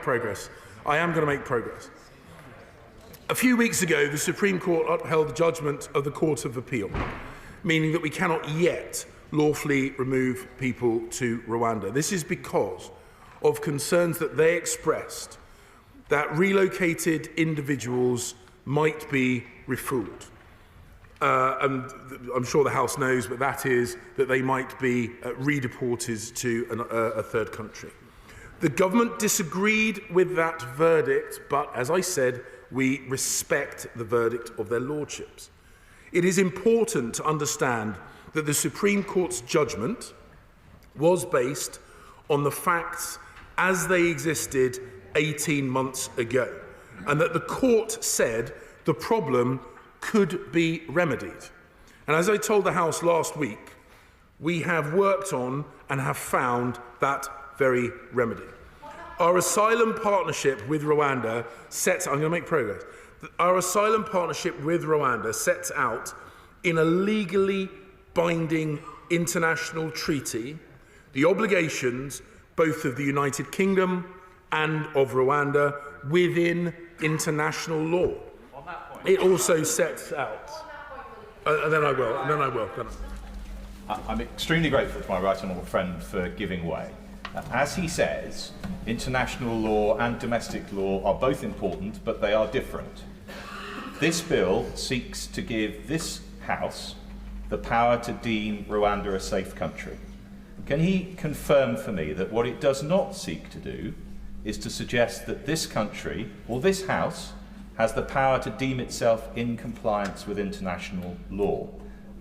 progress. I am going to make progress. A few weeks ago, the Supreme Court upheld the judgment of the Court of Appeal, meaning that we cannot yet lawfully remove people to Rwanda. This is because of concerns that they expressed that relocated individuals might be refooled. And I'm sure the House knows, but that is that they might be redeported to a third country. The government disagreed with that verdict, but as I said, we respect the verdict of their lordships. It is important to understand that the Supreme Court's judgment was based on the facts as they existed 18 months ago, and that the court said the problem could be remedied. And as I told the House last week, we have worked on and have found that very remedy. Our asylum partnership with Rwanda sets, I'm going to make progress. Our asylum partnership with Rwanda sets out in a legally binding international treaty the obligations both of the United Kingdom and of Rwanda within international law. It also sets out, and then I will. I'm extremely grateful to my right honourable friend for giving way. As he says, international law and domestic law are both important, but they are different. This bill seeks to give this House the power to deem Rwanda a safe country. Can he confirm for me that what it does not seek to do is to suggest that this country, or this House, has the power to deem itself in compliance with international law?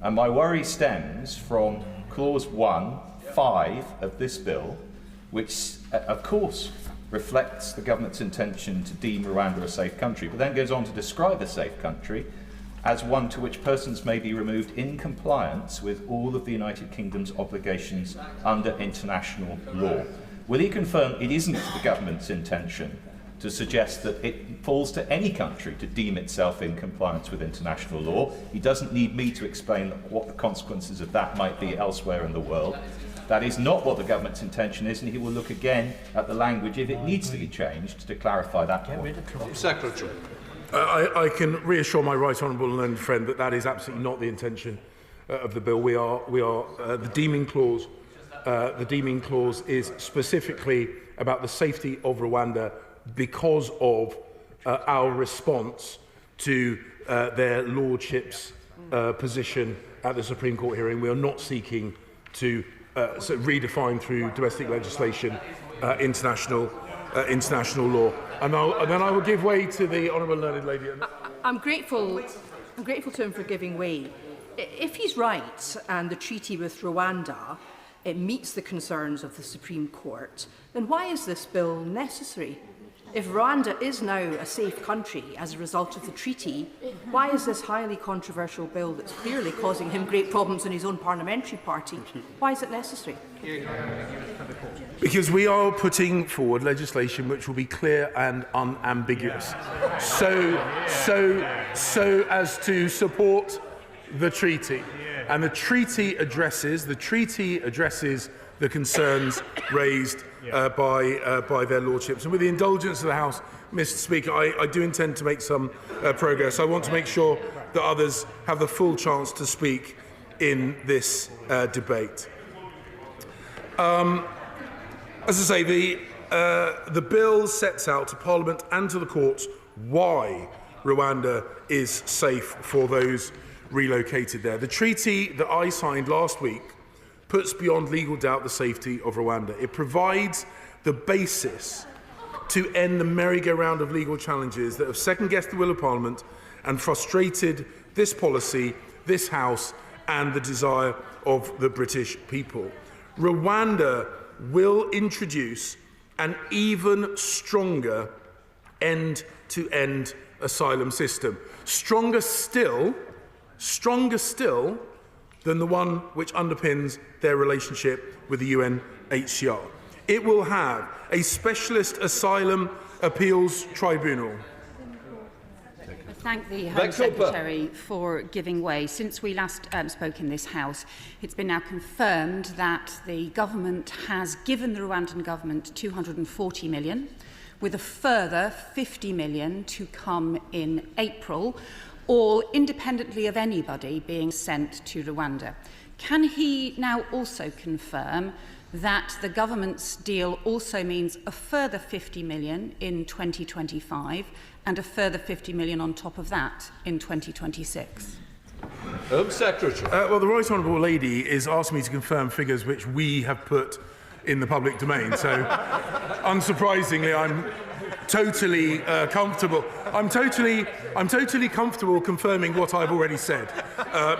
And my worry stems from Clause 1(5) of this bill, which, of course, reflects the government's intention to deem Rwanda a safe country, but then goes on to describe a safe country as one to which persons may be removed in compliance with all of the United Kingdom's obligations under international law. Will he confirm it isn't the government's intention to suggest that it falls to any country to deem itself in compliance with international law? He doesn't need me to explain what the consequences of that might be elsewhere in the world. That is not what the government's intention is, and he will look again at the language if it needs to be changed to clarify that point. Secretary. I can reassure my right honourable and learned friend that that is absolutely not the intention of the bill. The deeming clause. The deeming clause is specifically about the safety of Rwanda because of our response to their lordships' position at the Supreme Court hearing. We are not seeking to redefine through domestic legislation international law. And then I will give way to the honourable learned lady. I'm grateful to him for giving way. If he's right and the treaty with Rwanda it meets the concerns of the Supreme Court, then why is this bill necessary? If Rwanda is now a safe country as a result of the treaty, why is this highly controversial bill that's clearly causing him great problems in his own parliamentary party, why is it necessary? Because we are putting forward legislation which will be clear and unambiguous, so as to support the treaty. And the treaty addresses the concerns raised by their lordships. And with the indulgence of the House, Mr. Speaker, I do intend to make some progress. I want to make sure that others have the full chance to speak in this debate. As I say, the bill sets out to Parliament and to the courts why Rwanda is safe for those relocated there. The treaty that I signed last week puts beyond legal doubt the safety of Rwanda. It provides the basis to end the merry-go-round of legal challenges that have second-guessed the will of Parliament and frustrated this policy, this House, and the desire of the British people. Rwanda will introduce an even stronger end-to-end asylum system, stronger still than the one which underpins their relationship with the UNHCR. It will have a specialist asylum appeals tribunal. I thank the Home Secretary for giving way. Since we last spoke in this House, it's been now confirmed that the government has given the Rwandan government 240 million, with a further 50 million to come in April, all independently of anybody being sent to Rwanda. Can he now also confirm that the government's deal also means a further 50 million in 2025 and a further 50 million on top of that in 2026? Home Secretary. Well, the Right Honourable Lady is asking me to confirm figures which we have put in the public domain. So, unsurprisingly, I'm totally comfortable. I'm totally comfortable confirming what I've already said,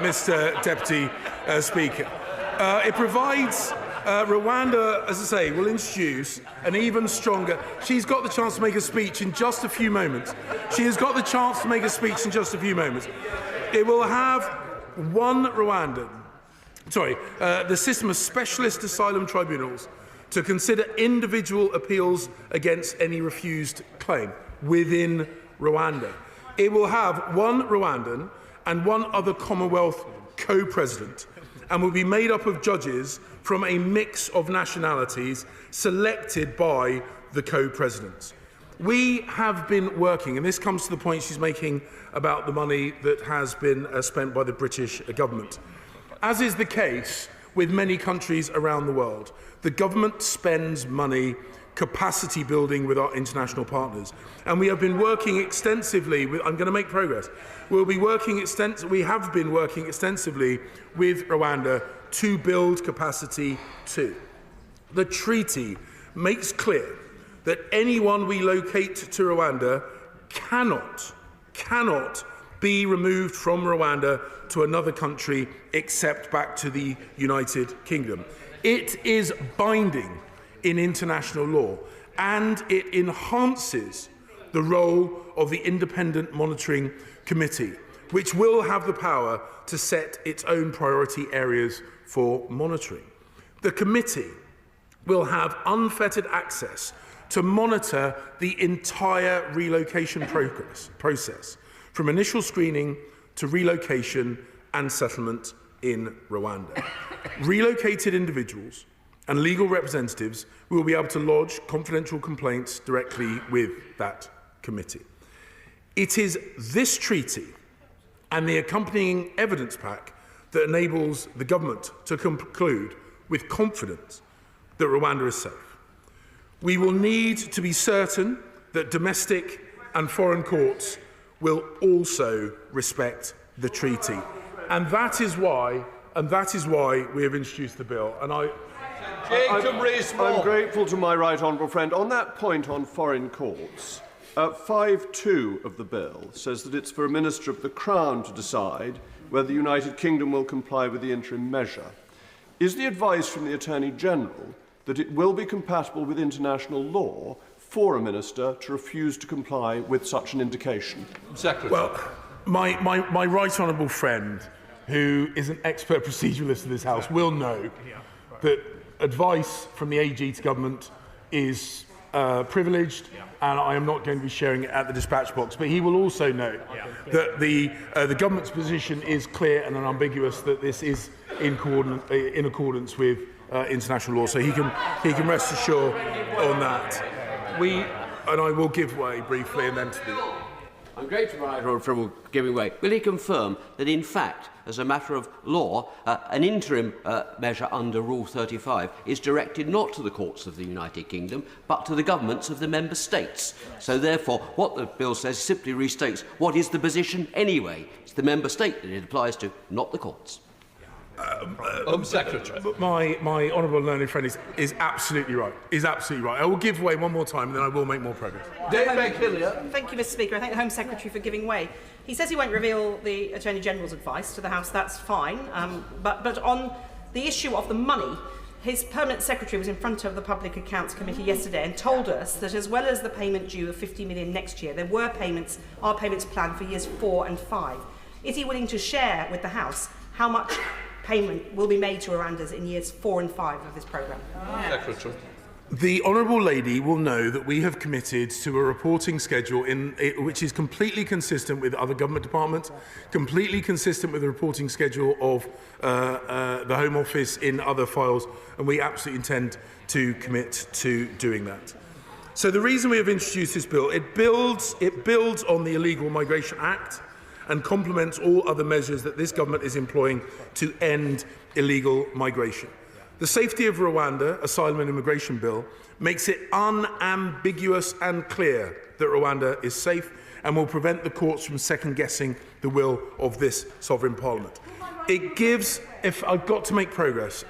Mr. Deputy Speaker. It provides Rwanda, as I say, will introduce an even stronger. She's got the chance to make a speech in just a few moments. She has got the chance to make a speech in just a few moments. It will have one Rwandan. The system of specialist asylum tribunals to consider individual appeals against any refused claim within Rwanda. It will have one Rwandan and one other Commonwealth co-president, and will be made up of judges from a mix of nationalities selected by the co-presidents. We have been working, and this comes to the point she's making about the money that has been spent by the British government. As is the case with many countries around the world, the government spends money capacity building with our international partners. And we have been working extensively with, I'm going to make progress, we have been working extensively with Rwanda to build capacity too. The treaty makes clear that anyone we locate to Rwanda cannot be removed from Rwanda to another country except back to the United Kingdom. It is binding in international law, and it enhances the role of the Independent Monitoring Committee, which will have the power to set its own priority areas for monitoring. The committee will have unfettered access to monitor the entire relocation process, from initial screening to relocation and settlement in Rwanda. Relocated individuals and legal representatives will be able to lodge confidential complaints directly with that committee. It is this treaty and the accompanying evidence pack that enables the government to conclude with confidence that Rwanda is safe. We will need to be certain that domestic and foreign courts will also respect the treaty. And that is why we have introduced the bill. And I'm grateful to my right honourable friend. On that point on foreign courts, 5.2 of the bill says that it's for a Minister of the Crown to decide whether the United Kingdom will comply with the interim measure. Is the advice from the Attorney-General that it will be compatible with international law for a minister to refuse to comply with such an indication? Secretary. Well, my right honourable friend, who is an expert proceduralist in this House, will know that advice from the AG to government is privileged, and I am not going to be sharing it at the dispatch box. But he will also know that the government's position is clear and unambiguous, that this is in accordance with international law. So he can rest assured on that. And I will give way briefly and then to the... I'm grateful to my right honourable for giving way. Will he confirm that, in fact, as a matter of law, an interim measure under Rule 35 is directed not to the courts of the United Kingdom, but to the governments of the member states? So, therefore, what the bill says simply restates what is the position anyway. It's the member state that it applies to, not the courts. Secretary. My honourable learned friend is absolutely right. I will give way one more time, and then I will make more progress. Thank you, Mr. Speaker. I thank the Home Secretary for giving way. He says he won't reveal the Attorney General's advice to the House. That's fine. But on the issue of the money, his permanent secretary was in front of the Public Accounts Committee yesterday and told us that, as well as the payment due of 50 million next year, there are payments planned for years 4 and 5. Is he willing to share with the House how much payment will be made to Rwandans in years 4 and 5 of this programme? Secretary. The Honourable Lady will know that we have committed to a reporting schedule which is completely consistent with other government departments, completely consistent with the reporting schedule of the Home Office in other files, and we absolutely intend to commit to doing that. So the reason we have introduced this bill, it builds on the Illegal Migration Act and complements all other measures that this government is employing to end illegal migration. The Safety of Rwanda Asylum and Immigration Bill makes it unambiguous and clear that Rwanda is safe and will prevent the courts from second-guessing the will of this sovereign parliament. It gives, I've got to make progress,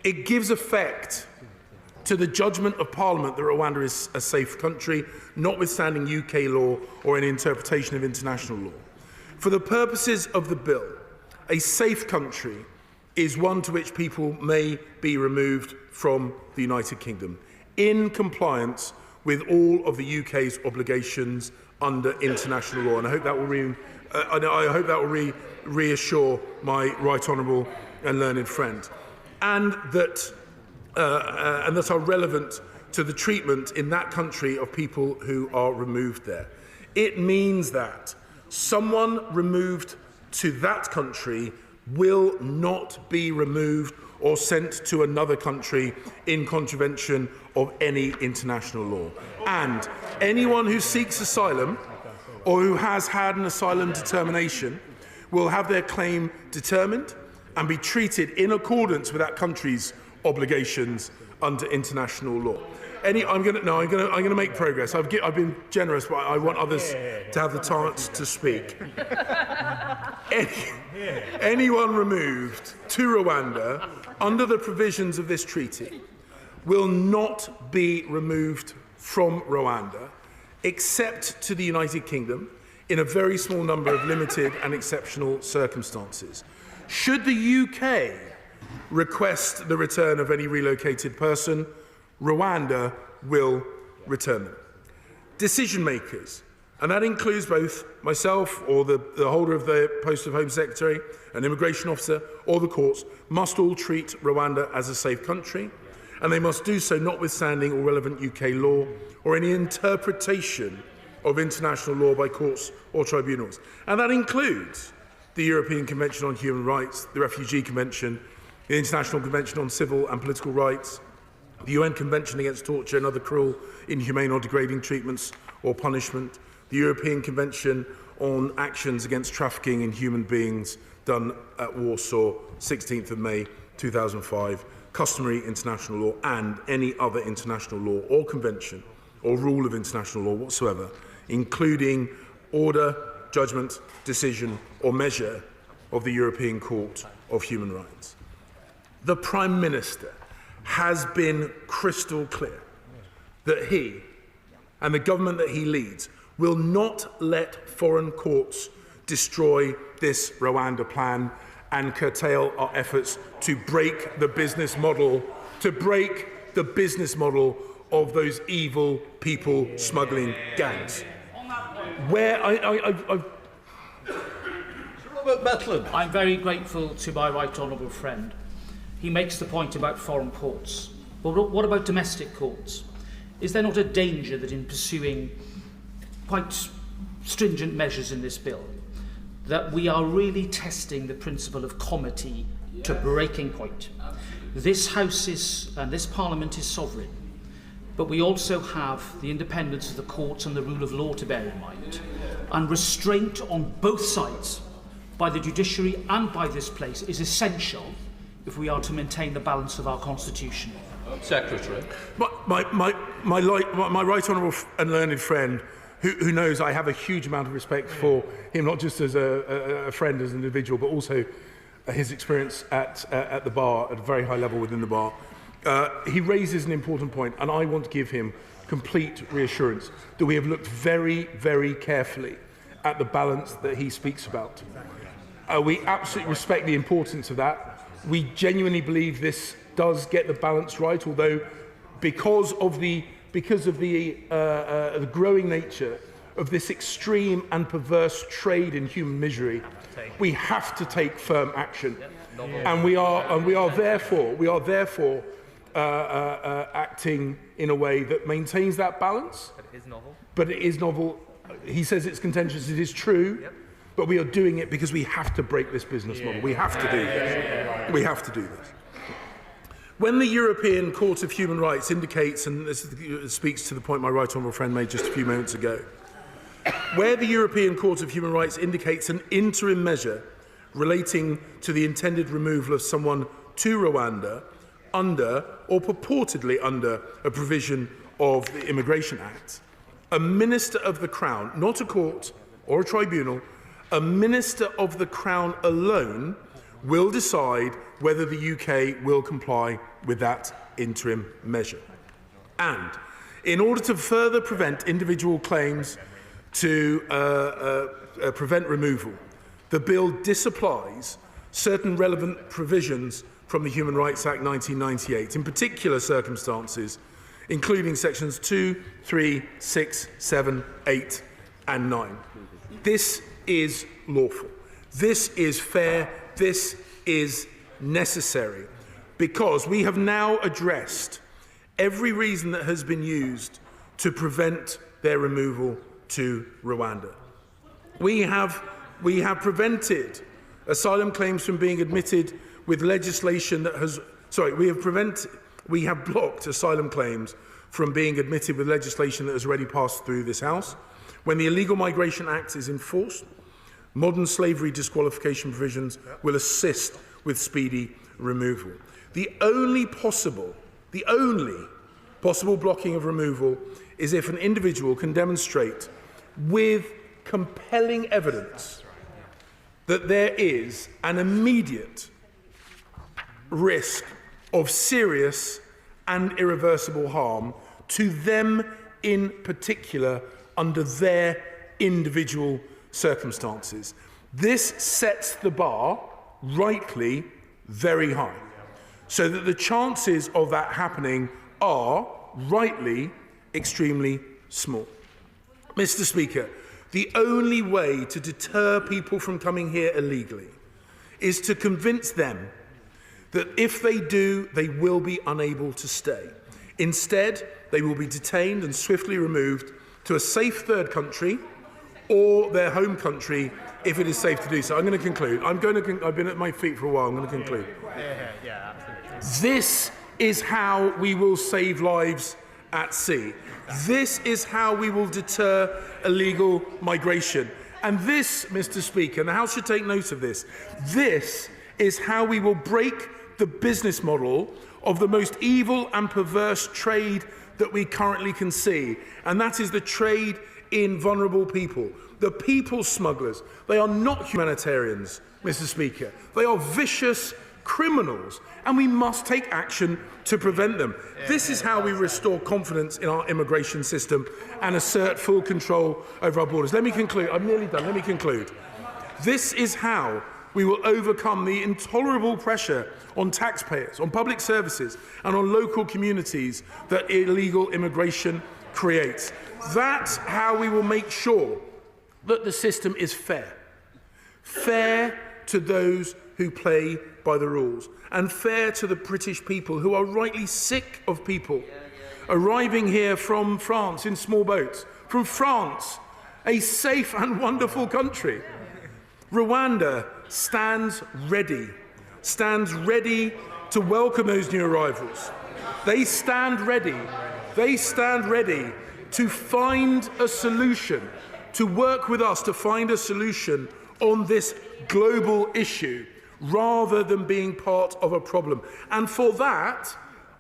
it gives effect to the judgment of Parliament that Rwanda is a safe country, notwithstanding UK law or any interpretation of international law. For the purposes of the bill, a safe country is one to which people may be removed from the United Kingdom in compliance with all of the UK's obligations under international law. And I hope that will reassure my right honourable and learned friend, and that are relevant to the treatment in that country of people who are removed there. It means that someone removed to that country will not be removed or sent to another country in contravention of any international law. And anyone who seeks asylum or who has had an asylum determination will have their claim determined and be treated in accordance with that country's obligations under international law. I'm going to make progress. I've been generous, but I want others to have the chance to speak. Anyone removed to Rwanda under the provisions of this treaty will not be removed from Rwanda except to the United Kingdom in a very small number of limited and exceptional circumstances. Should the UK request the return of any relocated person, Rwanda will return them. Decision makers, and that includes both myself or the holder of the post of Home Secretary, an immigration officer, or the courts, must all treat Rwanda as a safe country, and they must do so notwithstanding all relevant UK law or any interpretation of international law by courts or tribunals. And that includes the European Convention on Human Rights, the Refugee Convention, the International Convention on Civil and Political Rights, the UN Convention Against Torture and Other Cruel, Inhumane or Degrading Treatments or Punishment, the European Convention on Actions Against Trafficking in Human Beings done at Warsaw, 16th of May 2005, customary international law, and any other international law or convention or rule of international law whatsoever, including order, judgment, decision or measure of the European Court of Human Rights. The Prime Minister has been crystal clear that he and the government that he leads will not let foreign courts destroy this Rwanda plan and curtail our efforts to break the business model, of those evil people smuggling gangs. I'm very grateful to my right honourable friend. He makes the point about foreign courts. But what about domestic courts? Is there not a danger that in pursuing quite stringent measures in this bill, that we are really testing the principle of comity to breaking point? This House and this Parliament is sovereign, but we also have the independence of the courts and the rule of law to bear in mind, and restraint on both sides by the judiciary and by this place is essential if we are to maintain the balance of our Constitution. Secretary. My right honourable and learned friend, who knows I have a huge amount of respect for him, not just as a friend, as an individual, but also his experience at the bar, at a very high level within the bar. He raises an important point, and I want to give him complete reassurance that we have looked very, very carefully at the balance that he speaks about. We absolutely respect the importance of that. We genuinely believe this does get the balance right, although because of the growing nature of this extreme and perverse trade in human misery, we have to take firm action, and we are therefore acting in a way that maintains that balance. But it is novel. He says it's contentious. It is true. But we are doing it because we have to break this business model. We have to do this. We have to do this. When the European Court of Human Rights indicates, and this speaks to the point my right honourable friend made just a few moments ago, where the European Court of Human Rights indicates an interim measure relating to the intended removal of someone to Rwanda under, or purportedly under, a provision of the Immigration Act, a Minister of the Crown, not a court or a tribunal, a Minister of the Crown alone will decide whether the UK will comply with that interim measure. And in order to further prevent individual claims to prevent removal, the bill disapplies certain relevant provisions from the Human Rights Act 1998, in particular circumstances, including sections 2, 3, 6, 7, 8 and 9. This is lawful. This is fair. This is necessary, because we have now addressed every reason that has been used to prevent their removal to Rwanda. We have prevented asylum claims from being admitted with legislation that has... we have blocked asylum claims from being admitted with legislation that has already passed through this House. When the Illegal Migration Act is enforced, modern slavery disqualification provisions will assist with speedy removal. The only possible blocking of removal is if an individual can demonstrate with compelling evidence that there is an immediate risk of serious and irreversible harm to them in particular under their individual circumstances. This sets the bar, rightly, very high, so that the chances of that happening are, rightly, extremely small. Mr. Speaker, the only way to deter people from coming here illegally is to convince them that if they do, they will be unable to stay. Instead, they will be detained and swiftly removed to a safe third country or their home country if it is safe to do so. I'm going to conclude. I've been at my feet for a while. I'm going to conclude. This is how we will save lives at sea. This is how we will deter illegal migration. And this, Mr. Speaker, and the House should take note of this, this is how we will break the business model of the most evil and perverse trade that we currently can see, and that is the trade in vulnerable people. The people smugglers, they are not humanitarians, Mr. Speaker. They are vicious criminals, and we must take action to prevent them. This is how we restore confidence in our immigration system and assert full control over our borders. Let me conclude. I'm nearly done. Let me conclude. This is how we will overcome the intolerable pressure on taxpayers, on public services, and on local communities that illegal immigration creates. That's how we will make sure that the system is fair. Fair to those who play by the rules, and fair to the British people who are rightly sick of people arriving here from France in small boats. From France, a safe and wonderful country. Rwanda stands ready to welcome those new arrivals. They stand ready to find a solution, to work with us to find a solution on this global issue, rather than being part of a problem. And for that,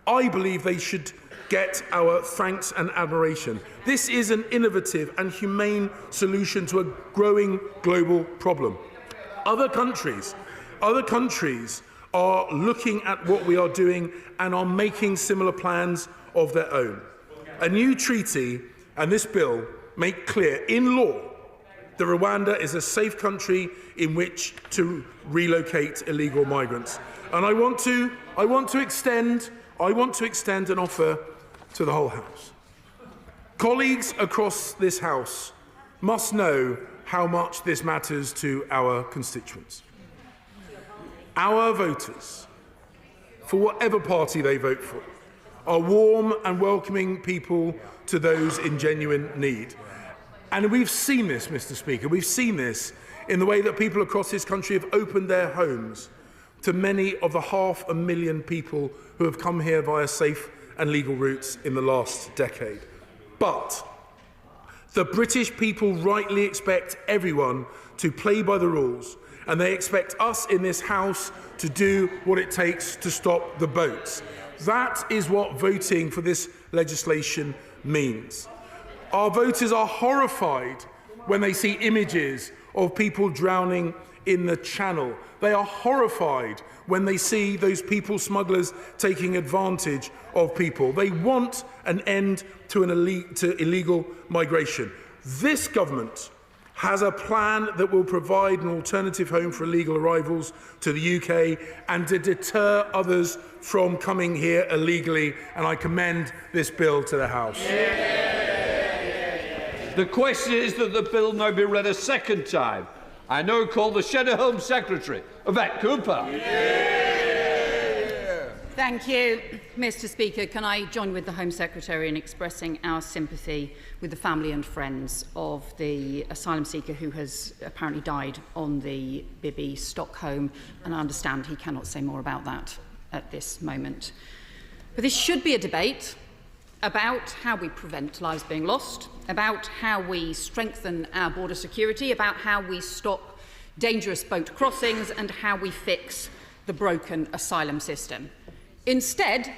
I believe they should get our thanks and admiration. This is an innovative and humane solution to a growing global problem. Other countries are looking at what we are doing and are making similar plans of their own. A new treaty and this bill make clear in law that Rwanda is a safe country in which to relocate illegal migrants. And I want to extend an offer to the whole House. Colleagues across this House must know how much this matters to our constituents. Our voters, for whatever party they vote for, are warm and welcoming people to those in genuine need. And we've seen this, Mr. Speaker, we've seen this in the way that people across this country have opened their homes to many of the 500,000 people who have come here via safe and legal routes in the last decade. But the British people rightly expect everyone to play by the rules, and they expect us in this House to do what it takes to stop the boats. That is what voting for this legislation means. Our voters are horrified when they see images of people drowning in the Channel. They are horrified when they see those people smugglers taking advantage of people. They want an end to illegal migration. This government has a plan that will provide an alternative home for illegal arrivals to the UK and to deter others from coming here illegally, and I commend this bill to the House. The question is that the bill now be read a second time. I now call the Shadow Home Secretary, Yvette Cooper. Thank you, Mr. Speaker. Can I join with the Home Secretary in expressing our sympathy with the family and friends of the asylum seeker who has apparently died on the Bibi Stockholm, and I understand he cannot say more about that at this moment. But this should be a debate about how we prevent lives being lost, about how we strengthen our border security, about how we stop dangerous boat crossings, and how we fix the broken asylum system. Instead,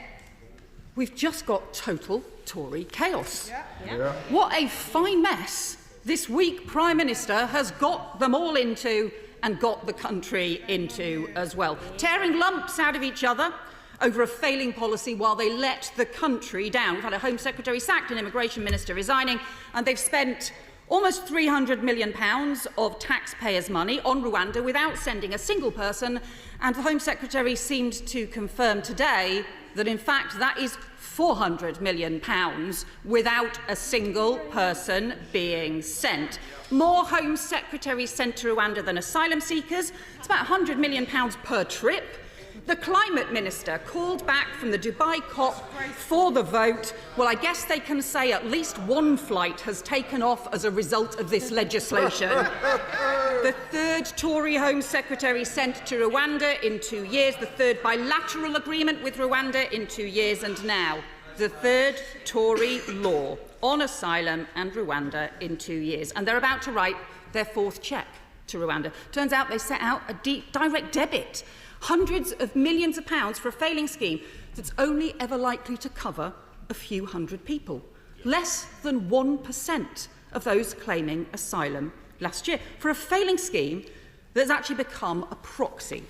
we've just got total Tory chaos. What a fine mess this week Prime Minister has got them all into, and got the country into as well. Tearing lumps out of each other over a failing policy while they let the country down. We've had a Home Secretary sacked, an Immigration Minister resigning, and they've spent almost £300 million of taxpayers' money on Rwanda without sending a single person, and the Home Secretary seemed to confirm today that in fact that is £400 million without a single person being sent. More Home Secretaries sent to Rwanda than asylum seekers. It's about £100 million per trip. The Climate Minister called back from the Dubai COP for the vote. Well, I guess they can say at least one flight has taken off as a result of this legislation. The third Tory Home Secretary sent to Rwanda in 2 years, the third bilateral agreement with Rwanda in 2 years, and now the third Tory law on asylum and Rwanda in 2 years. And they're about to write their fourth cheque to Rwanda. Turns out they set out a direct debit. Hundreds of millions of pounds for a failing scheme that's only ever likely to cover a few hundred people. Less than 1% of those claiming asylum last year. For a failing scheme that's actually become a proxy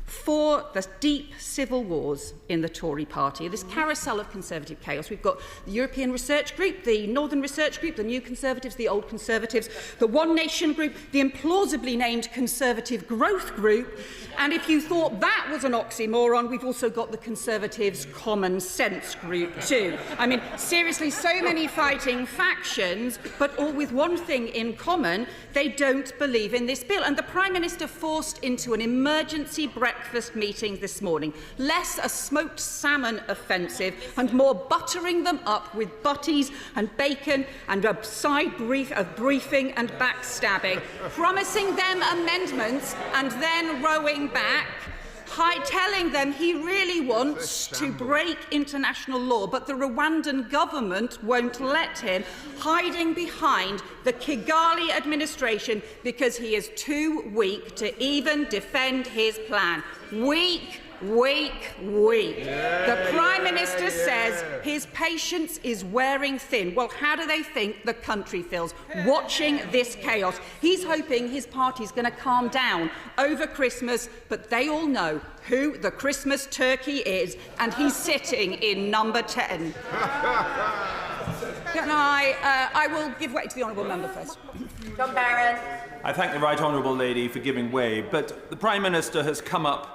for the deep civil wars in the Tory party, this carousel of Conservative chaos. We've got the European Research Group, the Northern Research Group, the New Conservatives, the Old Conservatives, the One Nation Group, the implausibly named Conservative Growth Group, and if you thought that was an oxymoron, we've also got the Conservatives Common Sense Group too. I mean, seriously, so many fighting factions, but all with one thing in common: they don't believe in this bill. And the Prime Minister forced into an emergency breakfast meeting this morning. Less a smoked salmon offensive and more buttering them up with butties and bacon and a side briefing and backstabbing, promising them amendments and then rowing back, telling them he really wants to break international law, but the Rwandan government won't let him, hiding behind the Kigali administration because he is too weak to even defend his plan. Weak. The Prime Minister says his patience is wearing thin. Well, how do they think the country feels watching this chaos? He's hoping his party's going to calm down over Christmas, but they all know who the Christmas turkey is, and he's sitting in number 10. I will give way to the honourable member first. John Barron. I thank the Right Honourable Lady for giving way, but the Prime Minister has come up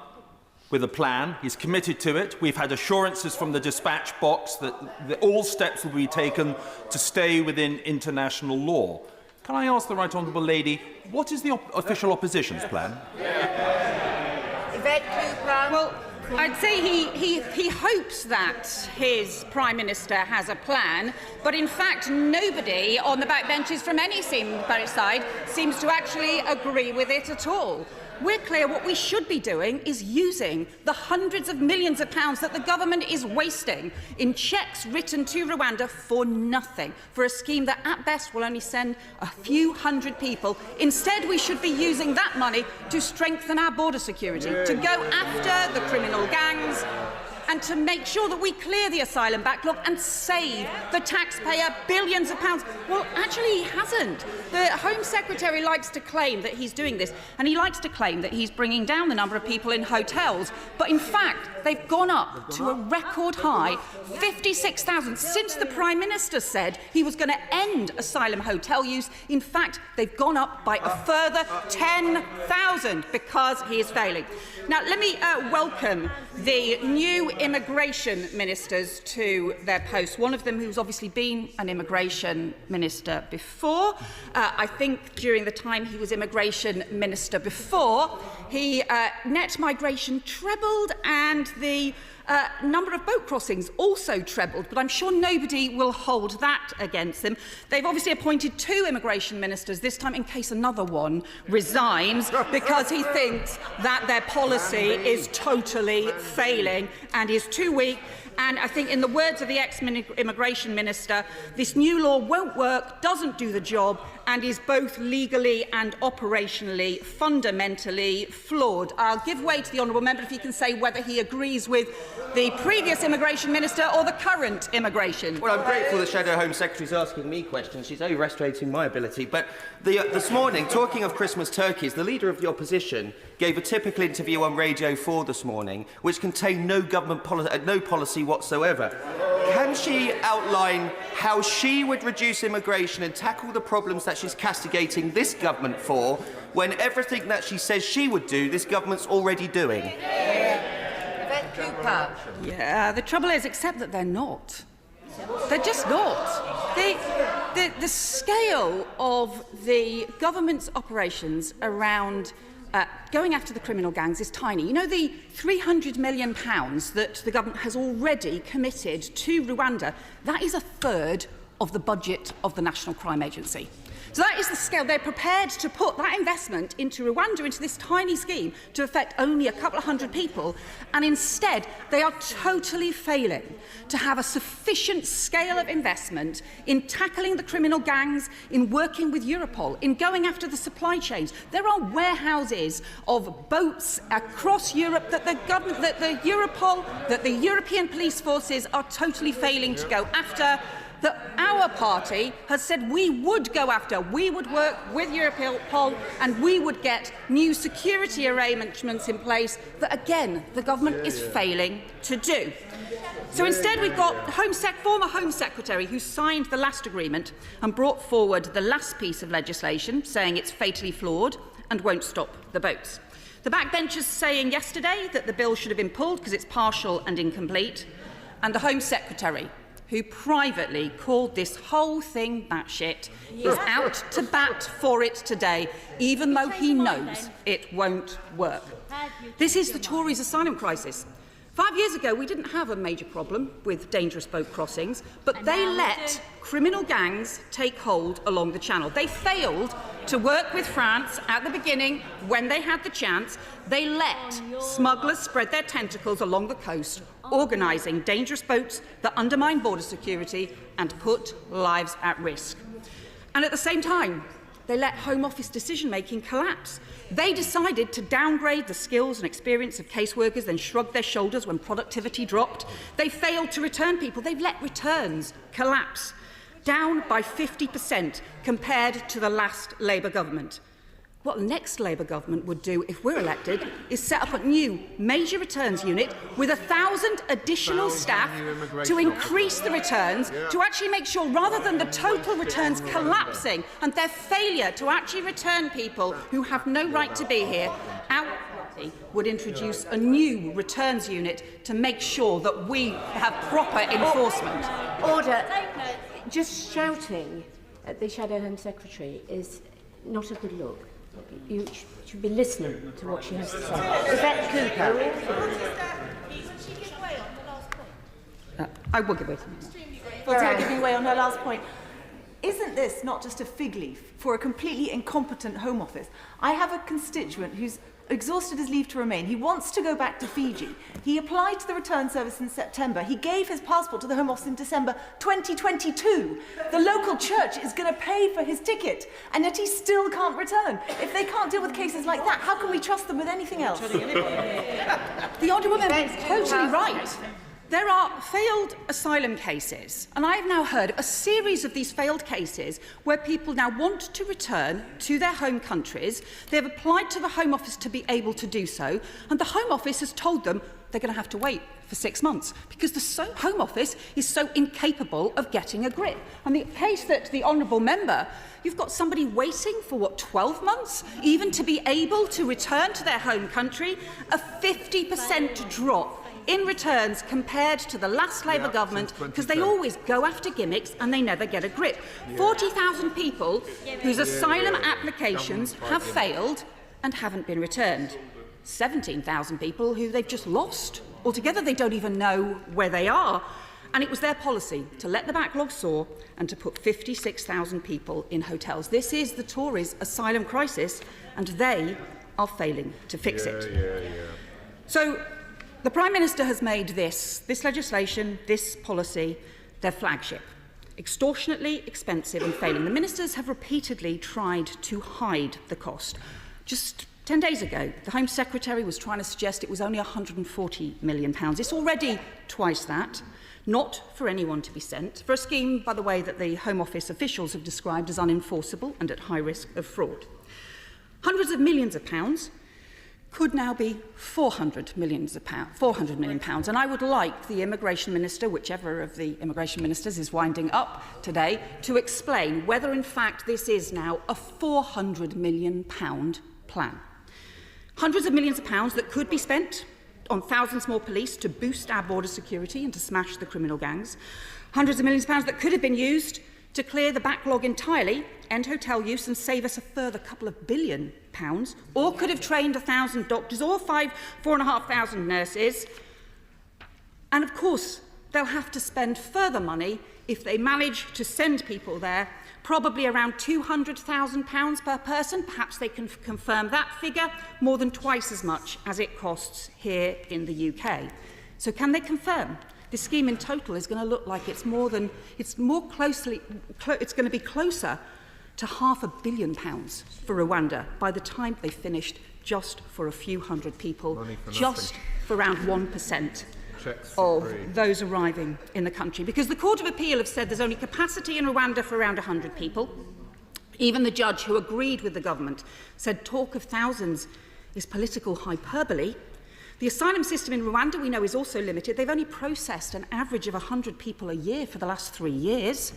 with a plan. He's committed to it. We've had assurances from the dispatch box that all steps will be taken to stay within international law. Can I ask the Right Honourable Lady, what is the official opposition's plan? Yvette Cooper. Well, I'd say he hopes that his Prime Minister has a plan, but in fact nobody on the backbenches from any side seems to actually agree with it at all. we're clear what we should be doing is using the hundreds of millions of pounds that the government is wasting in cheques written to Rwanda for nothing, for a scheme that at best will only send a few hundred people. Instead, we should be using that money to strengthen our border security, to go after the criminal gangs, and to make sure that we clear the asylum backlog and save the taxpayer billions of pounds. Well, actually, he hasn't. The Home Secretary likes to claim that he's doing this, and he likes to claim that he's bringing down the number of people in hotels. But in fact, they've gone up to a record high, 56,000, since the Prime Minister said he was going to end asylum hotel use. In fact, they've gone up by a further 10,000 because he is failing. Now, let me welcome the new immigration ministers to their posts. One of them who's obviously been an immigration minister before. I think during the time he was immigration minister before, net migration trebled and the number of boat crossings also trebled, but I'm sure nobody will hold that against them. They've obviously appointed 2 immigration ministers, this time in case another one resigns, because he thinks that their policy is totally failing and is too weak. And I think, in the words of the ex-immigration minister, this new law won't work, doesn't do the job, and is both legally and operationally fundamentally flawed. I'll give way to the honourable member if he can say whether he agrees with the previous immigration minister or the current immigration. Well, I'm grateful the Shadow Home Secretary is asking me questions. She's overestimating my ability. But this morning, talking of Christmas turkeys, the Leader of the Opposition gave a typical interview on Radio 4 this morning, which contained no government no policy whatsoever. Can she outline how she would reduce immigration and tackle the problems that she's castigating this government for, when everything that she says she would do, this government's already doing? Yeah, the trouble is, except that they're not. They're just not. The scale of the government's operations around going after the criminal gangs is tiny. You know, the £300 million that the government has already committed to Rwanda, that is a third of the budget of the National Crime Agency. So that is the scale. They're prepared to put that investment into Rwanda, into this tiny scheme, to affect only a couple of hundred people, and instead they are totally failing to have a sufficient scale of investment in tackling the criminal gangs, in working with Europol, in going after the supply chains. There are warehouses of boats across Europe that the government, that the Europol, that the European police forces are totally failing to go after, that our party has said we would go after. We would work with Europol and we would get new security arrangements in place that, again, the government is failing to do. So instead we've got former Home Secretary who signed the last agreement and brought forward the last piece of legislation, saying it's fatally flawed and won't stop the boats. The backbenchers saying yesterday that the bill should have been pulled because it's partial and incomplete, and the Home Secretary, who privately called this whole thing batshit, is out to bat for it today, even though he knows it won't work. This is the Tories' asylum crisis. 5 years ago, we didn't have a major problem with dangerous boat crossings, but they let criminal gangs take hold along the channel. They failed to work with France at the beginning when they had the chance. They let smugglers spread their tentacles along the coast, organising dangerous boats that undermine border security and put lives at risk. And at the same time, they let Home Office decision-making collapse. They decided to downgrade the skills and experience of caseworkers, then shrugged their shoulders when productivity dropped. They failed to return people. They've let returns collapse, down by 50% compared to the last Labour government. What the next Labour government would do if we're elected is set up a new major returns unit with 1,000 additional staff to increase the returns, to actually make sure, rather than the total returns collapsing and their failure to actually return people who have no right to be here, our party would introduce a new returns unit to make sure that we have proper enforcement. Order. Just shouting at the Shadow Home Secretary is not a good look. You should be listening to what she has to say. Yvette Cooper. I will give way to her. Giving way on her last point. Isn't this not just a fig leaf for a completely incompetent Home Office? I have a constituent who's exhausted his leave to remain. He wants to go back to Fiji. He applied to the Return Service in September. He gave his passport to the Home Office in December 2022. The local church is going to pay for his ticket, and yet he still can't return. If they can't deal with cases like that, how can we trust them with anything else? The Honourable Member is totally right. There are failed asylum cases, and I have now heard a series of these failed cases where people now want to return to their home countries. They have applied to the Home Office to be able to do so, and the Home Office has told them they're going to have to wait for 6 months because the Home Office is so incapable of getting a grip. And the case that the Honourable Member, you've got somebody waiting for, 12 months, even to be able to return to their home country, a 50% drop in returns compared to the last Labour government, because they always go after gimmicks and they never get a grip. 40,000 people whose asylum applications have failed and haven't been returned. 17,000 people who they've just lost. Altogether, they don't even know where they are. And it was their policy to let the backlog soar and to put 56,000 people in hotels. This is the Tories' asylum crisis, and they are failing to fix it. So the Prime Minister has made this legislation, this policy, their flagship. Extortionately expensive and failing. The ministers have repeatedly tried to hide the cost. Just 10 days ago, the Home Secretary was trying to suggest it was only £140 million. It's already twice that, not for anyone to be sent, for a scheme, by the way, that the Home Office officials have described as unenforceable and at high risk of fraud. Hundreds of millions of pounds could now be £400 million, and I would like the Immigration Minister, whichever of the Immigration Ministers is winding up today, to explain whether in fact this is now a £400 million plan. Hundreds of millions of pounds that could be spent on thousands more police to boost our border security and to smash the criminal gangs. Hundreds of millions of pounds that could have been used to clear the backlog entirely, end hotel use and save us a further couple of £1 billion, or could have trained 1,000 doctors or 4,500 nurses. And of course, they'll have to spend further money if they manage to send people there, probably around £200,000 per person. Perhaps they can confirm that figure, more than twice as much as it costs here in the UK. So can they confirm this scheme in total is going to look like it's going to be closer to £500 million for Rwanda by the time they finished, just for a few hundred people, just for around 1% of those arriving in the country. Because the Court of Appeal have said there's only capacity in Rwanda for around 100 people. Even the judge who agreed with the government said talk of thousands is political hyperbole. The asylum system in Rwanda, we know, is also limited. They've only processed an average of 100 people a year for the last 3 years.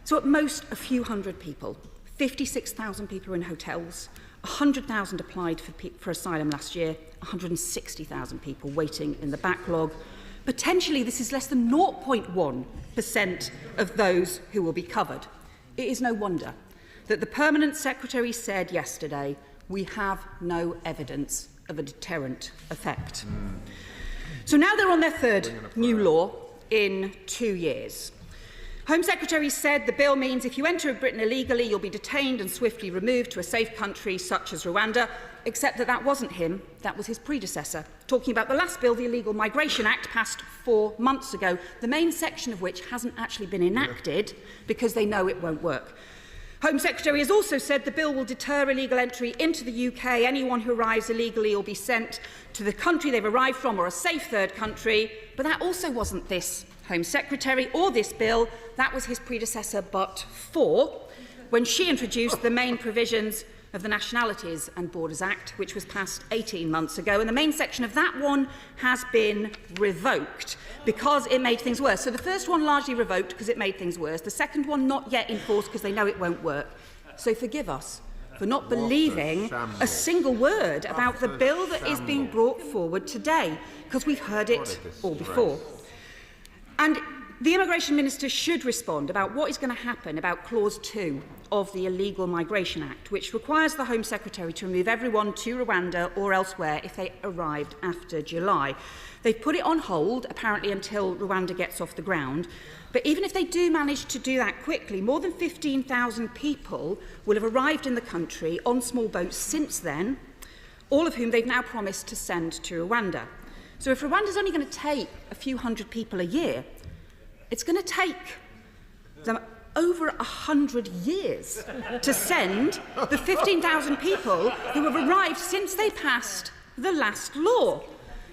So at most, a few hundred people. 56,000 people are in hotels. 100,000 applied for asylum last year. 160,000 people waiting in the backlog. Potentially, this is less than 0.1% of those who will be covered. It is no wonder that the Permanent Secretary said yesterday, we have no evidence of a deterrent effect. So now they're on their third new law in 2 years. Home Secretary said the bill means if you enter Britain illegally, you'll be detained and swiftly removed to a safe country such as Rwanda, except that that wasn't him, that was his predecessor. Talking about the last bill, the Illegal Migration Act, passed 4 months ago, the main section of which hasn't actually been enacted because they know it won't work. Home Secretary has also said the bill will deter illegal entry into the UK. Anyone who arrives illegally will be sent to the country they've arrived from or a safe third country. But that also wasn't this Home Secretary or this bill. That was his predecessor, but for when she introduced the main provisions of the Nationalities and Borders Act, which was passed 18 months ago. And the main section of that one has been revoked because it made things worse. So the first one largely revoked because it made things worse. The second one not yet enforced because they know it won't work. So forgive us for not believing a single word about the bill that is being brought forward today, because we've heard it all before. And the Immigration Minister should respond about what is going to happen about Clause 2 of the Illegal Migration Act, which requires the Home Secretary to remove everyone to Rwanda or elsewhere if they arrived after July. They've put it on hold, apparently until Rwanda gets off the ground. But even if they do manage to do that quickly, more than 15,000 people will have arrived in the country on small boats since then, all of whom they've now promised to send to Rwanda. So if Rwanda's only going to take a few hundred people a year, it's going to take them over 100 years to send the 15,000 people who have arrived since they passed the last law.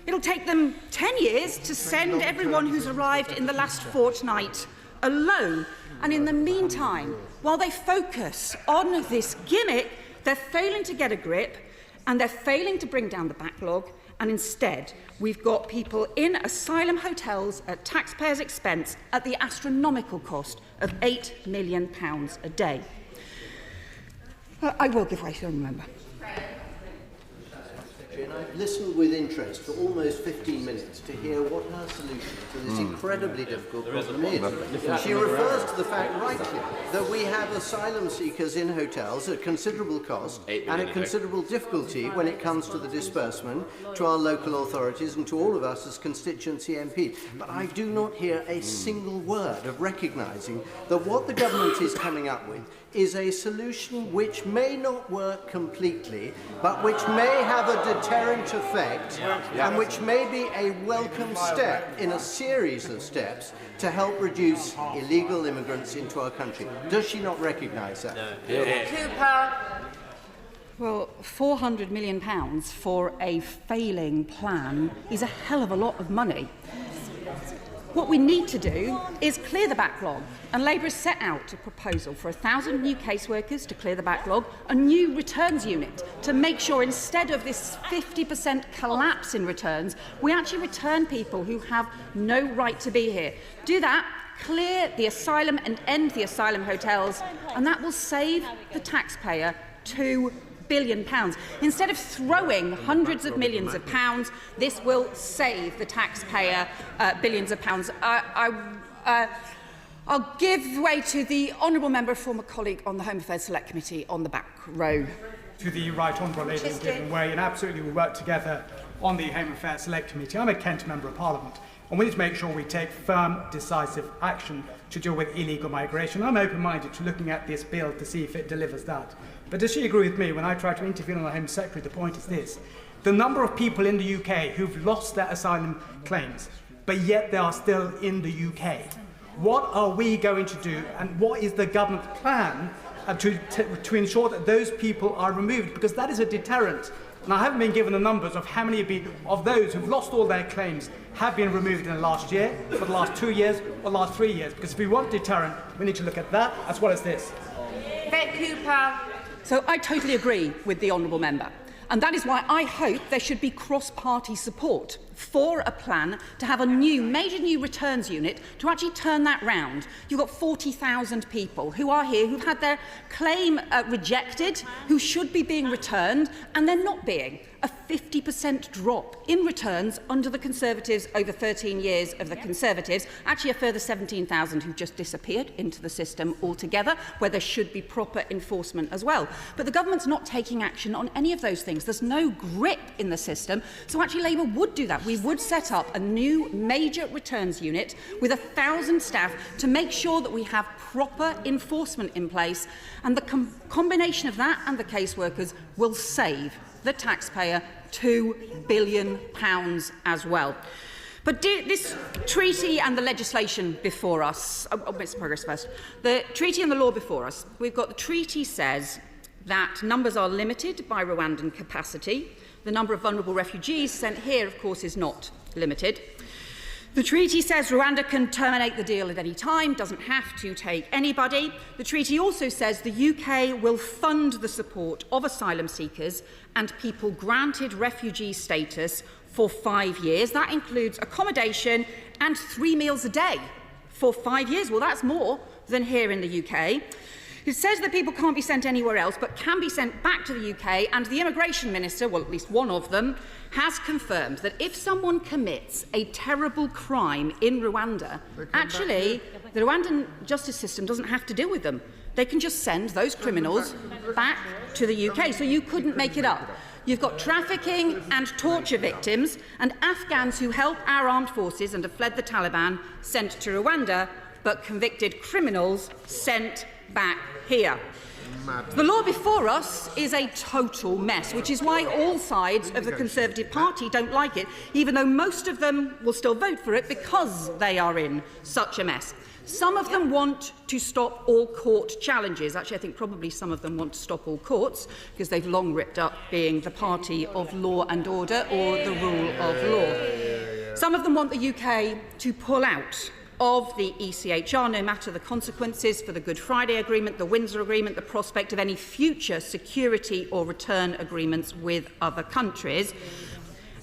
It'll take them 10 years to send everyone who's arrived in the last fortnight alone. And in the meantime, while they focus on this gimmick, they're failing to get a grip and they're failing to bring down the backlog. And instead, we've got people in asylum hotels at taxpayers' expense at the astronomical cost of £8 million a day. I will give way to a member. And I've listened with interest for almost 15 minutes to hear what her solution to this incredibly difficult problem is. She refers to the fact rightly that we have asylum seekers in hotels at considerable cost and at considerable difficulty when it comes to the disbursement to our local authorities and to all of us as constituency MPs. But I do not hear a single word of recognising that what the government is coming up with is a solution which may not work completely, but which may have a deterrent effect and which may be a welcome step in a series of steps to help reduce illegal immigrants into our country. Does she not recognise that? Cooper. Well, £400 million for a failing plan is a hell of a lot of money. What we need to do is clear the backlog, and Labour has set out a proposal for 1,000 new caseworkers to clear the backlog, a new returns unit to make sure instead of this 50% collapse in returns, we actually return people who have no right to be here. Do that, clear the asylum and end the asylum hotels, and that will save the taxpayer £2 billion. Instead of throwing hundreds of millions of pounds, this will save the taxpayer billions of pounds. I'll give way to the honourable member, former colleague on the Home Affairs Select Committee on the back row. To the right honourable lady giving way, and absolutely we work together on the Home Affairs Select Committee. I'm a Kent Member of Parliament, and we need to make sure we take firm, decisive action to deal with illegal migration. I'm open-minded to looking at this bill to see if it delivers that. But does she agree with me when I try to intervene on the Home Secretary? The point is this. The number of people in the UK who've lost their asylum claims, but yet they are still in the UK. What are we going to do, and what is the government's plan to ensure that those people are removed? Because that is a deterrent. And I haven't been given the numbers of how many of those who've lost all their claims have been removed in the last year, for the last 2 years, or the last 3 years. Because if we want deterrent, we need to look at that as well as this. Cooper. So I totally agree with the honourable member. And that is why I hope there should be cross-party support for a plan to have a major new returns unit to actually turn that round. You've got 40,000 people who are here, who've had their claim rejected, who should be being returned, and they're not being. A 50% drop in returns under the Conservatives over 13 years of the Conservatives. Actually, a further 17,000 who've just disappeared into the system altogether, where there should be proper enforcement as well. But the government's not taking action on any of those things. There's no grip in the system. So actually, Labour would do that. We would set up a new major returns unit with 1,000 staff to make sure that we have proper enforcement in place. And the combination of that and the caseworkers will save the taxpayer £2 billion as well. But this treaty and the legislation before us, Mr. Progress first, the treaty and the law before us, we've got the treaty says that numbers are limited by Rwandan capacity. The number of vulnerable refugees sent here, of course, is not limited. The treaty says Rwanda can terminate the deal at any time, doesn't have to take anybody. The treaty also says the UK will fund the support of asylum seekers and people granted refugee status for 5 years. That includes accommodation and 3 meals a day for 5 years. Well, that's more than here in the UK. It says that people can't be sent anywhere else, but can be sent back to the UK, and the Immigration Minister, well, at least one of them, has confirmed that if someone commits a terrible crime in Rwanda, actually, the Rwandan justice system doesn't have to deal with them. They can just send those criminals back to the UK, so you couldn't make it up. You've got trafficking and torture victims, and Afghans who help our armed forces and have fled the Taliban sent to Rwanda, but convicted criminals sent back here. The law before us is a total mess, which is why all sides of the Conservative Party don't like it, even though most of them will still vote for it because they are in such a mess. Some of them want to stop all court challenges. Actually, I think probably some of them want to stop all courts because they've long ripped up being the party of law and order or the rule of law. Some of them want the UK to pull out of the ECHR, no matter the consequences for the Good Friday Agreement, the Windsor Agreement, the prospect of any future security or return agreements with other countries.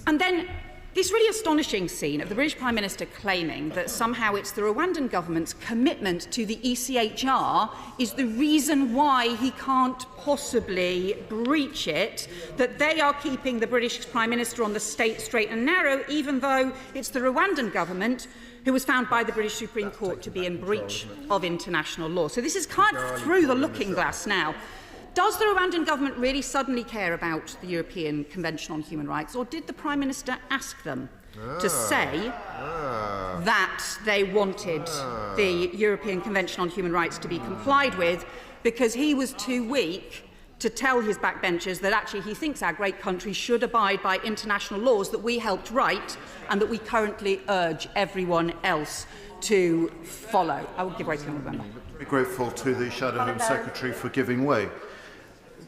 And then this really astonishing scene of the British Prime Minister claiming that somehow it's the Rwandan government's commitment to the ECHR is the reason why he can't possibly breach it, that they are keeping the British Prime Minister on the straight and narrow, even though it's the Rwandan government who was found by the British Supreme Court to be in breach of international law. So this is kind of through the looking glass now. Does the Rwandan government really suddenly care about the European Convention on Human Rights, or did the Prime Minister ask them to say that they wanted the European Convention on Human Rights to be complied with because he was too weak to tell his backbenchers that actually he thinks our great country should abide by international laws that we helped write and that we currently urge everyone else to follow? I will give way to the Honourable Member. I'm grateful to the Shadow Home Secretary for giving way.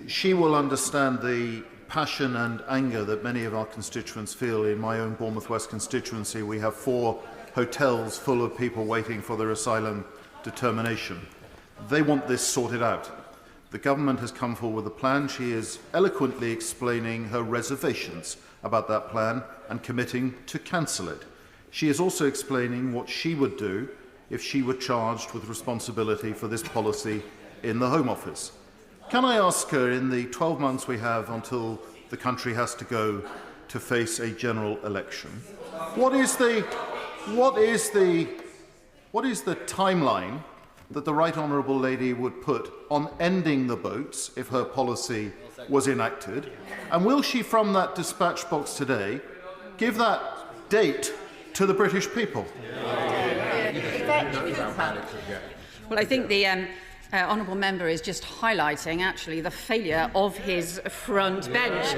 She will understand the passion and anger that many of our constituents feel. In my own Bournemouth West constituency, we have 4 hotels full of people waiting for their asylum determination. They want this sorted out. The government has come forward with a plan. She is eloquently explaining her reservations about that plan and committing to cancel it. She is also explaining what she would do if she were charged with responsibility for this policy in the Home Office. Can I ask her, in the 12 months we have until the country has to go to face a general election, what is the timeline that the Right Honourable Lady would put on ending the boats if her policy was enacted? And will she, from that dispatch box today, give that date to the British people? Well, I think the honourable member is just highlighting, actually, the failure of his front bench.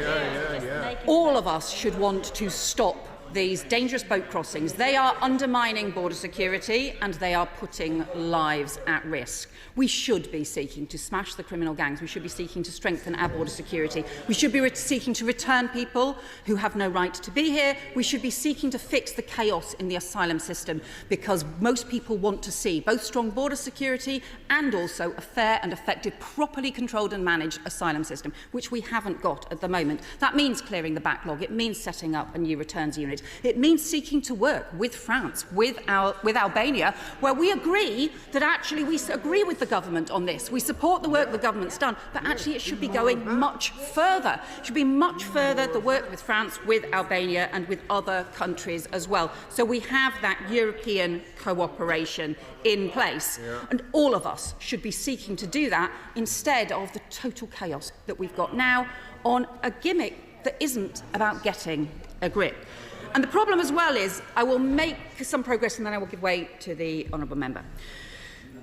All of us should want to stop these dangerous boat crossings. They are undermining border security and they are putting lives at risk. We should be seeking to smash the criminal gangs. We should be seeking to strengthen our border security. We should be seeking to return people who have no right to be here. We should be seeking to fix the chaos in the asylum system, because most people want to see both strong border security and also a fair and effective, properly controlled and managed asylum system, which we haven't got at the moment. That means clearing the backlog. It means setting up a new returns unit. It means seeking to work with France, with Albania, where we agree that actually we agree with the government on this. We support the work the government's done, but actually it should be going much further. It should be much further, the work with France, with Albania and with other countries as well. So we have that European cooperation in place. And all of us should be seeking to do that instead of the total chaos that we've got now on a gimmick that isn't about getting a grip. And the problem as well is, I will make some progress and then I will give way to the honourable member.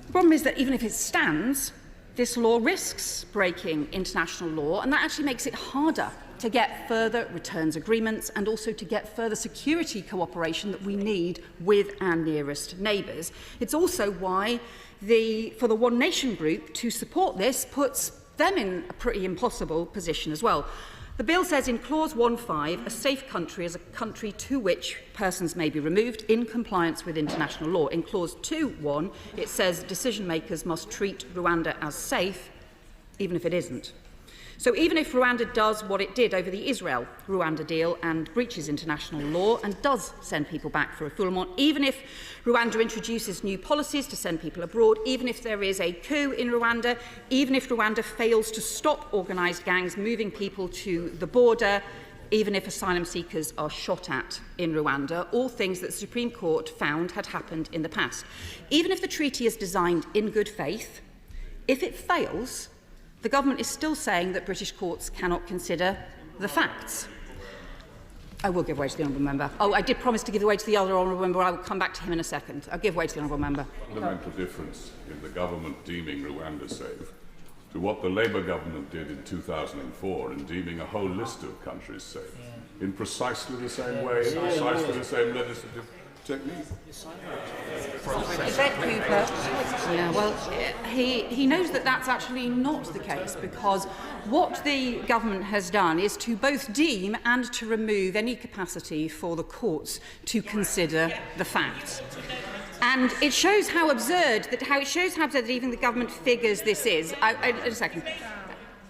The problem is that even if it stands, this law risks breaking international law, and that actually makes it harder to get further returns agreements and also to get further security cooperation that we need with our nearest neighbours. It's also why for the One Nation group to support this puts them in a pretty impossible position as well. The bill says in Clause 1.5, a safe country is a country to which persons may be removed in compliance with international law. In Clause 2.1, it says decision makers must treat Rwanda as safe, even if it isn't. So even if Rwanda does what it did over the Israel-Rwanda deal and breaches international law and does send people back for refoulement, even if Rwanda introduces new policies to send people abroad, even if there is a coup in Rwanda, even if Rwanda fails to stop organised gangs moving people to the border, even if asylum seekers are shot at in Rwanda, all things that the Supreme Court found had happened in the past. Even if the treaty is designed in good faith, if it fails, the government is still saying that British courts cannot consider the facts. I will give way to the honourable member. Oh, I did promise to give way to the other honourable member. I will come back to him in a second. I'll give way to the honourable member. Fundamental difference in the government deeming Rwanda safe to what the Labour government did in 2004 in deeming a whole list of countries safe, in precisely the same way, in precisely the same legislative technique. Yeah, well, he knows that that's actually not the case, because what the government has done is to both deem and to remove any capacity for the courts to consider the facts. And it shows how absurd that even the government figures this is. A second.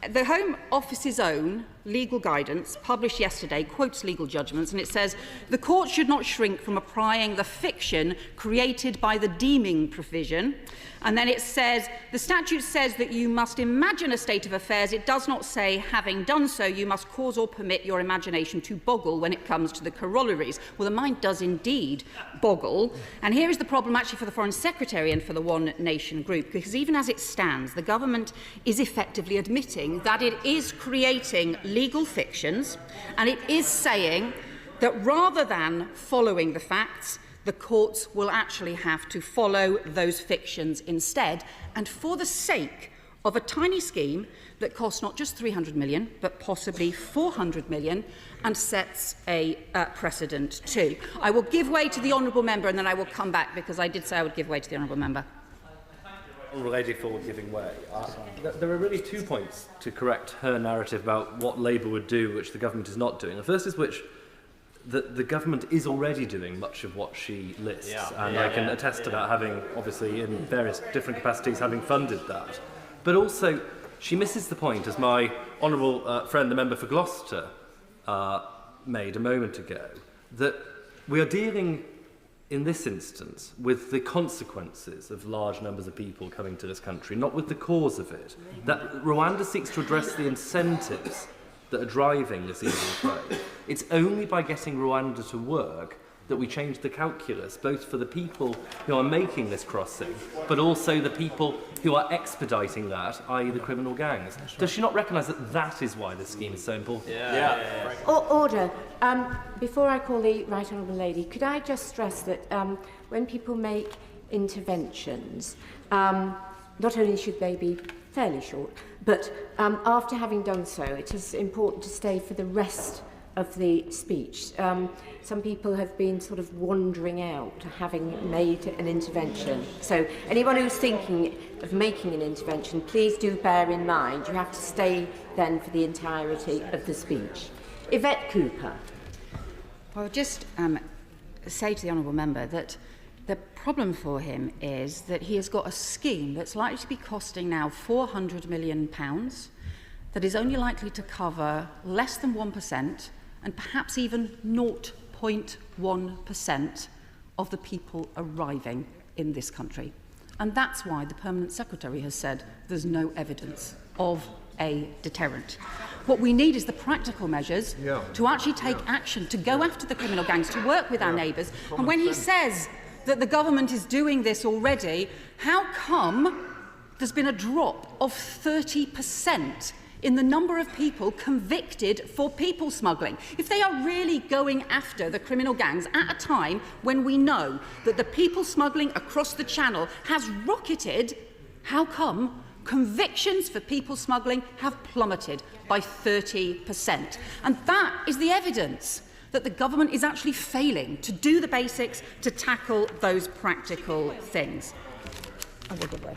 The Home Office's own legal guidance, published yesterday, quotes legal judgments, and it says, the court should not shrink from applying the fiction created by the deeming provision. And then it says, the statute says that you must imagine a state of affairs. It does not say, having done so, you must cause or permit your imagination to boggle when it comes to the corollaries. Well, the mind does indeed boggle. And here is the problem actually for the Foreign Secretary and for the One Nation group, because even as it stands, the government is effectively admitting that it is creating legal fictions, and it is saying that rather than following the facts, the courts will actually have to follow those fictions instead, and for the sake of a tiny scheme that costs not just 300 million, but possibly 400 million, and sets a precedent too. I will give way to the honourable member, and then I will come back, because I did say I would give way to the honourable member. Honourable Lady for giving way. There are really 2 points to correct her narrative about what Labour would do, which the government is not doing. The first is which the government is already doing much of what she lists, I can attest to that, having obviously in various different capacities having funded that. But also, she misses the point, as my honourable friend, the member for Gloucester, made a moment ago, that we are dealing in this instance with the consequences of large numbers of people coming to this country, not with the cause of it. That Rwanda seeks to address the incentives that are driving this evil trade. It's only by getting Rwanda to work that we change the calculus, both for the people who are making this crossing, but also the people who are expediting that, i.e. the criminal gangs. Does she not recognise that that is why this scheme is so important? Order. Before I call the Right Honourable Lady, could I just stress that when people make interventions, not only should they be fairly short, but after having done so, it is important to stay for the rest of the speech. Some people have been sort of wandering out, having made an intervention. So anyone who's thinking of making an intervention, please do bear in mind you have to stay then for the entirety of the speech. Yvette Cooper. Well, I'll just say to the honourable member that the problem for him is that he has got a scheme that's likely to be costing now £400 million, that is only likely to cover less than 1% and perhaps even 0.1% of the people arriving in this country. And that's why the Permanent Secretary has said there's no evidence of a deterrent. What we need is the practical measures to actually take action, to go after the criminal gangs, to work with our neighbours. And when he says that the government is doing this already, how come there's been a drop of 30% in the number of people convicted for people smuggling? If they are really going after the criminal gangs at a time when we know that the people smuggling across the Channel has rocketed, how come convictions for people smuggling have plummeted by 30%? And that is the evidence that the government is actually failing to do the basics to tackle those practical things. I will give way.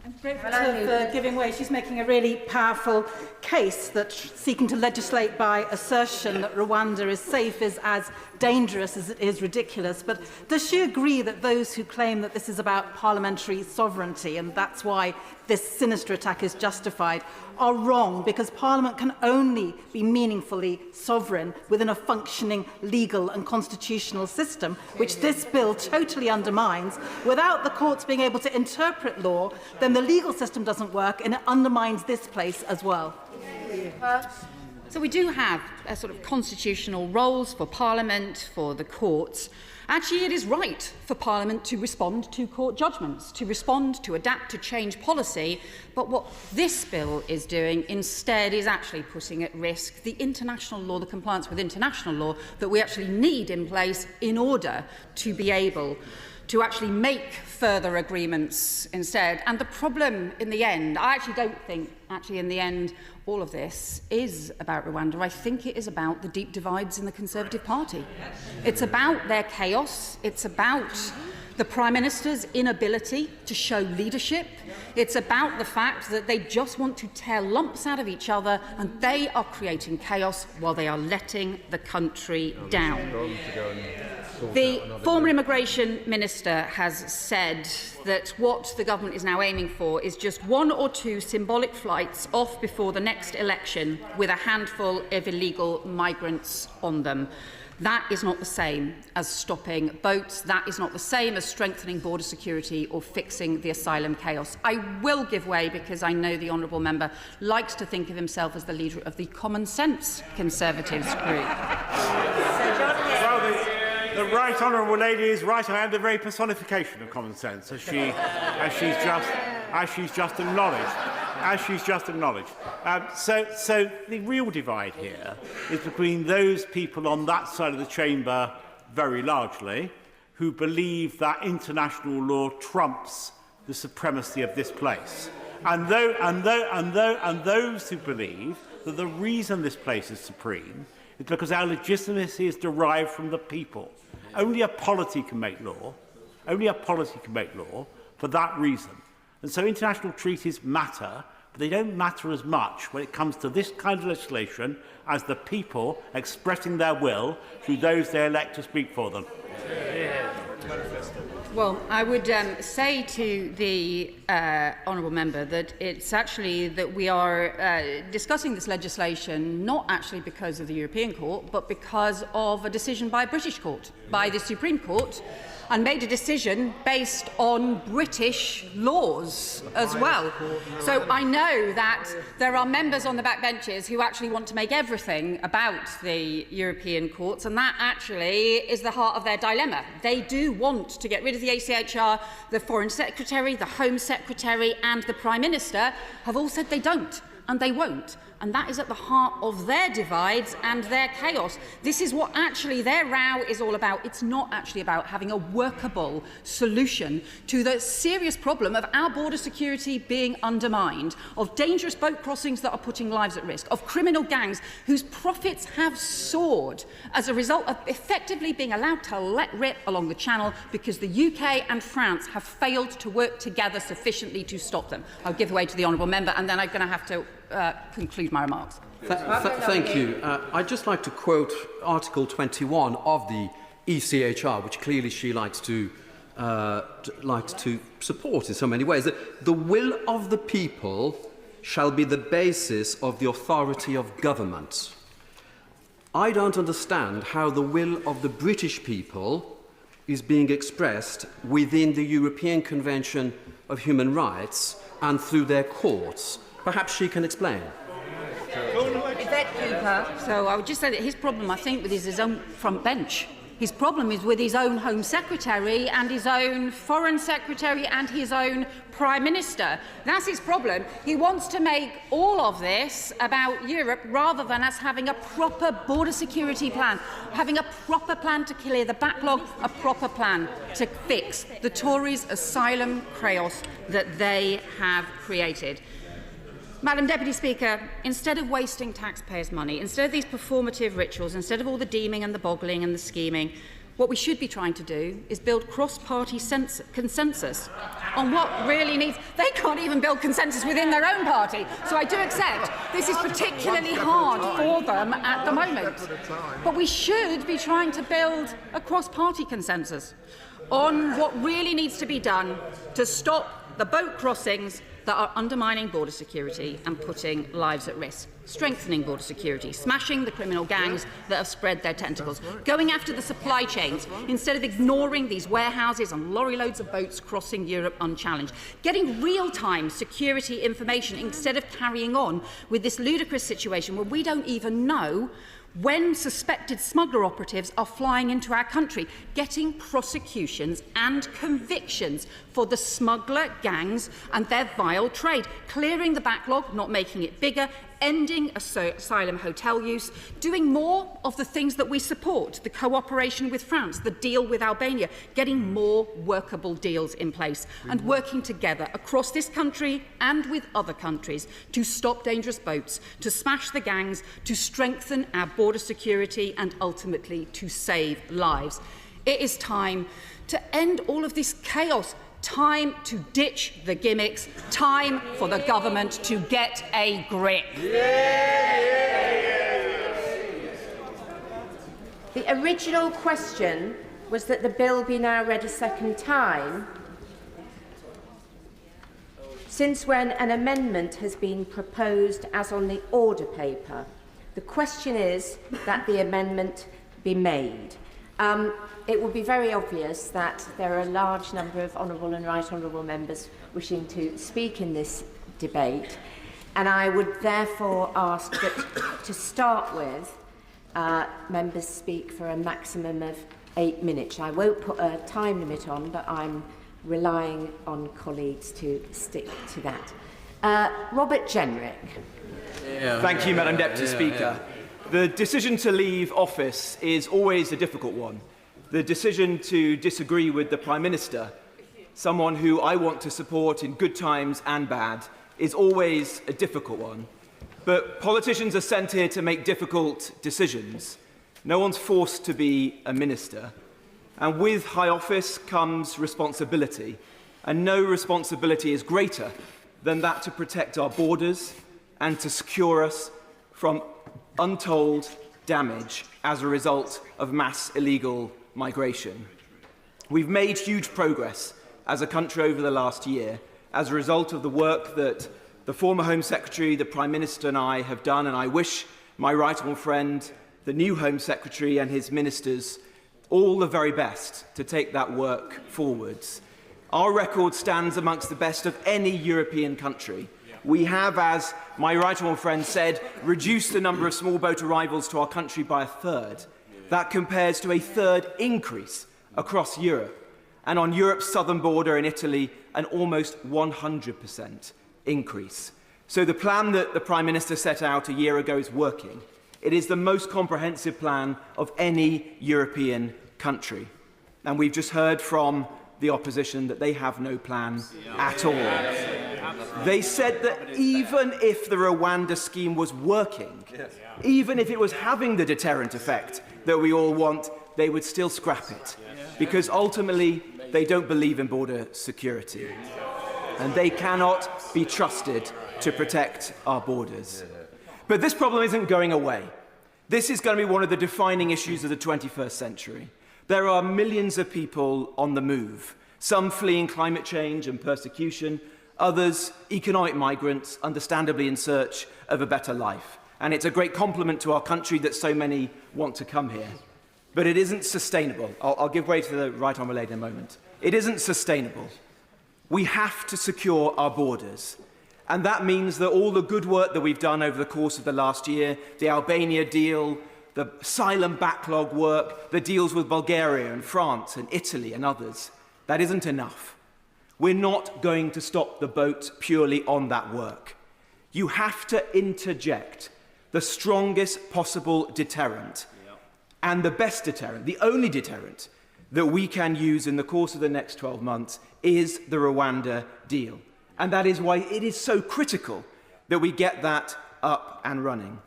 I'm grateful to her for giving way. She's making a really powerful case that seeking to legislate by assertion that Rwanda is safe is as dangerous as it is ridiculous. But does she agree that those who claim that this is about parliamentary sovereignty and that's why this sinister attack is justified are wrong, because Parliament can only be meaningfully sovereign within a functioning legal and constitutional system, which this bill totally undermines? Without the courts being able to interpret law, then the legal system doesn't work and it undermines this place as well. So we do have a sort of constitutional roles for Parliament, for the courts. Actually, it is right for Parliament to respond to court judgments, to respond, to adapt, to change policy. But what this bill is doing instead is actually putting at risk the international law, the compliance with international law that we actually need in place in order to be able to actually make further agreements instead. And the problem in the end, I actually don't think, in the end, all of this is about Rwanda. I think it is about the deep divides in the Conservative Party. It's about their chaos. It's about the Prime Minister's inability to show leadership. It's about the fact that they just want to tear lumps out of each other, and they are creating chaos while they are letting the country down. The former Immigration Minister has said that what the government is now aiming for is just 1 or 2 symbolic flights off before the next election with a handful of illegal migrants on them. That is not the same as stopping boats. That is not the same as strengthening border security or fixing the asylum chaos. I will give way because I know the honourable member likes to think of himself as the leader of the common sense Conservatives group. The right honourable lady is right. I am the very personification of common sense, as she's just acknowledged. So the real divide here is between those people on that side of the chamber, very largely, who believe that international law trumps the supremacy of this place, and those who believe that the reason this place is supreme is because our legitimacy is derived from the people. Only a polity can make law. Only a polity can make law for that reason. And so international treaties matter, but they don't matter as much when it comes to this kind of legislation as the people expressing their will through those they elect to speak for them. Well, I would say to the honourable member that it's actually that we are discussing this legislation not actually because of the European Court, but because of a decision by a British court, by the Supreme Court, and made a decision based on British laws as well. So I know that there are members on the backbenches who actually want to make everything about the European courts, and that actually is the heart of their dilemma. They do want to get rid of the ACHR. The Foreign Secretary, the Home Secretary and the Prime Minister have all said they don't, and they won't. And that is at the heart of their divides and their chaos. This is what actually their row is all about. It's not actually about having a workable solution to the serious problem of our border security being undermined, of dangerous boat crossings that are putting lives at risk, of criminal gangs whose profits have soared as a result of effectively being allowed to let rip along the Channel because the UK and France have failed to work together sufficiently to stop them. I'll give way to the honourable member, and then I'm going to have to conclude my remarks. Thank you. I'd just like to quote Article 21 of the ECHR, which clearly she likes to support in so many ways. That the will of the people shall be the basis of the authority of government. I don't understand how the will of the British people is being expressed within the European Convention of Human Rights and through their courts. Perhaps she can explain. So I would just say that his problem, I think, with his own front bench. His problem is with his own Home Secretary and his own Foreign Secretary and his own Prime Minister. That's his problem. He wants to make all of this about Europe rather than us having a proper border security plan, having a proper plan to clear the backlog, a proper plan to fix the Tories' asylum chaos that they have created. Madam Deputy Speaker, instead of wasting taxpayers' money, instead of these performative rituals, instead of all the deeming and the boggling and the scheming, what we should be trying to do is build cross-party consensus on what really needs. They can't even build consensus within their own party. So I do accept this is particularly hard for them at the moment. But we should be trying to build a cross-party consensus on what really needs to be done to stop the boat crossings that are undermining border security and putting lives at risk, strengthening border security, smashing the criminal gangs that have spread their tentacles, going after the supply chains instead of ignoring these warehouses and lorry loads of boats crossing Europe unchallenged, getting real-time security information instead of carrying on with this ludicrous situation where we don't even know when suspected smuggler operatives are flying into our country, getting prosecutions and convictions for the smuggler gangs and their vile trade, clearing the backlog, not making it bigger, ending asylum hotel use, doing more of the things that we support, the cooperation with France, the deal with Albania, getting more workable deals in place, and working together across this country and with other countries to stop dangerous boats, to smash the gangs, to strengthen our border security, and ultimately to save lives. It is time to end all of this chaos. Time to ditch the gimmicks. Time for the government to get a grip. The original question was that the bill be now read a second time, since when an amendment has been proposed as on the order paper. The question is that the amendment be made. It will be very obvious that there are a large number of honourable and right honourable members wishing to speak in this debate, and I would therefore ask that to start with, members speak for a maximum of 8 minutes. I won't put a time limit on, but I'm relying on colleagues to stick to that. Robert Jenrick. Thank you, Madam Deputy Speaker. The decision to leave office is always a difficult one. The decision to disagree with the Prime Minister, someone who I want to support in good times and bad, is always a difficult one. But politicians are sent here to make difficult decisions. No one's forced to be a minister. And with high office comes responsibility. And no responsibility is greater than that to protect our borders and to secure us from untold damage as a result of mass illegal migration. We've made huge progress as a country over the last year as a result of the work that the former Home Secretary, the Prime Minister and I have done, and I wish my right honourable friend, the new Home Secretary and his ministers all the very best to take that work forwards. Our record stands amongst the best of any European country. We have, as my right honourable friend said, reduced the number of small boat arrivals to our country by a third. That compares to a third increase across Europe. And on Europe's southern border in Italy, an almost 100% increase. So the plan that the Prime Minister set out a year ago is working. It is the most comprehensive plan of any European country. And we've just heard from the opposition that they have no plan at all. They said that even if the Rwanda scheme was working, even if it was having the deterrent effect that we all want, they would still scrap it. Because ultimately, they don't believe in border security. And they cannot be trusted to protect our borders. But this problem isn't going away. This is going to be one of the defining issues of the 21st century. There are millions of people on the move, some fleeing climate change and persecution, others economic migrants, understandably in search of a better life. And it's a great compliment to our country that so many want to come here. But it isn't sustainable. I'll give way to the right honourable lady in a moment. It isn't sustainable. We have to secure our borders. And that means that all the good work that we've done over the course of the last year, the Albania deal, the asylum backlog work, the deals with Bulgaria and France and Italy and others, that isn't enough. We're not going to stop the boat purely on that work. You have to interject the strongest possible deterrent and the best deterrent, the only deterrent that we can use in the course of the next 12 months is the Rwanda deal. And that is why it is so critical that we get that up and running.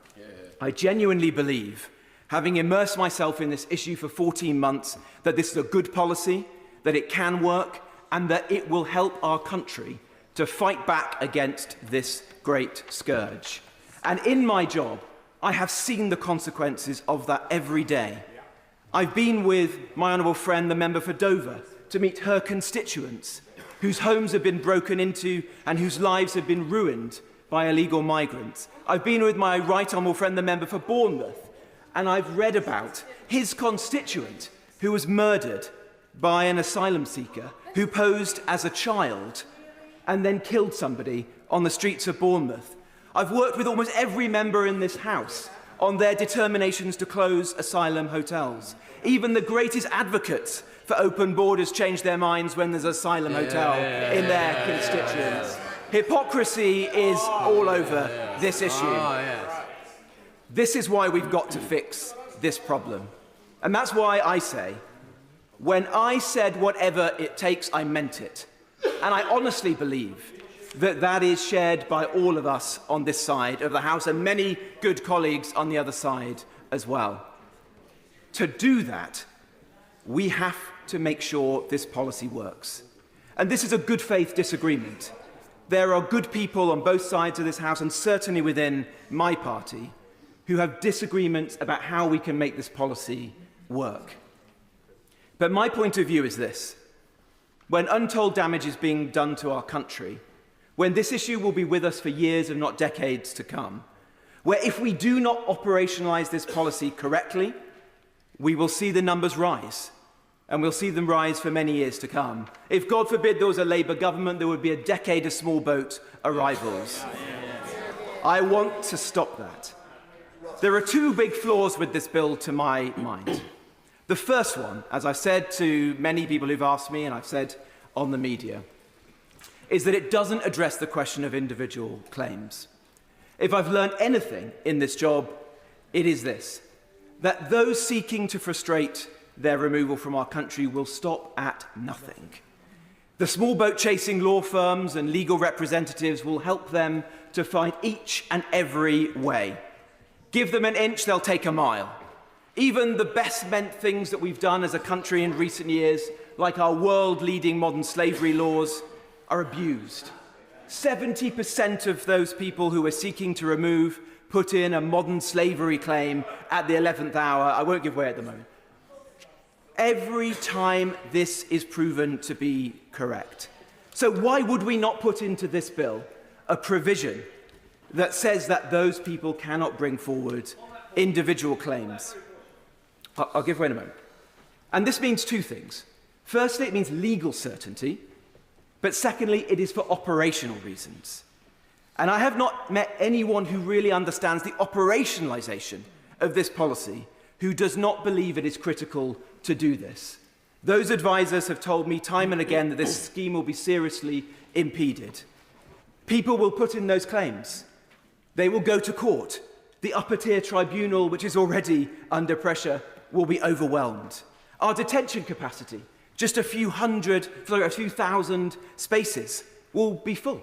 I genuinely believe, having immersed myself in this issue for 14 months, that this is a good policy, that it can work, and that it will help our country to fight back against this great scourge. And in my job, I have seen the consequences of that every day. I've been with my honourable friend, the member for Dover, to meet her constituents, whose homes have been broken into and whose lives have been ruined by illegal migrants. I've been with my right honourable friend, the member for Bournemouth, and I've read about his constituent who was murdered by an asylum seeker who posed as a child and then killed somebody on the streets of Bournemouth. I've worked with almost every member in this House on their determinations to close asylum hotels. Even the greatest advocates for open borders change their minds when there's an asylum hotel in their constituents. Hypocrisy is all over this issue. This is why we've got to fix this problem. And that's why I say, when I said whatever it takes, I meant it. And I honestly believe that that is shared by all of us on this side of the House and many good colleagues on the other side as well. To do that, we have to make sure this policy works. And this is a good faith disagreement. There are good people on both sides of this House, and certainly within my party, who have disagreements about how we can make this policy work. But my point of view is this. When untold damage is being done to our country, when this issue will be with us for years and not decades to come, where if we do not operationalise this policy correctly, we will see the numbers rise, and we'll see them rise for many years to come. If, God forbid, there was a Labour government, there would be a decade of small boat arrivals. I want to stop that. There are two big flaws with this bill to my mind. The first one, as I've said to many people who've asked me and I've said on the media, is that it doesn't address the question of individual claims. If I've learned anything in this job, it is this, that those seeking to frustrate their removal from our country will stop at nothing. The small boat chasing law firms and legal representatives will help them to find each and every way. Give them an inch, they'll take a mile. Even the best meant things that we've done as a country in recent years, like our world-leading modern slavery laws, are abused. 70% of those people who are seeking to remove put in a modern slavery claim at the 11th hour. I won't give way at the moment. Every time this is proven to be correct. So why would we not put into this bill a provision that says that those people cannot bring forward individual claims? I'll give way in a moment. And this means two things. Firstly, it means legal certainty, but secondly, it is for operational reasons. And I have not met anyone who really understands the operationalisation of this policy who does not believe it is critical to do this. Those advisers have told me time and again that this scheme will be seriously impeded. People will put in those claims. They will go to court. The upper-tier tribunal, which is already under pressure, will be overwhelmed. Our detention capacity, just a few thousand spaces, will be full.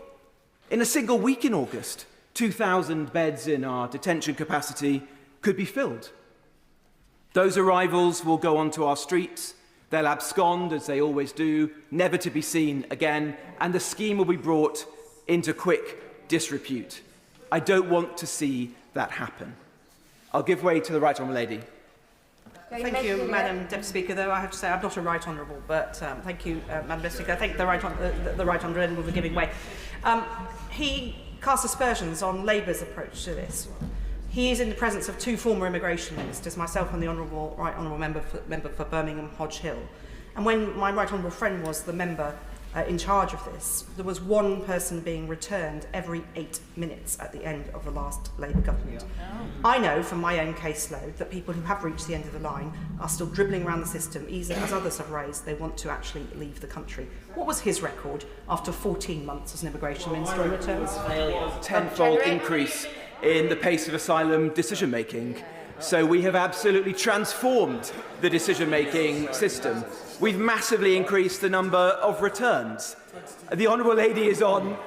In a single week in August, 2,000 beds in our detention capacity could be filled. Those arrivals will go onto our streets. They'll abscond, as they always do, never to be seen again, and the scheme will be brought into quick disrepute. I don't want to see that happen. I'll give way to the Right Honourable Lady. Thank you, Madam Deputy Speaker. Though I have to say I'm not a Right Honourable, but thank you, Madam Deputy Speaker. I thank the Right Honourable for giving way. He casts aspersions on Labour's approach to this. He is in the presence of two former immigration ministers, myself and the Right Honourable member for Birmingham Hodge Hill. And when my Right Honourable friend was the member in charge of this, there was one person being returned every 8 minutes at the end of the last Labour government. I know from my own caseload that people who have reached the end of the line are still dribbling around the system, either, as others have raised, they want to actually leave the country. What was his record after 14 months as an immigration minister on returns? Tenfold increase in the pace of asylum decision-making. So we have absolutely transformed the decision-making system. We've massively increased the number of returns. The Honourable Lady is on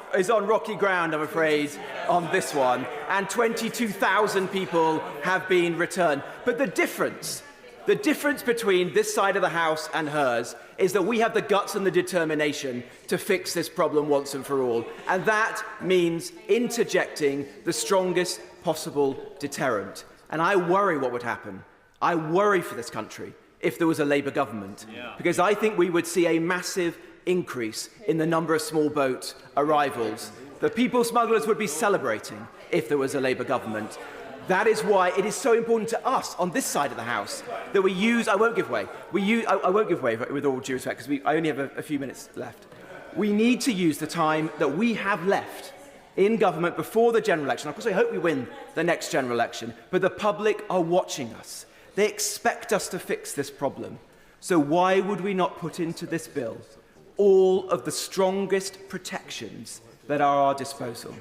rocky ground, I'm afraid, on this one, and 22,000 people have been returned. But the difference between this side of the House and hers is that we have the guts and the determination to fix this problem once and for all. And that means interjecting the strongest possible deterrent. And I worry what would happen. I worry for this country if there was a Labour government, because I think we would see a massive increase in the number of small boat arrivals. The people smugglers would be celebrating if there was a Labour government. That is why it is so important to us on this side of the House that we use, I won't give way, I won't give way with all due respect because I only have a few minutes left. We need to use the time that we have left in government before the general election. Of course, I hope we win the next general election, but the public are watching us. They expect us to fix this problem. So why would we not put into this bill all of the strongest protections that are at our disposal?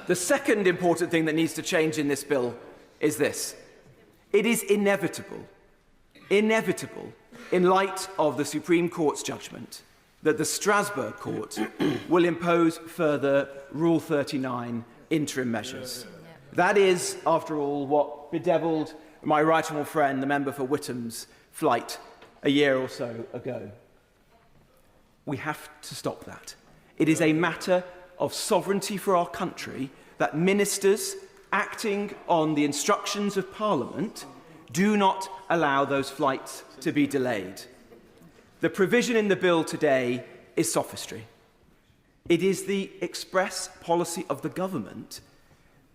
The second important thing that needs to change in this bill is this. It is inevitable, in light of the Supreme Court's judgment, that the Strasbourg Court will impose further Rule 39 interim measures. That is, after all, what bedevilled my right honourable friend, the member for Whittam's, flight a year or so ago. We have to stop that. It is a matter of sovereignty for our country that ministers acting on the instructions of Parliament do not allow those flights to be delayed. The provision in the bill today is sophistry. It is the express policy of the government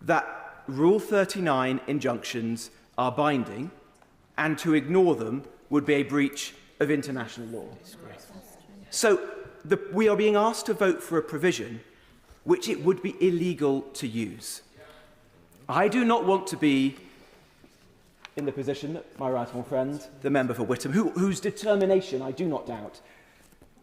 that Rule 39 injunctions are binding, and to ignore them would be a breach of international law. So we are being asked to vote for a provision which it would be illegal to use. I do not want to be in the position that my right honourable friend, the member for Whittam, whose determination I do not doubt,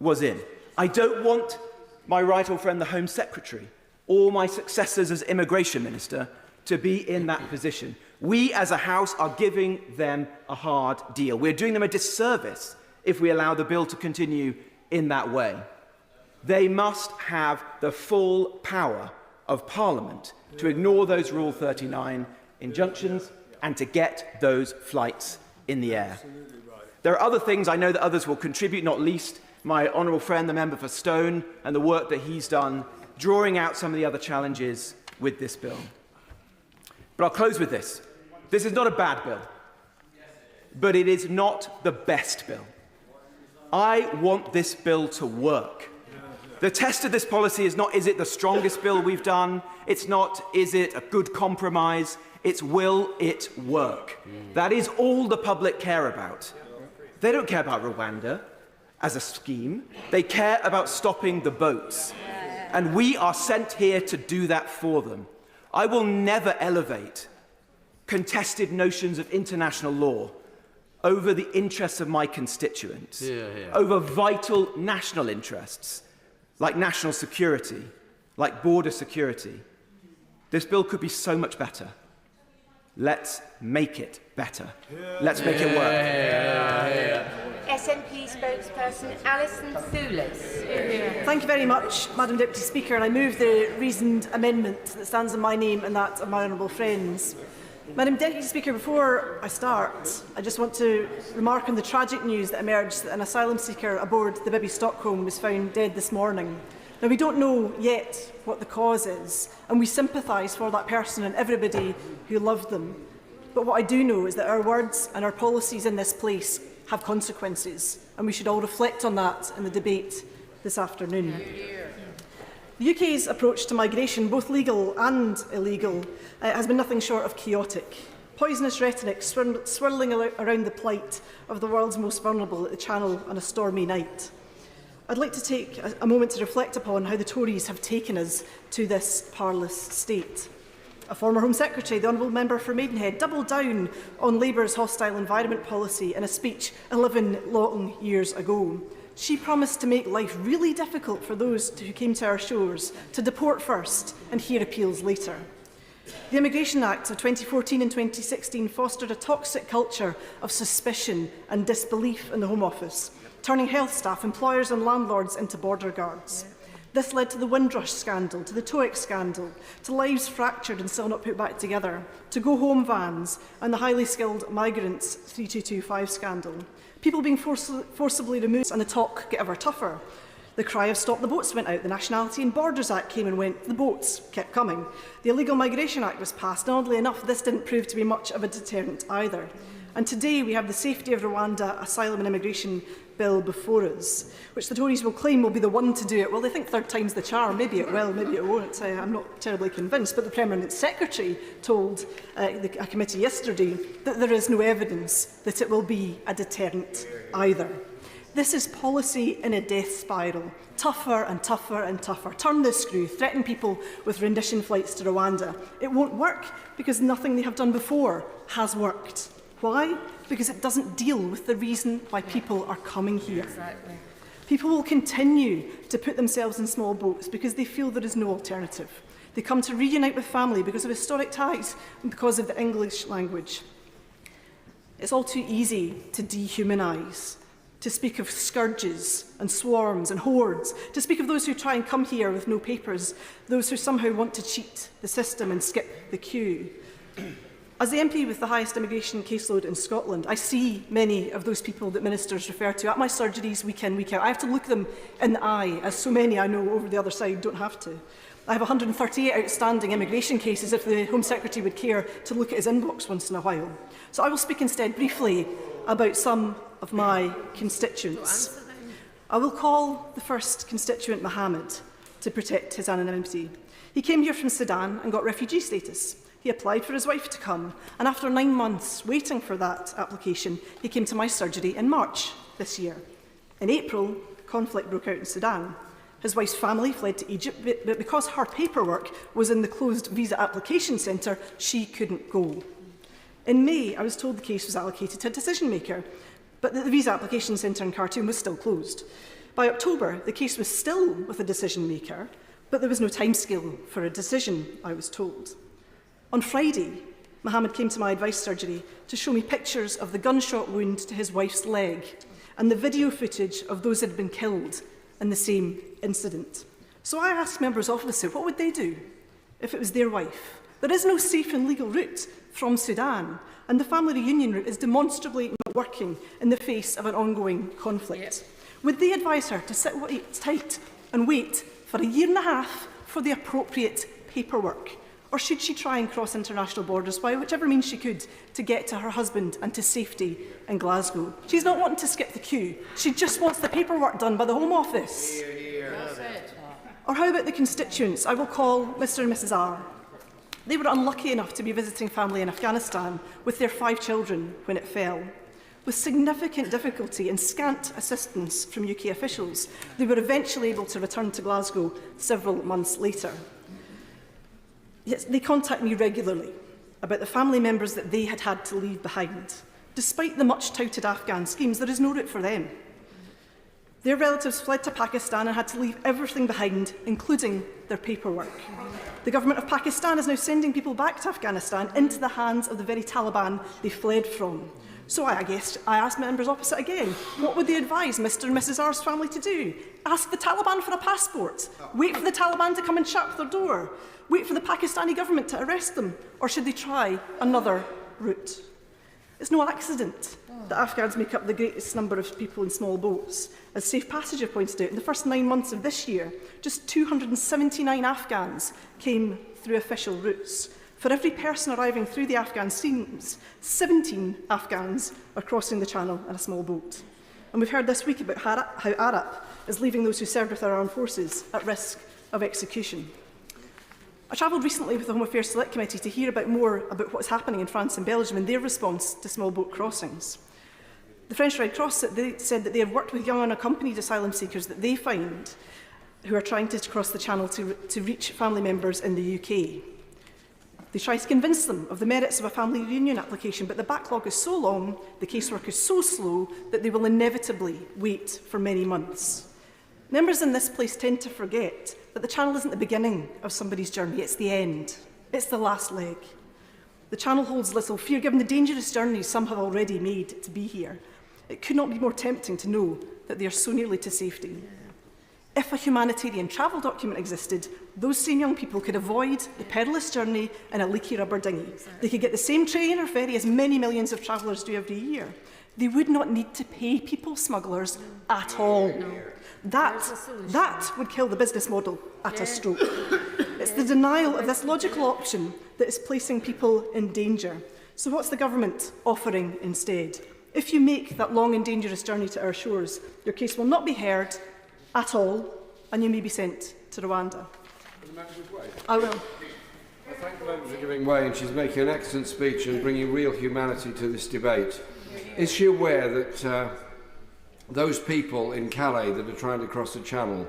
was in. I don't want my right honourable friend, the Home Secretary, or my successors as Immigration Minister to be in that position. We as a House are giving them a hard deal. We're doing them a disservice if we allow the bill to continue in that way. They must have the full power of Parliament to ignore those Rule 39 injunctions and to get those flights in the air. There are other things I know that others will contribute, not least my honourable friend, the member for Stone, and the work that he's done, drawing out some of the other challenges with this bill. But I'll close with this. This is not a bad bill, but it is not the best bill. I want this bill to work. The test of this policy is not, is it the strongest bill we've done? It's not, is it a good compromise? It's, will it work? That is all the public care about. They don't care about Rwanda as a scheme. They care about stopping the boats. And we are sent here to do that for them. I will never elevate contested notions of international law over the interests of my constituents, over vital national interests, like national security, like border security. This bill could be so much better. Let's make it better. Let's make it work. SNP spokesperson Alison Thewlis. Thank you very much, Madam Deputy Speaker, and I move the reasoned amendment that stands in my name and that of my honourable friends. Madam Deputy Speaker, before I start, I just want to remark on the tragic news that emerged that an asylum seeker aboard the Bibby Stockholm was found dead this morning. Now, we don't know yet what the cause is, and we sympathise for that person and everybody who loved them. But what I do know is that our words and our policies in this place have consequences, and we should all reflect on that in the debate this afternoon. The UK's approach to migration, both legal and illegal, has been nothing short of chaotic. Poisonous rhetoric swirling around the plight of the world's most vulnerable at the Channel on a stormy night. I'd like to take a moment to reflect upon how the Tories have taken us to this parlous state. A former Home Secretary, the Honourable Member for Maidenhead, doubled down on Labour's hostile environment policy in a speech 11 long years ago. She promised to make life really difficult for those who came to our shores, to deport first and hear appeals later. The Immigration Act of 2014 and 2016 fostered a toxic culture of suspicion and disbelief in the Home Office, turning health staff, employers and landlords into border guards. This led to the Windrush scandal, to the TOEIC scandal, to lives fractured and still not put back together, to go-home vans and the highly skilled migrants 3225 scandal. People being forcibly removed and the talk get ever tougher. The cry of Stop the Boats went out, the Nationality and Borders Act came and went, the boats kept coming. The Illegal Migration Act was passed, and oddly enough, this didn't prove to be much of a deterrent either. And today we have the Safety of Rwanda Asylum and Immigration Bill before us, which the Tories will claim will be the one to do it. Well, they think third time's the charm. Maybe it will, maybe it won't. I'm not terribly convinced. But the Permanent Secretary told a committee yesterday that there is no evidence that it will be a deterrent either. This is policy in a death spiral. Tougher and tougher and tougher. Turn the screw, threaten people with rendition flights to Rwanda. It won't work because nothing they have done before has worked. Why? Because it doesn't deal with the reason why people are coming here. Exactly. People will continue to put themselves in small boats because they feel there is no alternative. They come to reunite with family because of historic ties and because of the English language. It's all too easy to dehumanise, to speak of scourges and swarms and hordes, to speak of those who try and come here with no papers, those who somehow want to cheat the system and skip the queue. As the MP with the highest immigration caseload in Scotland, I see many of those people that ministers refer to at my surgeries week in, week out. I have to look them in the eye, as so many I know over the other side don't have to. I have 138 outstanding immigration cases if the Home Secretary would care to look at his inbox once in a while. So I will speak instead briefly about some of my constituents. I will call the first constituent Mohammed to protect his anonymity. He came here from Sudan and got refugee status. He applied for his wife to come, and after 9 months waiting for that application, he came to my surgery in March this year. In April, conflict broke out in Sudan. His wife's family fled to Egypt, but because her paperwork was in the closed visa application centre, she couldn't go. In May, I was told the case was allocated to a decision maker, but that the visa application centre in Khartoum was still closed. By October, the case was still with a decision maker, but there was no timescale for a decision, I was told. On Friday, Mohammed came to my advice surgery to show me pictures of the gunshot wound to his wife's leg and the video footage of those that had been killed in the same incident. So I asked members opposite what would they do if it was their wife. There is no safe and legal route from Sudan, and the family reunion route is demonstrably not working in the face of an ongoing conflict. Would they advise her to sit tight and wait for 1.5 years for the appropriate paperwork? Or should she try and cross international borders by whichever means she could to get to her husband and to safety in Glasgow? She's not wanting to skip the queue. She just wants the paperwork done by the Home Office. That's it. Or how about the constituents? I will call Mr and Mrs R. They were unlucky enough to be visiting family in Afghanistan with their 5 children when it fell. With significant difficulty and scant assistance from UK officials, they were eventually able to return to Glasgow several months later. Yet they contact me regularly about the family members that they had had to leave behind. Despite the much-touted Afghan schemes, there is no route for them. Their relatives fled to Pakistan and had to leave everything behind, including their paperwork. The government of Pakistan is now sending people back to Afghanistan into the hands of the very Taliban they fled from. So I asked members opposite again, what would they advise Mr and Mrs R's family to do? Ask the Taliban for a passport? Wait for the Taliban to come and shut their door? Wait for the Pakistani government to arrest them? Or should they try another route? It's no accident that Afghans make up the greatest number of people in small boats. As Safe Passage have pointed out, in the first 9 months of this year, just 279 Afghans came through official routes. For every person arriving through the Afghan seams, 17 Afghans are crossing the channel in a small boat. And we've heard this week about how Arab is leaving those who served with our armed forces at risk of execution. I travelled recently with the Home Affairs Select Committee to hear more about what's happening in France and Belgium and their response to small boat crossings. The French Red Cross said that they have worked with young unaccompanied asylum seekers that they find who are trying to cross the channel to reach family members in the UK. They try to convince them of the merits of a family reunion application, but the backlog is so long, the casework is so slow, that they will inevitably wait for many months. Members in this place tend to forget that the channel isn't the beginning of somebody's journey, it's the end. It's the last leg. The channel holds little fear, given the dangerous journeys some have already made to be here. It could not be more tempting to know that they are so nearly to safety. If a humanitarian travel document existed, those same young people could avoid the perilous journey in a leaky rubber dinghy. They could get the same train or ferry as many millions of travellers do every year. They would not need to pay people smugglers at all. That would kill the business model at a stroke. It's the denial of this logical option that is placing people in danger. So what's the government offering instead? If you make that long and dangerous journey to our shores, your case will not be heard at all, and you may be sent to Rwanda. I will. I thank the member for giving way, and she's making an excellent speech and bringing real humanity to this debate. Is she aware that those people in Calais that are trying to cross the Channel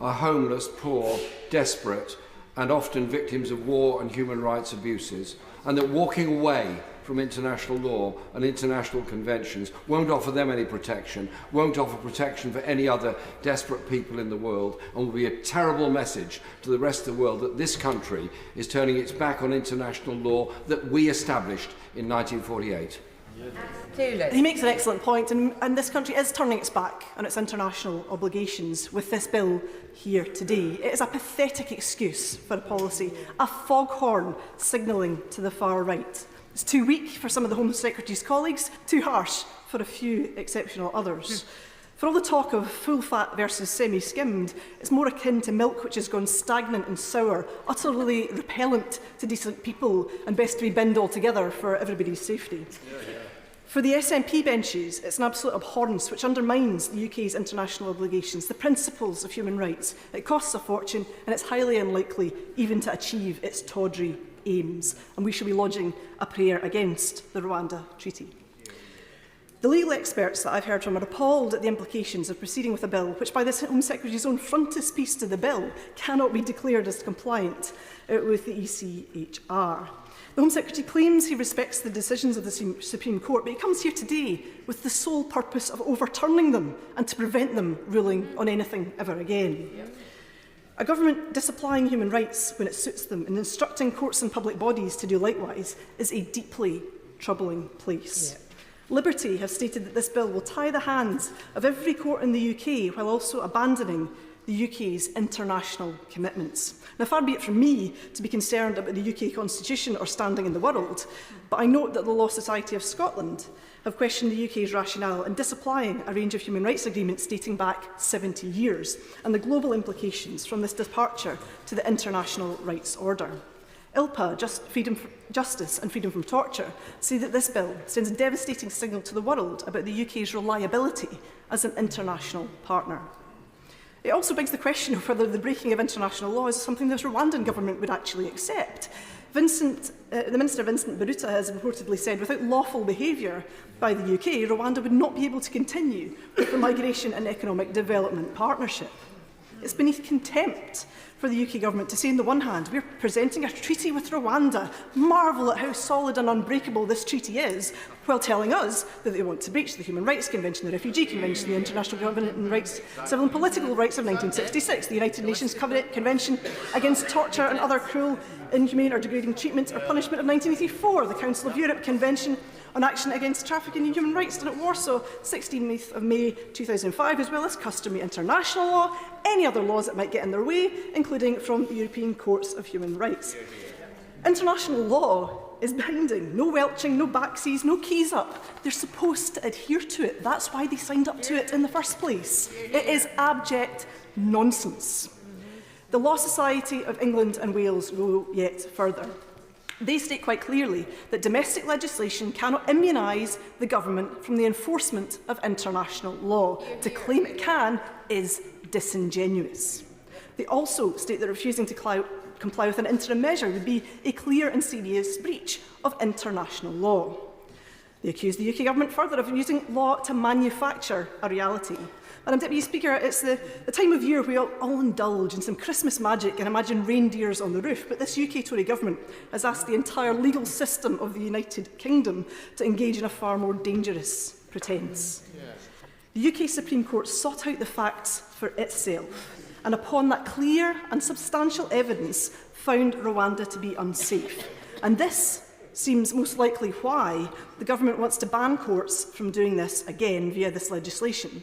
are homeless, poor, desperate, and often victims of war and human rights abuses, and that walking away from international law and international conventions won't offer them any protection, won't offer protection for any other desperate people in the world, and will be a terrible message to the rest of the world that this country is turning its back on international law that we established in 1948. He makes an excellent point, and this country is turning its back on its international obligations with this bill here today. It is a pathetic excuse for a policy, a foghorn signalling to the far right. It's too weak for some of the Home Secretary's colleagues, too harsh for a few exceptional others. For all the talk of full-fat versus semi-skimmed, it's more akin to milk which has gone stagnant and sour, utterly repellent to decent people and best to be binned altogether for everybody's safety. For the SNP benches, it's an absolute abhorrence which undermines the UK's international obligations, the principles of human rights. It costs a fortune and it's highly unlikely even to achieve its tawdry aims, and we shall be lodging a prayer against the Rwanda Treaty. The legal experts that I've heard from are appalled at the implications of proceeding with a bill which, by the Home Secretary's own frontispiece to the bill, cannot be declared as compliant with the ECHR. The Home Secretary claims he respects the decisions of the Supreme Court, but he comes here today with the sole purpose of overturning them and to prevent them ruling on anything ever again. A government disapplying human rights when it suits them and instructing courts and public bodies to do likewise is a deeply troubling place. Liberty have stated that this bill will tie the hands of every court in the UK while also abandoning the UK's international commitments. Now, far be it from me to be concerned about the UK Constitution or standing in the world, but I note that the Law Society of Scotland have questioned the UK's rationale in disapplying a range of human rights agreements dating back 70 years and the global implications from this departure to the international rights order. ILPA, Justice and Freedom from Torture, say that this bill sends a devastating signal to the world about the UK's reliability as an international partner. It also begs the question of whether the breaking of international law is something the Rwandan government would actually accept. The Minister Vincent Biruta has reportedly said without lawful behaviour by the UK, Rwanda would not be able to continue with the Migration and Economic Development Partnership. It's beneath contempt for the UK government to say, on the one hand, we're presenting a treaty with Rwanda, marvel at how solid and unbreakable this treaty is, while telling us that they want to breach the Human Rights Convention, the Refugee Convention, the International Covenant on Rights, Civil and Political Rights of 1966, the United Nations Convention Against Torture and Other Cruel, Inhumane or Degrading Treatment or Punishment of 1984, the Council of Europe Convention on Action Against Trafficking in Human Rights done at Warsaw, 16th of May 2005, as well as customary international law, any other laws that might get in their way, including from the European Courts of Human Rights. International law is binding. No welching, no backseas, no keys up. They're supposed to adhere to it. That's why they signed up to it in the first place. It is abject nonsense. The Law Society of England and Wales go yet further. They state quite clearly that domestic legislation cannot immunise the government from the enforcement of international law. To claim it can is disingenuous. They also state that refusing to comply with an interim measure would be a clear and serious breach of international law. They accuse the UK government further of using law to manufacture a reality. Madam Deputy Speaker, it's the time of year we all indulge in some Christmas magic and imagine reindeers on the roof, but this UK Tory government has asked the entire legal system of the United Kingdom to engage in a far more dangerous pretence. The UK Supreme Court sought out the facts for itself, and upon that clear and substantial evidence found Rwanda to be unsafe. And this seems most likely why the government wants to ban courts from doing this again via this legislation.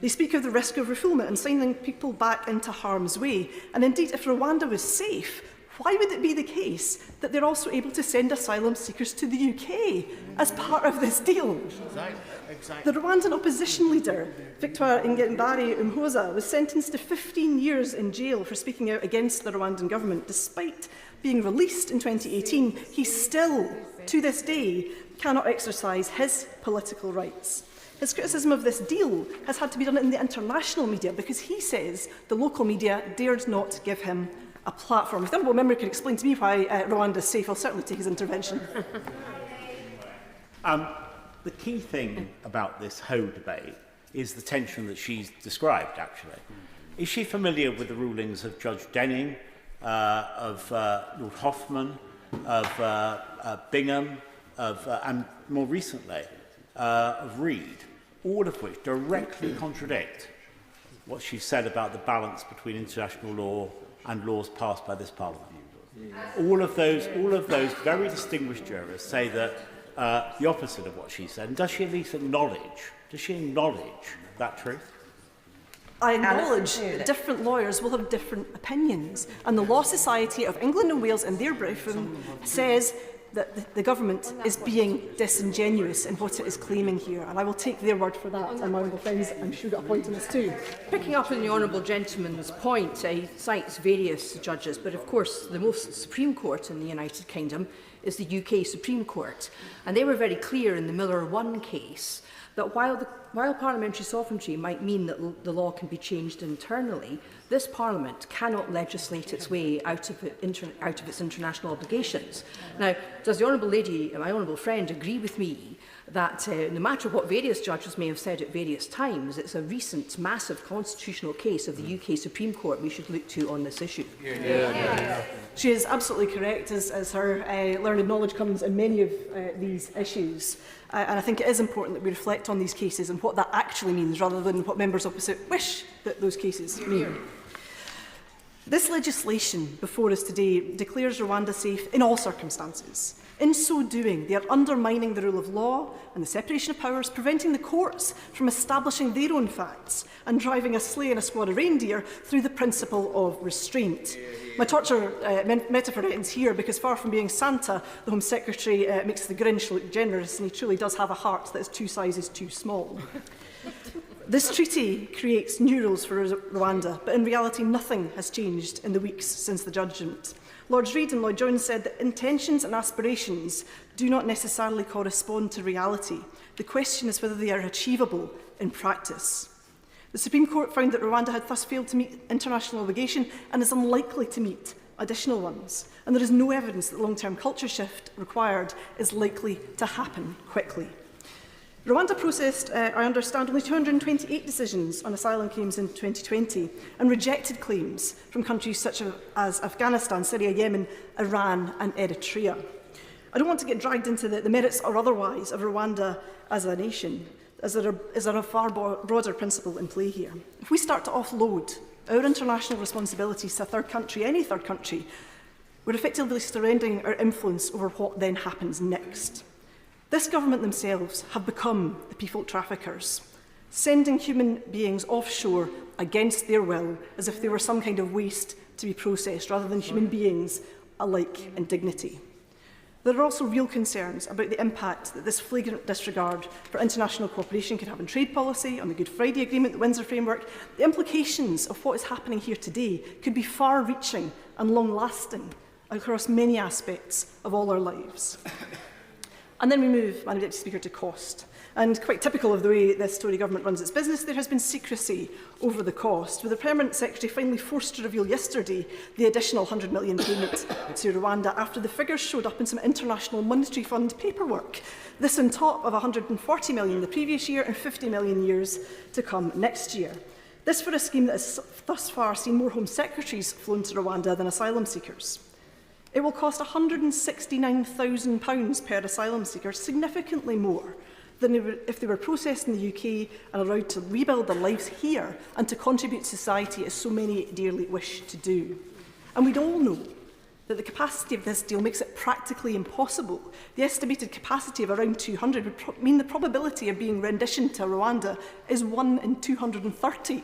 They speak of the risk of refoulement and sending people back into harm's way. And indeed, if Rwanda was safe, why would it be the case that they're also able to send asylum seekers to the UK as part of this deal? The Rwandan opposition leader, Victoire Ingabire Umuhoza, was sentenced to 15 years in jail for speaking out against the Rwandan government. Despite being released in 2018, he still, to this day, cannot exercise his political rights. His criticism of this deal has had to be done in the international media because he says the local media dared not give him a platform. If the Honourable Member could explain to me why Rwanda is safe, I'll certainly take his intervention. The key thing about this whole debate is the tension that she's described, actually. Is she familiar with the rulings of Judge Denning, of Lord Hoffman, of Bingham, and more recently, of Reid, all of which directly contradict what she said about the balance between international law and laws passed by this Parliament? All of those very distinguished jurors say that the opposite of what she said. And does she at least acknowledge that truth? I acknowledge that different lawyers will have different opinions, and the Law Society of England and Wales in their briefing says that the government is being disingenuous in what it is claiming here, and I will take their word for that, and my honourable friends, I'm sure, got a point on this too. Picking up on the honourable gentleman's point, he cites various judges, but of course the most Supreme Court in the United Kingdom is the UK Supreme Court, and they were very clear in the Miller 1 case that while parliamentary sovereignty might mean that the law can be changed internally, this Parliament cannot legislate its way out of its international obligations. Now, does the honourable lady, my honourable friend, agree with me that no matter what various judges may have said at various times, it's a recent massive constitutional case of the UK Supreme Court we should look to on this issue? She is absolutely correct, as her learned knowledge comes in many of these issues. And I think it is important that we reflect on these cases and what that actually means, rather than what members opposite wish that those cases mean. This legislation before us today declares Rwanda safe in all circumstances. In so doing, they are undermining the rule of law and the separation of powers, preventing the courts from establishing their own facts and driving a sleigh and a squad of reindeer through the principle of restraint. My torture metaphor ends here because, far from being Santa, the Home Secretary makes the Grinch look generous, and he truly does have a heart that is 2 sizes too small. This treaty creates new rules for Rwanda, but in reality nothing has changed in the weeks since the judgment. Lords Reid and Lloyd Jones said that intentions and aspirations do not necessarily correspond to reality. The question is whether they are achievable in practice. The Supreme Court found that Rwanda had thus failed to meet international obligation and is unlikely to meet additional ones. And there is no evidence that the long-term culture shift required is likely to happen quickly. Rwanda processed, I understand, only 228 decisions on asylum claims in 2020 and rejected claims from countries such as Afghanistan, Syria, Yemen, Iran and Eritrea. I don't want to get dragged into the merits or otherwise of Rwanda as a nation, as there is a far broader principle in play here. If we start to offload our international responsibilities to a third country, any third country, we're effectively surrendering our influence over what then happens next. This government themselves have become the people traffickers, sending human beings offshore against their will as if they were some kind of waste to be processed rather than human beings alike in dignity. There are also real concerns about the impact that this flagrant disregard for international cooperation could have on trade policy, on the Good Friday Agreement, the Windsor Framework. The implications of what is happening here today could be far-reaching and long-lasting across many aspects of all our lives. And then we move, Madam Deputy Speaker, to cost. And quite typical of the way this Tory government runs its business, there has been secrecy over the cost, with the Permanent Secretary finally forced to reveal yesterday the additional £100 million payment to Rwanda after the figures showed up in some International Monetary Fund paperwork. This on top of £140 million the previous year and £50 million years to come next year. This for a scheme that has thus far seen more Home Secretaries flown to Rwanda than asylum seekers. It will cost £169,000 per asylum seeker, significantly more than if they were processed in the UK and allowed to rebuild their lives here and to contribute to society as so many dearly wish to do. And we'd all know that the capacity of this deal makes it practically impossible. The estimated capacity of around 200 would mean the probability of being renditioned to Rwanda is 1 in 230.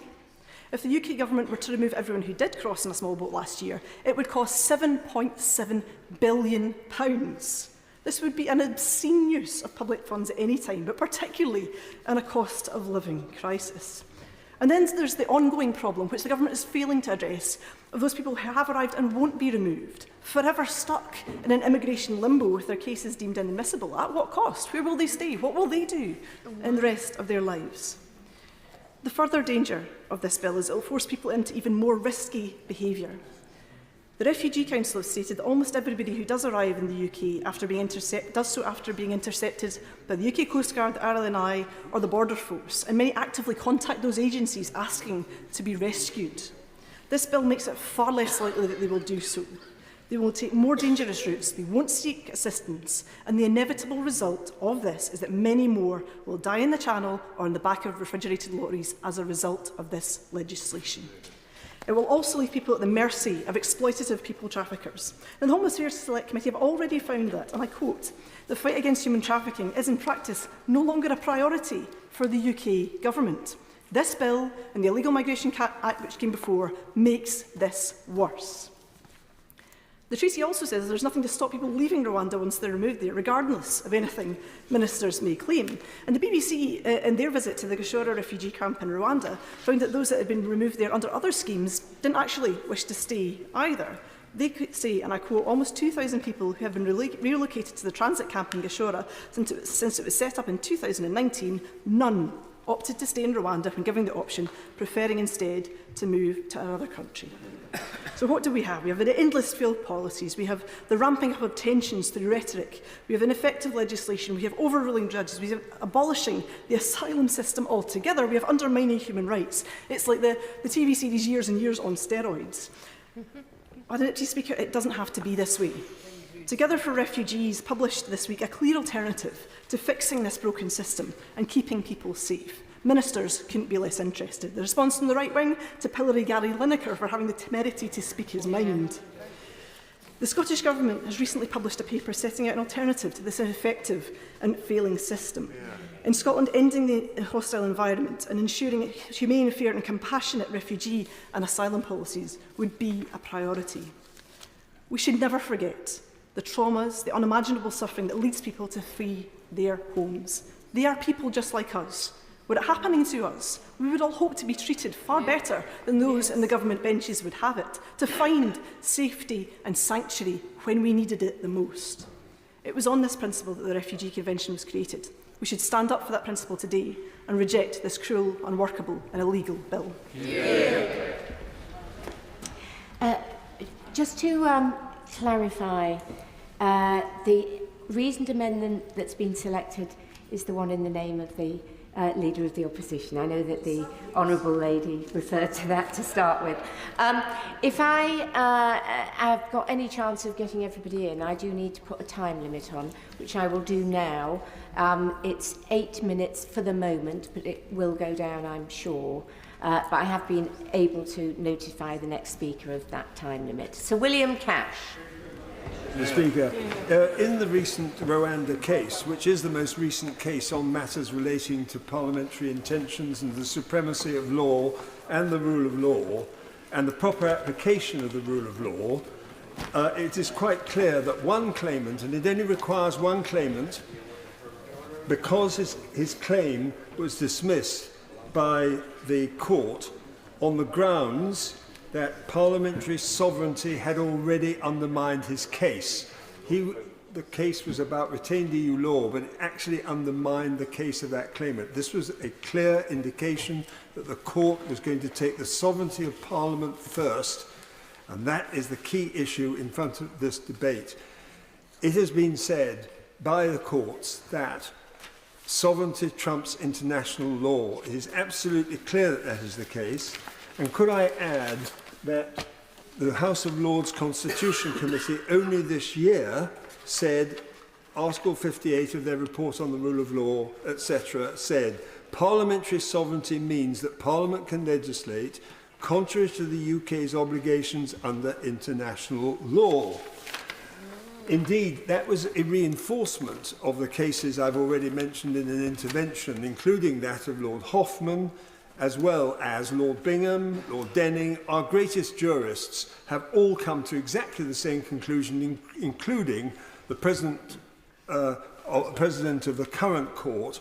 If the UK government were to remove everyone who did cross in a small boat last year, it would cost £7.7 billion. This would be an obscene use of public funds at any time, but particularly in a cost of living crisis. And then there's the ongoing problem, which the government is failing to address, of those people who have arrived and won't be removed, forever stuck in an immigration limbo with their cases deemed inadmissible. At what cost? Where will they stay? What will they do in the rest of their lives? The further danger of this bill is it will force people into even more risky behaviour. The Refugee Council have stated that almost everybody who does arrive in the UK does so after being intercepted by the UK Coast Guard, the RLNI or the Border Force, and many actively contact those agencies asking to be rescued. This bill makes it far less likely that they will do so. They will take more dangerous routes, they won't seek assistance, and the inevitable result of this is that many more will die in the Channel or in the back of refrigerated lorries as a result of this legislation. It will also leave people at the mercy of exploitative people traffickers. And the Home Affairs Select Committee have already found that, and I quote, "The fight against human trafficking is in practice no longer a priority for the UK government. This bill and the Illegal Migration Act which came before makes this worse." The treaty also says there's nothing to stop people leaving Rwanda once they're removed there, regardless of anything ministers may claim. And the BBC, in their visit to the Gashora refugee camp in Rwanda, found that those that had been removed there under other schemes didn't actually wish to stay either. They could say, and I quote, "Almost 2,000 people who have been relocated to the transit camp in Gashora since it was set up in 2019, none opted to stay in Rwanda when given the option, preferring instead to move to another country." So what do we have? We have the endless failed policies, we have the ramping up of tensions through rhetoric, we have ineffective legislation, we have overruling judges, we have abolishing the asylum system altogether, we have undermining human rights. It's like the TV series Years and Years on steroids. Deputy Speaker, it doesn't have to be this way. Together for Refugees published this week a clear alternative to fixing this broken system and keeping people safe. Ministers couldn't be less interested. The response from the right wing to pillory Gary Lineker for having the temerity to speak his mind. The Scottish Government has recently published a paper setting out an alternative to this ineffective and failing system. In Scotland, ending the hostile environment and ensuring humane, fair and compassionate refugee and asylum policies would be a priority. We should never forget the traumas, the unimaginable suffering that leads people to flee their homes. They are people just like us. Were it happening to us, we would all hope to be treated far better than those in the government benches would have it, to find safety and sanctuary when we needed it the most. It was on this principle that the Refugee Convention was created. We should stand up for that principle today and reject this cruel, unworkable and illegal bill. Just to clarify, the reasoned amendment that's been selected is the one in the name of the Leader of the Opposition. I know that the Honourable Lady referred to that to start with. If I have got any chance of getting everybody in, I do need to put a time limit on, which I will do now. It's 8 minutes for the moment, but it will go down, I'm sure. But I have been able to notify the next speaker of that time limit. Sir William Cash. Mr. Speaker, in the recent Rwanda case, which is the most recent case on matters relating to parliamentary intentions and the supremacy of law and the rule of law, and the proper application of the rule of law, it is quite clear that one claimant, and it only requires one claimant, because his claim was dismissed by the court on the grounds that parliamentary sovereignty had already undermined his case. The case was about retained EU law, but it actually undermined the case of that claimant. This was a clear indication that the court was going to take the sovereignty of Parliament first, and that is the key issue in front of this debate. It has been said by the courts that sovereignty trumps international law. It is absolutely clear that that is the case. And could I add that the House of Lords Constitution Committee only this year said, Article 58 of their report on the rule of law, etc., said, parliamentary sovereignty means that Parliament can legislate contrary to the UK's obligations under international law. Indeed, that was a reinforcement of the cases I've already mentioned in an intervention, including that of Lord Hoffman, as well as Lord Bingham, Lord Denning. Our greatest jurists have all come to exactly the same conclusion, including the President of the current court,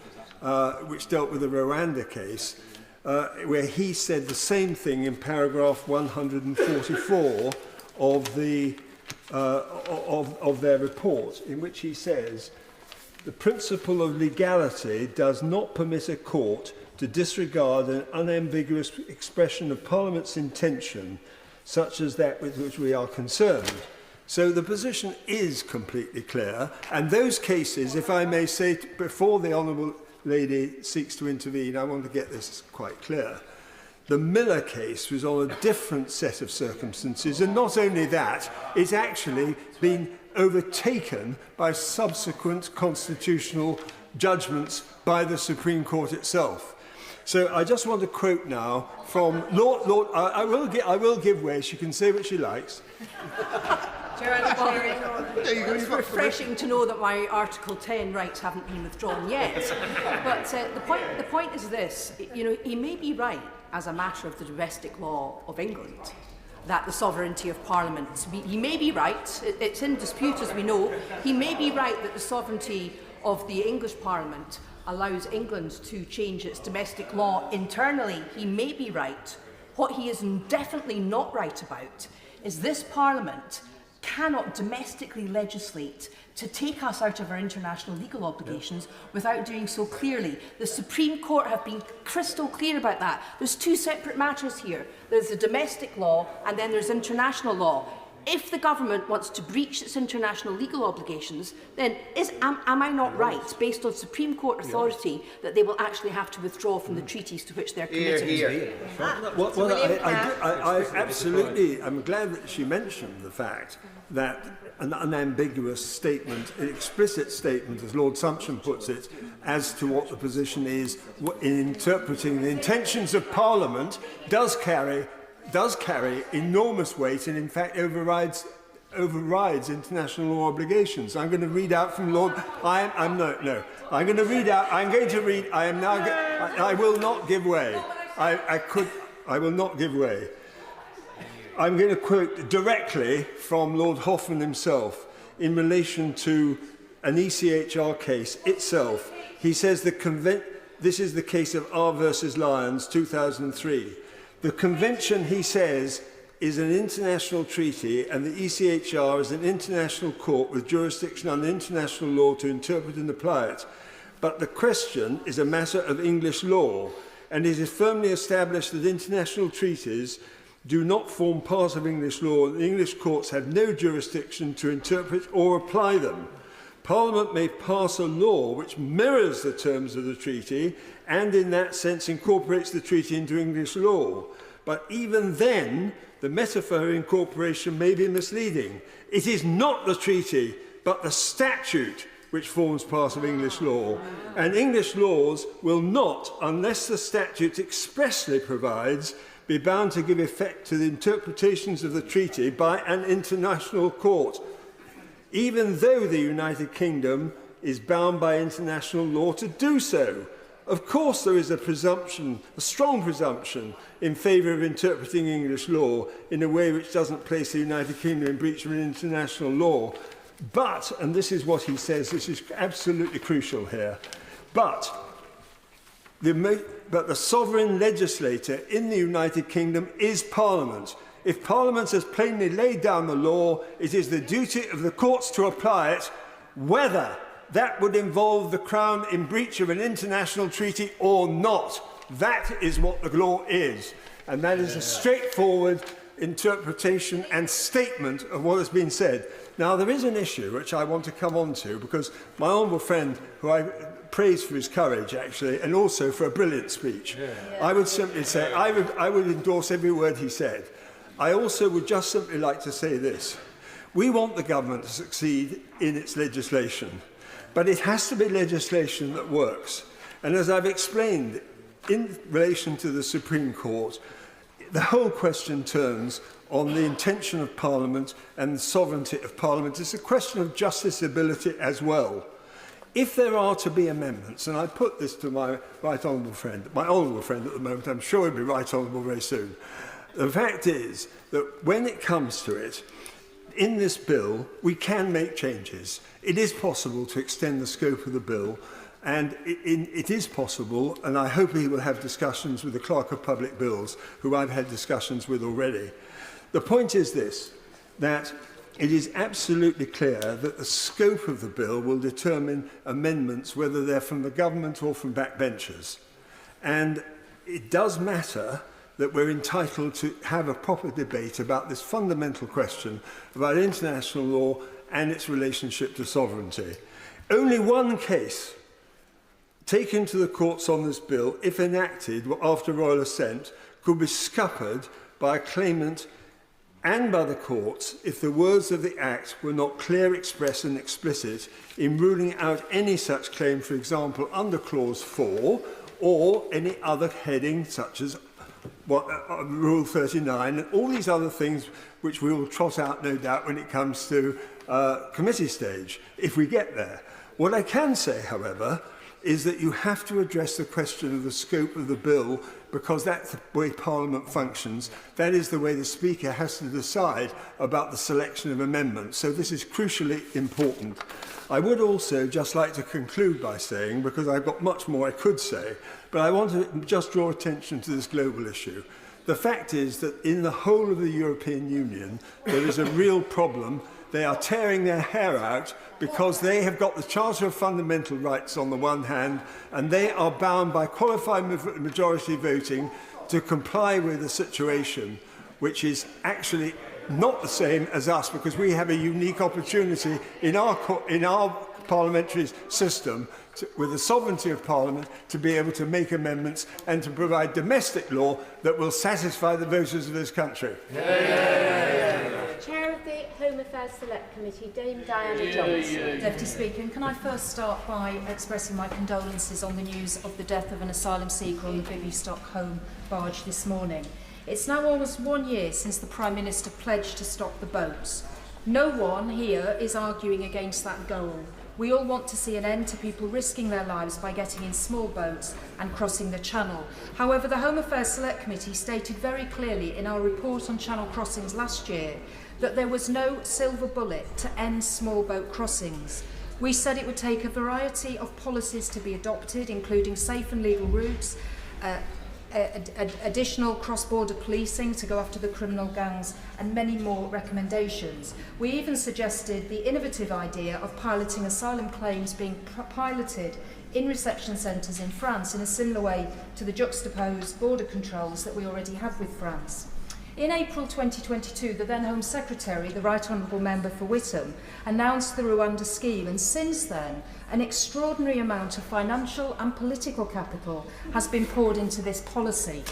which dealt with the Rwanda case, where he said the same thing in paragraph 144 of their report, in which he says, the principle of legality does not permit a court to disregard an unambiguous expression of Parliament's intention such as that with which we are concerned. So the position is completely clear, and those cases, if I may say, before the Honourable Lady seeks to intervene, I want to get this quite clear. The Miller case was on a different set of circumstances, and not only that, it's actually been overtaken by subsequent constitutional judgments by the Supreme Court itself. So I just want to quote now from Lord I will give way. She can say what she likes. It's refreshing to know that my Article 10 rights haven't been withdrawn yet. But the point is this. You know, he may be right as a matter of the domestic law of England, that the sovereignty of Parliament, he may be right, it's in dispute as we know, he may be right that the sovereignty of the English Parliament allows England to change its domestic law internally. He may be right. What he is definitely not right about is this Parliament cannot domestically legislate to take us out of our international legal obligations without doing so clearly. The Supreme Court have been crystal clear about that. There's two separate matters here. There's the domestic law and then there's international law. If the government wants to breach its international legal obligations, then am I not right, based on Supreme Court authority, that they will actually have to withdraw from the treaties to which they're committed? I absolutely, I'm glad that she mentioned the fact that an unambiguous statement, an explicit statement, as Lord Sumption puts it, as to what the position is in interpreting the intentions of Parliament does carry enormous weight and in fact overrides international law obligations. I'm going to read out from Lord. I will not give way. I will not give way. I'm going to quote directly from Lord Hoffman himself in relation to an ECHR case itself. He says this is the case of R versus Lyons, 2003. The convention, he says, is an international treaty, and the ECHR is an international court with jurisdiction under international law to interpret and apply it. But the question is a matter of English law, and it is firmly established that international treaties do not form part of English law, and the English courts have no jurisdiction to interpret or apply them. Parliament may pass a law which mirrors the terms of the treaty and in that sense incorporates the treaty into English law. But even then, the metaphor of incorporation may be misleading. It is not the treaty, but the statute which forms part of English law. And English laws will not, unless the statute expressly provides, be bound to give effect to the interpretations of the treaty by an international court, even though the United Kingdom is bound by international law to do so. Of course, there is a presumption, a strong presumption, in favour of interpreting English law in a way which doesn't place the United Kingdom in breach of international law. But, and this is what he says, this is absolutely crucial here, but the sovereign legislator in the United Kingdom is Parliament. If Parliament has plainly laid down the law, it is the duty of the courts to apply it, whether that would involve the Crown in breach of an international treaty or not. That is what the law is. And that is a straightforward interpretation and statement of what has been said. Now, there is an issue which I want to come on to, because my honourable friend, who I praise for his courage, actually, and also for a brilliant speech, I would simply say, I would endorse every word he said. I also would just simply like to say this. We want the government to succeed in its legislation, but it has to be legislation that works. And as I've explained, in relation to the Supreme Court, the whole question turns on the intention of Parliament and the sovereignty of Parliament. It's a question of justiciability as well. If there are to be amendments, and I put this to my right honourable friend, my honourable friend at the moment, I'm sure he'll be right honourable very soon. The fact is that when it comes to it, in this bill, we can make changes. It is possible to extend the scope of the bill, and it is possible, and I hope he will have discussions with the Clerk of Public Bills, who I've had discussions with already. The point is this, that it is absolutely clear that the scope of the bill will determine amendments, whether they're from the government or from backbenchers. And it does matter that we're entitled to have a proper debate about this fundamental question about international law and its relationship to sovereignty. Only one case taken to the courts on this bill, if enacted after royal assent, could be scuppered by a claimant and by the courts if the words of the Act were not clear, express and explicit in ruling out any such claim, for example, under Clause 4 or any other heading such as Rule 39 and all these other things which we will trot out, no doubt, when it comes to committee stage, if we get there. What I can say, however, is that you have to address the question of the scope of the bill because that's the way Parliament functions. That is the way the Speaker has to decide about the selection of amendments. So this is crucially important. I would also just like to conclude by saying, because I've got much more I could say, but I want to just draw attention to this global issue. The fact is that in the whole of the European Union, there is a real problem. They are tearing their hair out because they have got the Charter of Fundamental Rights on the one hand, and they are bound by qualified majority voting to comply with a situation which is actually not the same as us, because we have a unique opportunity in our parliamentary system with the sovereignty of Parliament to be able to make amendments and to provide domestic law that will satisfy the voters of this country. Chair of the Home Affairs Select Committee, Dame Diana Johnson. Deputy Speaker, and can I first start by expressing my condolences on the news of the death of an asylum seeker on the Bibi Stockholm barge this morning. It's now almost 1 year since the Prime Minister pledged to stop the boats. No one here is arguing against that goal. We all want to see an end to people risking their lives by getting in small boats and crossing the Channel. However, the Home Affairs Select Committee stated very clearly in our report on Channel crossings last year that there was no silver bullet to end small boat crossings. We said it would take a variety of policies to be adopted, including safe and legal routes, additional cross-border policing to go after the criminal gangs, and many more recommendations. We even suggested the innovative idea of piloting asylum claims being piloted in reception centres in France in a similar way to the juxtaposed border controls that we already have with France. In April 2022, the then Home Secretary, the Right Honourable Member for Whittam, announced the Rwanda scheme, and since then, an extraordinary amount of financial and political capital has been poured into this policy.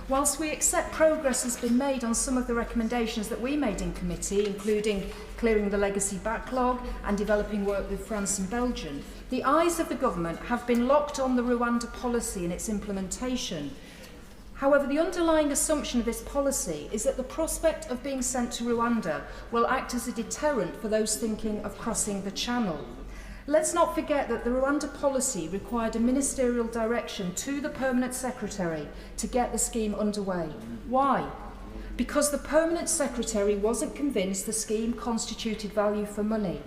Whilst we accept progress has been made on some of the recommendations that we made in committee, including clearing the legacy backlog and developing work with France and Belgium, the eyes of the government have been locked on the Rwanda policy and its implementation. However, the underlying assumption of this policy is that the prospect of being sent to Rwanda will act as a deterrent for those thinking of crossing the Channel. Let's not forget that the Rwanda policy required a ministerial direction to the Permanent Secretary to get the scheme underway. Why? Because the Permanent Secretary wasn't convinced the scheme constituted value for money.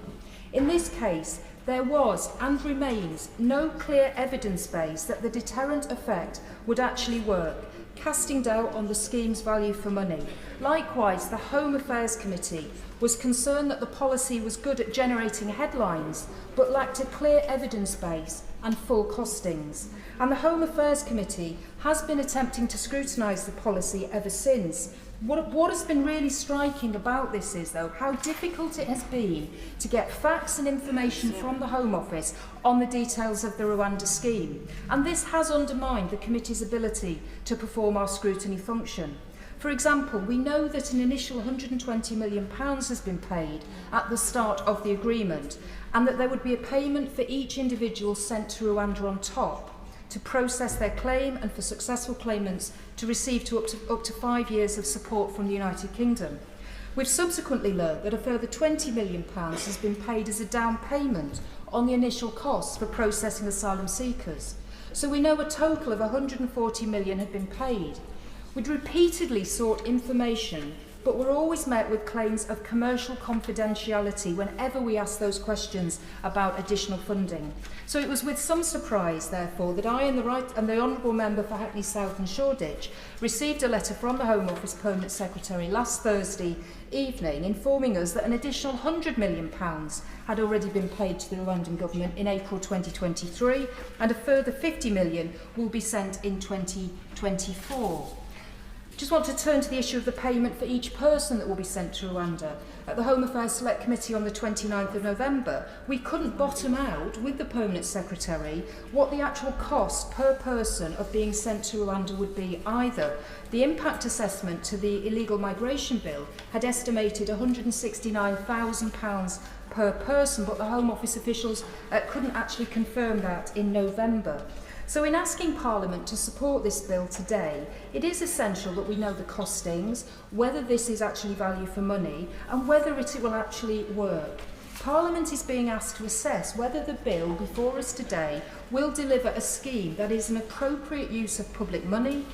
In this case, there was and remains no clear evidence base that the deterrent effect would actually work, casting doubt on the scheme's value for money. Likewise, the Home Affairs Committee was concerned that the policy was good at generating headlines, but lacked a clear evidence base and full costings. And the Home Affairs Committee has been attempting to scrutinise the policy ever since. What has been really striking about this is, though, how difficult it has been to get facts and information from the Home Office on the details of the Rwanda scheme. And this has undermined the committee's ability to perform our scrutiny function. For example, we know that an initial £120 million has been paid at the start of the agreement, and that there would be a payment for each individual sent to Rwanda on top to process their claim and for successful claimants to receive up to 5 years of support from the United Kingdom. We've subsequently learned that a further £20 million has been paid as a down payment on the initial costs for processing asylum seekers. So we know a total of £140 million had been paid. We'd repeatedly sought information, but were always met with claims of commercial confidentiality whenever we asked those questions about additional funding. So it was with some surprise, therefore, that I and the Honourable Member for Hackney South and Shoreditch received a letter from the Home Office Permanent Secretary last Thursday evening informing us that an additional £100 million had already been paid to the Rwandan government in April 2023, and a further £50 million will be sent in 2024. Just want to turn to the issue of the payment for each person that will be sent to Rwanda. At the Home Affairs Select Committee on the 29th of November, we couldn't bottom out with the Permanent Secretary what the actual cost per person of being sent to Rwanda would be either. The impact assessment to the illegal migration bill had estimated £169,000 per person, but the Home Office officials couldn't actually confirm that in November. So in asking Parliament to support this bill today, it is essential that we know the costings, whether this is actually value for money, and whether it will actually work. Parliament is being asked to assess whether the bill before us today will deliver a scheme that is an appropriate use of public money,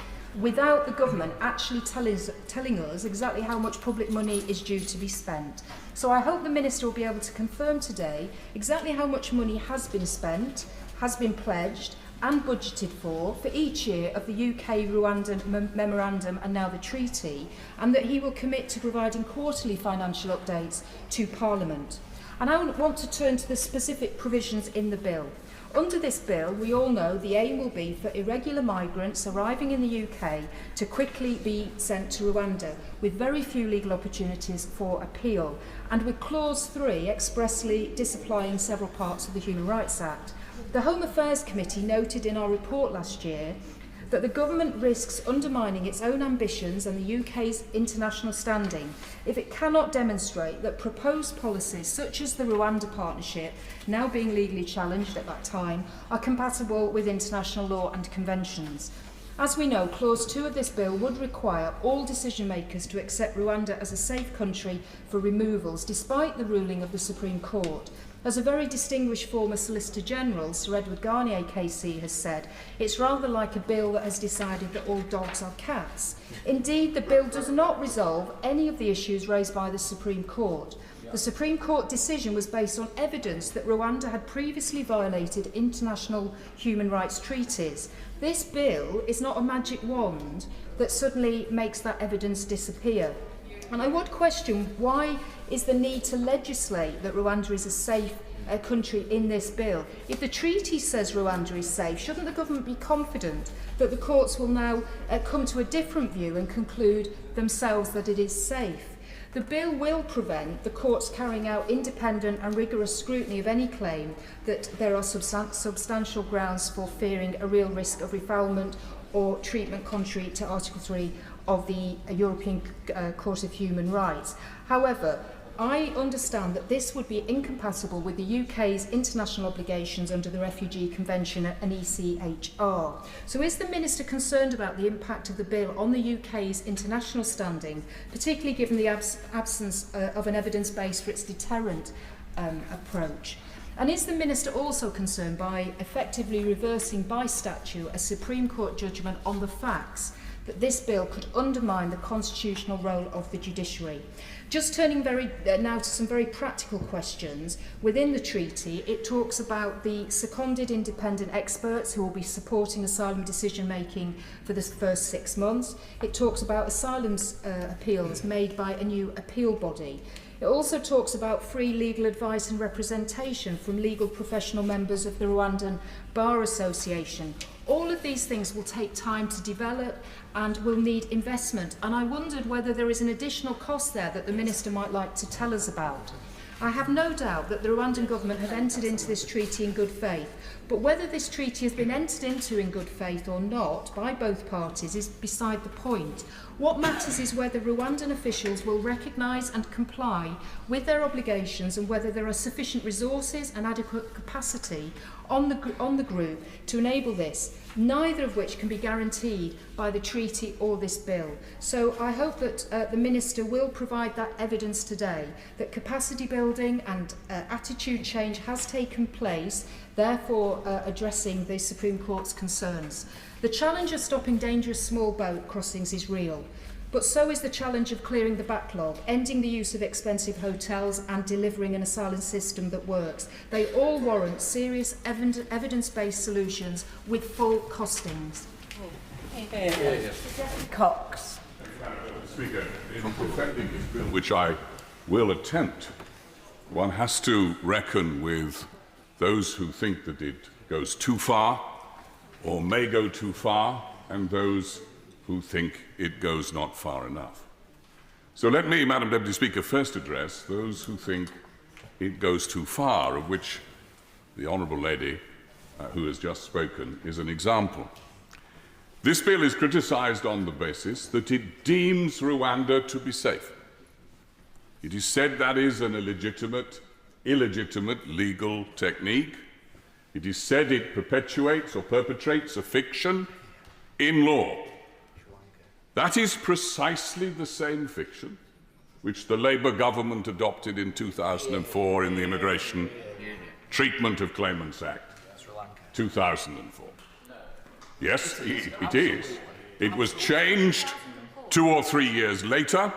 without the government actually telling us exactly how much public money is due to be spent. So I hope the Minister will be able to confirm today exactly how much money has been spent, has been pledged, and budgeted for each year of the UK-Rwanda memorandum and now the treaty, and that he will commit to providing quarterly financial updates to Parliament. And I want to turn to the specific provisions in the bill. Under this bill, we all know the aim will be for irregular migrants arriving in the UK to quickly be sent to Rwanda, with very few legal opportunities for appeal, and with Clause 3 expressly disapplying several parts of the Human Rights Act. The Home Affairs Committee noted in our report last year that the government risks undermining its own ambitions and the UK's international standing if it cannot demonstrate that proposed policies such as the Rwanda Partnership, now being legally challenged at that time, are compatible with international law and conventions. As we know, Clause 2 of this bill would require all decision makers to accept Rwanda as a safe country for removals, despite the ruling of the Supreme Court. As a very distinguished former Solicitor General, Sir Edward Garnier KC, has said, it's rather like a bill that has decided that all dogs are cats. Indeed, the bill does not resolve any of the issues raised by the Supreme Court. The Supreme Court decision was based on evidence that Rwanda had previously violated international human rights treaties. This bill is not a magic wand that suddenly makes that evidence disappear. And I would question, why is the need to legislate that Rwanda is a safe country in this bill? If the treaty says Rwanda is safe, shouldn't the government be confident that the courts will now come to a different view and conclude themselves that it is safe? The bill will prevent the courts carrying out independent and rigorous scrutiny of any claim that there are substantial grounds for fearing a real risk of refoulement or treatment contrary to Article 3 of the European Court of Human Rights. However, I understand that this would be incompatible with the UK's international obligations under the Refugee Convention and ECHR. So is the Minister concerned about the impact of the bill on the UK's international standing, particularly given the absence of an evidence base for its deterrent approach? And is the Minister also concerned by effectively reversing by statute a Supreme Court judgment on the facts that this bill could undermine the constitutional role of the judiciary? Just turning now to some very practical questions. Within the treaty, it talks about the seconded independent experts who will be supporting asylum decision-making for the first 6 months. It talks about asylum appeals made by a new appeal body. It also talks about free legal advice and representation from legal professional members of the Rwandan Bar Association. All of these things will take time to develop and will need investment, and I wondered whether there is an additional cost there that the Minister might like to tell us about. I have no doubt that the Rwandan government have entered into this treaty in good faith, but whether this treaty has been entered into in good faith or not by both parties is beside the point. What matters is whether Rwandan officials will recognise and comply with their obligations and whether there are sufficient resources and adequate capacity on the group to enable this, neither of which can be guaranteed by the treaty or this bill. So I hope that the Minister will provide that evidence today, that capacity building and attitude change has taken place, therefore addressing the Supreme Court's concerns. The challenge of stopping dangerous small boat crossings is real, but so is the challenge of clearing the backlog, ending the use of expensive hotels and delivering an asylum system that works. They all warrant serious evidence-based solutions with full costings. Cox. Speaker, in defending this bill, which I will attempt, one has to reckon with those who think that it goes too far or may go too far, and those who think it goes not far enough. So let me, Madam Deputy Speaker, first address those who think it goes too far, of which the Honourable Lady who has just spoken is an example. This bill is criticised on the basis that it deems Rwanda to be safe. It is said that is an illegitimate legal technique. It is said it perpetuates or perpetrates a fiction in law. That is precisely the same fiction which the Labour government adopted in 2004 in the Immigration Treatment of Claimants Act, 2004. Yes, it is. It was changed 2 or 3 years later,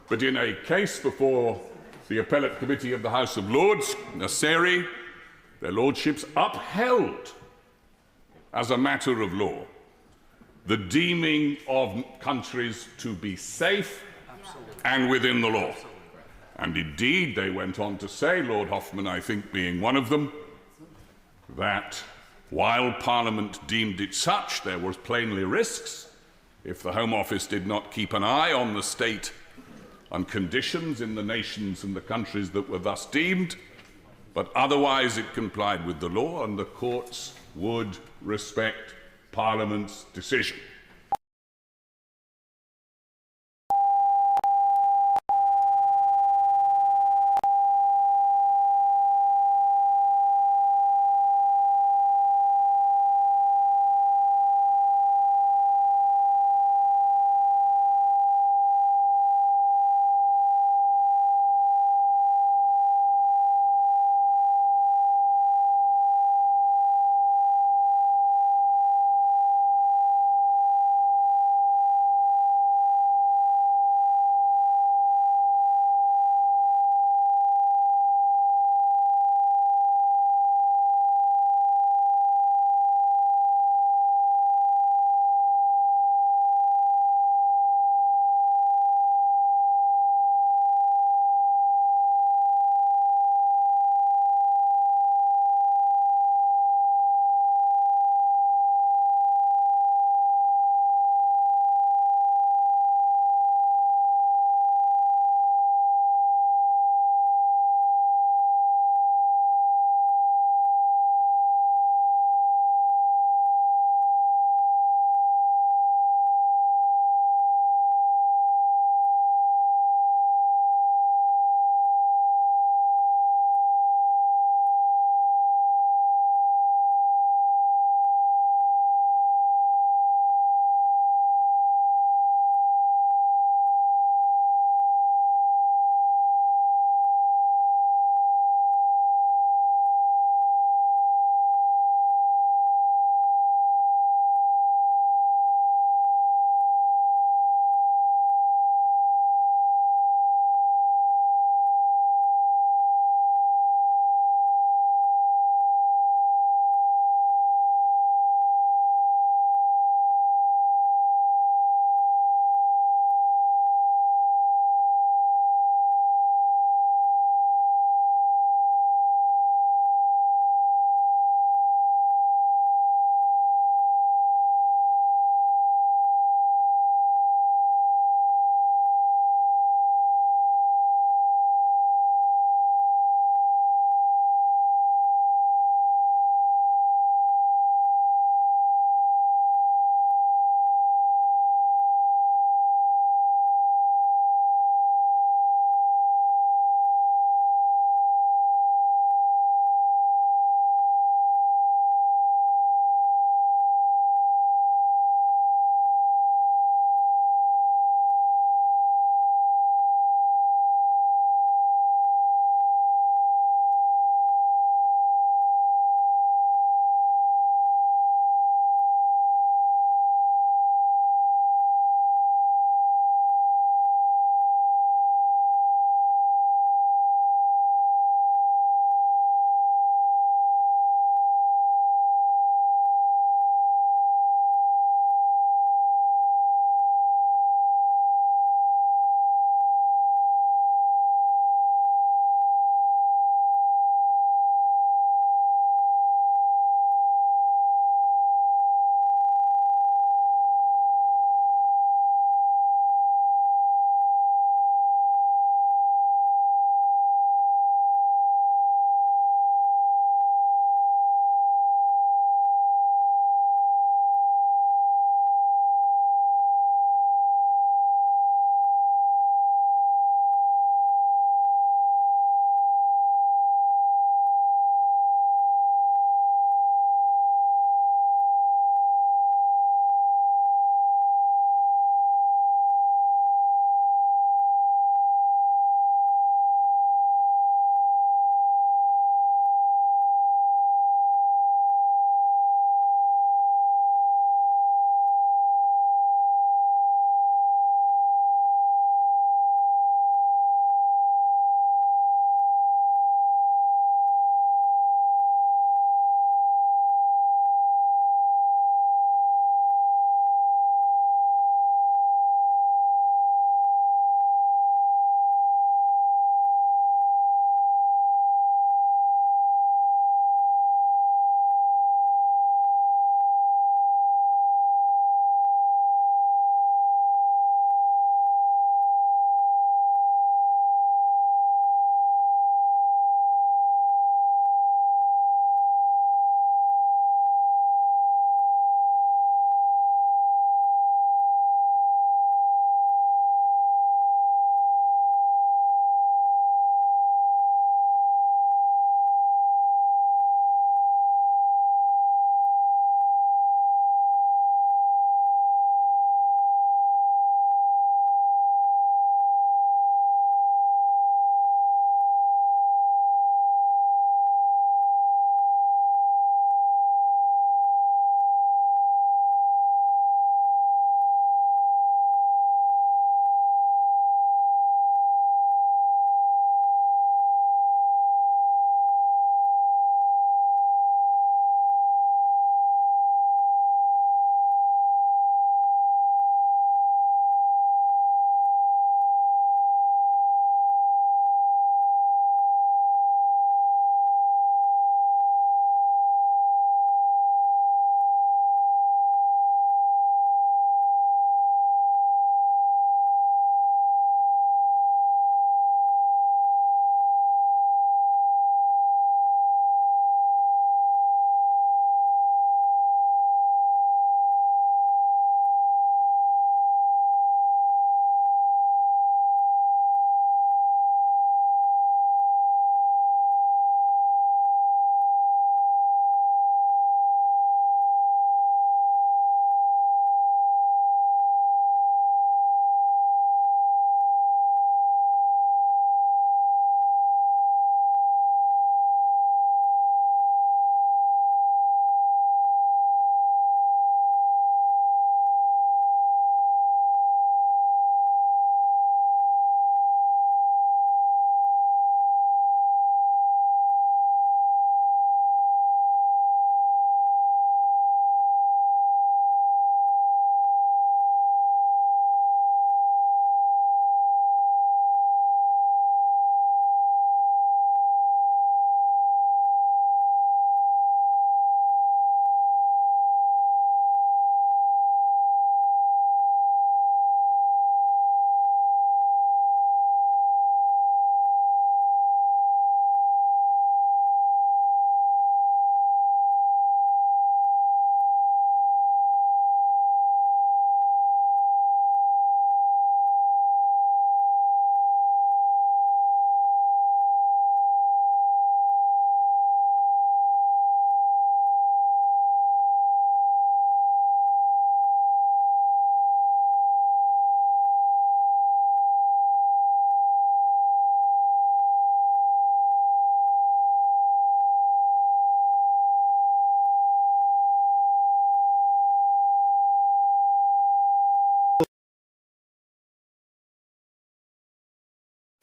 but in a case before the Appellate Committee of the House of Lords, Naseri, their lordships upheld as a matter of law the deeming of countries to be safe and within the law. And indeed, they went on to say, Lord Hoffman, I think, being one of them, that while Parliament deemed it such, there were plainly risks if the Home Office did not keep an eye on the state and conditions in the nations and the countries that were thus deemed, but otherwise it complied with the law and the courts would respect Parliament's decision.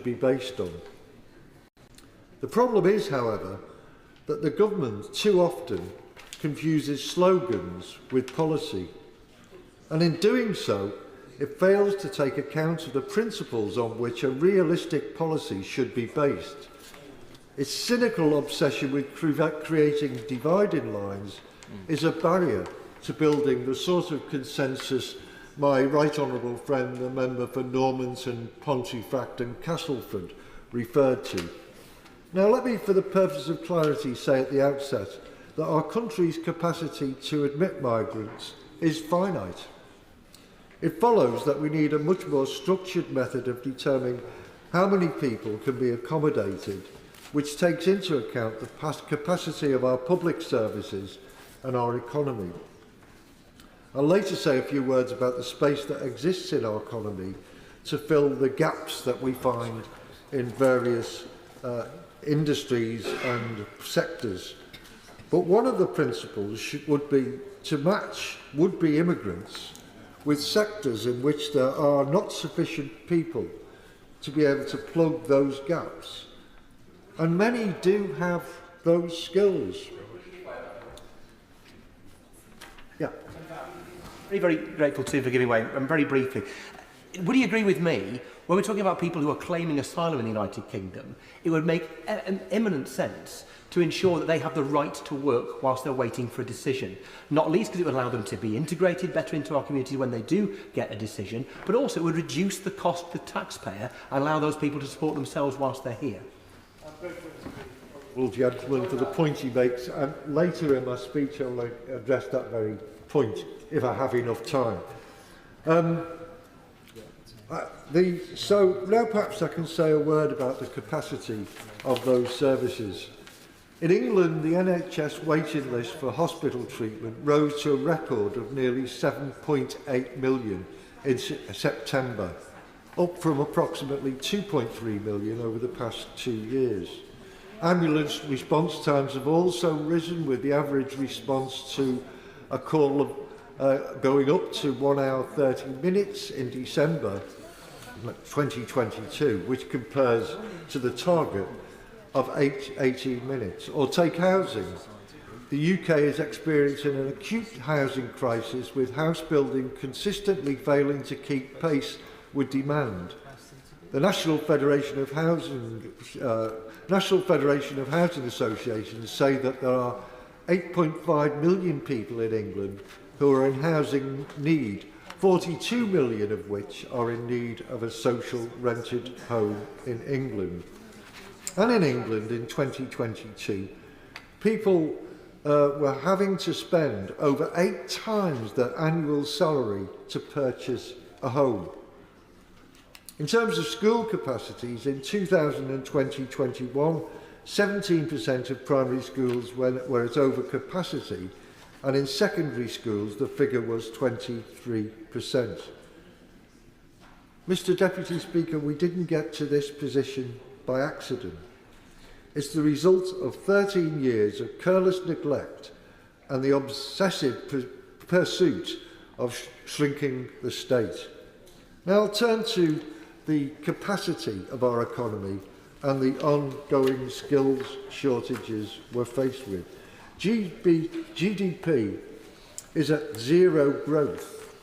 be based on. The problem is, however, that the government too often confuses slogans with policy, and in doing so, it fails to take account of the principles on which a realistic policy should be based. Its cynical obsession with creating dividing lines is a barrier to building the sort of consensus my right honourable friend, the member for Normanton, Pontefract and Castleford, referred to. Now, let me, for the purpose of clarity, say at the outset that our country's capacity to admit migrants is finite. It follows that we need a much more structured method of determining how many people can be accommodated, which takes into account the capacity of our public services and our economy. I'll later say a few words about the space that exists in our economy to fill the gaps that we find in various industries and sectors. But one of the principles would be to match would-be immigrants with sectors in which there are not sufficient people to be able to plug those gaps. And many do have those skills. Yeah. Very grateful to for giving way. And very briefly, would you agree with me, when we're talking about people who are claiming asylum in the United Kingdom, it would make an eminent sense to ensure that they have the right to work whilst they're waiting for a decision, not least because it would allow them to be integrated better into our community when they do get a decision, but also it would reduce the cost to the taxpayer and allow those people to support themselves whilst they're here. Well, gentleman, for the point he makes, and later in my speech I'll address that very point, if I have enough time. So now perhaps I can say a word about the capacity of those services. In England, the NHS waiting list for hospital treatment rose to a record of nearly 7.8 million in September, up from approximately 2.3 million over the past 2 years. Ambulance response times have also risen, with the average response to a call of going up to 1 hour 30 minutes in December 2022, which compares to the target of 18 minutes. Or take housing. The UK is experiencing an acute housing crisis, with house building consistently failing to keep pace with demand. The National Federation of Housing Associations say that there are 8.5 million people in England who are in housing need, 42 million of which are in need of a social rented home in England. And in England in 2022, people were having to spend over 8 times their annual salary to purchase a home. In terms of school capacities, in 2020-21, 17% of primary schools were at overcapacity, and in secondary schools the figure was 23%. Mr. Deputy Speaker, we didn't get to this position by accident. It's the result of 13 years of careless neglect and the obsessive pursuit of shrinking the state. Now I'll turn to the capacity of our economy and the ongoing skills shortages we're faced with. GDP is at zero growth,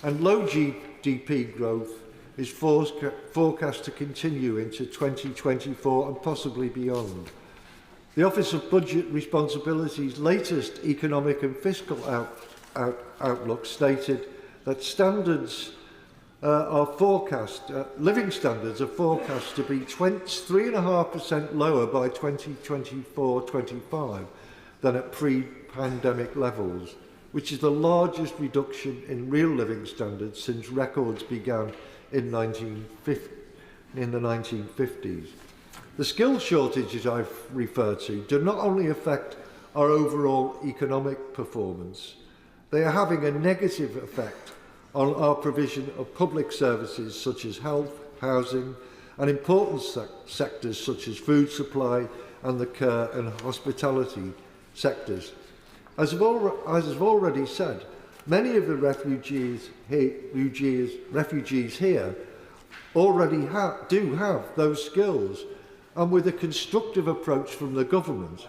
and low GDP growth is forecast to continue into 2024 and possibly beyond. The Office of Budget Responsibility's latest economic and fiscal outlook stated that living standards are forecast to be 3.5% lower by 2024-25 than at pre-pandemic levels, which is the largest reduction in real living standards since records began in the 1950s. The skill shortages I've referred to do not only affect our overall economic performance, they are having a negative effect on our provision of public services such as health, housing, and important sectors such as food supply and the care and hospitality sectors. As I've already said, many of the refugees here already do have those skills, and with a constructive approach from the government,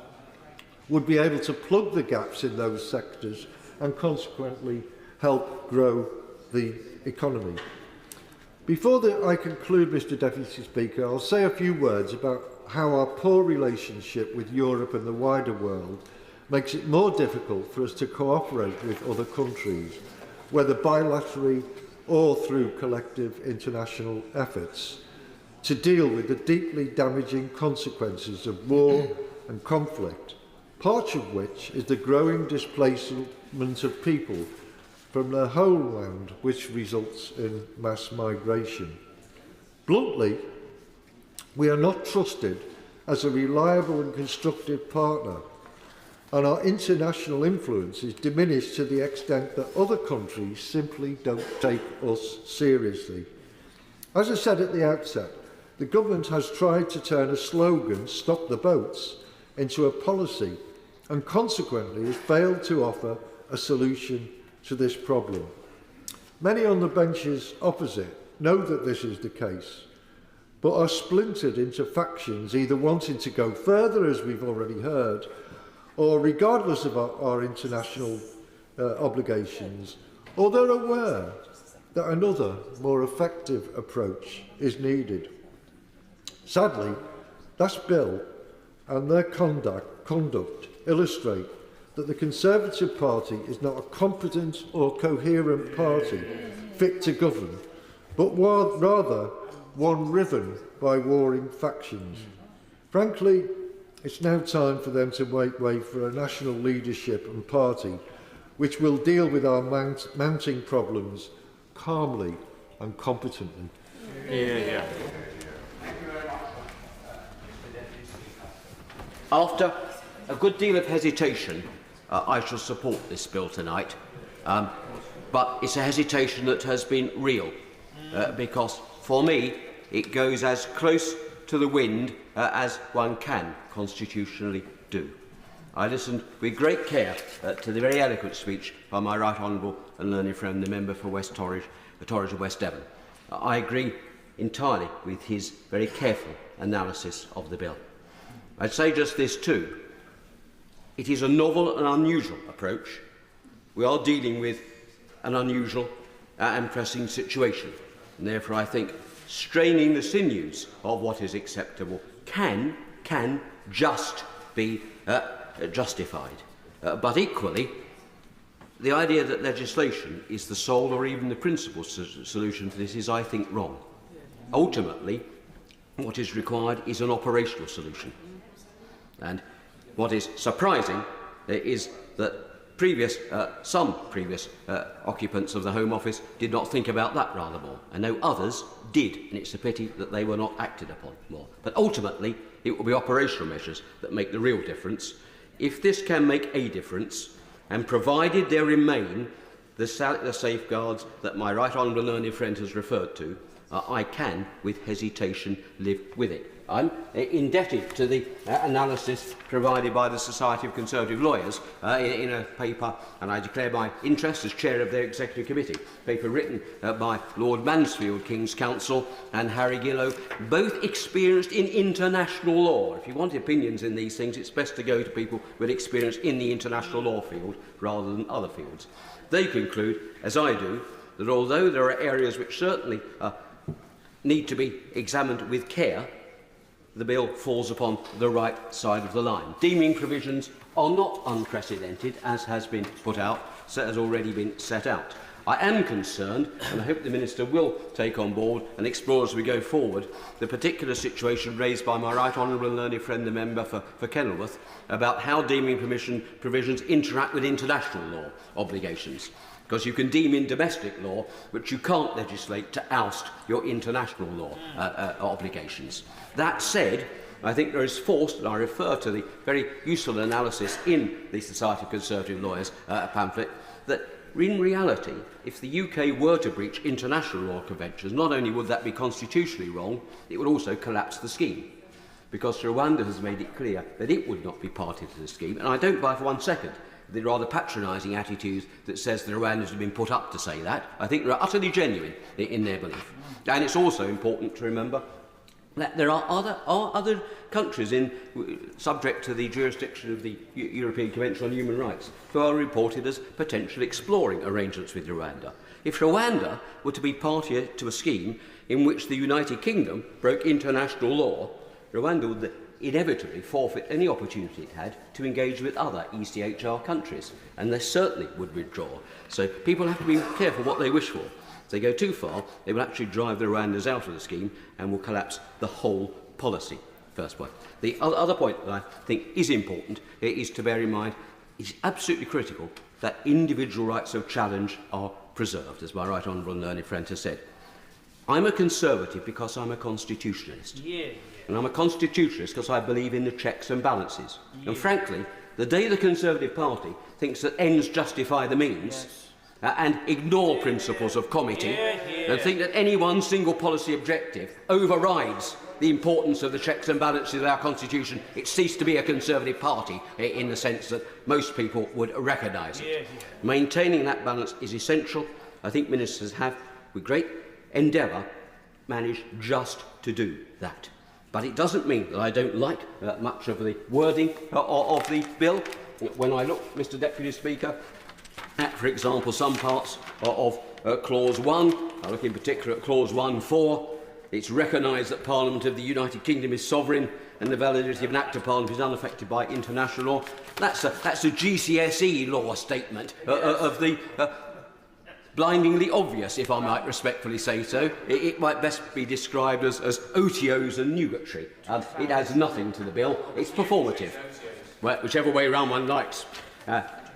would be able to plug the gaps in those sectors and consequently help grow the economy. Before I conclude, Mr Deputy Speaker, I'll say a few words about how our poor relationship with Europe and the wider world makes it more difficult for us to cooperate with other countries, whether bilaterally or through collective international efforts, to deal with the deeply damaging consequences of war and conflict, part of which is the growing displacement of people from their homeland, which results in mass migration. Bluntly, we are not trusted as a reliable and constructive partner, and our international influence is diminished to the extent that other countries simply don't take us seriously. As I said at the outset, the government has tried to turn a slogan, "Stop the boats," into a policy, and consequently has failed to offer a solution to this problem. Many on the benches opposite know that this is the case, but are splintered into factions, either wanting to go further, as we've already heard, or regardless of our international obligations, or they're aware that another, more effective approach is needed. Sadly, this bill and their conduct illustrate that the Conservative Party is not a competent or coherent party fit to govern, but rather one riven by warring factions. Frankly, it's now time for them to make way for a national leadership and party which will deal with our mounting problems calmly and competently. After a good deal of hesitation, I shall support this bill tonight, but it's a hesitation that has been real, because for me it goes as close to the wind as one can constitutionally do. I listened with great care to the very eloquent speech by my right honourable and learned friend, the member for West Torridge and West Devon. I agree entirely with his very careful analysis of the bill. I'd say just this too. It is a novel and unusual approach. We are dealing with an unusual and pressing situation, and therefore I think straining the sinews of what is acceptable can just be justified. But equally, the idea that legislation is the sole or even the principal solution for this is, I think, wrong. Ultimately, what is required is an operational solution. And what is surprising is that some previous occupants of the Home Office did not think about that rather more. I know others did, and it's a pity that they were not acted upon more. But ultimately, it will be operational measures that make the real difference. If this can make a difference, and provided there remain the safeguards that my right honourable learned friend has referred to, I can, with hesitation, live with it. I'm indebted to the analysis provided by the Society of Conservative Lawyers in a paper, and I declare my interest as chair of their executive committee, a paper written by Lord Mansfield, King's Counsel, and Harry Gillow, both experienced in international law. If you want opinions in these things, it's best to go to people with experience in the international law field rather than other fields. They conclude, as I do, that although there are areas which certainly need to be examined with care, the bill falls upon the right side of the line. Deeming provisions are not unprecedented, as has been put out, so has already been set out. I am concerned, and I hope the Minister will take on board and explore as we go forward, the particular situation raised by my right honourable and learned friend, the member for Kenilworth, about how deeming provisions interact with international law obligations. Because you can deem in domestic law, but you can't legislate to oust your international law obligations. That said, I think there is force, and I refer to the very useful analysis in the Society of Conservative Lawyers pamphlet, that in reality, if the UK were to breach international law conventions, not only would that be constitutionally wrong, it would also collapse the scheme. Because Rwanda has made it clear that it would not be party to the scheme, and I don't buy for 1 second the rather patronising attitudes that says the Rwandans have been put up to say that. I think they're utterly genuine in their belief. And it's also important to remember that there are other countries subject to the jurisdiction of the European Convention on Human Rights who are reported as potentially exploring arrangements with Rwanda. If Rwanda were to be party to a scheme in which the United Kingdom broke international law, Rwanda would inevitably forfeit any opportunity it had to engage with other ECHR countries, and they certainly would withdraw. So people have to be careful what they wish for. If they go too far, they will actually drive the Rwandans out of the scheme and will collapse the whole policy. First point. The other point that I think is important is to bear in mind it's absolutely critical that individual rights of challenge are preserved, as my right honourable and learned friend has said. I'm a conservative because I'm a constitutionalist. And I'm a constitutionalist because I believe in the checks and balances. And frankly, the day the Conservative Party thinks that ends justify the means, and ignore principles of comity, and think that any one single policy objective overrides the importance of the checks and balances of our Constitution, it ceased to be a Conservative Party in the sense that most people would recognise it. Maintaining that balance is essential. I think ministers have, with great endeavour, managed just to do that. But it doesn't mean that I don't like much of the wording of the bill. When I look, Mr Deputy Speaker, at, for example, some parts of Clause 1, I look in particular at Clause 1.4, it's recognised that Parliament of the United Kingdom is sovereign and the validity of an Act of Parliament is unaffected by international law. That's a GCSE law statement of the blindingly obvious, if I might respectfully say so. It might best be described as otiose and nugatory. It adds nothing to the bill. It's performative. Well, whichever way round one likes.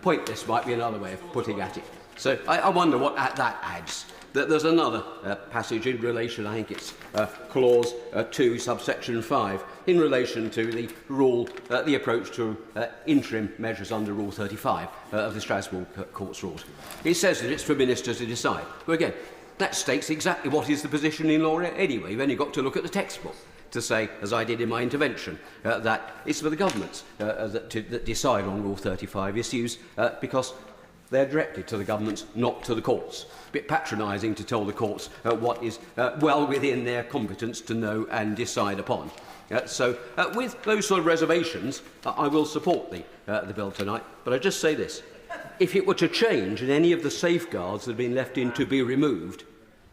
Pointless might be another way of putting at it. So I wonder what that adds. There's another passage in relation, I think it's Clause 2, subsection 5, in relation to the rule, the approach to interim measures under Rule 35 of the Strasbourg Court's rules. It says that it's for ministers to decide. But again, that states exactly what is the position in law anyway. You've only got to look at the textbook to say, as I did in my intervention, that it's for the governments that decide on Rule 35 issues because they're directed to the governments, not to the courts. A bit patronising to tell the courts what is well within their competence to know and decide upon. So, with those sort of reservations, I will support the bill tonight. But I just say this. If it were to change and any of the safeguards that have been left in to be removed,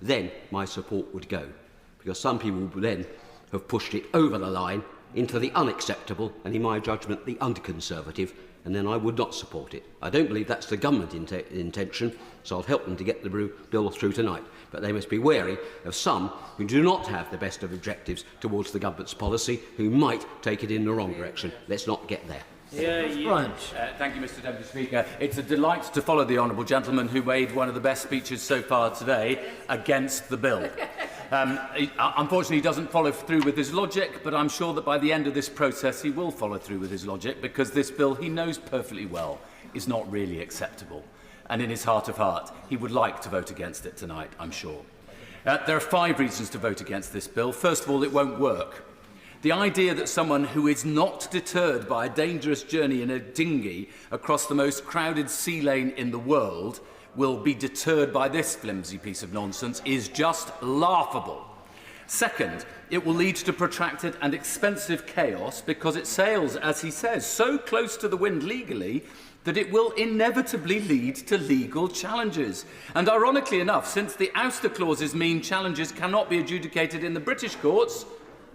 then my support would go. Because some people would then have pushed it over the line into the unacceptable and, in my judgment, the unconservative, and then I would not support it. I don't believe that's the government intention, so I'll help them to get the bill through tonight. But they must be wary of some who do not have the best of objectives towards the government's policy, who might take it in the wrong direction. Let's not get there. Thank you, Mr Deputy Speaker. It's a delight to follow the honourable gentleman who made one of the best speeches so far today against the bill. Unfortunately, he doesn't follow through with his logic, but I'm sure that by the end of this process he will follow through with his logic, because this bill, he knows perfectly well, is not really acceptable. And in his heart of heart, he would like to vote against it tonight, I'm sure. There are 5 reasons to vote against this bill. First of all, it won't work. The idea that someone who is not deterred by a dangerous journey in a dinghy across the most crowded sea lane in the world will be deterred by this flimsy piece of nonsense is just laughable. Second, it will lead to protracted and expensive chaos because it sails, as he says, so close to the wind legally that it will inevitably lead to legal challenges. And ironically enough, since the ouster clauses mean challenges cannot be adjudicated in the British courts,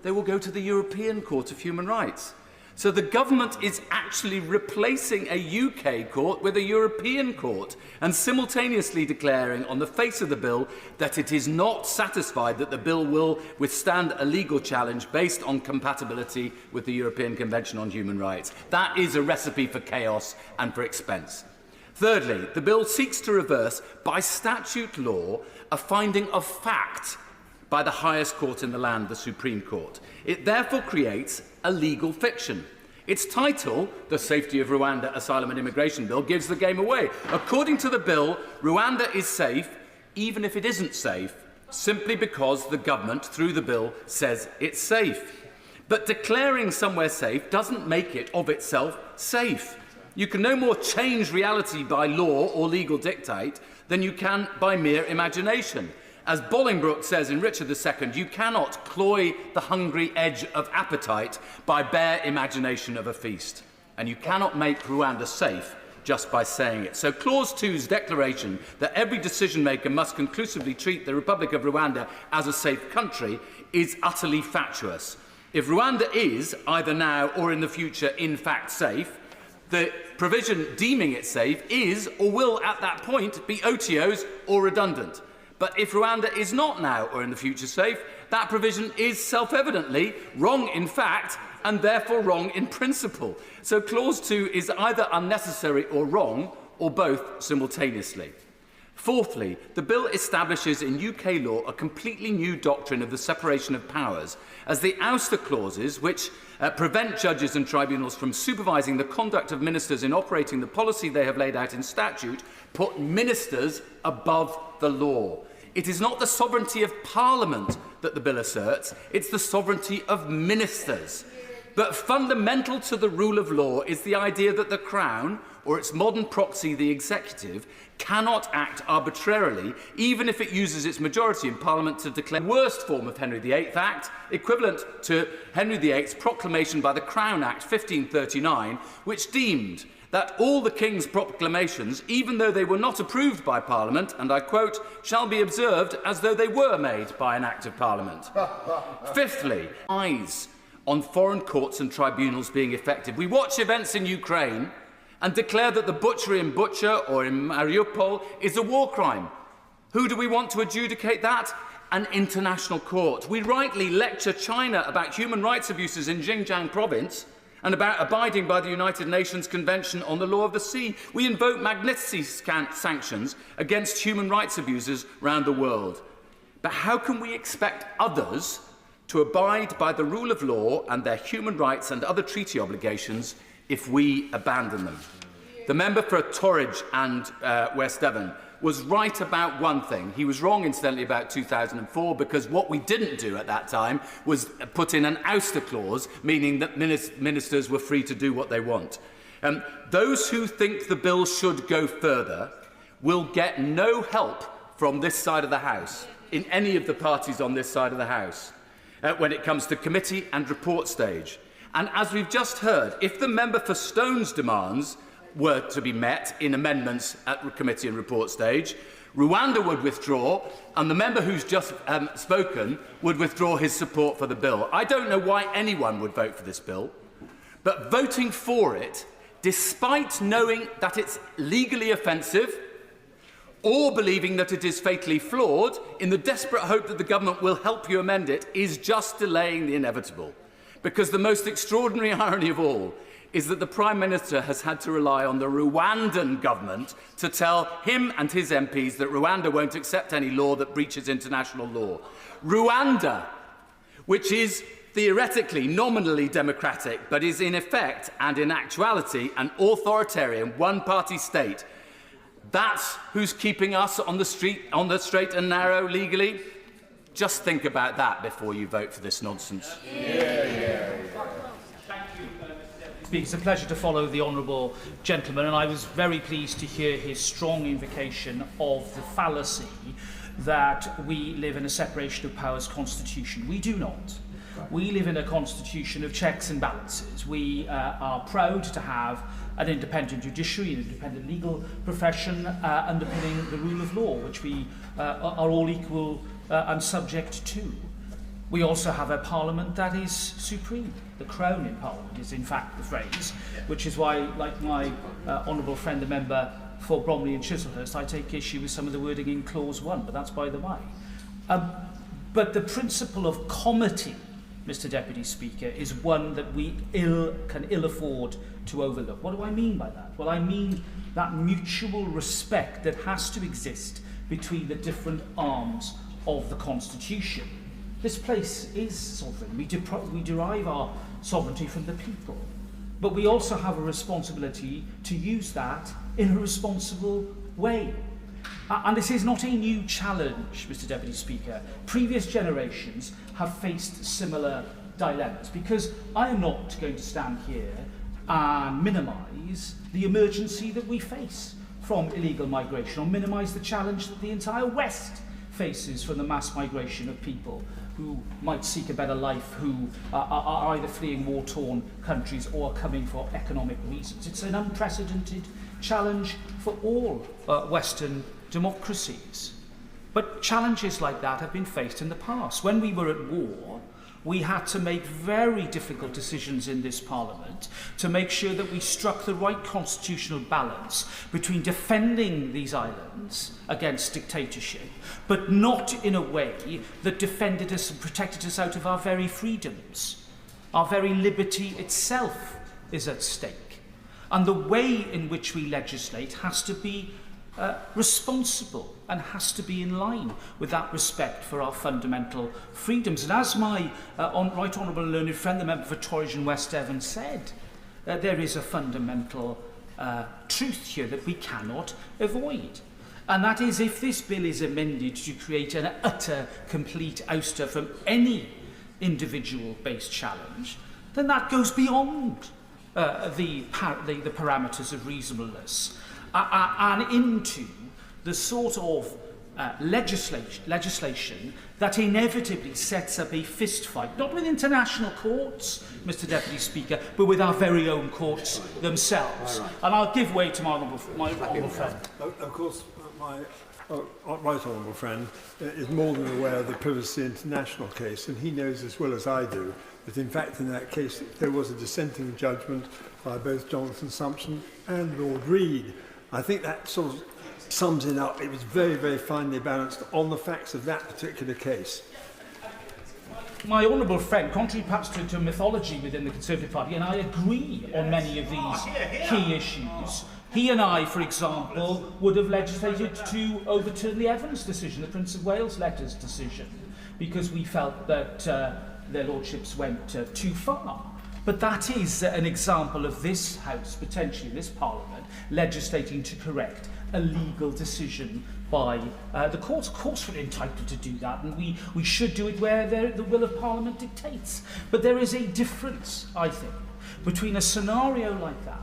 they will go to the European Court of Human Rights. So the government is actually replacing a UK court with a European court and simultaneously declaring on the face of the bill that it is not satisfied that the bill will withstand a legal challenge based on compatibility with the European Convention on Human Rights. That is a recipe for chaos and for expense. Thirdly, the bill seeks to reverse, by statute law, a finding of fact by the highest court in the land, the Supreme Court. It therefore creates a legal fiction. Its title, the Safety of Rwanda Asylum and Immigration Bill, gives the game away. According to the bill, Rwanda is safe, even if it isn't safe, simply because the government, through the bill, says it's safe. But declaring somewhere safe doesn't make it, of itself, safe. You can no more change reality by law or legal dictate than you can by mere imagination. As Bolingbroke says in Richard II, you cannot cloy the hungry edge of appetite by bare imagination of a feast. And you cannot make Rwanda safe just by saying it. So Clause 2's declaration that every decision maker must conclusively treat the Republic of Rwanda as a safe country is utterly fatuous. If Rwanda is, either now or in the future, in fact safe, the provision deeming it safe is or will at that point be OTOs or redundant. But if Rwanda is not now or in the future safe, that provision is self-evidently wrong in fact and therefore wrong in principle. So Clause 2 is either unnecessary or wrong, or both simultaneously. Fourthly, the bill establishes in UK law a completely new doctrine of the separation of powers, as the ouster clauses, which prevent judges and tribunals from supervising the conduct of ministers in operating the policy they have laid out in statute, put ministers above the law. It is not the sovereignty of Parliament that the bill asserts, it's the sovereignty of ministers. But fundamental to the rule of law is the idea that the Crown, or its modern proxy, the Executive, cannot act arbitrarily, even if it uses its majority in Parliament to declare the worst form of Henry VIII Act, equivalent to Henry VIII's proclamation by the Crown Act 1539, which deemed that all the King's proclamations, even though they were not approved by Parliament, and I quote, shall be observed as though they were made by an Act of Parliament. Fifthly, eyes on foreign courts and tribunals being effective. We watch events in Ukraine and declare that the butchery in Bucha or in Mariupol is a war crime. Who do we want to adjudicate that? An international court. We rightly lecture China about human rights abuses in Xinjiang province and about abiding by the United Nations Convention on the Law of the Sea. We invoke Magnitsky sanctions against human rights abusers around the world. But how can we expect others to abide by the rule of law and their human rights and other treaty obligations if we abandon them? The member for Torridge and West Devon was right about one thing. He was wrong, incidentally, about 2004, because what we didn't do at that time was put in an ouster clause, meaning that ministers were free to do what they want. Those who think the bill should go further will get no help from this side of the House, in any of the parties on this side of the House, when it comes to committee and report stage. And as we've just heard, if the member for Stone's demands were to be met in amendments at committee and report stage, Rwanda would withdraw, and the member who's just spoken would withdraw his support for the bill. I don't know why anyone would vote for this bill, but voting for it, despite knowing that it's legally offensive, or believing that it is fatally flawed, in the desperate hope that the government will help you amend it, is just delaying the inevitable. Because the most extraordinary irony of all is that the Prime Minister has had to rely on the Rwandan government to tell him and his MPs that Rwanda won't accept any law that breaches international law. Rwanda, which is theoretically, nominally democratic, but is in effect and in actuality an authoritarian one-party state, that's who's keeping us on the straight and narrow legally. Just think about that before you vote for this nonsense. It's a pleasure to follow the honourable gentleman, and I was very pleased to hear his strong invocation of the fallacy that we live in a separation of powers constitution. We do not. We live in a constitution of checks and balances. We are proud to have an independent judiciary, an independent legal profession underpinning the rule of law, which we are all equal and subject to. We also have a parliament that is supreme. The crown in parliament is in fact the phrase, which is why, like my honourable friend, the member for Bromley and Chislehurst, I take issue with some of the wording in clause 1, but that's by the way. But the principle of comity, Mr. Deputy Speaker, is one that we can ill afford to overlook. What do I mean by that? Well, I mean that mutual respect that has to exist between the different arms of the Constitution. This place is sovereign. We derive our sovereignty from the people. But we also have a responsibility to use that in a responsible way. And this is not a new challenge, Mr. Deputy Speaker. Previous generations have faced similar dilemmas, because I am not going to stand here and minimise the emergency that we face from illegal migration, or minimise the challenge that the entire West faces from the mass migration of people who might seek a better life, who are either fleeing war-torn countries or are coming for economic reasons. It's an unprecedented challenge for all Western democracies. But challenges like that have been faced in the past. When we were at war, we had to make very difficult decisions in this Parliament to make sure that we struck the right constitutional balance between defending these islands against dictatorship, but not in a way that defended us and protected us out of our very freedoms. Our very liberty itself is at stake. And the way in which we legislate has to be responsible and has to be in line with that respect for our fundamental freedoms. And as my right honourable learned friend, the member for Torridge and West Devon, said, there is a fundamental truth here that we cannot avoid. And that is, if this bill is amended to create an utter, complete ouster from any individual-based challenge, then that goes beyond the parameters of reasonableness and into the sort of legislation that inevitably sets up a fist fight, not with international courts, Mr. Deputy Speaker, but with our very own courts themselves. Right. And I'll give way to my honourable friend. Of course, my right honourable friend is more than aware of the Privacy International case, and he knows as well as I do that in fact in that case there was a dissenting judgment by both Jonathan Sumption and Lord Reid. I think that sort of sums it up. It was very, very finely balanced on the facts of that particular case. My honourable friend, contrary perhaps to mythology within the Conservative Party, and I agree on many of these key issues, he and I, for example, would have legislated to overturn the Evans decision, the Prince of Wales letters decision, because we felt that their lordships went too far. But that is an example of this House, potentially this Parliament, legislating to correct a legal decision by the courts. Of course we're entitled to do that, and we should do it where the will of Parliament dictates. But there is a difference, I think, between a scenario like that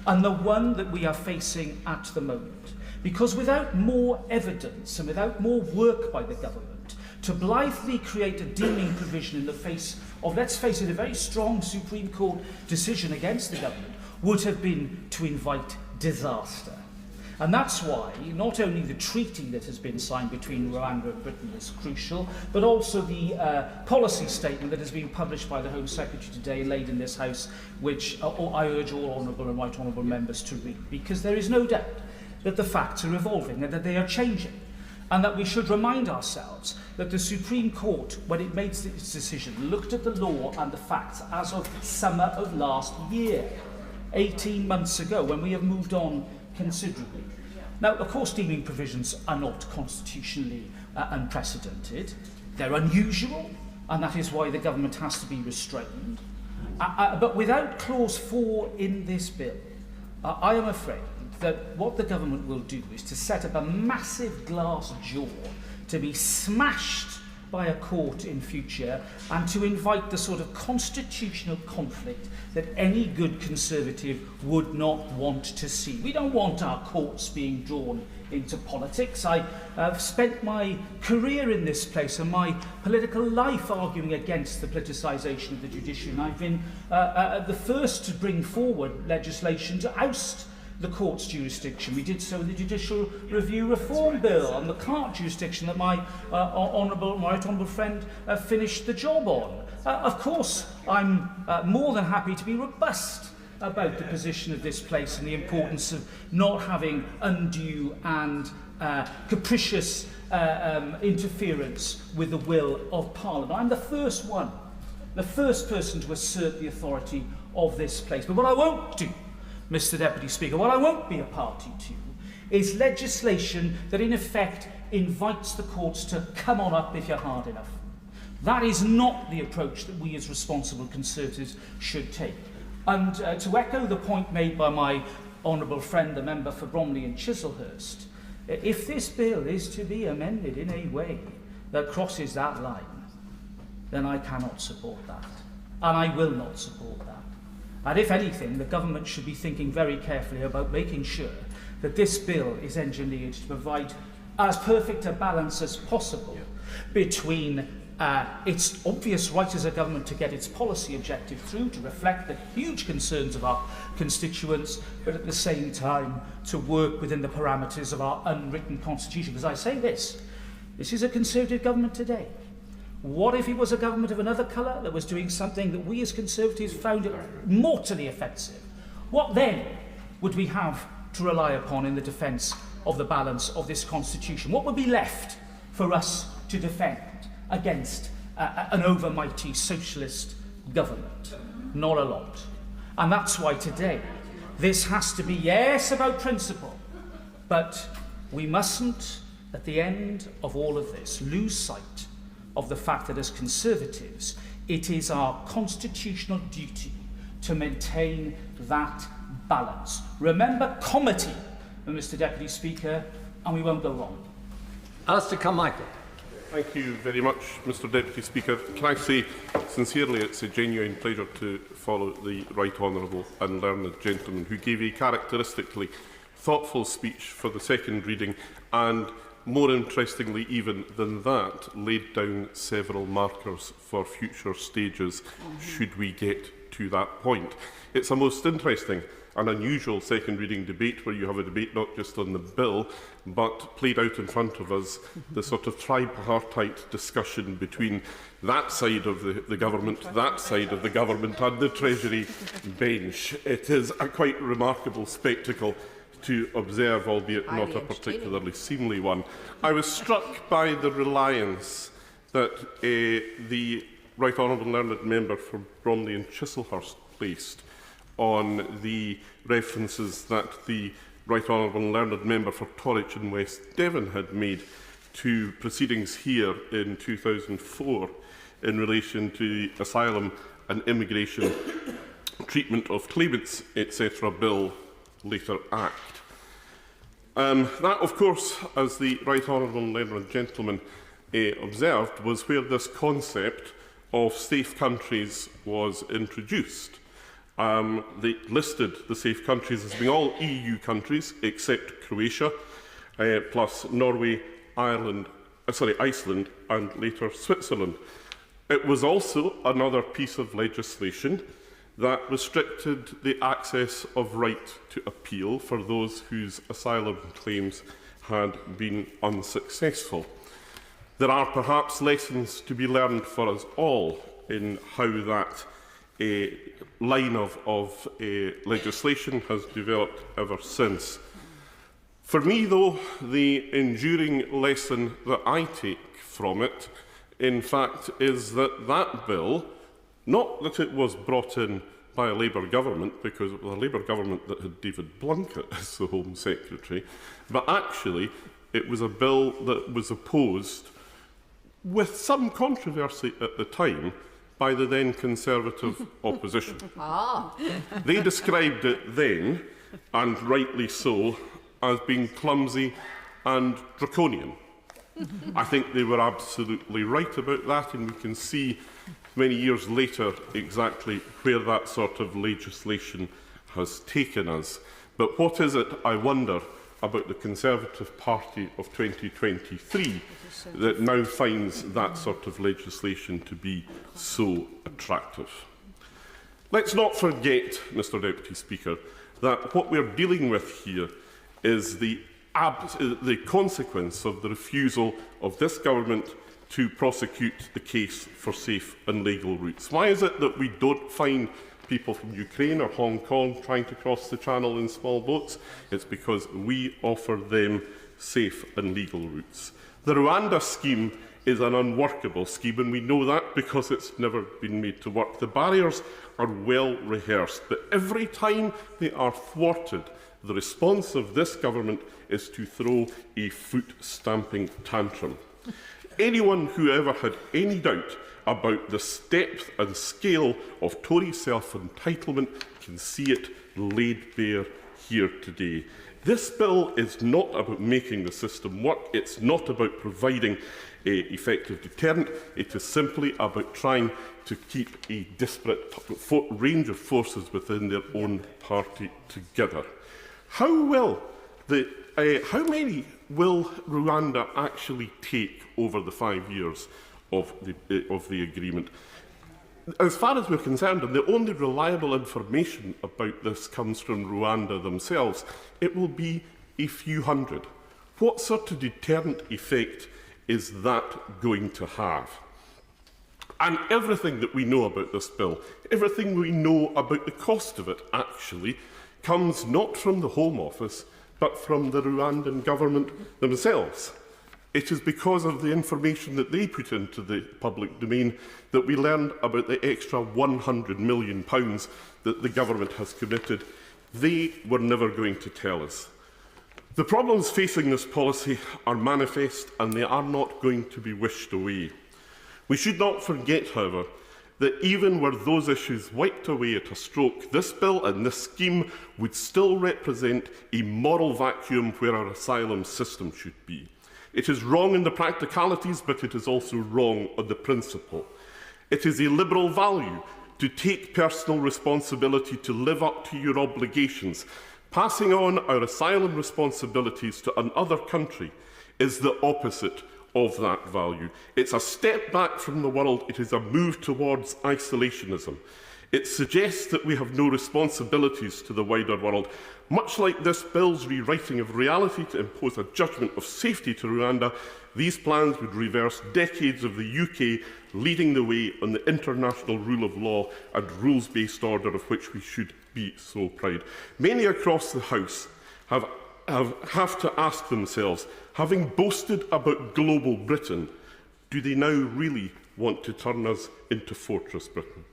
and the one that we are facing at the moment. Because without more evidence and without more work by the government to blithely create a deeming provision in the face of, let's face it, a very strong Supreme Court decision against the government, would have been to invite disaster. And that's why not only the treaty that has been signed between Rwanda and Britain is crucial, but also the policy statement that has been published by the Home Secretary today, laid in this House, which I urge all honourable and right honourable members to read, because there is no doubt that the facts are evolving and that they are changing, and that we should remind ourselves that the Supreme Court, when it made its decision, looked at the law and the facts as of summer of last year, 18 months ago, when we have moved on considerably. Now, of course, deeming provisions are not constitutionally unprecedented. They're unusual, and that is why the government has to be restrained. But without clause 4 in this bill, I am afraid that what the government will do is to set up a massive glass jaw to be smashed by a court in future, and to invite the sort of constitutional conflict that any good Conservative would not want to see. We don't want our courts being drawn into politics. I have spent my career in this place and my political life arguing against the politicisation of the judiciary, and I've been the first to bring forward legislation to oust the court's jurisdiction. We did so in the Judicial Review Reform Bill and the CART jurisdiction that my right honourable friend finished the job on. Of course, I'm more than happy to be robust about the position of this place and the importance of not having undue and capricious interference with the will of Parliament. I'm the first person to assert the authority of this place. But what I won't do, Mr. Deputy Speaker, what I won't be a party to is legislation that in effect invites the courts to come on up if you're hard enough. That is not the approach that we as responsible Conservatives should take. And to echo the point made by my honourable friend, the member for Bromley and Chislehurst, if this bill is to be amended in a way that crosses that line, then I cannot support that. And I will not support that. And if anything, the government should be thinking very carefully about making sure that this bill is engineered to provide as perfect a balance as possible between its obvious right as a government to get its policy objective through, to reflect the huge concerns of our constituents, but at the same time to work within the parameters of our unwritten constitution. Because I say this is a Conservative government today. What if it was a government of another colour that was doing something that we as Conservatives found mortally offensive? What then would we have to rely upon in the defence of the balance of this constitution? What would be left for us to defend against an overmighty socialist government? Not a lot. And that's why today this has to be, yes, about principle, but we mustn't, at the end of all of this, lose sight of the fact that as Conservatives, it is our constitutional duty to maintain that balance. Remember comity, Mr. Deputy Speaker, and we won't go wrong. Alistair Carmichael. Thank you very much, Mr. Deputy Speaker. Can I say sincerely it's a genuine pleasure to follow the Right Honourable and learned gentleman who gave a characteristically thoughtful speech for the second reading and, more interestingly even than that, laid down several markers for future stages should we get to that point. It's a most interesting and unusual second reading debate where you have a debate not just on the bill but played out in front of us the sort of tripartite discussion between that side of the government, that side of the government and the Treasury bench. It is a quite remarkable spectacle to observe, albeit not a particularly seemly one. I was struck by the reliance that the Right Honourable Learned Member for Bromley and Chislehurst placed on the references that the Right Honourable Learned Member for Torwich and West Devon had made to proceedings here in 2004 in relation to the Asylum and Immigration Treatment of Claimants, etc. Bill, later Act. That, of course, as the Right Honourable Learned Gentleman observed, was where this concept of safe countries was introduced. They listed the safe countries as being all EU countries except Croatia, plus Norway, Iceland, and later Switzerland. It was also another piece of legislation that restricted the access of right to appeal for those whose asylum claims had been unsuccessful. There are perhaps lessons to be learned for us all in how that line of legislation has developed ever since. For me, though, the enduring lesson that I take from it, in fact, is that that bill, not that it was brought in by a Labour government, because it was a Labour government that had David Blunkett as the Home Secretary, but actually it was a bill that was opposed with some controversy at the time by the then Conservative opposition. They described it then, and rightly so, as being clumsy and draconian. I think they were absolutely right about that, and we can see many years later exactly where that sort of legislation has taken us. But what is it, I wonder, about the Conservative Party of 2023 that now finds that sort of legislation to be so attractive? Let's not forget, Mr. Deputy Speaker, that what we're dealing with here is the consequence of the refusal of this government to prosecute the case for safe and legal routes. Why is it that we don't find people from Ukraine or Hong Kong trying to cross the channel in small boats? It's because we offer them safe and legal routes. The Rwanda scheme is an unworkable scheme, and we know that because it's never been made to work. The barriers are well rehearsed, but every time they are thwarted, the response of this government is to throw a foot-stamping tantrum. Anyone who ever had any doubt about the depth and scale of Tory self-entitlement can see it laid bare here today. This bill is not about making the system work. It's not about providing an effective deterrent. It is simply about trying to keep a disparate range of forces within their own party together. How many will Rwanda actually take over the 5 years of the agreement? As far as we're concerned, and the only reliable information about this comes from Rwanda themselves, it will be a few hundred. What sort of deterrent effect is that going to have? And everything that we know about this bill, everything we know about the cost of it, actually, comes not from the Home Office, but from the Rwandan government themselves. It is because of the information that they put into the public domain that we learned about the extra £100 million that the government has committed. They were never going to tell us. The problems facing this policy are manifest, and they are not going to be wished away. We should not forget, however, that even were those issues wiped away at a stroke, this bill and this scheme would still represent a moral vacuum where our asylum system should be. It is wrong in the practicalities, but it is also wrong on the principle. It is a liberal value to take personal responsibility to live up to your obligations. Passing on our asylum responsibilities to another country is the opposite of that value. It's a step back from the world. It is a move towards isolationism. It suggests that we have no responsibilities to the wider world. Much like this bill's rewriting of reality to impose a judgment of safety to Rwanda, these plans would reverse decades of the UK leading the way on the international rule of law and rules-based order of which we should be so proud. Many across the House have to ask themselves, having boasted about global Britain, do they now really want to turn us into Fortress Britain?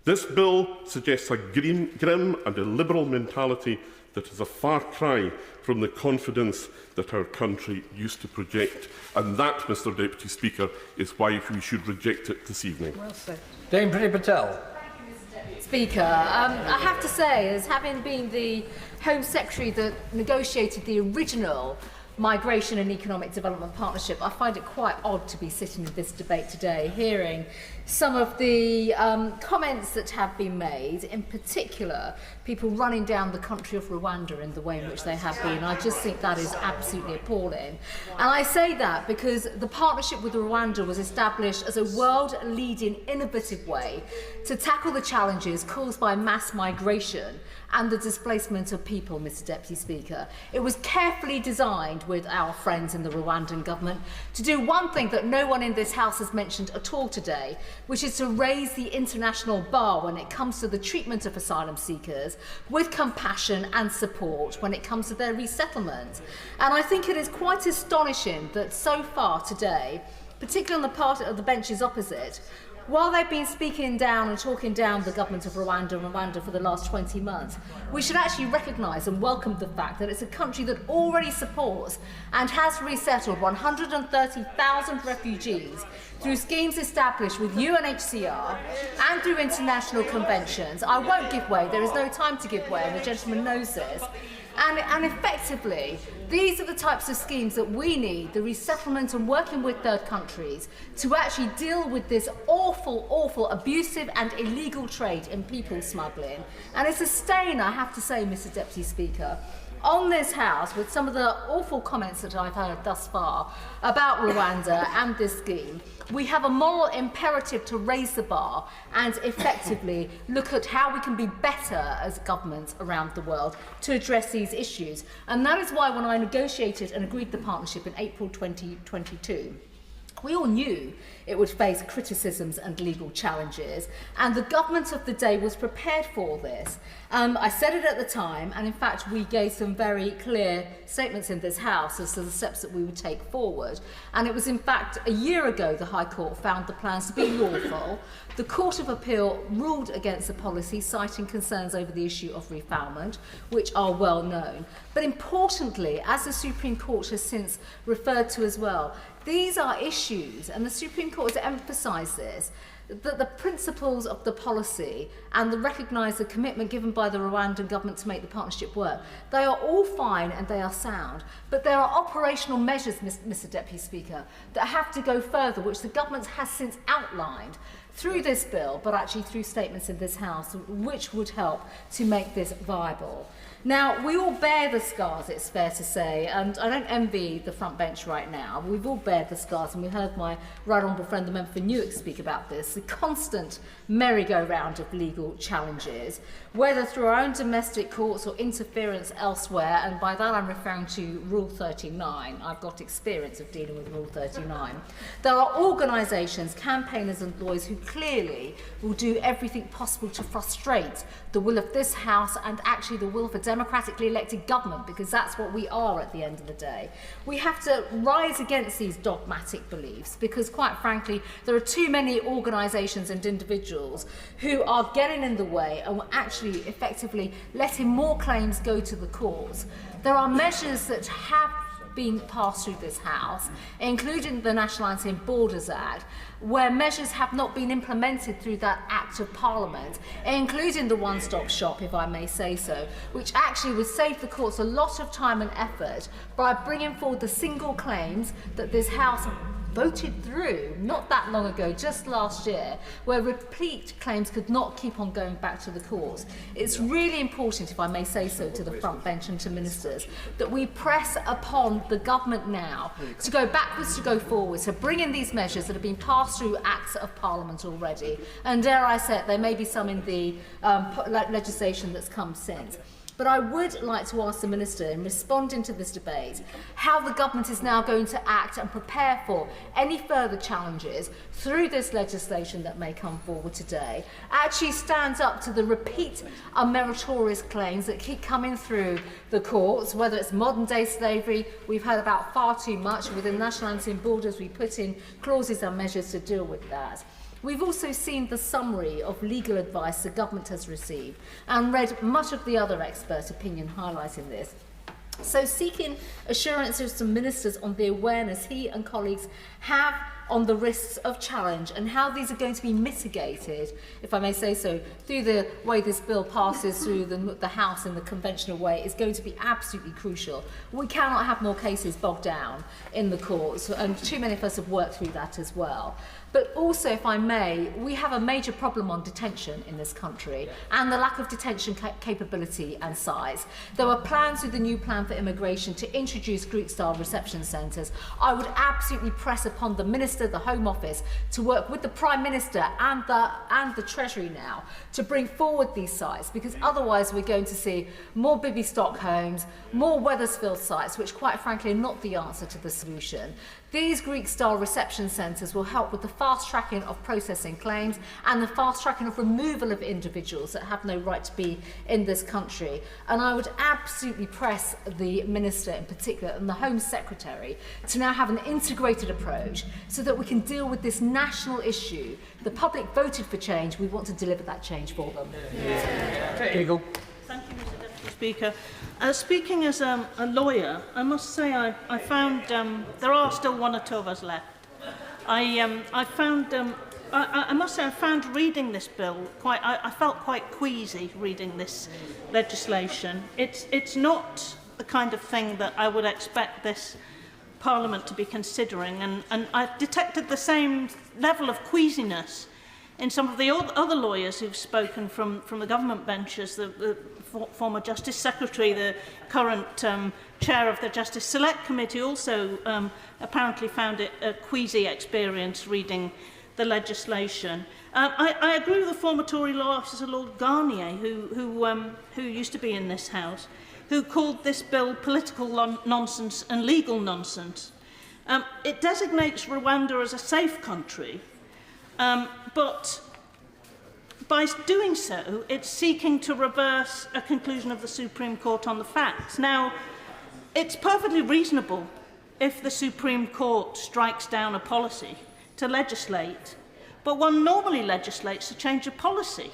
This bill suggests a grim and illiberal mentality that is a far cry from the confidence that our country used to project. And that, Mr Deputy Speaker, is why we should reject it this evening. Well said. Dame Priti Patel. Speaker, I have to say, as having been the Home Secretary that negotiated the original Migration and Economic Development Partnership, I find it quite odd to be sitting in this debate today, hearing some of the comments that have been made, in particular people running down the country of Rwanda in the way in which they have been. I just think that is absolutely appalling. And I say that because the partnership with Rwanda was established as a world-leading, innovative way to tackle the challenges caused by mass migration and the displacement of people, Mr Deputy Speaker. It was carefully designed with our friends in the Rwandan government to do one thing that no one in this House has mentioned at all today, which is to raise the international bar when it comes to the treatment of asylum seekers with compassion and support when it comes to their resettlement. And I think it is quite astonishing that so far today, particularly on the part of the benches opposite, while they've been speaking down and talking down the government of Rwanda for the last 20 months, we should actually recognise and welcome the fact that it's a country that already supports and has resettled 130,000 refugees through schemes established with UNHCR and through international conventions. I won't give way, there is no time to give way, and the gentleman knows this. And effectively, these are the types of schemes that we need, the resettlement and working with third countries, to actually deal with this awful, awful, abusive and illegal trade in people smuggling. And it's a stain, I have to say, Mr Deputy Speaker, on this House with some of the awful comments that I've heard thus far about Rwanda and this scheme. We have a moral imperative to raise the bar and effectively look at how we can be better as governments around the world to address these issues. And that is why when I negotiated and agreed the partnership in April 2022, we all knew it would face criticisms and legal challenges, and the government of the day was prepared for this. I said it at the time, and in fact we gave some very clear statements in this House as to the steps that we would take forward. And it was in fact a year ago the High Court found the plans to be lawful. The Court of Appeal ruled against the policy, citing concerns over the issue of refoulement, which are well known. But importantly, as the Supreme Court has since referred to as well, these are issues, and the Supreme Court has emphasised this, that the principles of the policy and the recognise the commitment given by the Rwandan government to make the partnership work, they are all fine and they are sound. But there are operational measures, Mr Deputy Speaker, that have to go further, which the government has since outlined through this bill, but actually through statements in this House, which would help to make this viable. Now, we all bear the scars, it's fair to say, and I don't envy the front bench right now. We've all bared the scars, and we heard my right honourable friend, the member for Newark, speak about this, the constant merry-go-round of legal challenges, whether through our own domestic courts or interference elsewhere, and by that I'm referring to Rule 39. I've got experience of dealing with Rule 39. There are organisations, campaigners and lawyers who clearly will do everything possible to frustrate the will of this House and actually the will of a democratically elected government, because that's what we are at the end of the day. We have to rise against these dogmatic beliefs because, quite frankly, there are too many organisations and individuals who are getting in the way and actually effectively letting more claims go to the courts. There are measures that have been passed through this House, including the National Anti-Borders Act, where measures have not been implemented through that Act of Parliament, including the one-stop shop, if I may say so, which actually would save the courts a lot of time and effort by bringing forward the single claims that this House voted through not that long ago, just last year, where repeat claims could not keep on going back to the courts. It's really important, if I may say so, to the front bench and to ministers, that we press upon the government now to go backwards, to go forwards, to bring in these measures that have been passed through Acts of Parliament already. And dare I say it, there may be some in the legislation that's come since. But I would like to ask the Minister, in responding to this debate, how the government is now going to act and prepare for any further challenges through this legislation that may come forward today, actually stands up to the repeat unmeritorious claims that keep coming through the courts, whether it's modern-day slavery. We've heard about far too much. Within National Anti-Borders, we put in clauses and measures to deal with that. We've also seen the summary of legal advice the government has received and read much of the other expert opinion highlighting this. So seeking assurances from ministers on the awareness he and colleagues have on the risks of challenge and how these are going to be mitigated, if I may say so, through the way this bill passes through the House in the conventional way is going to be absolutely crucial. We cannot have more cases bogged down in the courts, and too many of us have worked through that as well. But also, if I may, we have a major problem on detention in this country and the lack of detention capability and size. There were plans with the new plan for immigration to introduce Greek-style reception centres. I would absolutely press upon the Minister, the Home Office, to work with the Prime Minister and the Treasury now to bring forward these sites, because otherwise we're going to see more Bibi Stockholms, more Wethersfield sites, which quite frankly are not the answer to the solution. These Greek-style reception centres will help with the fast-tracking of processing claims and the fast-tracking of removal of individuals that have no right to be in this country. And I would absolutely press the Minister in particular and the Home Secretary to now have an integrated approach so that we can deal with this national issue. The public voted for change. We want to deliver that change for them. Eagle. Thank you, Mr. Deputy Speaker. Speaking as a lawyer, I must say I found there are still one or two of us left. I must say I found reading this bill I felt quite queasy reading this legislation. It's not the kind of thing that I would expect this Parliament to be considering, and I've detected the same level of queasiness in some of the other lawyers who've spoken from the government benches, the former Justice Secretary, the current chair of the Justice Select Committee also apparently found it a queasy experience reading the legislation. I agree with the former Tory law officer, Lord Garnier, who used to be in this House, who called this bill political nonsense and legal nonsense. It designates Rwanda as a safe country, but by doing so, it's seeking to reverse a conclusion of the Supreme Court on the facts. Now, it's perfectly reasonable if the Supreme Court strikes down a policy to legislate, but one normally legislates to change a policy,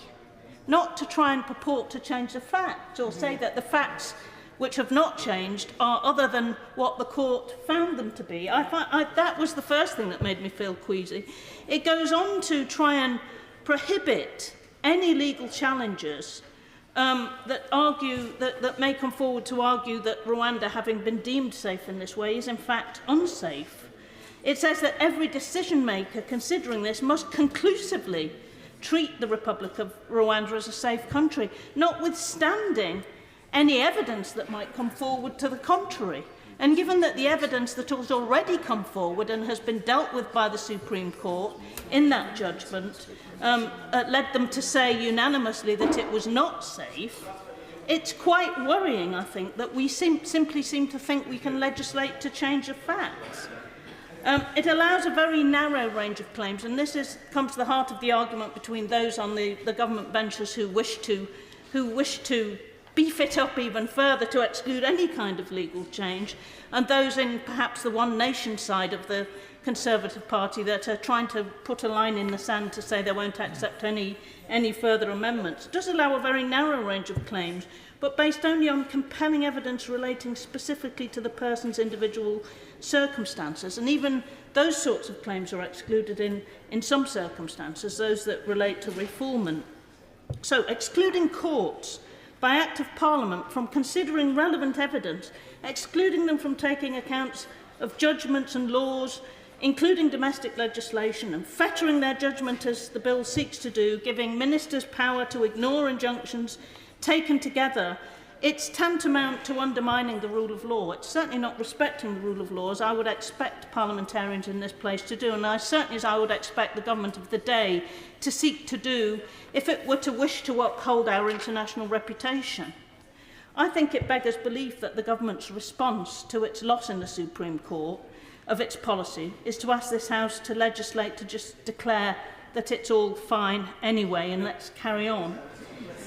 not to try and purport to change the facts or say that the facts which have not changed are other than what the court found them to be. That was the first thing that made me feel queasy. It goes on to try and prohibit any legal challenges that may come forward to argue that Rwanda, having been deemed safe in this way, is in fact unsafe. It says that every decision maker considering this must conclusively treat the Republic of Rwanda as a safe country, notwithstanding any evidence that might come forward to the contrary. And given that the evidence that has already come forward and has been dealt with by the Supreme Court in that judgment led them to say unanimously that it was not safe, it's quite worrying, I think, that we simply seem to think we can legislate to change the facts. It allows a very narrow range of claims, and this comes to the heart of the argument between those on the government benches who wish to beef it up even further to exclude any kind of legal change, and those in perhaps the One Nation side of the Conservative Party that are trying to put a line in the sand to say they won't accept any further amendments. It does allow a very narrow range of claims, but based only on compelling evidence relating specifically to the person's individual circumstances. And even those sorts of claims are excluded in some circumstances, those that relate to refoulement. So excluding courts by Act of Parliament from considering relevant evidence, excluding them from taking accounts of judgments and laws, including domestic legislation, and fettering their judgment as the bill seeks to do, giving ministers power to ignore injunctions taken together, it's tantamount to undermining the rule of law. It's certainly not respecting the rule of law, as I would expect parliamentarians in this place to do, and as I would expect the government of the day to seek to do if it were to wish to uphold our international reputation. I think it beggars belief that the government's response to its loss in the Supreme Court of its policy is to ask this House to legislate to just declare that it's all fine anyway and let's carry on.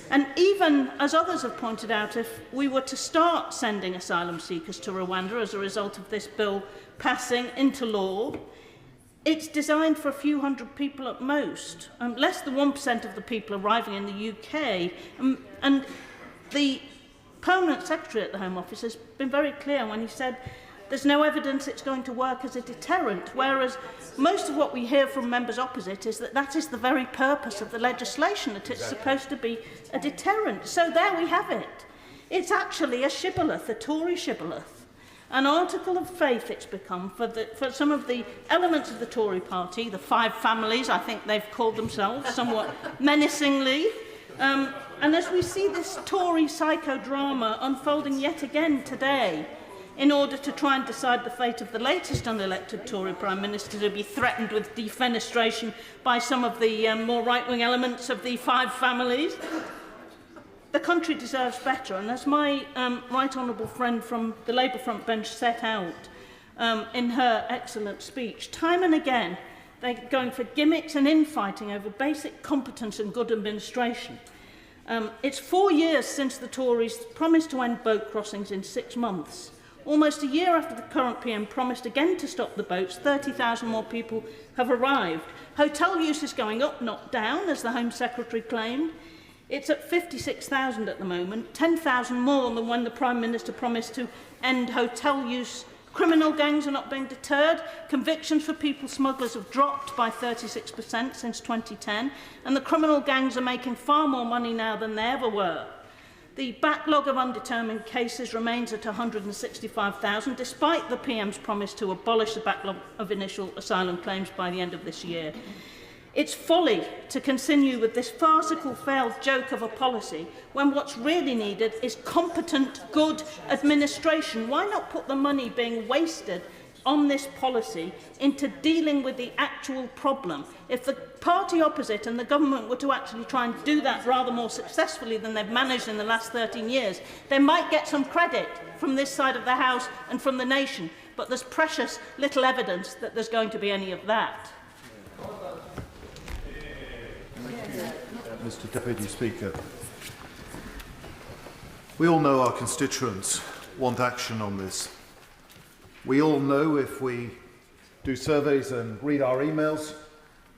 And even, as others have pointed out, if we were to start sending asylum seekers to Rwanda as a result of this bill passing into law, it's designed for a few hundred people at most, less than 1% of the people arriving in the UK. And the Permanent Secretary at the Home Office has been very clear when he said there's no evidence it's going to work as a deterrent, whereas most of what we hear from members opposite is that that is the very purpose of the legislation, that it's supposed to be a deterrent. So there we have it. It's actually a shibboleth, a Tory shibboleth, an article of faith it's become for some of the elements of the Tory party, the five families, I think they've called themselves, somewhat menacingly. And as we see this Tory psychodrama unfolding yet again today, in order to try and decide the fate of the latest unelected Tory Prime Minister, to be threatened with defenestration by some of the more right-wing elements of the five families. The country deserves better, and as my right honourable friend from the Labour front bench set out in her excellent speech, time and again they're going for gimmicks and infighting over basic competence and good administration. It's 4 years since the Tories promised to end boat crossings in 6 months. Almost a year after the current PM promised again to stop the boats, 30,000 more people have arrived. Hotel use is going up, not down, as the Home Secretary claimed. It's at 56,000 at the moment, 10,000 more than when the Prime Minister promised to end hotel use. Criminal gangs are not being deterred. Convictions for people smugglers have dropped by 36% since 2010, and the criminal gangs are making far more money now than they ever were. The backlog of undetermined cases remains at 165,000, despite the PM's promise to abolish the backlog of initial asylum claims by the end of this year. It's folly to continue with this farcical failed joke of a policy when what's really needed is competent, good administration. Why not put the money being wasted on this policy into dealing with the actual problem? If the party opposite and the government were to actually try and do that rather more successfully than they've managed in the last 13 years, they might get some credit from this side of the House and from the nation, but there's precious little evidence that there's going to be any of that. Mr. Deputy Speaker. We all know our constituents want action on this. We all know, if we do surveys and read our emails,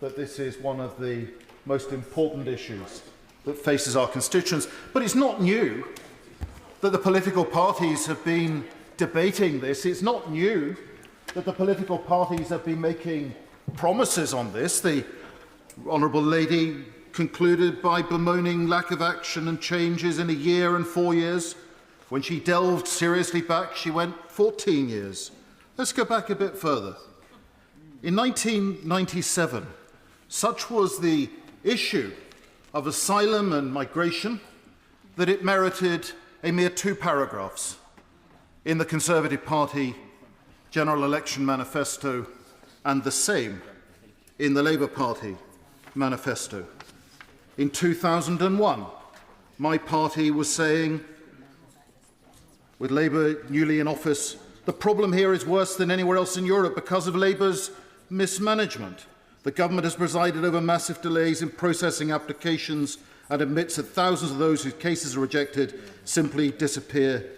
that this is one of the most important issues that faces our constituents. But it's not new. that the political parties have been debating this. It's not new that the political parties have been making promises on this. The Honourable Lady concluded by bemoaning lack of action and changes in a year and 4 years. When she delved seriously back, she went 14 years. Let's go back a bit further. In 1997, such was the issue of asylum and migration that it merited a mere 2 paragraphs in the Conservative Party General Election Manifesto and the same in the Labour Party Manifesto. In 2001, my party was saying, with Labour newly in office, the problem here is worse than anywhere else in Europe because of Labour's mismanagement. The government has presided over massive delays in processing applications and admits that thousands of those whose cases are rejected simply disappear.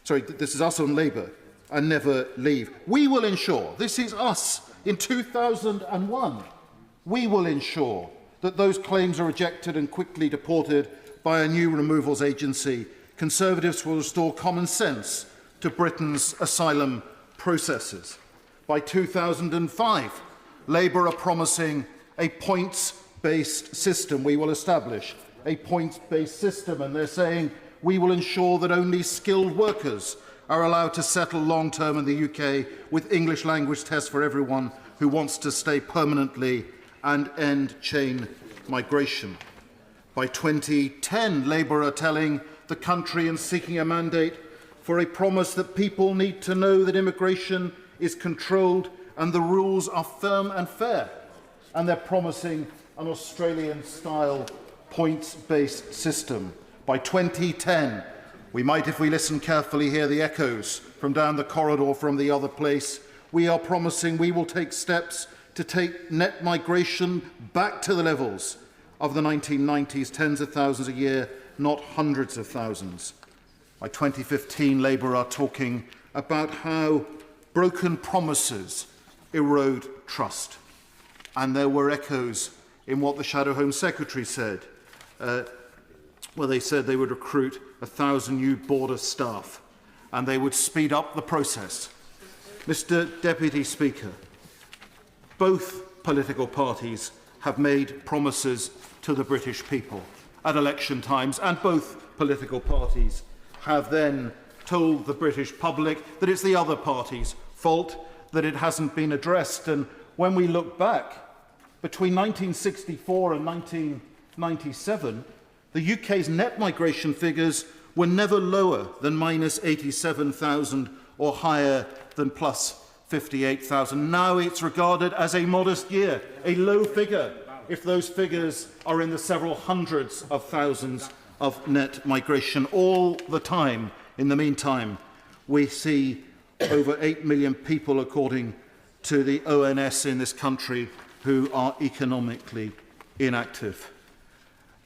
Sorry, this is us on Labour, and never leave. We will ensure, this is us in 2001, we will ensure that those claims are rejected and quickly deported by a new removals agency. Conservatives will restore common sense to Britain's asylum processes. By 2005, Labour are promising a points-based system. We will establish a points-based system, and they're saying we will ensure that only skilled workers are allowed to settle long-term in the UK with English language tests for everyone who wants to stay permanently and end chain migration. By 2010, Labour are telling the country and seeking a mandate for a promise that people need to know that immigration is controlled and the rules are firm and fair. And they're promising an Australian-style points-based system. By 2010, we might, if we listen carefully, hear the echoes from down the corridor from the other place. We are promising we will take steps to take net migration back to the levels of the 1990s, tens of thousands a year, not hundreds of thousands. By 2015, Labour are talking about how broken promises erode trust. And there were echoes in what the Shadow Home Secretary said, where they said they would recruit 1,000 new border staff and they would speed up the process. Mr. Deputy Speaker, both political parties have made promises to the British people at election times, and both political parties have then told the British public that it's the other party's fault that it hasn't been addressed. And when we look back, between 1964 and 1997, the UK's net migration figures were never lower than minus 87,000 or higher than plus 58,000. Now it's regarded as a modest year, a low figure, if those figures are in the several hundreds of thousands of net migration. All the time, in the meantime, we see over 8 million people, according to the ONS in this country, who are economically inactive.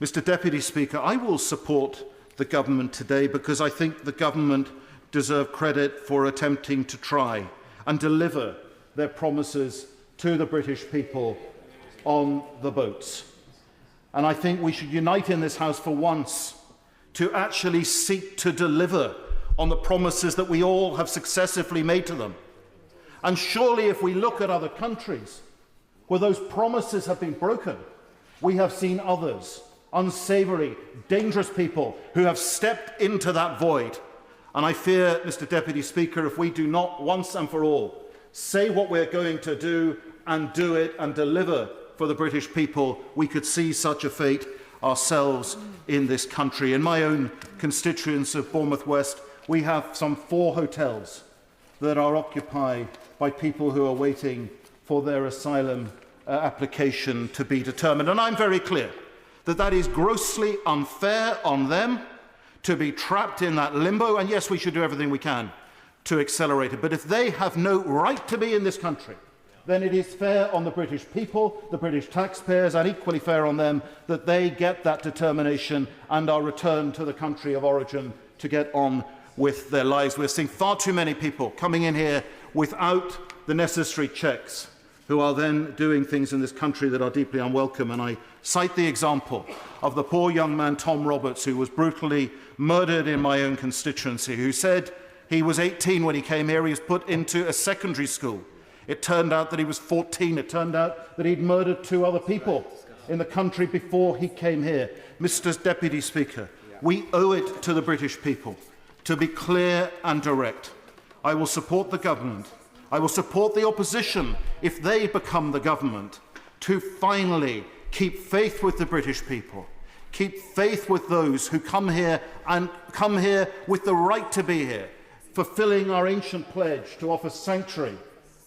Mr. Deputy Speaker, I will support the government today because I think the government deserve credit for attempting to try and deliver their promises to the British people on the boats. And I think we should unite in this House for once to actually seek to deliver on the promises that we all have successively made to them. And surely if we look at other countries where those promises have been broken, we have seen others, unsavoury, dangerous people who have stepped into that void. And I fear, Mr. Deputy Speaker, if we do not once and for all say what we're going to do and do it and deliver for the British people, we could see such a fate ourselves in this country. In my own constituency of Bournemouth West, we have some 4 hotels that are occupied by people who are waiting for their asylum application to be determined. And I'm very clear that that is grossly unfair on them to be trapped in that limbo. And yes, we should do everything we can to accelerate it. But if they have no right to be in this country, then it is fair on the British people, the British taxpayers, and equally fair on them that they get that determination and are returned to the country of origin to get on with their lives. We're seeing far too many people coming in here without the necessary checks, who are then doing things in this country that are deeply unwelcome. And I cite the example of the poor young man, Tom Roberts, who was brutally murdered in my own constituency, who said he was 18 when he came here. He was put into a secondary school. It turned out that he was 14. It turned out that he'd murdered 2 other people in the country before he came here. Mr. Deputy Speaker, we owe it to the British people to be clear and direct. I will support the government. I will support the opposition if they become the government, to finally keep faith with the British people, keep faith with those who come here and come here with the right to be here, fulfilling our ancient pledge to offer sanctuary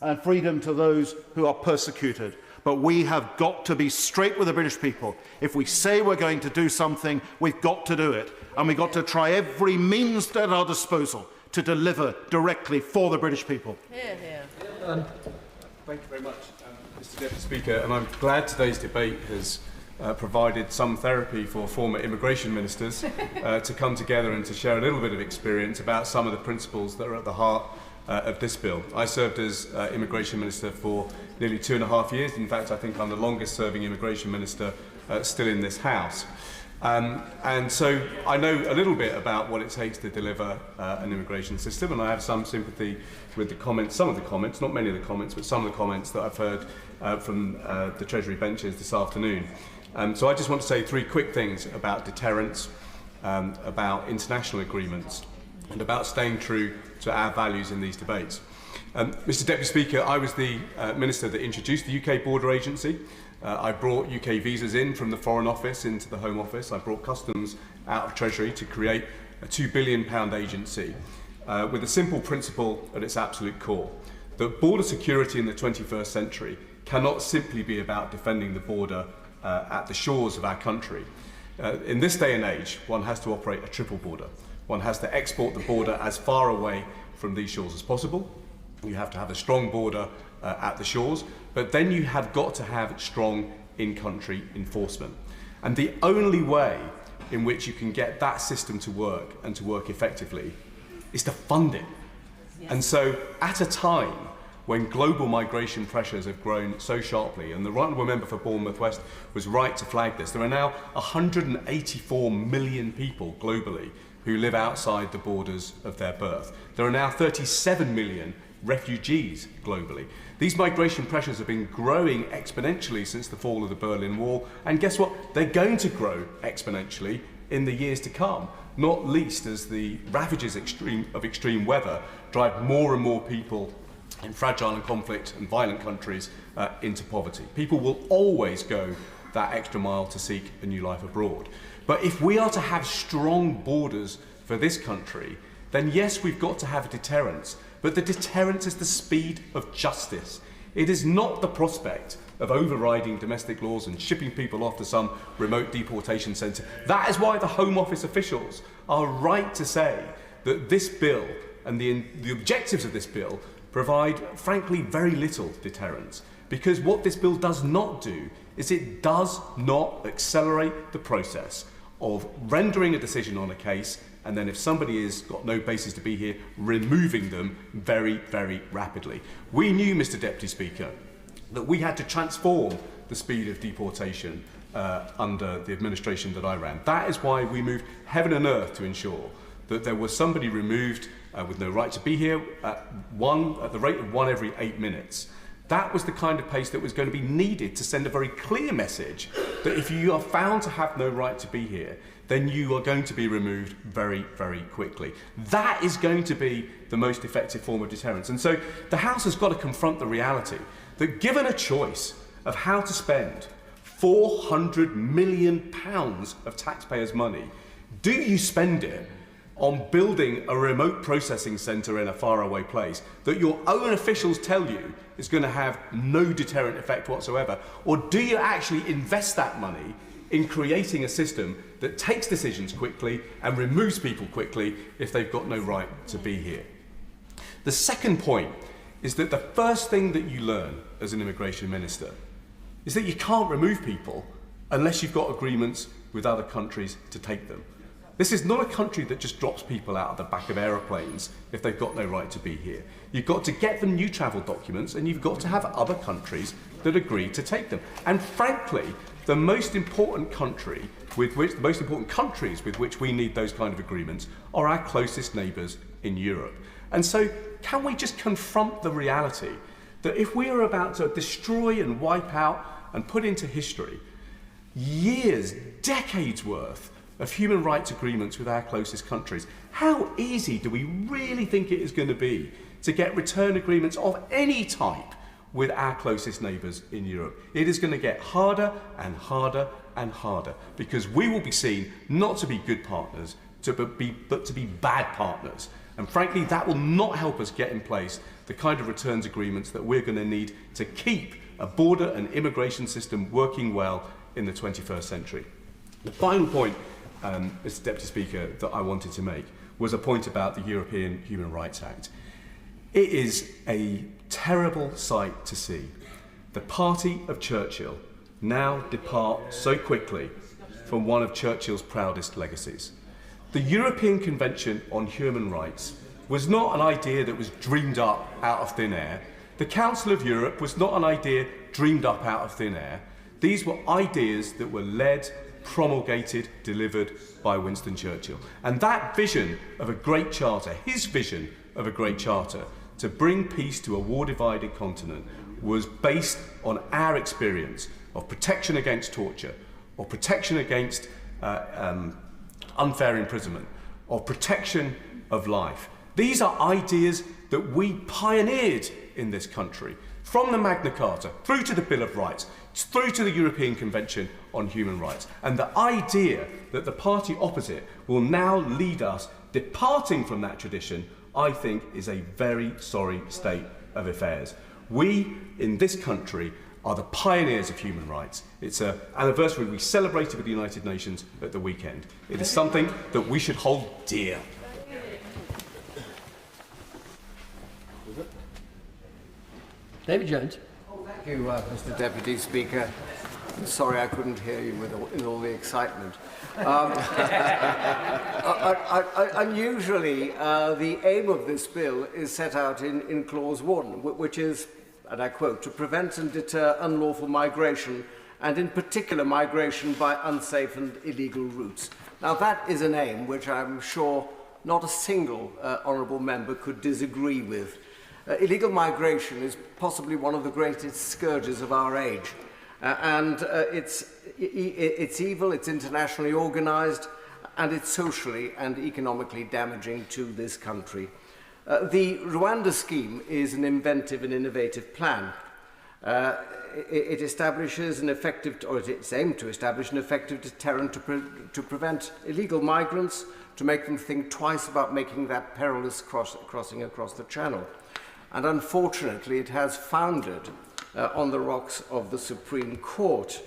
and freedom to those who are persecuted. But we have got to be straight with the British people. If we say we're going to do something, we've got to do it. And we've got to try every means at our disposal to deliver directly for the British people. Thank you very much, Mr. Deputy Speaker. And I'm glad today's debate has provided some therapy for former immigration ministers to come together and to share a little bit of experience about some of the principles that are at the heart of this bill. I served as immigration minister for nearly 2.5 years. In fact, I think I'm the longest serving immigration minister still in this House. And so I know a little bit about what it takes to deliver an immigration system, and I have some sympathy with the comments, some of the comments, not many of the comments, but some of the comments that I've heard from the Treasury benches this afternoon. So I just want to say 3 quick things about deterrence, about international agreements, and about staying true to our values in these debates. Mr. Deputy Speaker, I was the minister that introduced the UK Border Agency. I brought UK visas in from the Foreign Office into the Home Office. I brought customs out of Treasury to create a £2 billion agency with a simple principle at its absolute core, that border security in the 21st century cannot simply be about defending the border at the shores of our country. In this day and age, one has to operate a triple border. One has to export the border as far away from these shores as possible. You have to have a strong border at the shores, but then you have got to have strong in-country enforcement. And the only way in which you can get that system to work and to work effectively is to fund it. Yes. And so at a time when global migration pressures have grown so sharply, and the Right Honourable Member for Bournemouth West was right to flag this, there are now 184 million people globally who live outside the borders of their birth. There are now 37 million refugees globally. These migration pressures have been growing exponentially since the fall of the Berlin Wall, and guess what? They're going to grow exponentially in the years to come, not least as the ravages of extreme weather drive more and more people in fragile and conflict and violent countries into poverty. People will always go that extra mile to seek a new life abroad. But if we are to have strong borders for this country, then yes, we've got to have a deterrence. But the deterrence is the speed of justice. It is not the prospect of overriding domestic laws and shipping people off to some remote deportation centre. That is why the Home Office officials are right to say that this bill and the objectives of this bill provide, frankly, very little deterrence. Because what this bill does not do is it does not accelerate the process of rendering a decision on a case, and then if somebody has got no basis to be here, removing them very, very rapidly. We knew, Mr. Deputy Speaker, that we had to transform the speed of deportation under the administration that I ran. That is why we moved heaven and earth to ensure that there was somebody removed with no right to be here at the rate of 1 every 8 minutes. That was the kind of pace that was going to be needed to send a very clear message that if you are found to have no right to be here, then you are going to be removed very, very quickly. That is going to be the most effective form of deterrence. And so the House has got to confront the reality that given a choice of how to spend £400 million of taxpayers' money, do you spend it on building a remote processing centre in a faraway place that your own officials tell you is going to have no deterrent effect whatsoever? Or do you actually invest that money in creating a system that takes decisions quickly and removes people quickly if they've got no right to be here? The second point is that the first thing that you learn as an immigration minister is that you can't remove people unless you've got agreements with other countries to take them. This is not a country that just drops people out of the back of aeroplanes if they've got no right to be here. You've got to get them new travel documents, and you've got to have other countries that agree to take them. And frankly, the most important countries with which we need those kind of agreements are our closest neighbours in Europe. And so can we just confront the reality that if we are about to destroy and wipe out and put into history years, decades worth of human rights agreements with our closest countries, how easy do we really think it is going to be to get return agreements of any type with our closest neighbours in Europe? It is going to get harder and harder and harder, because we will be seen not to be good partners, but to be bad partners. And frankly, that will not help us get in place the kind of returns agreements that we're going to need to keep a border and immigration system working well in the 21st century. The final point, Mr. Deputy Speaker, that I wanted to make was a point about the European Human Rights Act. It is a terrible sight to see the party of Churchill now depart so quickly from one of Churchill's proudest legacies. The European Convention on Human Rights was not an idea that was dreamed up out of thin air. The Council of Europe was not an idea dreamed up out of thin air. These were ideas that were led, promulgated, delivered by Winston Churchill. And that vision of a great charter, his vision of a great charter, to bring peace to a war-divided continent, was based on our experience of protection against torture, or protection against unfair imprisonment, or protection of life. These are ideas that we pioneered in this country, from the Magna Carta, through to the Bill of Rights, through to the European Convention on Human Rights. And the idea that the party opposite will now lead us departing from that tradition, I think, is a very sorry state of affairs. We, in this country, are the pioneers of human rights. It's an anniversary we celebrated with the United Nations at the weekend. It is something that we should hold dear. David Jones. Thank you, Mr. Deputy Speaker. I'm sorry I couldn't hear you in all the excitement. Unusually, the aim of this bill is set out in Clause 1, which is, and I quote, to prevent and deter unlawful migration, and in particular migration by unsafe and illegal routes. Now that is an aim which I'm sure not a single honourable member could disagree with. Illegal migration is possibly one of the greatest scourges of our age. It's evil, it's internationally organised, and it's socially and economically damaging to this country. The Rwanda scheme is an inventive and innovative plan. It establishes an effective, or it's aimed to establish an effective deterrent to prevent illegal migrants, to make them think twice about making that perilous crossing across the Channel. And unfortunately, it has foundered on the rocks of the Supreme Court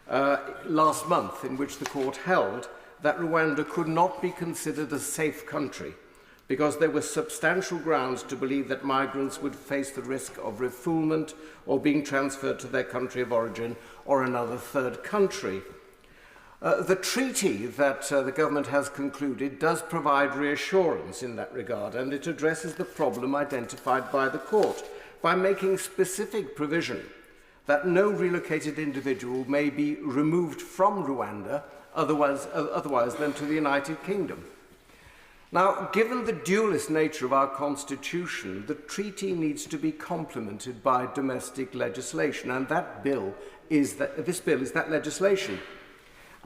last month, in which the court held that Rwanda could not be considered a safe country because there were substantial grounds to believe that migrants would face the risk of refoulement or being transferred to their country of origin or another third country. The treaty that the government has concluded does provide reassurance in that regard, and it addresses the problem identified by the court by making specific provision that no relocated individual may be removed from Rwanda otherwise than to the United Kingdom. Now, given the dualist nature of our constitution, the treaty needs to be complemented by domestic legislation, and this bill is that legislation.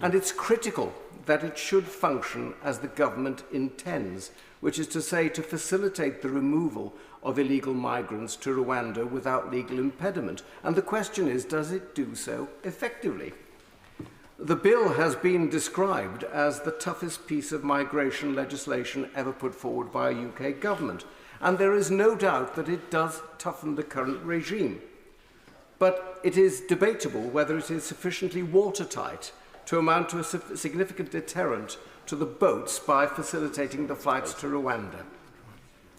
And it's critical that it should function as the government intends, which is to say, to facilitate the removal of illegal migrants to Rwanda without legal impediment. And the question is, does it do so effectively? The bill has been described as the toughest piece of migration legislation ever put forward by a UK government, and there is no doubt that it does toughen the current regime. But it is debatable whether it is sufficiently watertight to amount to a significant deterrent to the boats by facilitating the flights to Rwanda.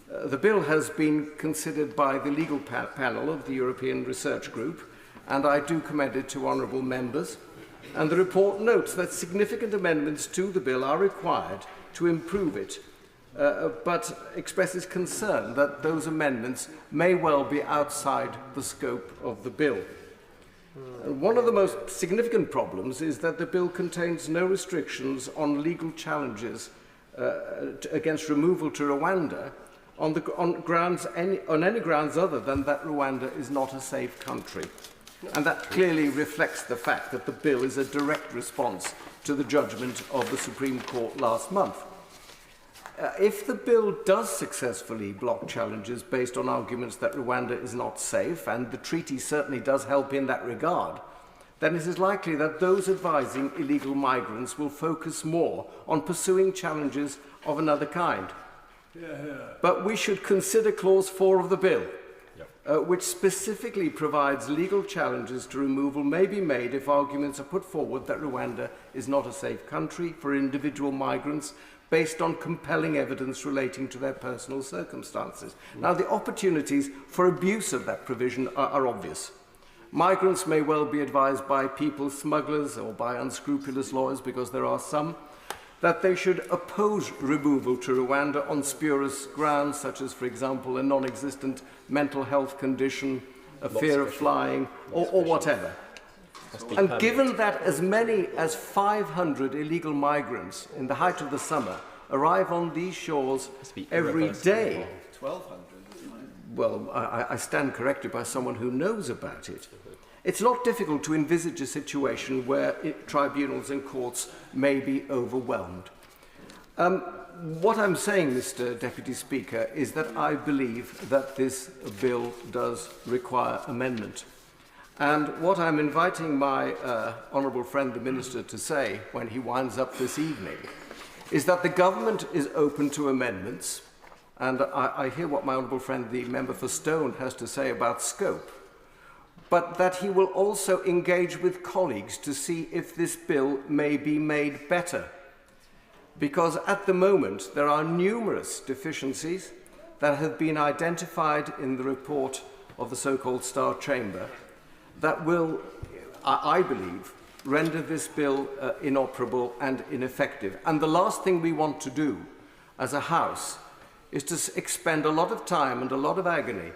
The bill has been considered by the legal panel of the European Research Group, and I do commend it to honourable members. and the report notes that significant amendments to the bill are required to improve it, but expresses concern that those amendments may well be outside the scope of the bill. One of the most significant problems is that the bill contains no restrictions on legal challenges against removal to Rwanda on any grounds other than that Rwanda is not a safe country. And that clearly reflects the fact that the bill is a direct response to the judgment of the Supreme Court last month. If the bill does successfully block challenges based on arguments that Rwanda is not safe, and the treaty certainly does help in that regard, then it is likely that those advising illegal migrants will focus more on pursuing challenges of another kind. But we should consider Clause 4 of the bill, which specifically provides legal challenges to removal may be made if arguments are put forward that Rwanda is not a safe country for individual migrants based on compelling evidence relating to their personal circumstances. Now, the opportunities for abuse of that provision are obvious. Migrants may well be advised by people smugglers or by unscrupulous lawyers, because there are some, that they should oppose removal to Rwanda on spurious grounds, such as, for example, a non-existent mental health condition, a fear of flying, or whatever. And given that as many as 500 illegal migrants in the height of the summer arrive on these shores every day, 1,200. Well, I stand corrected by someone who knows about it. It's not difficult to envisage a situation where tribunals and courts may be overwhelmed. What I'm saying, Mr. Deputy Speaker, is that I believe that this bill does require amendment. And what I'm inviting my honourable friend, the Minister, to say when he winds up this evening is that the government is open to amendments, and I hear what my honourable friend, the member for Stone, has to say about scope, but that he will also engage with colleagues to see if this bill may be made better. Because at the moment, there are numerous deficiencies that have been identified in the report of the so-called Star Chamber that will, I believe, render this bill inoperable and ineffective. And the last thing we want to do as a House is to expend a lot of time and a lot of agony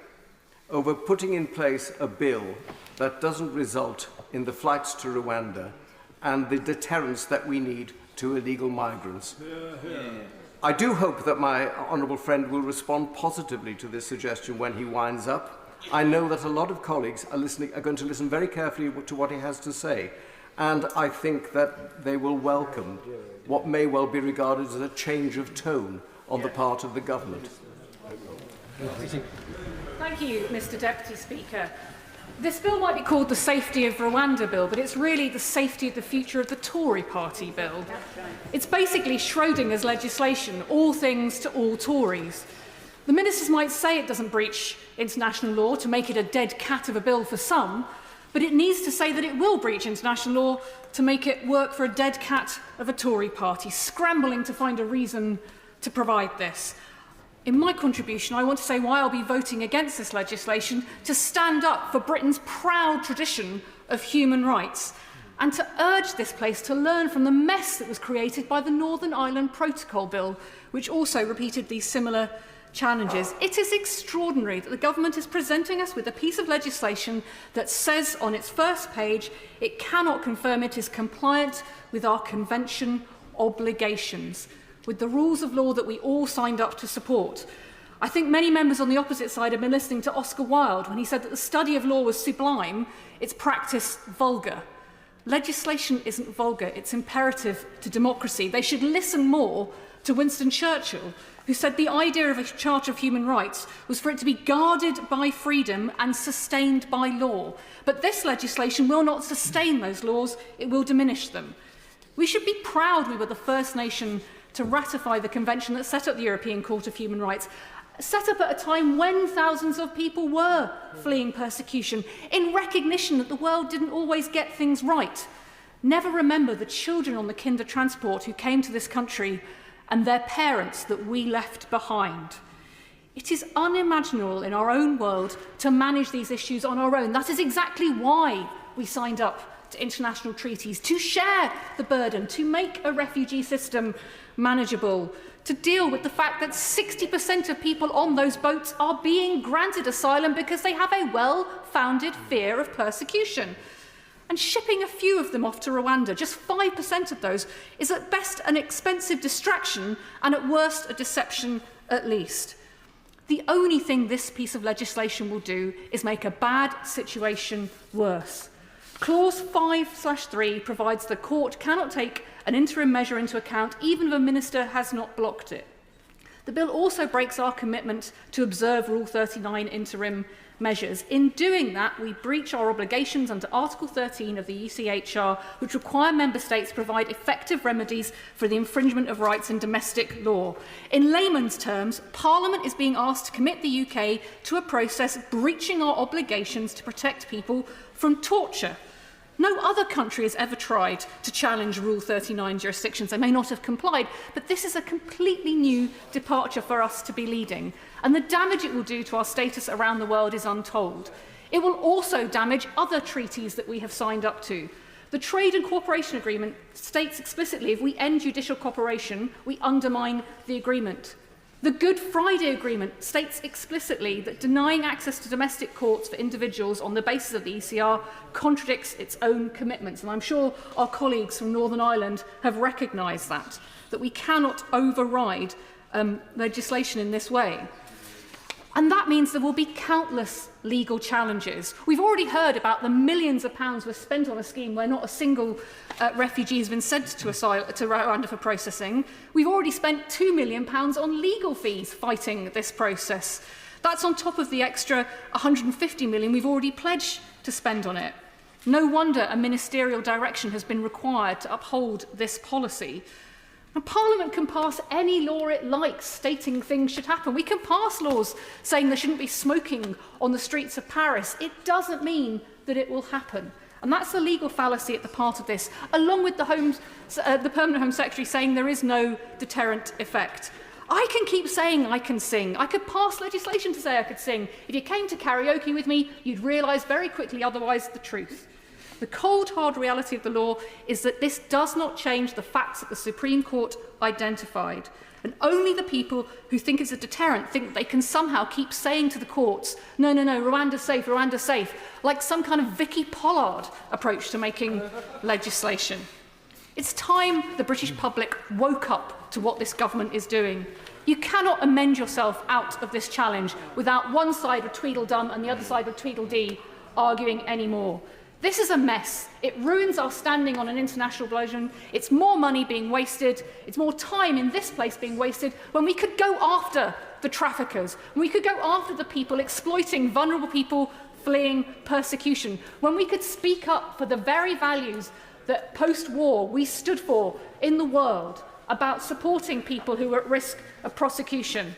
over putting in place a bill that doesn't result in the flights to Rwanda and the deterrence that we need to illegal migrants. I do hope that my honourable friend will respond positively to this suggestion when he winds up. I know that a lot of colleagues are going to listen very carefully to what he has to say, and I think that they will welcome what may well be regarded as a change of tone on the part of the government. Thank you, Mr. Deputy Speaker. This bill might be called the Safety of Rwanda Bill, but it's really the Safety of the Future of the Tory Party Bill. It's basically Schrodinger's legislation, all things to all Tories. The ministers might say it doesn't breach international law to make it a dead cat of a bill for some, but it needs to say that it will breach international law to make it work for a dead cat of a Tory party, scrambling to find a reason to provide this. In my contribution, I want to say why I'll be voting against this legislation, to stand up for Britain's proud tradition of human rights, and to urge this place to learn from the mess that was created by the Northern Ireland Protocol Bill, which also repeated these similar challenges. It is extraordinary that the government is presenting us with a piece of legislation that says on its first page it cannot confirm it is compliant with our convention obligations, with the rules of law that we all signed up to support. I think many members on the opposite side have been listening to Oscar Wilde when he said that the study of law was sublime, its practice vulgar. Legislation isn't vulgar, it's imperative to democracy. They should listen more to Winston Churchill, who said the idea of a Charter of Human Rights was for it to be guarded by freedom and sustained by law. But this legislation will not sustain those laws, it will diminish them. We should be proud we were the first nation to ratify the convention that set up the European Court of Human Rights, set up at a time when thousands of people were fleeing persecution, in recognition that the world didn't always get things right. Never remember the children on the Kinder Transport who came to this country and their parents that we left behind. It is unimaginable in our own world to manage these issues on our own. That is exactly why we signed up to international treaties, to share the burden, to make a refugee system manageable, to deal with the fact that 60% of people on those boats are being granted asylum because they have a well-founded fear of persecution. And shipping a few of them off to Rwanda, just 5% of those, is at best an expensive distraction and at worst a deception at least. The only thing this piece of legislation will do is make a bad situation worse. Clause 5/3 provides the court cannot take an interim measure into account even if a minister has not blocked it. The bill also breaks our commitment to observe Rule 39 interim measures. In doing that, we breach our obligations under Article 13 of the ECHR, which require member states to provide effective remedies for the infringement of rights in domestic law. In layman's terms, Parliament is being asked to commit the UK to a process breaching our obligations to protect people from torture. No other country has ever tried to challenge Rule 39 jurisdictions. They may not have complied, but this is a completely new departure for us to be leading. And the damage it will do to our status around the world is untold. It will also damage other treaties that we have signed up to. The Trade and Cooperation Agreement states explicitly if we end judicial cooperation, we undermine the agreement. The Good Friday Agreement states explicitly that denying access to domestic courts for individuals on the basis of the ECR contradicts its own commitments. And I'm sure our colleagues from Northern Ireland have recognised that we cannot override legislation in this way. And that means there will be countless legal challenges. We've already heard about the millions of pounds we've spent on a scheme where not a single refugee has been sent to Rwanda for processing. We've already spent £2 million on legal fees fighting this process. That's on top of the extra £150 million we've already pledged to spend on it. No wonder a ministerial direction has been required to uphold this policy. And Parliament can pass any law it likes stating things should happen. We can pass laws saying there shouldn't be smoking on the streets of Paris. It doesn't mean that it will happen. And that's the legal fallacy at the part of this, along with the Permanent Home Secretary saying there is no deterrent effect. I can keep saying I can sing. I could pass legislation to say I could sing. If you came to karaoke with me, you'd realise very quickly otherwise the truth. The cold, hard reality of the law is that this does not change the facts that the Supreme Court identified. And only the people who think it's a deterrent think that they can somehow keep saying to the courts, no, Rwanda's safe, like some kind of Vicky Pollard approach to making legislation. It's time the British public woke up to what this government is doing. You cannot amend yourself out of this challenge without one side with Tweedledum and the other side with Tweedledee arguing anymore. This is a mess. It ruins our standing on an international bludgeon. It's more money being wasted. It's more time in this place being wasted when we could go after the traffickers, when we could go after the people exploiting vulnerable people fleeing persecution, when we could speak up for the very values that post-war we stood for in the world about supporting people who are at risk of prosecution.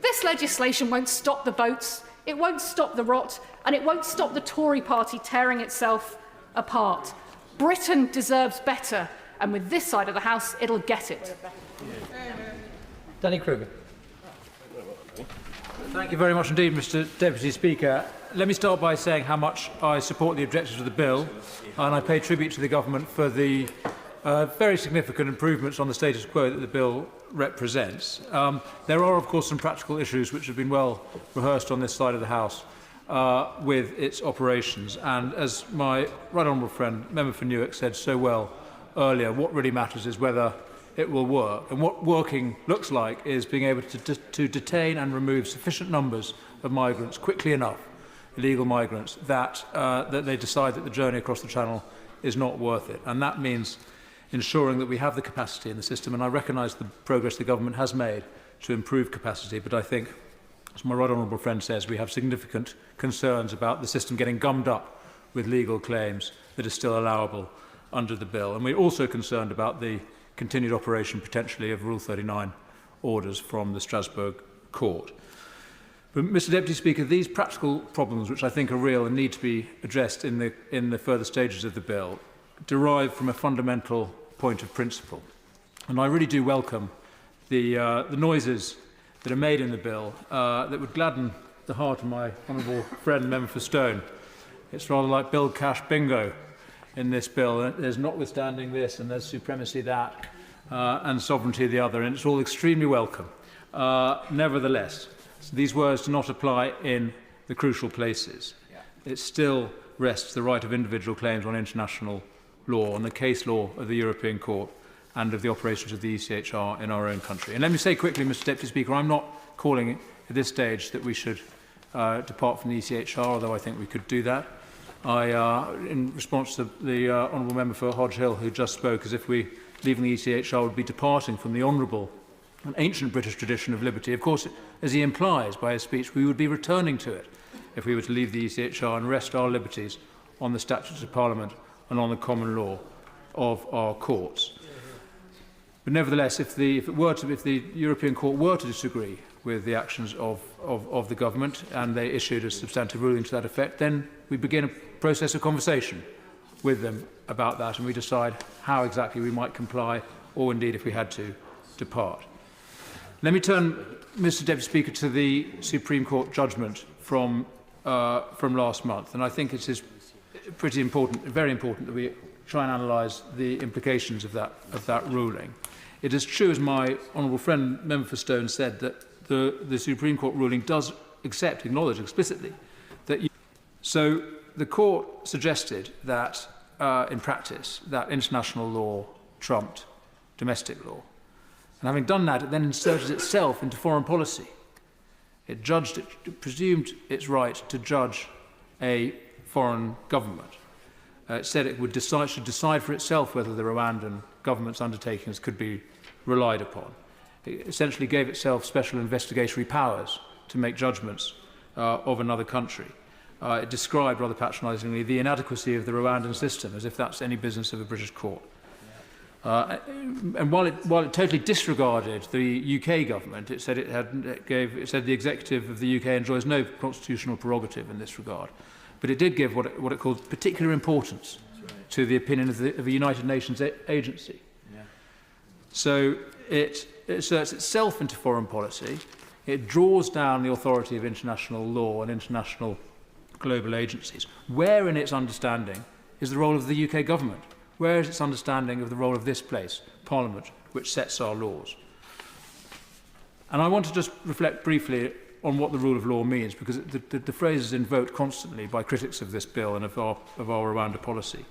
This legislation won't stop the boats. It won't stop the rot, and it won't stop the Tory party tearing itself apart. Britain deserves better, and with this side of the House, it'll get it. Danny Kruger. Thank you very much indeed, Mr. Deputy Speaker. Let me start by saying how much I support the objectives of the bill, and I pay tribute to the government for the very significant improvements on the status quo that the bill represents. There are, of course, some practical issues which have been well rehearsed on this side of the House with its operations. And as my right honourable friend, Member for Newark, said so well earlier, what really matters is whether it will work. And what working looks like is being able to detain and remove sufficient numbers of migrants quickly enough, illegal migrants, that they decide that the journey across the Channel is not worth it. And that means ensuring that we have the capacity in the system, and I recognise the progress the government has made to improve capacity, but I think, as my right honourable friend says, we have significant concerns about the system getting gummed up with legal claims that are still allowable under the bill. And we're also concerned about the continued operation, potentially, of Rule 39 orders from the Strasbourg court. But, Mr. Deputy Speaker, these practical problems, which I think are real and need to be addressed in the further stages of the bill, derive from a fundamental point of principle. And I really do welcome the noises that are made in the bill that would gladden the heart of my honourable friend, Member for Stone. It's rather like Bill Cash bingo in this bill. There's notwithstanding this, and there's supremacy that, and sovereignty the other, and it's all extremely welcome. Nevertheless, these words do not apply in the crucial places. It still rests the right of individual claims on international law, on the case law of the European Court and of the operations of the ECHR in our own country. And let me say quickly, Mr Deputy Speaker, I'm not calling at this stage that we should depart from the ECHR, although I think we could do that. In response to the Honourable Member for Hodge Hill, who just spoke, as if we, leaving the ECHR, would be departing from the honourable and ancient British tradition of liberty. Of course, as he implies by his speech, we would be returning to it if we were to leave the ECHR and rest our liberties on the statutes of Parliament and on the common law of our courts. But nevertheless, if the European Court were to disagree with the actions of the government and they issued a substantive ruling to that effect, then we begin a process of conversation with them about that, and we decide how exactly we might comply, or indeed, if we had to, depart. Let me turn, Mr Deputy Speaker, to the Supreme Court judgment from last month, and I think it is pretty important, very important, that we try and analyse the implications of that ruling. It is true, as my honourable friend, Member for Stone, said, that the Supreme Court ruling does acknowledge explicitly that. So the court suggested that, in practice, that international law trumped domestic law. And having done that, it then inserted itself into foreign policy. It presumed its right to judge a foreign government. It said it should decide for itself whether the Rwandan government's undertakings could be relied upon. It essentially gave itself special investigatory powers to make judgments of another country. It described, rather patronisingly, the inadequacy of the Rwandan system, as if that's any business of a British court. And while it totally disregarded the UK government, it said the executive of the UK enjoys no constitutional prerogative in this regard. But it did give what it called particular importance to the opinion of a United Nations agency. Yeah. So it asserts itself into foreign policy. It draws down the authority of international law and international global agencies. Where in its understanding is the role of the UK government? Where is its understanding of the role of this place, Parliament, which sets our laws? And I want to just reflect briefly on what the rule of law means, because the phrase is invoked constantly by critics of this bill and of our Rwanda policy,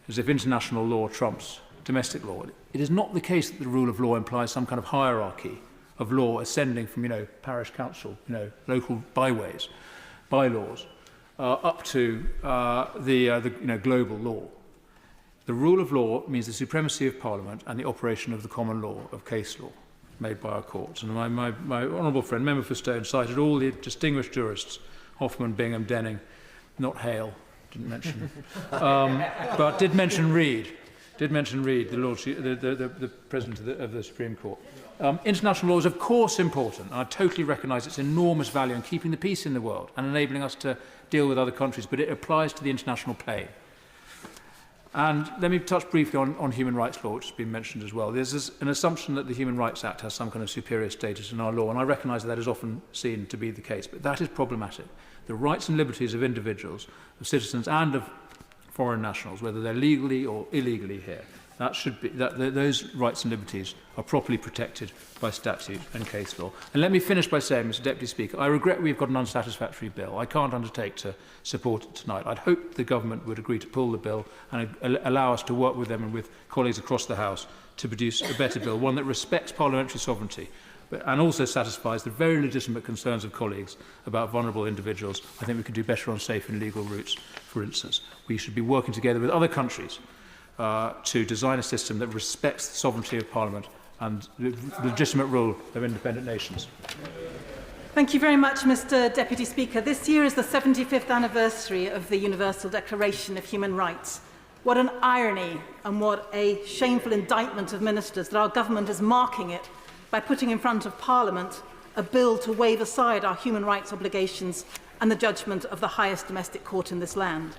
as if international law trumps domestic law. It is not the case that the rule of law implies some kind of hierarchy of law ascending from, parish council, local bylaws, up to the global law. The rule of law means the supremacy of Parliament and the operation of the common law, of case law, made by our courts. And my honourable friend, Member for Stone, cited all the distinguished jurists, Hoffman, Bingham, Denning, not Hale, didn't mention, but did mention Reid, the President of the Supreme Court. International law is, of course, important, and I totally recognise its enormous value in keeping the peace in the world and enabling us to deal with other countries, but it applies to the international plane. And let me touch briefly on human rights law, which has been mentioned as well. There's an assumption that the Human Rights Act has some kind of superior status in our law, and I recognise that is often seen to be the case, but that is problematic. The rights and liberties of individuals, of citizens and of foreign nationals, whether they're legally or illegally here, those rights and liberties are properly protected by statute and case law. And let me finish by saying, Mr Deputy Speaker, I regret we've got an unsatisfactory bill. I can't undertake to support it tonight. I'd hope the government would agree to pull the bill and allow us to work with them and with colleagues across the House to produce a better bill, one that respects parliamentary sovereignty and also satisfies the very legitimate concerns of colleagues about vulnerable individuals. I think we could do better on safe and legal routes, for instance. We should be working together with other countries to design a system that respects the sovereignty of Parliament and the legitimate rule of independent nations. Thank you very much, Mr Deputy Speaker. This year is the 75th anniversary of the Universal Declaration of Human Rights. What an irony and what a shameful indictment of ministers that our government is marking it by putting in front of Parliament a bill to wave aside our human rights obligations and the judgment of the highest domestic court in this land.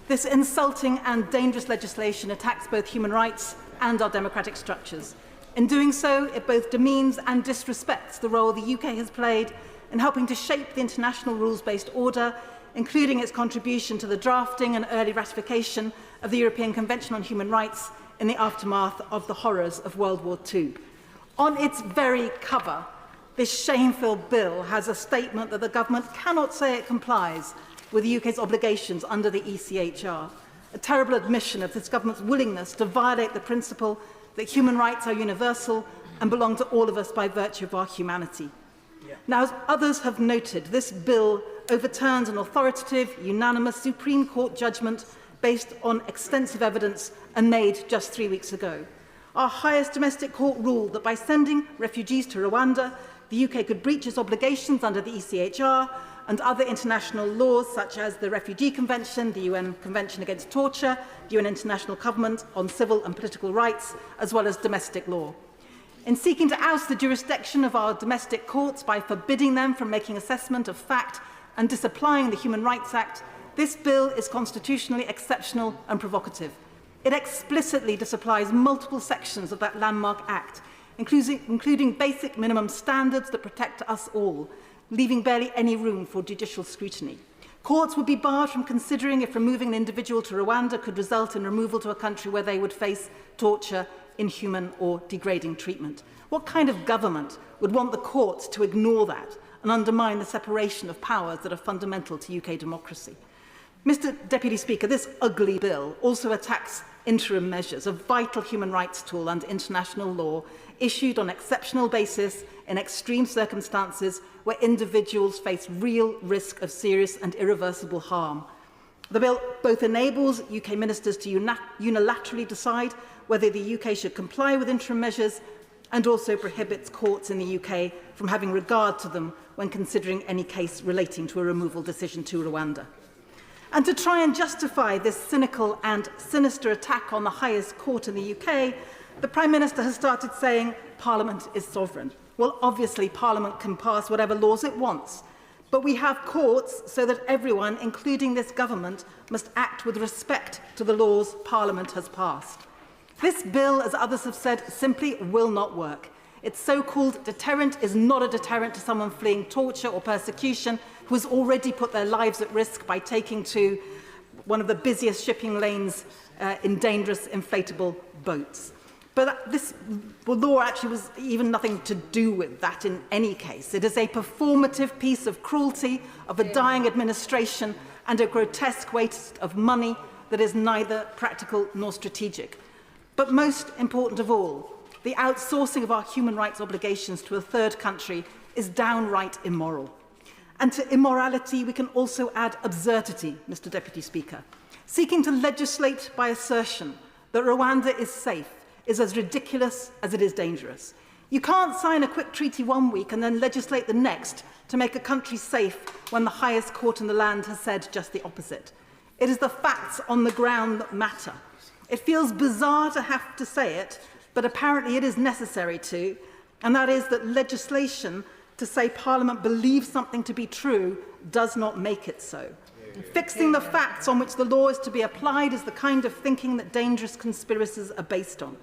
This insulting and dangerous legislation attacks both human rights and our democratic structures. In doing so, it both demeans and disrespects the role the UK has played in helping to shape the international rules-based order including its contribution to the drafting and early ratification of the European Convention on Human Rights in the aftermath of the horrors of World War II. On its very cover, this shameful bill has a statement that the government cannot say it complies with the UK's obligations under the ECHR, a terrible admission of this government's willingness to violate the principle that human rights are universal and belong to all of us by virtue of our humanity. Now, as others have noted, this bill overturns an authoritative, unanimous Supreme Court judgment based on extensive evidence and made just 3 weeks ago. Our highest domestic court ruled that by sending refugees to Rwanda, the UK could breach its obligations under the ECHR and other international laws such as the Refugee Convention, the UN Convention Against Torture, the UN International Covenant on Civil and Political Rights, as well as domestic law. In seeking to oust the jurisdiction of our domestic courts by forbidding them from making assessment of fact and disapplying the Human Rights Act, this bill is constitutionally exceptional and provocative. It explicitly disapplies multiple sections of that landmark act, including basic minimum standards that protect us all, leaving barely any room for judicial scrutiny. Courts would be barred from considering if removing an individual to Rwanda could result in removal to a country where they would face torture, inhuman or degrading treatment. What kind of government would want the courts to ignore that and undermine the separation of powers that are fundamental to UK democracy? Mr. Deputy Speaker, this ugly bill also attacks interim measures, a vital human rights tool under international law, issued on exceptional basis in extreme circumstances where individuals face real risk of serious and irreversible harm. The bill both enables UK ministers to unilaterally decide whether the UK should comply with interim measures and also prohibits courts in the UK from having regard to them when considering any case relating to a removal decision to Rwanda. And to try and justify this cynical and sinister attack on the highest court in the UK, the Prime Minister has started saying Parliament is sovereign. Well, obviously, Parliament can pass whatever laws it wants. But we have courts so that everyone, including this government, must act with respect to the laws Parliament has passed. This bill, as others have said, simply will not work. Its so-called deterrent is not a deterrent to someone fleeing torture or persecution who has already put their lives at risk by taking to one of the busiest shipping lanes in dangerous inflatable boats. But this law actually was even nothing to do with that in any case. It is a performative piece of cruelty of a dying administration and a grotesque waste of money that is neither practical nor strategic. But most important of all, the outsourcing of our human rights obligations to a third country is downright immoral. And to immorality, we can also add absurdity, Mr. Deputy Speaker. Seeking to legislate by assertion that Rwanda is safe is as ridiculous as it is dangerous. You can't sign a quick treaty one week and then legislate the next to make a country safe when the highest court in the land has said just the opposite. It is the facts on the ground that matter. It feels bizarre to have to say it, but apparently it is necessary to, and that is that legislation to say Parliament believes something to be true does not make it so. Fixing the facts on which the law is to be applied is the kind of thinking that dangerous conspiracies are based on.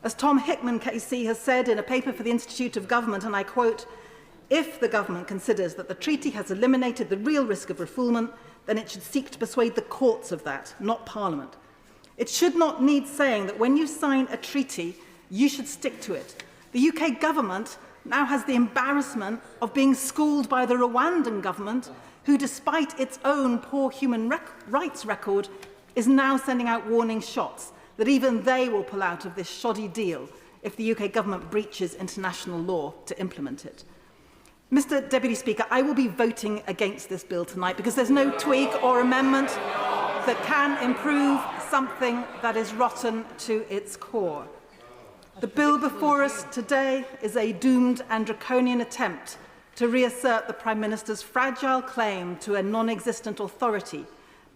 As Tom Hickman, KC, has said in a paper for the Institute of Government, and I quote, "If the government considers that the treaty has eliminated the real risk of refoulement, then it should seek to persuade the courts of that, not Parliament. It should not need saying that when you sign a treaty, you should stick to it. The UK government now has the embarrassment of being schooled by the Rwandan government, who, despite its own poor human rights record, is now sending out warning shots that even they will pull out of this shoddy deal if the UK government breaches international law to implement it." Mr. Deputy Speaker, I will be voting against this bill tonight because there's no tweak or amendment that can improve something that is rotten to its core. The bill before us today is a doomed and draconian attempt to reassert the Prime Minister's fragile claim to a non-existent authority,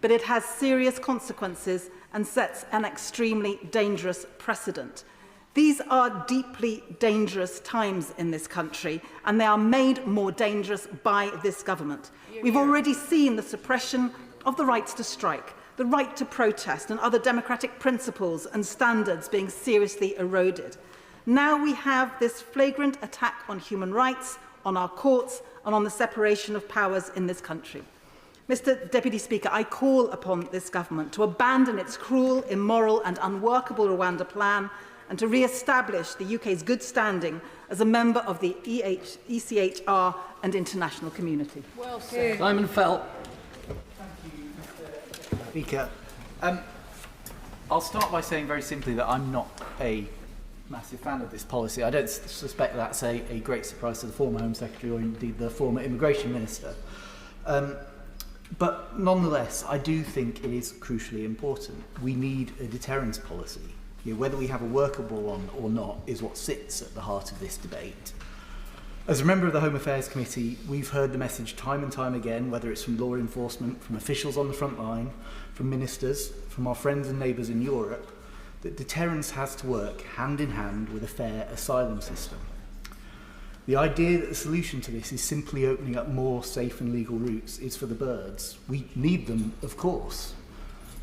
but it has serious consequences and sets an extremely dangerous precedent. These are deeply dangerous times in this country, and they are made more dangerous by this government. We've already seen the suppression of the rights to strike, the right to protest and other democratic principles and standards being seriously eroded. Now we have this flagrant attack on human rights, on our courts and on the separation of powers in this country. Mr Deputy Speaker, I call upon this government to abandon its cruel, immoral and unworkable Rwanda plan and to re-establish the UK's good standing as a member of the ECHR and international community. Well said. Simon Felt. Speaker, I'll start by saying very simply that I'm not a massive fan of this policy. I don't suspect that's a great surprise to the former Home Secretary or indeed the former Immigration Minister. But nonetheless, I do think it is crucially important. We need a deterrence policy. Whether we have a workable one or not is what sits at the heart of this debate. As a member of the Home Affairs Committee, we've heard the message time and time again, whether it's from law enforcement, from officials on the front line, from ministers, from our friends and neighbours in Europe, that deterrence has to work hand in hand with a fair asylum system. The idea that the solution to this is simply opening up more safe and legal routes is for the birds. We need them, of course,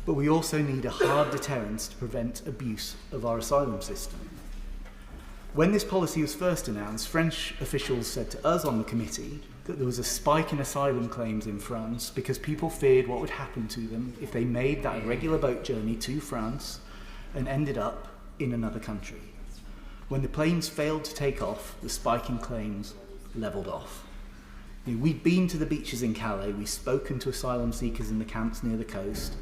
but we also need a hard deterrence to prevent abuse of our asylum system. When this policy was first announced, French officials said to us on the committee that there was a spike in asylum claims in France because people feared what would happen to them if they made that regular boat journey to France and ended up in another country. When the planes failed to take off, the spike in claims levelled off. We've been to the beaches in Calais, we've spoken to asylum seekers in the camps near the coast,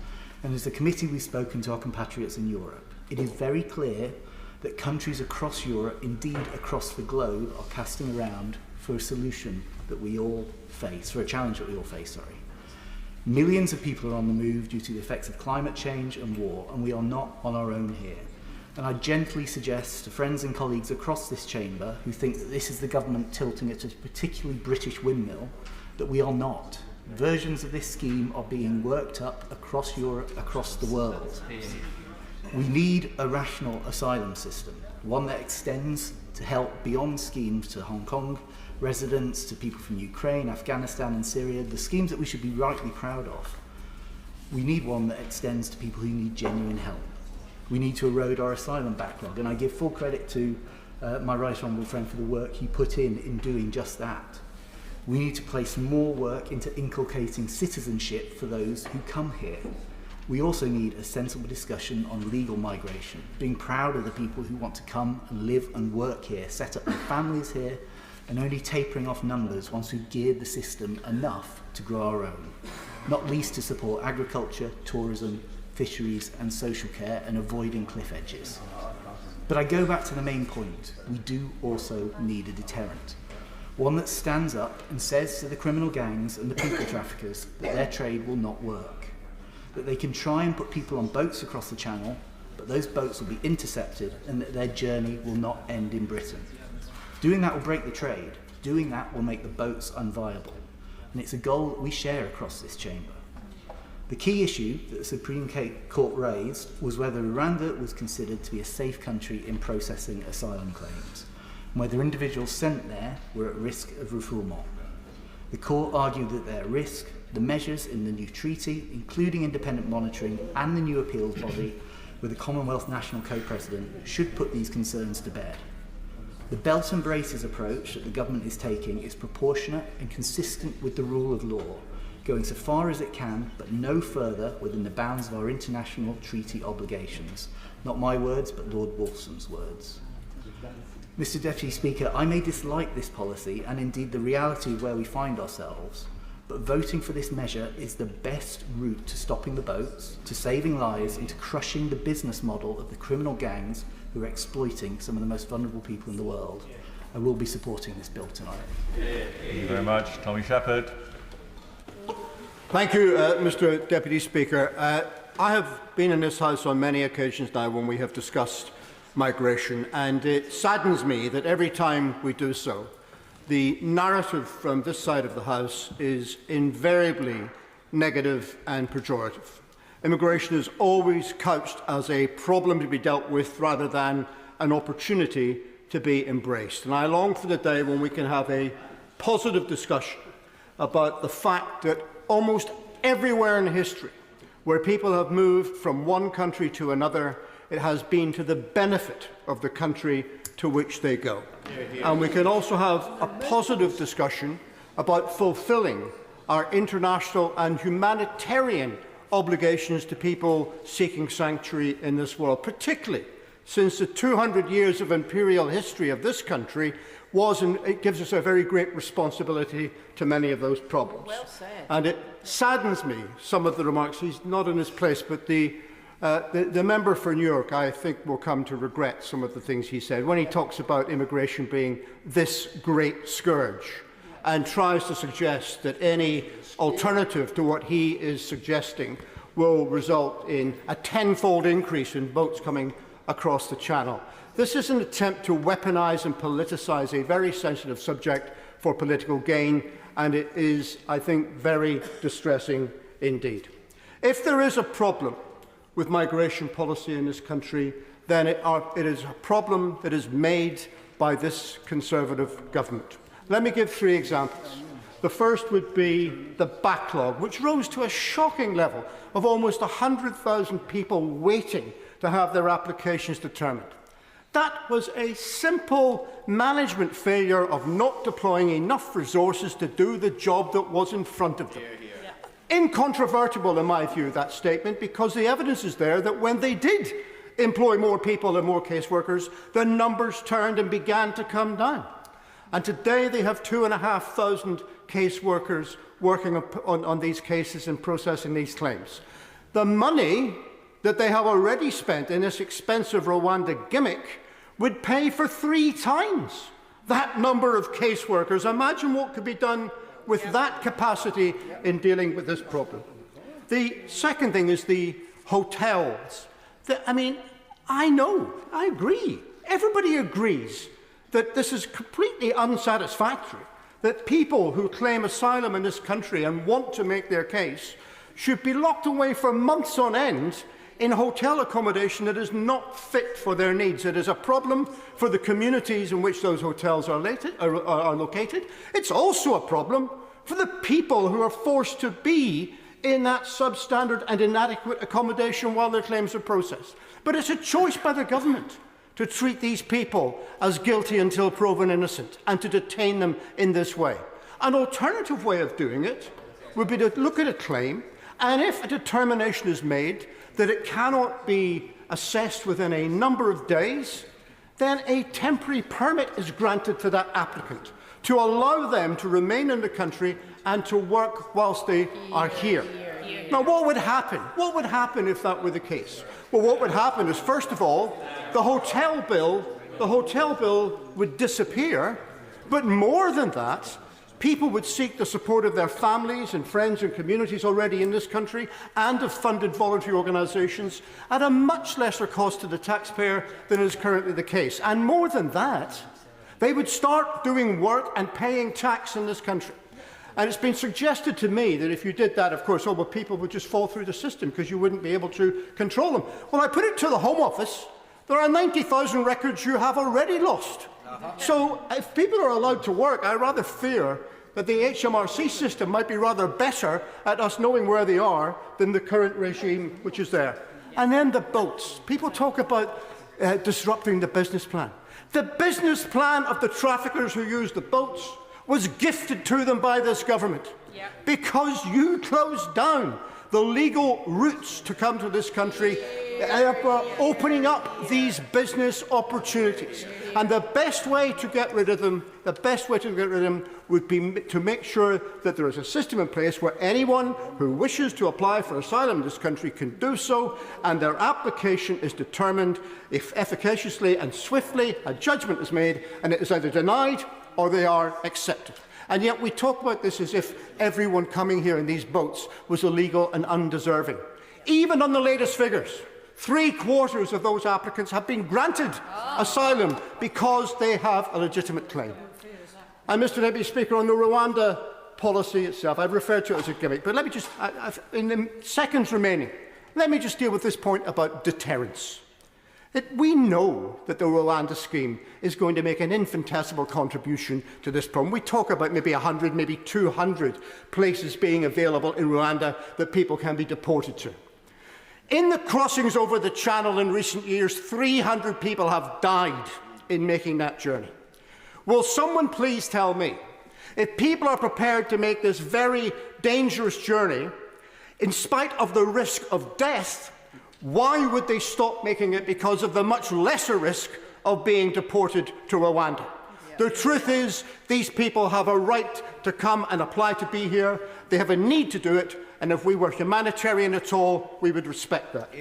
and as a committee we've spoken to our compatriots in Europe. It is very clear that countries across Europe, indeed across the globe, are casting around for a solution that we all face, for a challenge that we all face, Millions of people are on the move due to the effects of climate change and war, and we are not on our own here. And I gently suggest to friends and colleagues across this chamber who think that this is the government tilting at a particularly British windmill, that we are not. Versions of this scheme are being worked up across Europe, across the world. We need a rational asylum system, one that extends to help beyond schemes to Hong Kong residents, to people from Ukraine, Afghanistan and Syria, the schemes that we should be rightly proud of. We need one that extends to people who need genuine help. We need to erode our asylum backlog, and I give full credit to my right honourable friend for the work he put in doing just that. We need to place more work into inculcating citizenship for those who come here. We also need a sensible discussion on legal migration, being proud of the people who want to come and live and work here, set up their families here, and only tapering off numbers once we've geared the system enough to grow our own, not least to support agriculture, tourism, fisheries and social care, and avoiding cliff edges. But I go back to the main point. We do also need a deterrent. One that stands up and says to the criminal gangs and the people traffickers that their trade will not work. That they can try and put people on boats across the channel, but those boats will be intercepted and that their journey will not end in Britain. Doing that will break the trade. Doing that will make the boats unviable. And it's a goal that we share across this chamber. The key issue that the Supreme Court raised was whether Rwanda was considered to be a safe country in processing asylum claims, and whether individuals sent there were at risk of refoulement. The court argued that they're at risk. The measures in the new treaty, including independent monitoring and the new appeals body with a Commonwealth National Co-President, should put these concerns to bed. The belt and braces approach that the government is taking is proportionate and consistent with the rule of law, going so far as it can, but no further within the bounds of our international treaty obligations. Not my words, but Lord Wolfson's words. Mr. Deputy Speaker, I may dislike this policy and indeed the reality of where we find ourselves, but voting for this measure is the best route to stopping the boats, to saving lives, and to crushing the business model of the criminal gangs who are exploiting some of the most vulnerable people in the world. I will be supporting this bill tonight. Thank you very much. Tommy Shepherd. Thank you, Mr. Deputy Speaker. I have been in this House on many occasions now when we have discussed migration, and it saddens me that every time we do so, the narrative from this side of the House is invariably negative and pejorative. Immigration is always couched as a problem to be dealt with rather than an opportunity to be embraced. And I long for the day when we can have a positive discussion about the fact that almost everywhere in history where people have moved from one country to another, it has been to the benefit of the country to which they go. And we can also have a positive discussion about fulfilling our international and humanitarian obligations to people seeking sanctuary in this world, particularly since the 200 years of imperial history of this country was, and it gives us a very great responsibility to many of those problems. Well said. And it saddens me, some of the remarks, he's not in his place, but the member for New York, I think, will come to regret some of the things he said when he talks about immigration being this great scourge and tries to suggest that any alternative to what he is suggesting will result in a tenfold increase in boats coming across the Channel. This is an attempt to weaponize and politicize a very sensitive subject for political gain, and it is, I think, very distressing indeed. If there is a problem with migration policy in this country, then it is a problem that is made by this Conservative government. Let me give 3 examples. The first would be the backlog, which rose to a shocking level of almost 100,000 people waiting to have their applications determined. That was a simple management failure of not deploying enough resources to do the job that was in front of them. Incontrovertible, in my view, that statement, because the evidence is there that when they did employ more people and more caseworkers, the numbers turned and began to come down. And today they have 2,500 caseworkers working on these cases and processing these claims. The money that they have already spent in this expensive Rwanda gimmick would pay for 3 times that number of caseworkers. Imagine what could be done with that capacity in dealing with this problem. The second thing is the hotels. I agree. Everybody agrees that this is completely unsatisfactory, that people who claim asylum in this country and want to make their case should be locked away for months on end in hotel accommodation that is not fit for their needs. It is a problem for the communities in which those hotels are located. It's also a problem for the people who are forced to be in that substandard and inadequate accommodation while their claims are processed. But it's a choice by the government to treat these people as guilty until proven innocent and to detain them in this way. An alternative way of doing it would be to look at a claim, and if a determination is made that it cannot be assessed within a number of days, then a temporary permit is granted to that applicant to allow them to remain in the country and to work whilst they are here. Now, what would happen? What would happen if that were the case? Well, what would happen is, first of all, the hotel bill would disappear, but more than that, people would seek the support of their families and friends and communities already in this country and of funded voluntary organisations at a much lesser cost to the taxpayer than is currently the case. And more than that, they would start doing work and paying tax in this country. And it's been suggested to me that if you did that, of course, people would just fall through the system because you wouldn't be able to control them. Well, I put it to the Home Office. There are 90,000 records you have already lost. So if people are allowed to work, I rather fear that the HMRC system might be rather better at us knowing where they are than the current regime which is there. And then the boats. People talk about disrupting the business plan. The business plan of the traffickers who use the boats was gifted to them by this government because you closed down the legal routes to come to this country, opening up these business opportunities. And the best way to get rid of them, would be to make sure that there is a system in place where anyone who wishes to apply for asylum in this country can do so, and their application is determined if efficaciously and swiftly a judgment is made, and it is either denied or they are accepted. And yet we talk about this as if everyone coming here in these boats was illegal and undeserving. Even on the latest figures, 3/4 of those applicants have been granted asylum because they have a legitimate claim. And Mr. Deputy Speaker, on the Rwanda policy itself, I've referred to it as a gimmick, but let me just, in the seconds remaining, let me just deal with this point about deterrence. We know that the Rwanda scheme is going to make an infinitesimal contribution to this problem. We talk about maybe 100, maybe 200 places being available in Rwanda that people can be deported to. In the crossings over the Channel in recent years, 300 people have died in making that journey. Will someone please tell me, If people are prepared to make this very dangerous journey, in spite of the risk of death, why would they stop making it because of the much lesser risk of being deported to Rwanda? The truth is, these people have a right to come and apply to be here. They have a need to do it, and if we were humanitarian at all, we would respect that.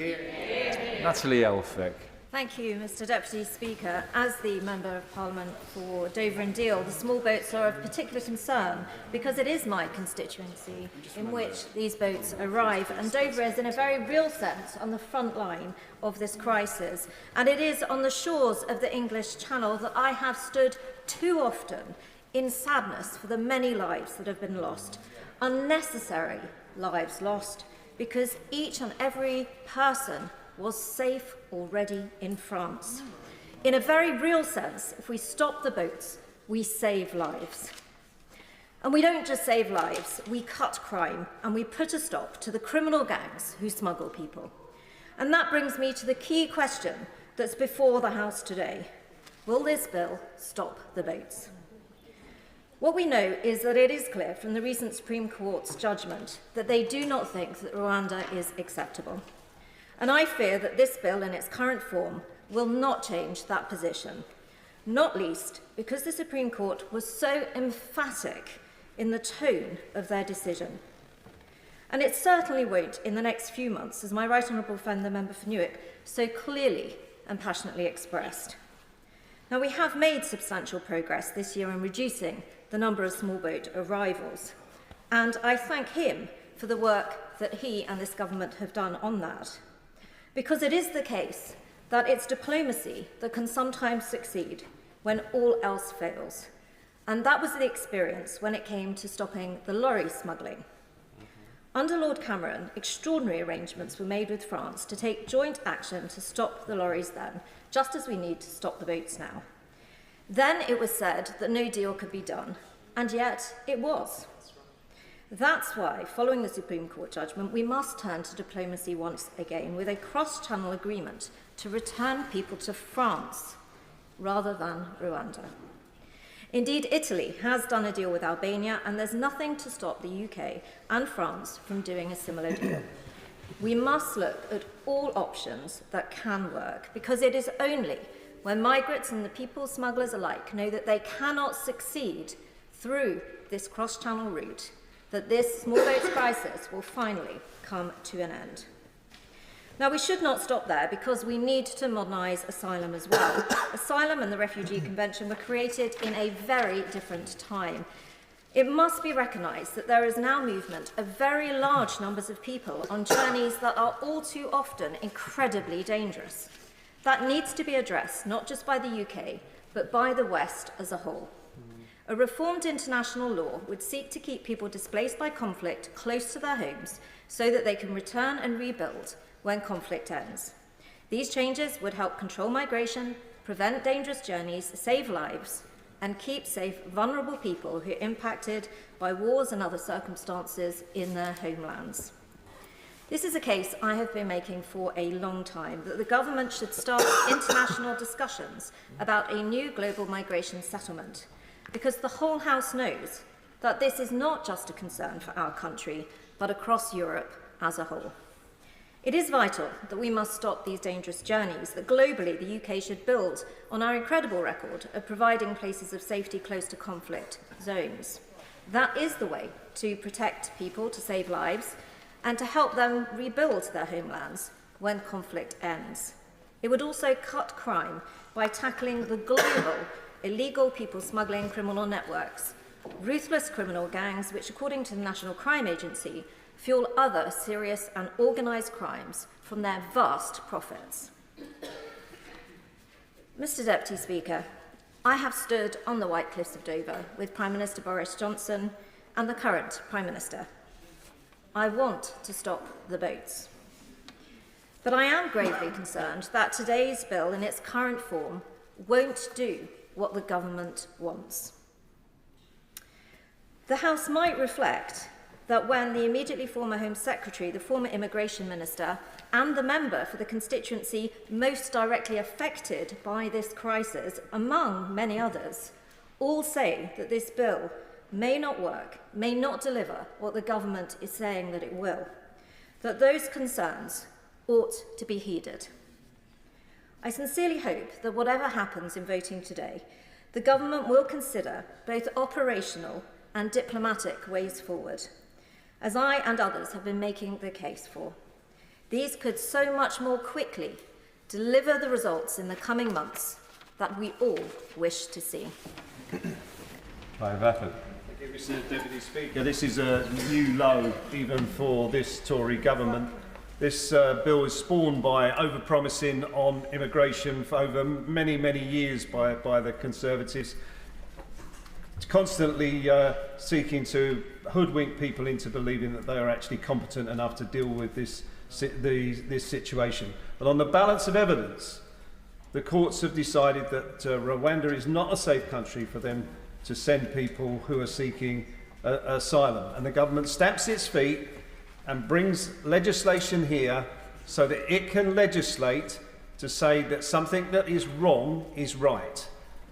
Natalie Elphicke. Thank you, Mr Deputy Speaker. As the Member of Parliament for Dover and Deal, the small boats are of particular concern because it is my constituency in which these boats arrive, and Dover is in a very real sense on the front line of this crisis. And it is on the shores of the English Channel that I have stood too often in sadness for the many lives that have been lost, unnecessary lives lost, because each and every person was safe already in France. In a very real sense, if we stop the boats, we save lives. And we don't just save lives, we cut crime and we put a stop to the criminal gangs who smuggle people. And that brings me to the key question that's before the House today. Will this bill stop the boats? What we know is that it is clear from the recent Supreme Court's judgment that they do not think that Rwanda is acceptable. And I fear that this bill in its current form will not change that position, not least because the Supreme Court was so emphatic in the tone of their decision. And it certainly won't in the next few months, as my right honourable friend, the member for Newark, so clearly and passionately expressed. Now, we have made substantial progress this year in reducing the number of small boat arrivals, and I thank him for the work that he and this government have done on that. Because it is the case that it's diplomacy that can sometimes succeed when all else fails. And that was the experience when it came to stopping the lorry smuggling. Under Lord Cameron, extraordinary arrangements were made with France to take joint action to stop the lorries then, just as we need to stop the boats now. Then it was said that no deal could be done, and yet it was. That's why, following the Supreme Court judgment, we must turn to diplomacy once again with a cross-channel agreement to return people to France rather than Rwanda. Indeed, Italy has done a deal with Albania, and there's nothing to stop the UK and France from doing a similar deal. We must look at all options that can work, because it is only when migrants and the people smugglers alike know that they cannot succeed through this cross-channel route that this small boats crisis will finally come to an end. Now, we should not stop there, because we need to modernise asylum as well. Asylum and the Refugee Convention were created in a very different time. It must be recognised that there is now movement of very large numbers of people on journeys that are all too often incredibly dangerous. That needs to be addressed not just by the UK, but by the West as a whole. A reformed international law would seek to keep people displaced by conflict close to their homes so that they can return and rebuild when conflict ends. These changes would help control migration, prevent dangerous journeys, save lives, and keep safe vulnerable people who are impacted by wars and other circumstances in their homelands. This is a case I have been making for a long time, that the government should start international discussions about a new global migration settlement, because the whole House knows that this is not just a concern for our country, but across Europe as a whole. It is vital that we must stop these dangerous journeys, that globally the UK should build on our incredible record of providing places of safety close to conflict zones. That is the way to protect people, to save lives, and to help them rebuild their homelands when conflict ends. It would also cut crime by tackling the global illegal people smuggling criminal networks, ruthless criminal gangs which, according to the National Crime Agency, fuel other serious and organised crimes from their vast profits. Mr Deputy Speaker, I have stood on the White Cliffs of Dover with Prime Minister Boris Johnson and the current Prime Minister. I want to stop the boats. But I am gravely concerned that today's bill in its current form won't do what the government wants. The House might reflect that when the immediately former Home Secretary, the former Immigration Minister, and the member for the constituency most directly affected by this crisis, among many others, all say that this bill may not work, may not deliver what the government is saying that it will, that those concerns ought to be heeded. I sincerely hope that whatever happens in voting today, the government will consider both operational and diplomatic ways forward, as I and others have been making the case for. These could so much more quickly deliver the results in the coming months that we all wish to see. Thank you, Mr. Deputy Speaker. This is a new low, even for this Tory government. This bill is spawned by overpromising on immigration for over many, many years by the Conservatives, constantly seeking to hoodwink people into believing that they are actually competent enough to deal with this situation. But on the balance of evidence, the courts have decided that Rwanda is not a safe country for them to send people who are seeking asylum. And the government stamps its feet and brings legislation here so that it can legislate to say that something that is wrong is right.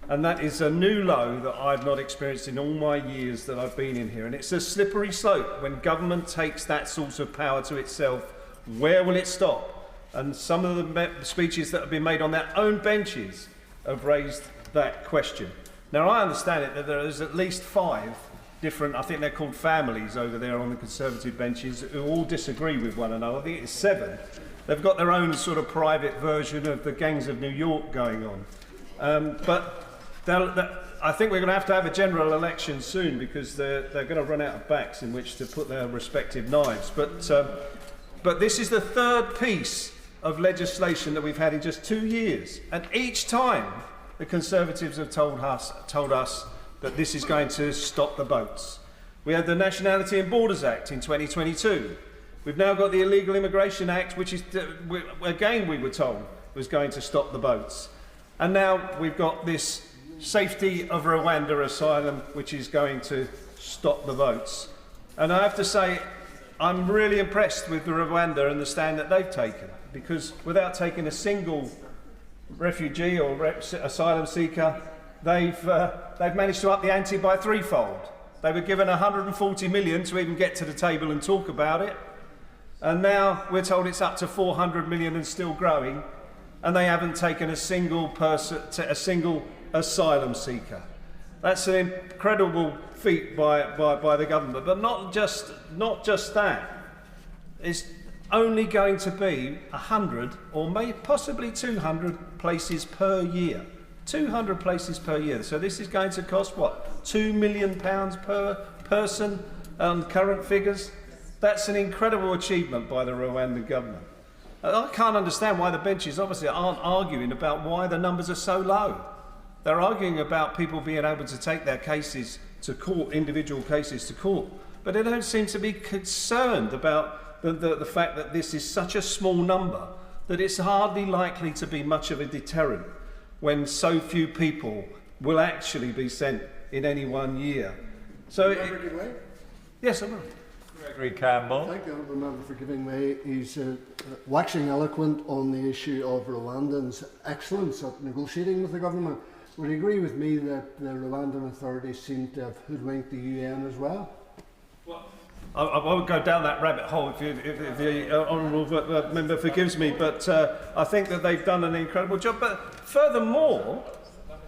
And that is a new low that I've not experienced in all my years that I've been in here. And it's a slippery slope. When government takes that sort of power to itself, where will it stop? And some of the speeches that have been made on their own benches have raised that question. Now, I understand it that there is at least 5 different, I think they're called families over there on the Conservative benches, who all disagree with one another. I think it's 7. They've got their own sort of private version of the gangs of New York going on. But I think we're going to have a general election soon, because they're going to run out of backs in which to put their respective knives. But this is the 3rd piece of legislation that we've had in just 2 years. And each time the Conservatives have told us that this is going to stop the boats. We had the Nationality and Borders Act in 2022. We've now got the Illegal Immigration Act, which is, again, we were told was going to stop the boats. And now we've got this Safety of Rwanda Asylum, which is going to stop the boats. And I have to say, I'm really impressed with the Rwanda and the stand that they've taken, because without taking a single refugee or asylum seeker, they've managed to up the ante by 3-fold. They were given 140 million to even get to the table and talk about it, and now we're told it's up to 400 million and still growing, and they haven't taken a single asylum seeker. That's an incredible feat by the government, but not just that. It's only going to be 100 or maybe possibly 200 places per year. 200 places per year. So this is going to cost, what, £2 million per person on current figures? That's an incredible achievement by the Rwandan government. I can't understand why the benches obviously aren't arguing about why the numbers are so low. They're arguing about people being able to take their cases to court, individual cases to court, but they don't seem to be concerned about the fact that this is such a small number that it's hardly likely to be much of a deterrent when so few people will actually be sent in any one year. So, yes, I will. Gregory Campbell. Thank the honourable member for giving way. He's waxing eloquent on the issue of Rwandans' excellence at negotiating with the government. Would you agree with me that the Rwandan authorities seem to have hoodwinked the UN as well? I won't go down that rabbit hole if the honourable member forgives me, but I think that they've done an incredible job. But furthermore,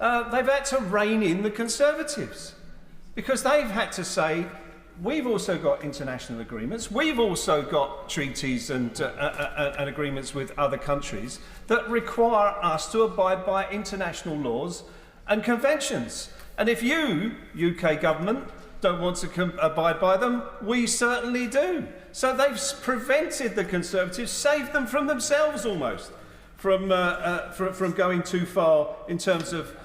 they've had to rein in the Conservatives, because they've had to say, we've also got international agreements, we've also got treaties and agreements with other countries that require us to abide by international laws and conventions. And if you, UK government, don't want to abide by them, we certainly do. So they've prevented the Conservatives, saved them from themselves almost, from going too far in terms of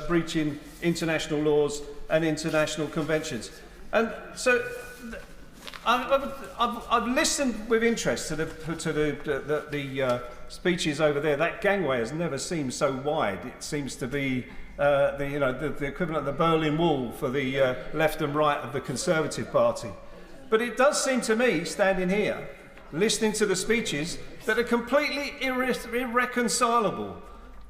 breaching international laws and international conventions. And so I've listened with interest to the speeches over there. That gangway has never seemed so wide. It seems to be the equivalent of the Berlin Wall for the left and right of the Conservative Party. But it does seem to me, standing here, listening to the speeches, that are completely irreconcilable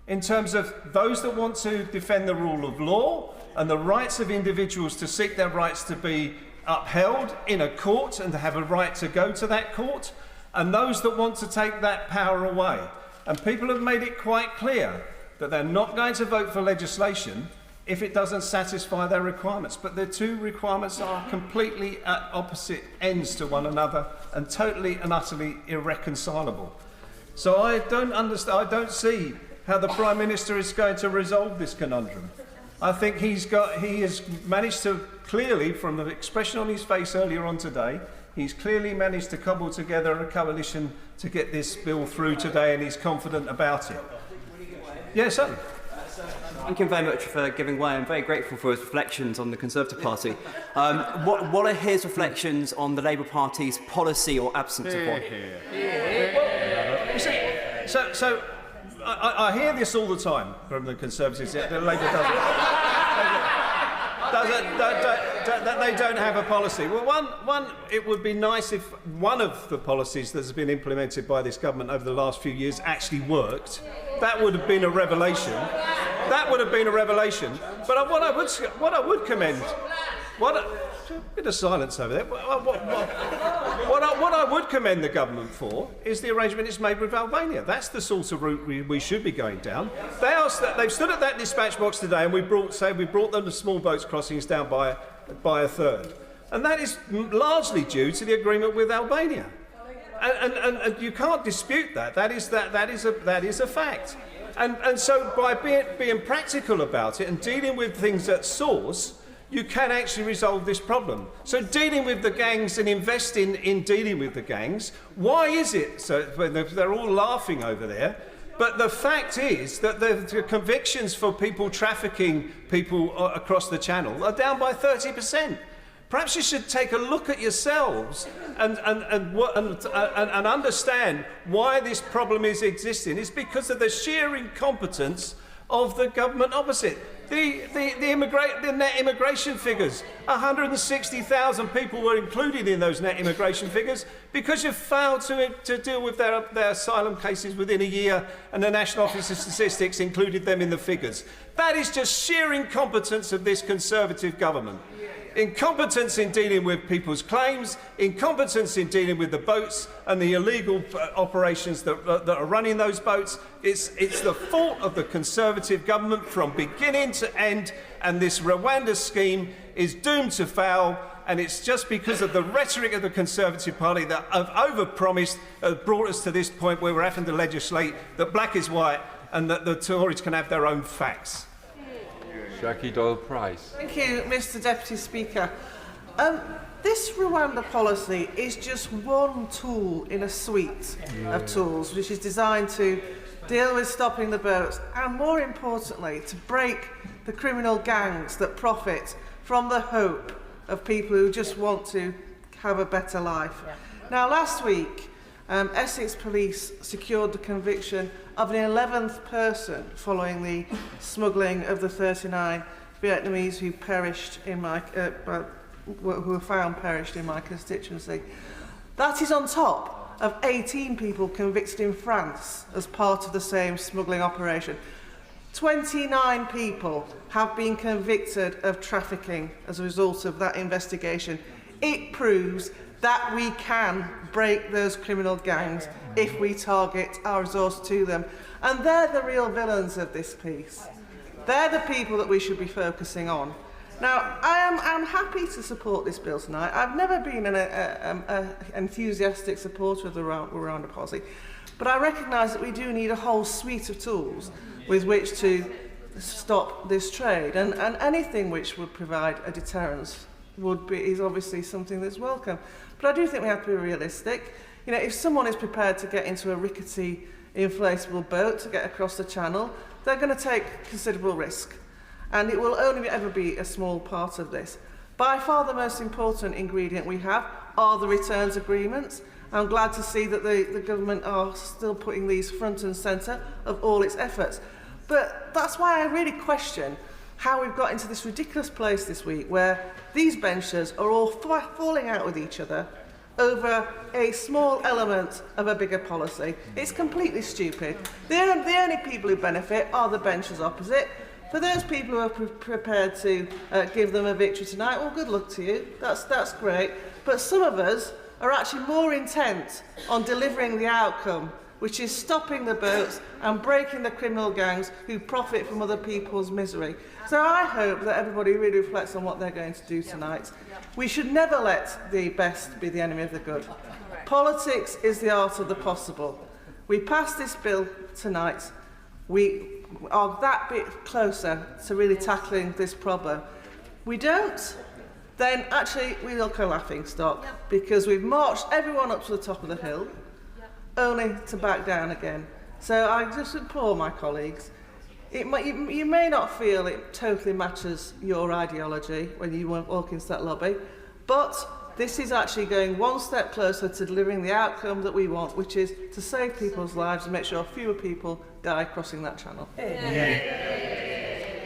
in terms of those that want to defend the rule of law and the rights of individuals to seek their rights to be upheld in a court and to have a right to go to that court, and those that want to take that power away. And people have made it quite clear that they're not going to vote for legislation if it doesn't satisfy their requirements. But the two requirements are completely at opposite ends to one another and totally and utterly irreconcilable. So I don't understand, I don't see how the Prime Minister is going to resolve this conundrum. I think he has managed to clearly, from the expression on his face earlier on today, he's clearly managed to cobble together a coalition to get this bill through today, and he's confident about it. Yes, sir. Thank you very much for giving way. I'm very grateful for his reflections on the Conservative Party. What are his reflections on the Labour Party's policy or absence of one? Well, you see, so I hear this all the time from the Conservatives, that Labour that they don't have a policy. Well, one, it would be nice if one of the policies that has been implemented by this government over the last few years actually worked. That would have been a revelation. That would have been a revelation. But what I would commend, a bit of silence over there. What I would commend the government for is the arrangement it's made with Albania. That's the sort of route we should be going down. They've stood at that dispatch box today, and we brought them the small boats crossings down by a third, and that is largely due to the agreement with Albania. And you can't dispute that. That is a fact. And so by being practical about it and dealing with things at source, you can actually resolve this problem. So dealing with the gangs and investing in dealing with the gangs, why is it so they're all laughing over there? But the fact is that the convictions for people trafficking people across the channel are down by 30%. Perhaps you should take a look at yourselves and understand why this problem is existing. It's because of the sheer incompetence of the government opposite. The net immigration figures, 160,000 people were included in those net immigration figures because you failed to deal with their asylum cases within a year, and the National Office of Statistics included them in the figures. That is just sheer incompetence of this Conservative government. Incompetence in dealing with people's claims, incompetence in dealing with the boats and the illegal operations that are running those boats. It's the fault of the Conservative government from beginning to end, and this Rwanda scheme is doomed to fail, and it's just because of the rhetoric of the Conservative Party that have overpromised brought us to this point where we're having to legislate that black is white and that the Tories can have their own facts. Jackie Doyle-Price. Thank you, Mr Deputy Speaker. This Rwanda policy is just one tool in a suite of tools which is designed to deal with stopping the boats and, more importantly, to break the criminal gangs that profit from the hope of people who just want to have a better life. Now, last week, Essex Police secured the conviction of an 11th person following the smuggling of the 39 Vietnamese who perished in my, who were found perished in my constituency. That is on top of 18 people convicted in France as part of the same smuggling operation. 29 people have been convicted of trafficking as a result of that investigation. It proves that we can break those criminal gangs if we target our resource to them. And they're the real villains of this piece. They're the people that we should be focusing on. Now, I'm happy to support this bill tonight. I've never been an enthusiastic supporter of the Rwanda policy, but I recognise that we do need a whole suite of tools with which to stop this trade, and anything which would provide a deterrence is obviously something that's welcome. But I do think we have to be realistic. You know, if someone is prepared to get into a rickety inflatable boat to get across the channel, they're going to take considerable risk. And it will only ever be a small part of this. By far the most important ingredient we have are the returns agreements. I'm glad to see that the government are still putting these front and centre of all its efforts. But that's why I really question how we've got into this ridiculous place this week where these benchers are all falling out with each other over a small element of a bigger policy. It's completely stupid. The only people who benefit are the benchers opposite. For those people who are prepared to give them a victory tonight, well, good luck to you. That's great. But some of us are actually more intent on delivering the outcome, which is stopping the boats and breaking the criminal gangs who profit from other people's misery. So I hope that everybody really reflects on what they're going to do tonight. We should never let the best be the enemy of the good. Politics is the art of the possible. We pass this bill tonight. We are that bit closer to really tackling this problem. We don't, then actually we look a laughing stock, because we've marched everyone up to the top of the hill, only to back down again. So I just implore my colleagues, you may not feel it totally matches your ideology when you walk into that lobby, but this is actually going one step closer to delivering the outcome that we want, which is to save people's lives and make sure fewer people die crossing that channel.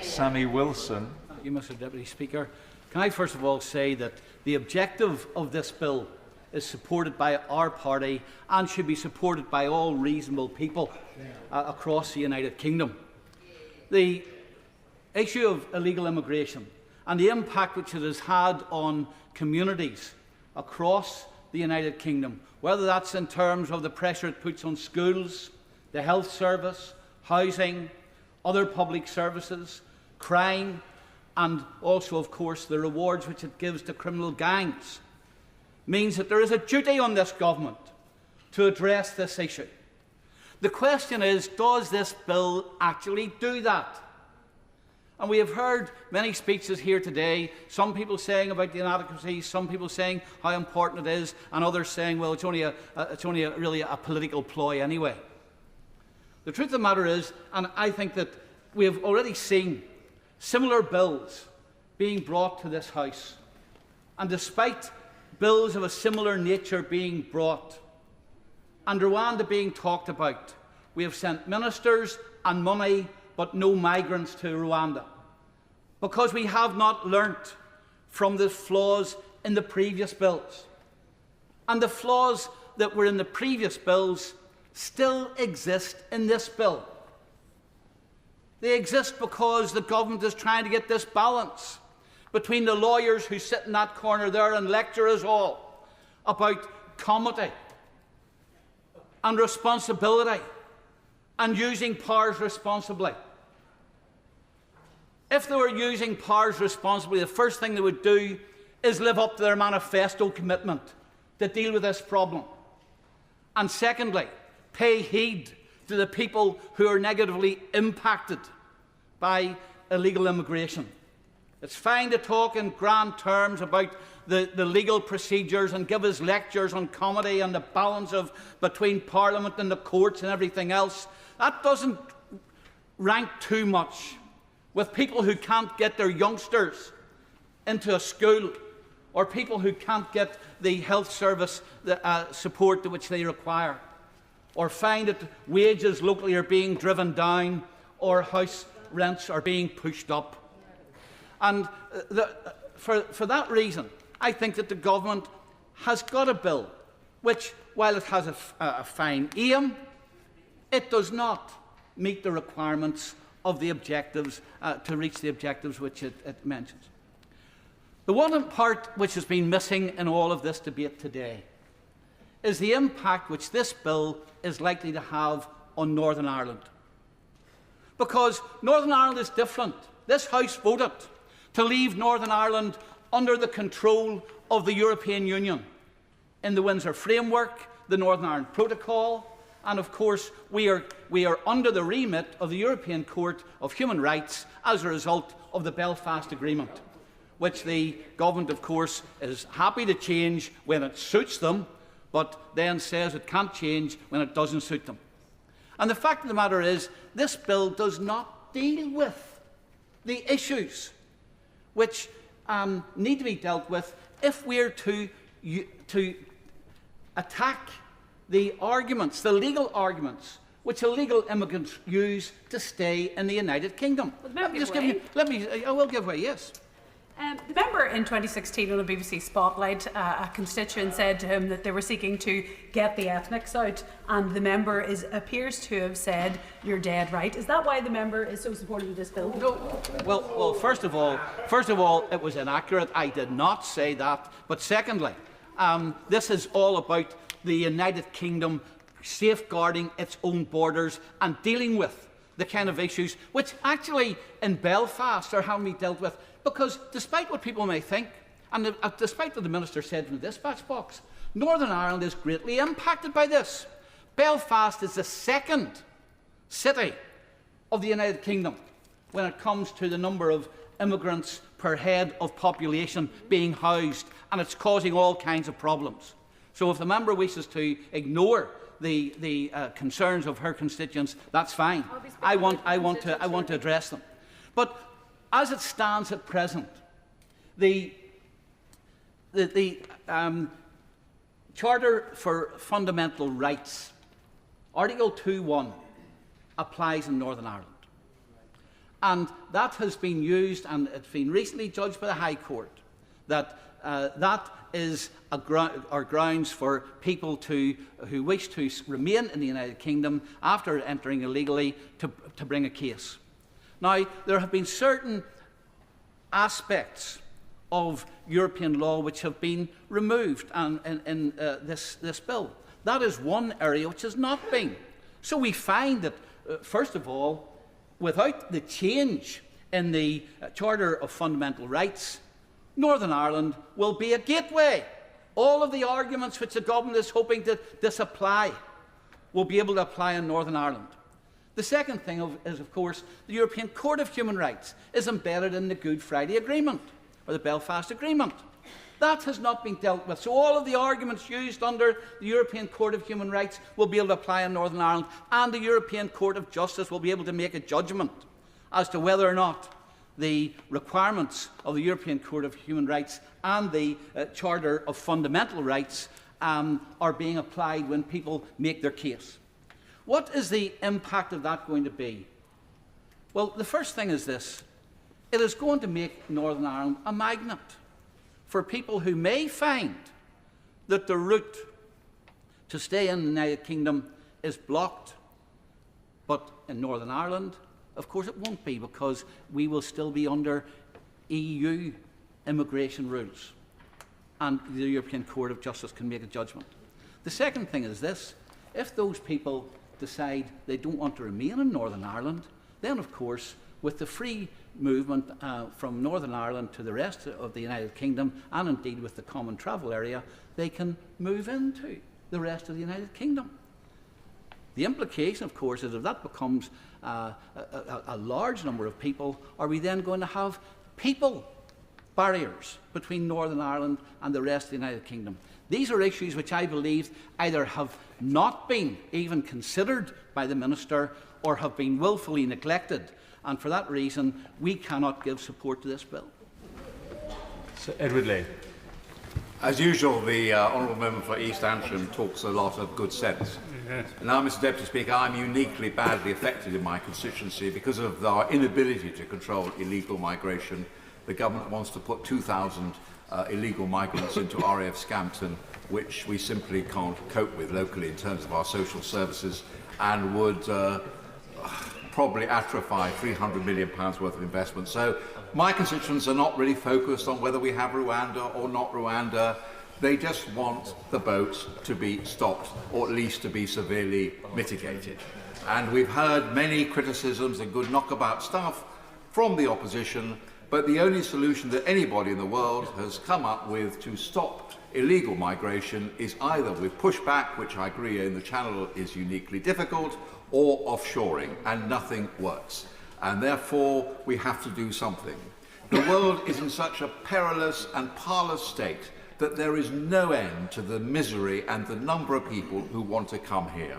Sammy Wilson. Thank you, Mr. Deputy Speaker. Can I first of all say that the objective of this bill is supported by our party and should be supported by all reasonable people across the United Kingdom. The issue of illegal immigration and the impact which it has had on communities across the United Kingdom, whether that's in terms of the pressure it puts on schools, the health service, housing, other public services, crime, and also, of course, the rewards which it gives to criminal gangs, means that there is a duty on this government to address this issue. The question is, does this bill actually do that? And we have heard many speeches here today, some people saying about the inadequacies, some people saying how important it is, and others saying, well, it's only really a political ploy anyway. The truth of the matter is, and I think that we have already seen similar bills being brought to this House, and despite bills of a similar nature being brought, and Rwanda being talked about, we have sent ministers and money but no migrants to Rwanda, because we have not learnt from the flaws in the previous bills. And the flaws that were in the previous bills still exist in this bill. They exist because the government is trying to get this balance between the lawyers who sit in that corner there and lecture us all about comity and responsibility and using powers responsibly. If they were using powers responsibly, the first thing they would do is live up to their manifesto commitment to deal with this problem. And secondly, pay heed to the people who are negatively impacted by illegal immigration. It's fine to talk in grand terms about the legal procedures and give us lectures on comity and the balance between Parliament and the courts and everything else. That doesn't rank too much with people who can't get their youngsters into a school, or people who can't get the health service support to which they require, or find that wages locally are being driven down, or house rents are being pushed up. And for that reason, I think that the government has got a bill which, while it has a fine aim, it does not meet the requirements of the objectives to reach the objectives which it mentions. The one part which has been missing in all of this debate today is the impact which this bill is likely to have on Northern Ireland. Because Northern Ireland is different. This House voted to leave Northern Ireland under the control of the European Union in the Windsor Framework, the Northern Ireland Protocol, and of course we are under the remit of the European Court of Human Rights as a result of the Belfast Agreement, which the government, of course, is happy to change when it suits them, but then says it can't change when it doesn't suit them. And the fact of the matter is, this bill does not deal with the issues which need to be dealt with if we're to attack the arguments, the legal arguments, which illegal immigrants use to stay in the United Kingdom. Well, I will give way, yes. The member in 2016 on a BBC Spotlight, a constituent said to him that they were seeking to get the ethnics out, and the member appears to have said, "You're dead right." Is that why the member is so supportive of this bill? No. Well, first of all, it was inaccurate. I did not say that. But secondly, this is all about the United Kingdom safeguarding its own borders and dealing with the kind of issues which actually in Belfast are having to be dealt with. Because despite what people may think, and despite what the Minister said in the dispatch box, Northern Ireland is greatly impacted by this. Belfast is the second city of the United Kingdom when it comes to the number of immigrants per head of population being housed, and it's causing all kinds of problems. So if the member wishes to ignore the concerns of her constituents, that's fine. I want to address them. But as it stands at present, the Charter for Fundamental Rights, Article 2.1, applies in Northern Ireland. And that has been used, and it's been recently judged by the High Court, that that is are grounds for people who wish to remain in the United Kingdom after entering illegally to bring a case. Now, there have been certain aspects of European law which have been removed in this bill. That is one area which has not been. So we find that, first of all, without the change in the Charter of Fundamental Rights, Northern Ireland will be a gateway. All of the arguments which the government is hoping to disapply will be able to apply in Northern Ireland. The second thing is, of course, the European Court of Human Rights is embedded in the Good Friday Agreement, or the Belfast Agreement. That has not been dealt with. So all of the arguments used under the European Court of Human Rights will be able to apply in Northern Ireland, and the European Court of Justice will be able to make a judgment as to whether or not the requirements of the European Court of Human Rights and the Charter of Fundamental Rights are being applied when people make their case. What is the impact of that going to be? Well, the first thing is this. It is going to make Northern Ireland a magnet for people who may find that the route to stay in the United Kingdom is blocked. But in Northern Ireland, of course it won't be, because we will still be under EU immigration rules, and the European Court of Justice can make a judgment. The second thing is this. If those people decide they don't want to remain in Northern Ireland, then of course with the free movement from Northern Ireland to the rest of the United Kingdom, and indeed with the common travel area, they can move into the rest of the United Kingdom. The implication, of course, is if that becomes a large number of people, are we then going to have people barriers between Northern Ireland and the rest of the United Kingdom? These are issues which I believe either have not been even considered by the Minister or have been willfully neglected, and for that reason we cannot give support to this bill. Sir Edward Lee. As usual, the Honourable Member for East Antrim talks a lot of good sense. Yes. Now, Mr Deputy Speaker, I'm uniquely badly affected in my constituency because of our inability to control illegal migration. The government wants to put 2,000 illegal migrants into RAF Scampton, which we simply can't cope with locally in terms of our social services, and would probably atrophy £300 million worth of investment. So my constituents are not really focused on whether we have Rwanda or not Rwanda. They just want the boats to be stopped, or at least to be severely mitigated. And we've heard many criticisms and good knockabout stuff from the opposition, but the only solution that anybody in the world has come up with to stop illegal migration is either with pushback, which I agree in the Channel is uniquely difficult, or offshoring, and nothing works. And therefore, we have to do something. The world is in such a perilous and parlous state that there is no end to the misery and the number of people who want to come here.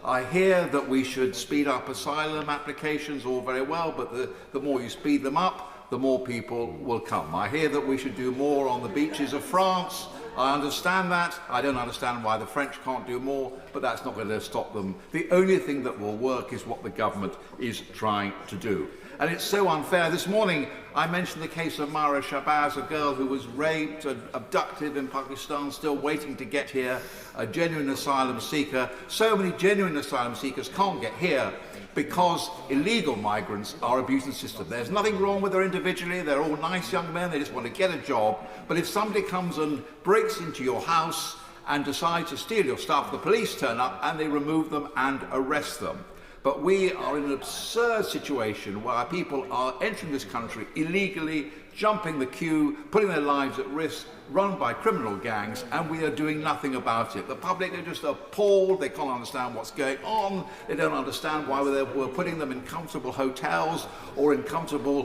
I hear that we should speed up asylum applications, all very well, but the more you speed them up, the more people will come. I hear that we should do more on the beaches of France. I understand that. I don't understand why the French can't do more, but that's not going to stop them. The only thing that will work is what the government is trying to do. And it's so unfair. This morning, I mentioned the case of Mara Shabazz, a girl who was raped and abducted in Pakistan, still waiting to get here, a genuine asylum seeker. So many genuine asylum seekers can't get here because illegal migrants are abusing the system. There's nothing wrong with them individually. They're all nice young men. They just want to get a job. But if somebody comes and breaks into your house and decides to steal your stuff, the police turn up and they remove them and arrest them. But we are in an absurd situation where people are entering this country illegally, jumping the queue, putting their lives at risk, run by criminal gangs, and we are doing nothing about it. The public are just appalled. They can't understand what's going on. They don't understand why we're putting them in comfortable hotels or in comfortable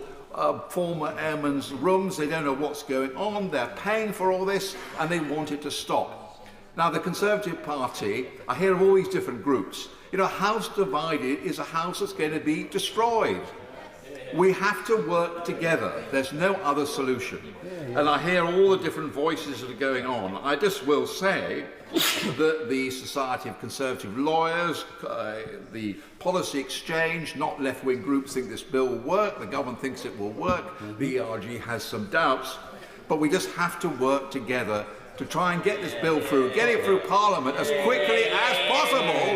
former airmen's rooms. They don't know what's going on. They're paying for all this, and they want it to stop. Now, the Conservative Party, I hear of all these different groups. You know, a house divided is a house that's going to be destroyed. We have to work together. There's no other solution. And I hear all the different voices that are going on. I just will say that the Society of Conservative Lawyers, the Policy Exchange, not left-wing groups think this bill will work. The government thinks it will work. The ERG has some doubts. But we just have to work together to try and get this bill through, get it through Parliament as quickly as possible,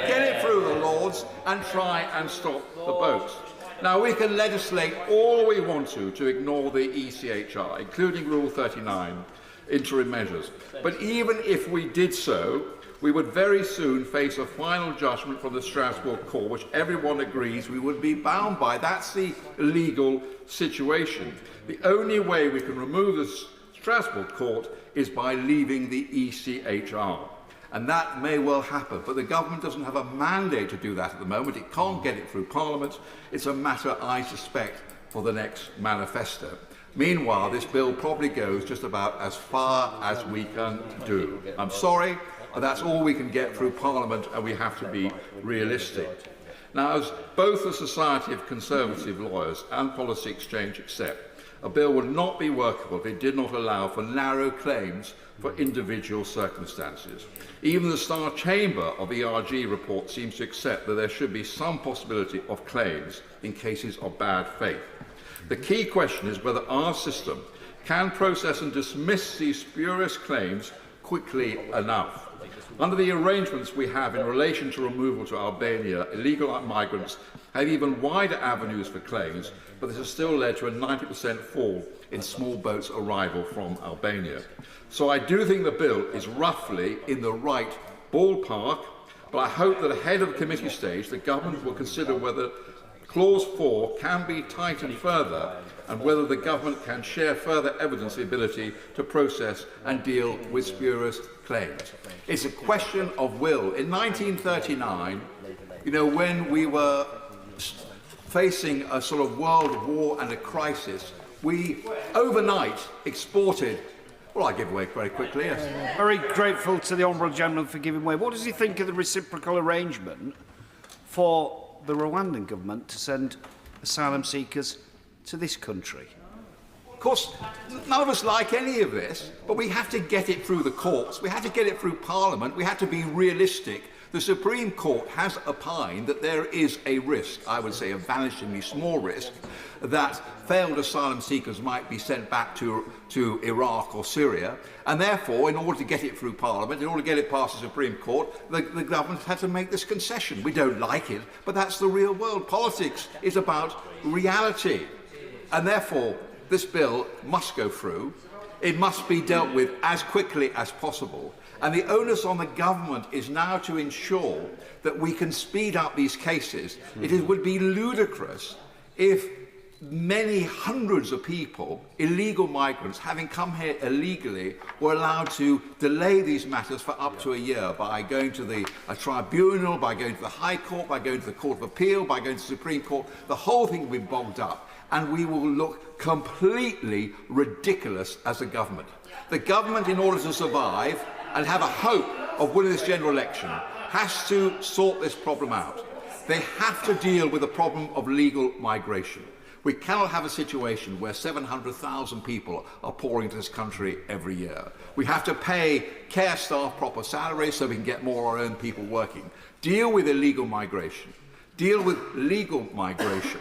get it through the Lords, and try and stop the boats. Now, we can legislate all we want to ignore the ECHR, including Rule 39, interim measures. But even if we did so, we would very soon face a final judgment from the Strasbourg Court, which everyone agrees we would be bound by. That's the legal situation. The only way we can remove the Strasbourg Court is by leaving the ECHR. And that may well happen, but the government doesn't have a mandate to do that at the moment. It can't get it through Parliament. It's a matter, I suspect, for the next manifesto. Meanwhile, this bill probably goes just about as far as we can do. I'm sorry, but that's all we can get through Parliament, and we have to be realistic. Now, as both the Society of Conservative Lawyers and Policy Exchange accept, a bill would not be workable if it did not allow for narrow claims for individual circumstances. Even the Star Chamber of ERG report seems to accept that there should be some possibility of claims in cases of bad faith. The key question is whether our system can process and dismiss these spurious claims quickly enough. Under the arrangements we have in relation to removal to Albania, illegal migrants have even wider avenues for claims, but this has still led to a 90% fall in small boats' arrival from Albania. So I do think the bill is roughly in the right ballpark, but I hope that ahead of the committee stage, the government will consider whether Clause 4 can be tightened further and whether the government can share further evidence of the ability to process and deal with spurious claims. It's a question of will. In 1939, you know, when we were facing a sort of world war and a crisis, we overnight exported. Well, I give way very quickly, yes. Very grateful to the Honourable Gentleman for giving way. What does he think of the reciprocal arrangement for the Rwandan government to send asylum seekers to this country? Of course, none of us like any of this, but we have to get it through the courts. We have to get it through Parliament. We have to be realistic. The Supreme Court has opined that there is a risk, I would say a vanishingly small risk, that failed asylum seekers might be sent back to Iraq or Syria, and therefore, in order to get it through Parliament, in order to get it past the Supreme Court, the government had to make this concession. We don't like it, but that's the real world. Politics is about reality, and therefore, this bill must go through. It must be dealt with as quickly as possible. And the onus on the government is now to ensure that we can speed up these cases. It would be ludicrous if many hundreds of people, illegal migrants, having come here illegally, were allowed to delay these matters for up to a year by going to a tribunal, by going to the High Court, by going to the Court of Appeal, by going to the Supreme Court. The whole thing will be bogged up, and we will look completely ridiculous as a government. The government, in order to survive and have a hope of winning this general election, has to sort this problem out. They have to deal with the problem of legal migration. We cannot have a situation where 700,000 people are pouring into this country every year. We have to pay care staff proper salaries so we can get more of our own people working. Deal with illegal migration. Deal with legal migration.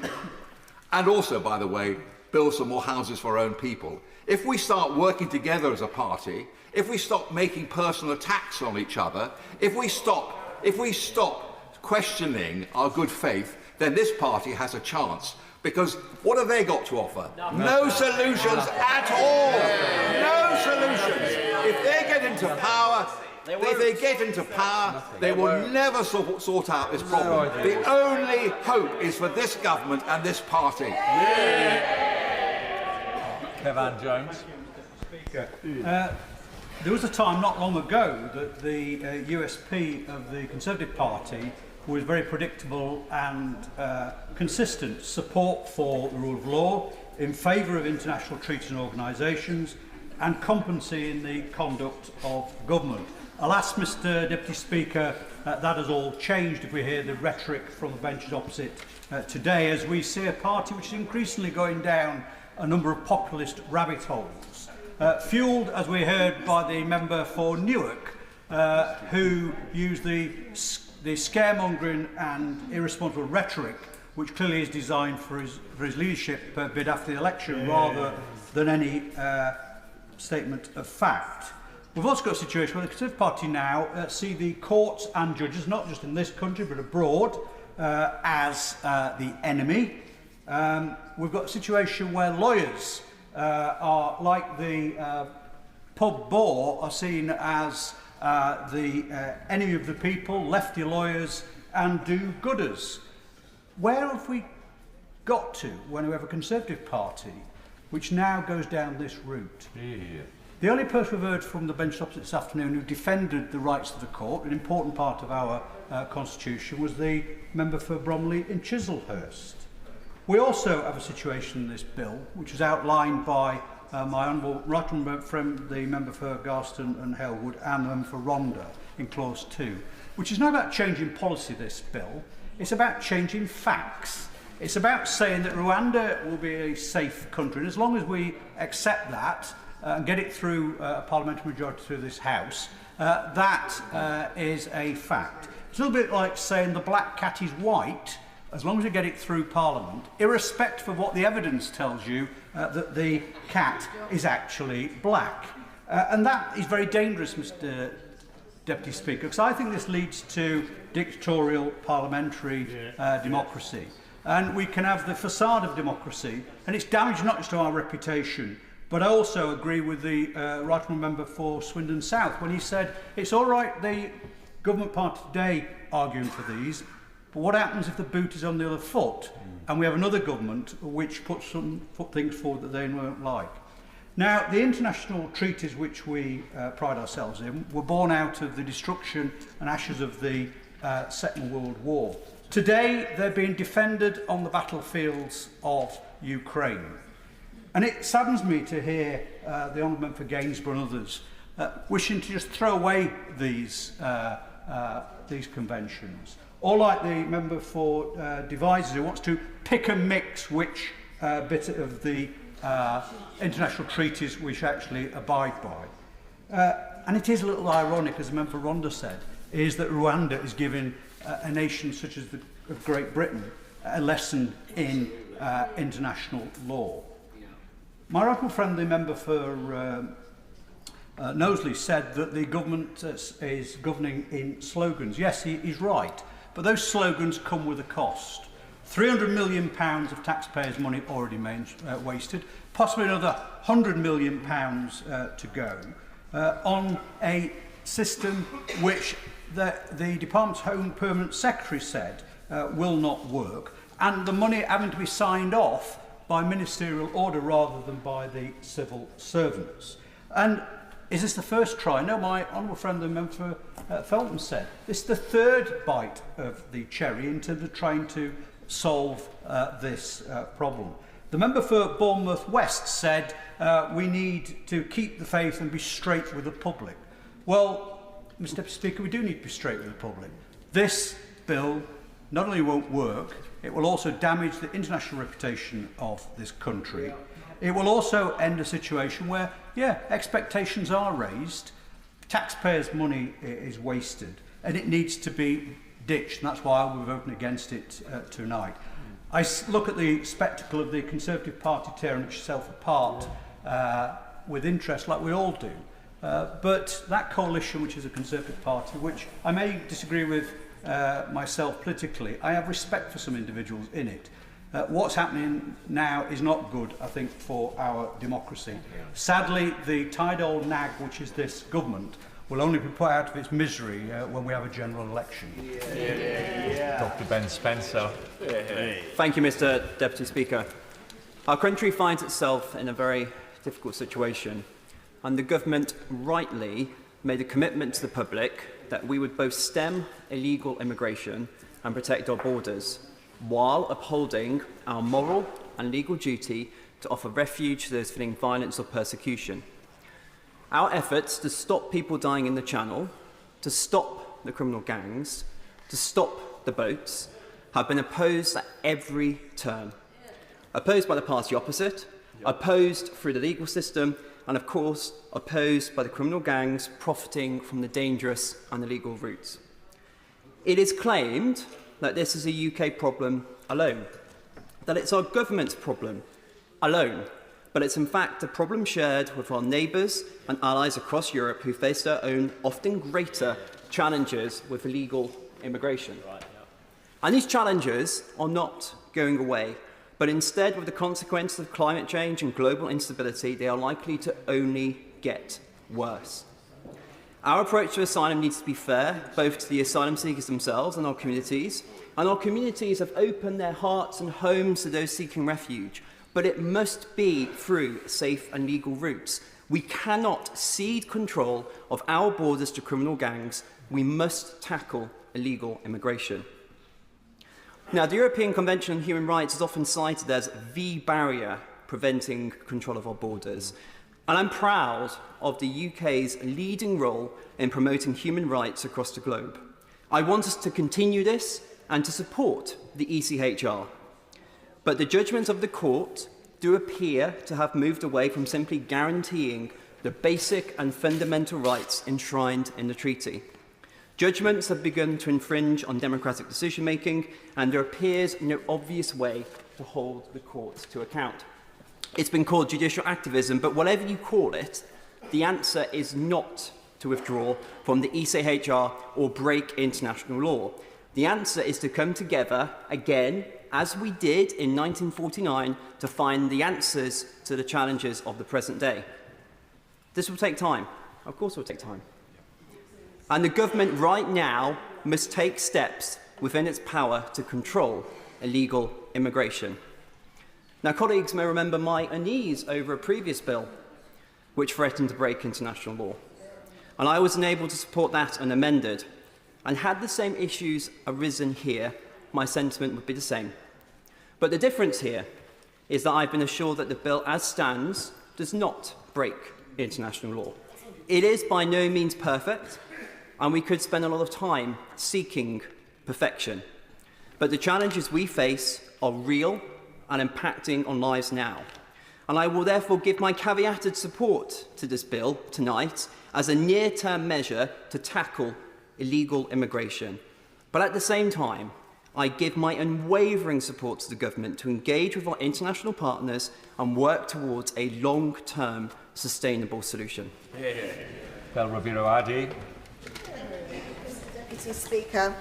And also, by the way, build some more houses for our own people. If we start working together as a party, if we stop making personal attacks on each other, if we stop questioning our good faith, then this party has a chance. Because what have they got to offer? No solutions at all. No solutions. If they get into power, they will never sort out this problem. The only hope is for this government and this party. Kevan Jones. There was a time not long ago that the USP of the Conservative Party was very predictable and consistent support for the rule of law, in favour of international treaties and organisations, and competency in the conduct of government. Alas, Mr Deputy Speaker, that has all changed if we hear the rhetoric from the benches opposite today, as we see a party which is increasingly going down a number of populist rabbit holes, fuelled, as we heard, by the member for Newark, who used the scaremongering and irresponsible rhetoric, which clearly is designed for his leadership bid after the election, rather than any statement of fact. We've also got a situation where the Conservative Party now see the courts and judges, not just in this country but abroad, as the enemy. We've got a situation where lawyers are like the pub bore, are seen as the enemy of the people, lefty lawyers and do-gooders. Where have we got to when we have a Conservative Party which now goes down this route? The only person we've heard from the bench opposite this afternoon who defended the rights of the court, an important part of our constitution, was the member for Bromley in Chislehurst. We also have a situation in this bill, which was outlined by my honourable right honourable friend, the member for Garston and Halewood, and the member for Rwanda in clause 2, which is not about changing policy, this bill. It's about changing facts. It's about saying that Rwanda will be a safe country, and as long as we accept that and get it through a parliamentary majority through this House, that is a fact. It's a little bit like saying the black cat is white, as long as we get it through Parliament, irrespective of what the evidence tells you that the cat is actually black. And that is very dangerous, Mr Deputy Speaker, because I think this leads to dictatorial parliamentary democracy. And we can have the facade of democracy, and it's damaged not just to our reputation, but I also agree with the right honourable member for Swindon South when he said it's all right the government party today arguing for these, but what happens if the boot is on the other foot and we have another government which put things forward that they won't like? Now, the international treaties which we pride ourselves in were born out of the destruction and ashes of the Second World War. Today, they're being defended on the battlefields of Ukraine. And it saddens me to hear the Honourable Member for Gainsborough and others wishing to just throw away these conventions. Or like the member for Devizes, who wants to pick and mix which bit of the international treaties we should actually abide by. And it is a little ironic, as the member for Rwanda said, is that Rwanda is giving a nation such as of Great Britain a lesson in international law. My right friend, the member for Knowsley, said that the government is governing in slogans. Yes, he's right, but those slogans come with a cost. £300 million of taxpayers' money already wasted, possibly another £100 million to go, on a system which the Department's Home Permanent Secretary said will not work, and the money having to be signed off by ministerial order rather than by the civil servants. And is this the first try? No, my honourable friend, the member for Felton, said this is the third bite of the cherry in terms of trying to solve this problem. The member for Bournemouth West said we need to keep the faith and be straight with the public. Well, Mr Deputy Speaker, we do need to be straight with the public. This bill not only won't work, it will also damage the international reputation of this country. It will also end a situation where, expectations are raised, taxpayers' money is wasted, and it needs to be ditched, and that's why we're voting against it tonight. I look at the spectacle of the Conservative Party tearing itself apart with interest, like we all do. But that coalition, which is a Conservative Party, which I may disagree with myself politically, I have respect for some individuals in it. What's happening now is not good, I think, for our democracy. Sadly, the tired old nag, which is this government, will only be put out of its misery when we have a general election. Dr. Ben Spencer. Thank you, Mr. Deputy Speaker. Our country finds itself in a very difficult situation, and the government rightly made a commitment to the public that we would both stem illegal immigration and protect our borders, while upholding our moral and legal duty to offer refuge to those fleeing violence or persecution. Our efforts to stop people dying in the Channel, to stop the criminal gangs, to stop the boats, have been opposed at every turn. Opposed by the party opposite, opposed through the legal system, and of course, opposed by the criminal gangs profiting from the dangerous and illegal routes. It is claimed that this is a UK problem alone, that it's our government's problem alone, but it's in fact a problem shared with our neighbours and allies across Europe who face their own, often greater, challenges with illegal immigration. And these challenges are not going away, but instead, with the consequences of climate change and global instability, they are likely to only get worse. Our approach to asylum needs to be fair, both to the asylum seekers themselves and our communities have opened their hearts and homes to those seeking refuge, but it must be through safe and legal routes. We cannot cede control of our borders to criminal gangs. We must tackle illegal immigration. Now, the European Convention on Human Rights is often cited as the barrier preventing control of our borders. And I'm proud of the UK's leading role in promoting human rights across the globe. I want us to continue this and to support the ECHR. But the judgments of the court do appear to have moved away from simply guaranteeing the basic and fundamental rights enshrined in the treaty. Judgments have begun to infringe on democratic decision-making, and there appears no obvious way to hold the courts to account. It's been called judicial activism, but whatever you call it, the answer is not to withdraw from the ECHR or break international law. The answer is to come together again, as we did in 1949, to find the answers to the challenges of the present day. This will take time. Of course it will take time. And the government right now must take steps within its power to control illegal immigration. Now, colleagues may remember my unease over a previous bill which threatened to break international law. And I was unable to support that unamended. And had the same issues arisen here, my sentiment would be the same. But the difference here is that I've been assured that the bill as stands does not break international law. It is by no means perfect, and we could spend a lot of time seeking perfection. But the challenges we face are real and impacting on lives now. And I will therefore give my caveated support to this bill tonight as a near-term measure to tackle illegal immigration. But at the same time, I give my unwavering support to the government to engage with our international partners and work towards a long-term sustainable solution. Del Roviro-Adi. Deputy Speaker,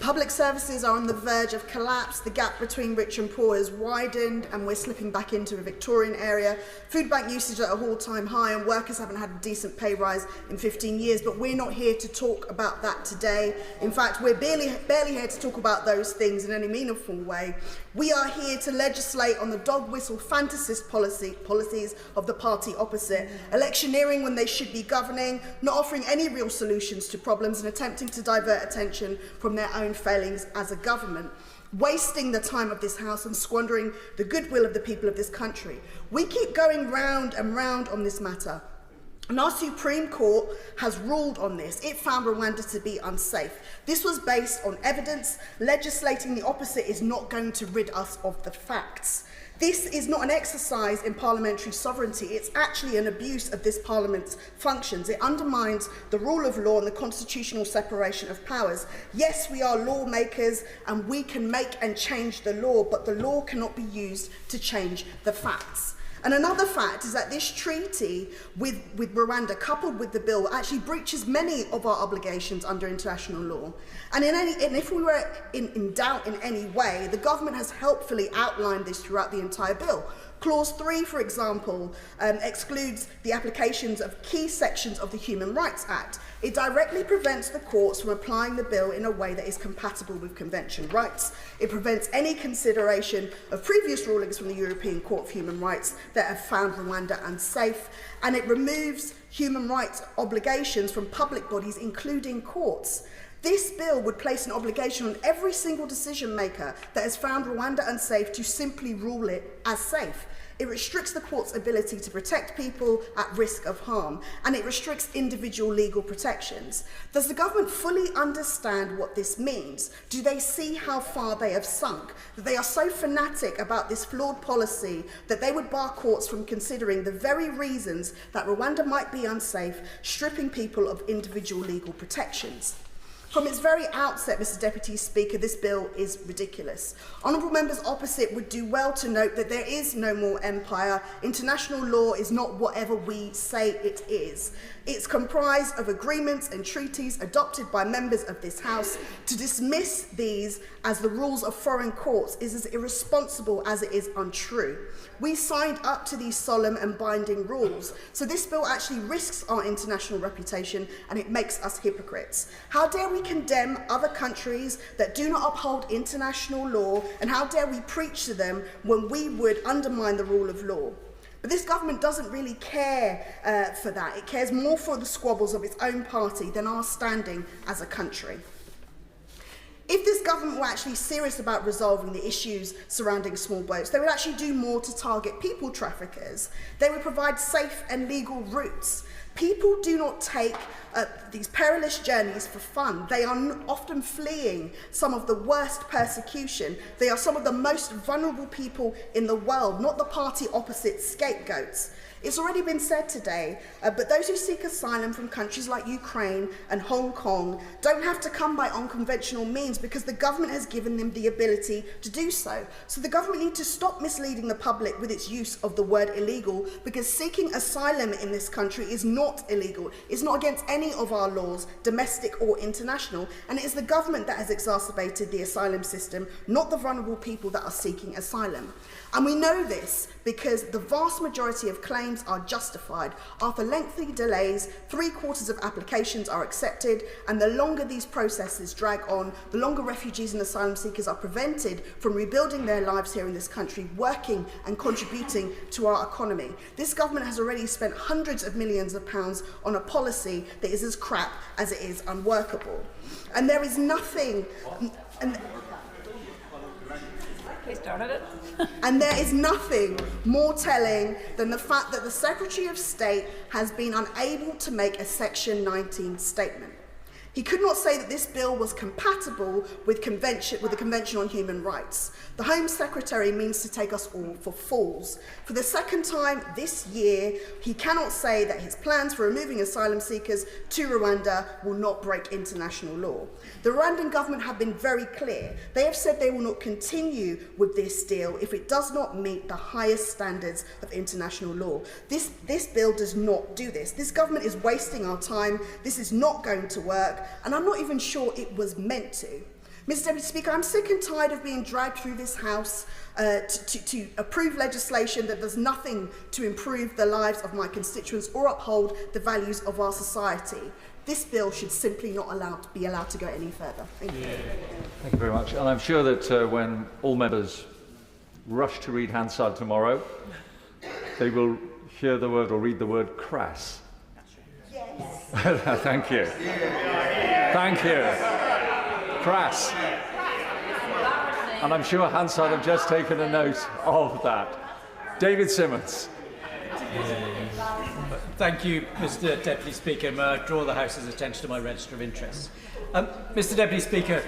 public services are on the verge of collapse. The gap between rich and poor has widened and we're slipping back into a Victorian area. Food bank usage at an all-time high and workers haven't had a decent pay rise in 15 years, but we're not here to talk about that today. In fact, we're barely here to talk about those things in any meaningful way. We are here to legislate on the dog-whistle fantasist policies of the party opposite, electioneering when they should be governing, not offering any real solutions to problems and attempting to divert attention from their own failings as a government, wasting the time of this House and squandering the goodwill of the people of this country. We keep going round and round on this matter. And our Supreme Court has ruled on this. It found Rwanda to be unsafe. This was based on evidence. Legislating the opposite is not going to rid us of the facts. This is not an exercise in parliamentary sovereignty. It's actually an abuse of this Parliament's functions. It undermines the rule of law and the constitutional separation of powers. Yes, we are lawmakers and we can make and change the law, but the law cannot be used to change the facts. And another fact is that this treaty with Rwanda, coupled with the bill, actually breaches many of our obligations under international law. And if we were in doubt in any way, the government has helpfully outlined this throughout the entire bill. Clause 3, for example, excludes the applications of key sections of the Human Rights Act. It directly prevents the courts from applying the bill in a way that is compatible with convention rights. It prevents any consideration of previous rulings from the European Court of Human Rights that have found Rwanda unsafe, and it removes human rights obligations from public bodies, including courts. This bill would place an obligation on every single decision maker that has found Rwanda unsafe to simply rule it as safe. It restricts the court's ability to protect people at risk of harm, and it restricts individual legal protections. Does the government fully understand what this means? Do they see how far they have sunk? That they are so fanatic about this flawed policy that they would bar courts from considering the very reasons that Rwanda might be unsafe, stripping people of individual legal protections? From its very outset, Mr Deputy Speaker, this bill is ridiculous. Honourable members opposite would do well to note that there is no more empire. International law is not whatever we say it is. It's comprised of agreements and treaties adopted by members of this House. To dismiss these as the rules of foreign courts is as irresponsible as it is untrue. We signed up to these solemn and binding rules, so this bill actually risks our international reputation and it makes us hypocrites. How dare we condemn other countries that do not uphold international law, and how dare we preach to them when we would undermine the rule of law? But this government doesn't really care for that. It cares more for the squabbles of its own party than our standing as a country. If this government were actually serious about resolving the issues surrounding small boats, they would actually do more to target people traffickers. They would provide safe and legal routes. People do not take these perilous journeys for fun. They are often fleeing some of the worst persecution. They are some of the most vulnerable people in the world, not the party opposite scapegoats. It's already been said today, but those who seek asylum from countries like Ukraine and Hong Kong don't have to come by unconventional means because the government has given them the ability to do so. So the government needs to stop misleading the public with its use of the word illegal, because seeking asylum in this country is not illegal. It's not against any of our laws, domestic or international, and it is the government that has exacerbated the asylum system, not the vulnerable people that are seeking asylum. And we know this because the vast majority of claims are justified. After lengthy delays, 3/4 of applications are accepted, and the longer these processes drag on, the longer refugees and asylum seekers are prevented from rebuilding their lives here in this country, working and contributing to our economy. This government has already spent hundreds of millions of pounds on a policy that is as crap as it is unworkable. And there is nothing... And there is nothing more telling than the fact that the Secretary of State has been unable to make a Section 19 statement. He could not say that this bill was compatible with the Convention on Human Rights. The Home Secretary means to take us all for fools. For the second time this year, he cannot say that his plans for removing asylum seekers to Rwanda will not break international law. The Rwandan government have been very clear. They have said they will not continue with this deal if it does not meet the highest standards of international law. This bill does not do this. This government is wasting our time. This is not going to work, and I'm not even sure it was meant to. Mr Deputy Speaker, I'm sick and tired of being dragged through this House to approve legislation that does nothing to improve the lives of my constituents or uphold the values of our society. This bill should simply not be allowed to go any further. Thank you. Thank you very much. And I'm sure that when all members rush to read Hansard tomorrow, they will hear the word or read the word crass. Yes. Thank you. Thank you. Crass. And I'm sure Hansard have just taken a note of that. David Simmons. Thank you, Mr Deputy Speaker. May I draw the House's attention to my register of interests. Mr Deputy Speaker,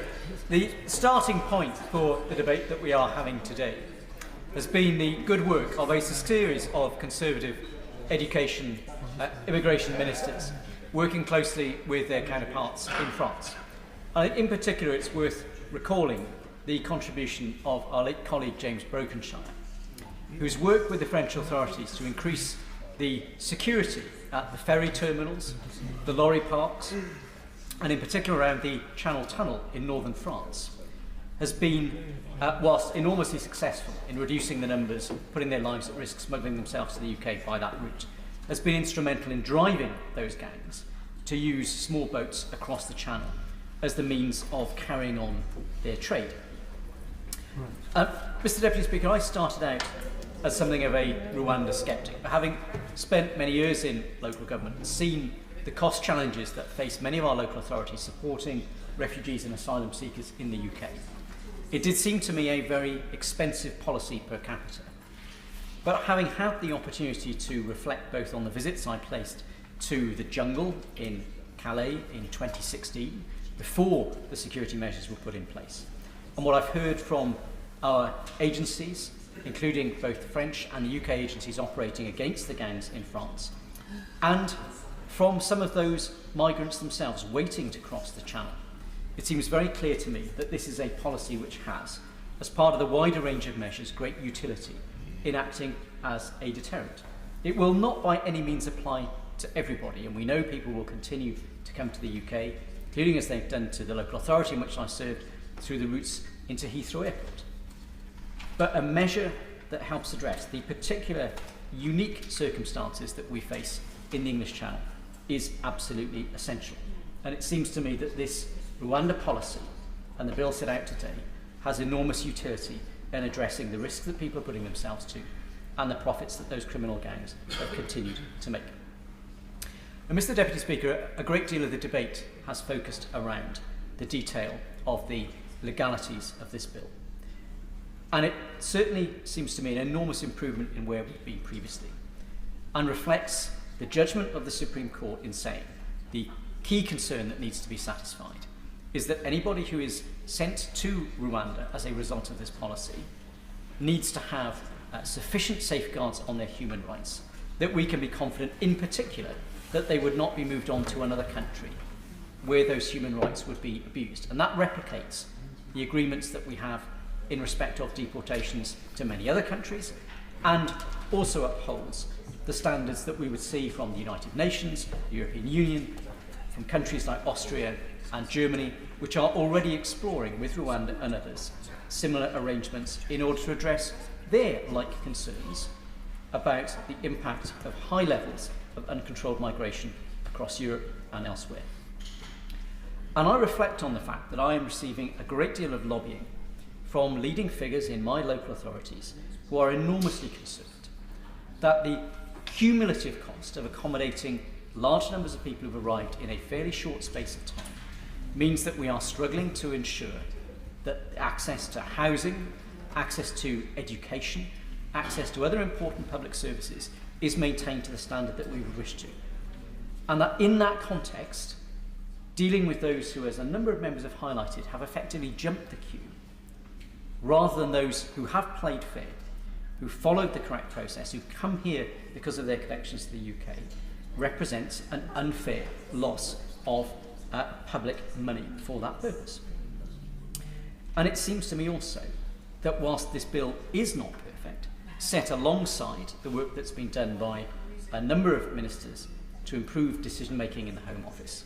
the starting point for the debate that we are having today has been the good work of a series of Conservative immigration ministers working closely with their counterparts in France. In particular, it's worth recalling the contribution of our late colleague James Brokenshire, who's worked with the French authorities to increase the security at the ferry terminals, the lorry parks, and in particular around the Channel Tunnel in northern France, has been, whilst enormously successful in reducing the numbers, putting their lives at risk, smuggling themselves to the UK by that route, has been instrumental in driving those gangs to use small boats across the channel as the means of carrying on their trade. Mr. Deputy Speaker, I started out as something of a Rwanda sceptic, but having spent many years in local government and seen the cost challenges that face many of our local authorities supporting refugees and asylum seekers in the UK, it did seem to me a very expensive policy per capita. But having had the opportunity to reflect both on the visits I placed to the jungle in Calais in 2016, before the security measures were put in place, and what I've heard from our agencies, including both the French and the UK agencies operating against the gangs in France, and from some of those migrants themselves waiting to cross the channel, it seems very clear to me that this is a policy which has, as part of the wider range of measures, great utility in acting as a deterrent. It will not by any means apply to everybody, and we know people will continue to come to the UK, including as they've done to the local authority in which I served, through the routes into Heathrow Airport. But a measure that helps address the particular unique circumstances that we face in the English Channel is absolutely essential. And it seems to me that this Rwanda policy and the bill set out today has enormous utility in addressing the risks that people are putting themselves to and the profits that those criminal gangs have continued to make. And Mr. Deputy Speaker, a great deal of the debate has focused around the detail of the legalities of this bill. And it certainly seems to me an enormous improvement in where we've been previously, and reflects the judgment of the Supreme Court in saying the key concern that needs to be satisfied is that anybody who is sent to Rwanda as a result of this policy needs to have sufficient safeguards on their human rights, that we can be confident in particular that they would not be moved on to another country where those human rights would be abused. And that replicates the agreements that we have in respect of deportations to many other countries, and also upholds the standards that we would see from the United Nations, the European Union, from countries like Austria and Germany, which are already exploring with Rwanda and others similar arrangements in order to address their like concerns about the impact of high levels of uncontrolled migration across Europe and elsewhere. And I reflect on the fact that I am receiving a great deal of lobbying from leading figures in my local authorities who are enormously concerned that the cumulative cost of accommodating large numbers of people who've arrived in a fairly short space of time means that we are struggling to ensure that access to housing, access to education, access to other important public services is maintained to the standard that we would wish to. And that in that context, dealing with those who, as a number of members have highlighted, have effectively jumped the queue, rather than those who have played fair, who followed the correct process, who come here because of their connections to the UK, represents an unfair loss of public money for that purpose. And it seems to me also that whilst this bill is not perfect, set alongside the work that's been done by a number of ministers to improve decision making in the Home Office,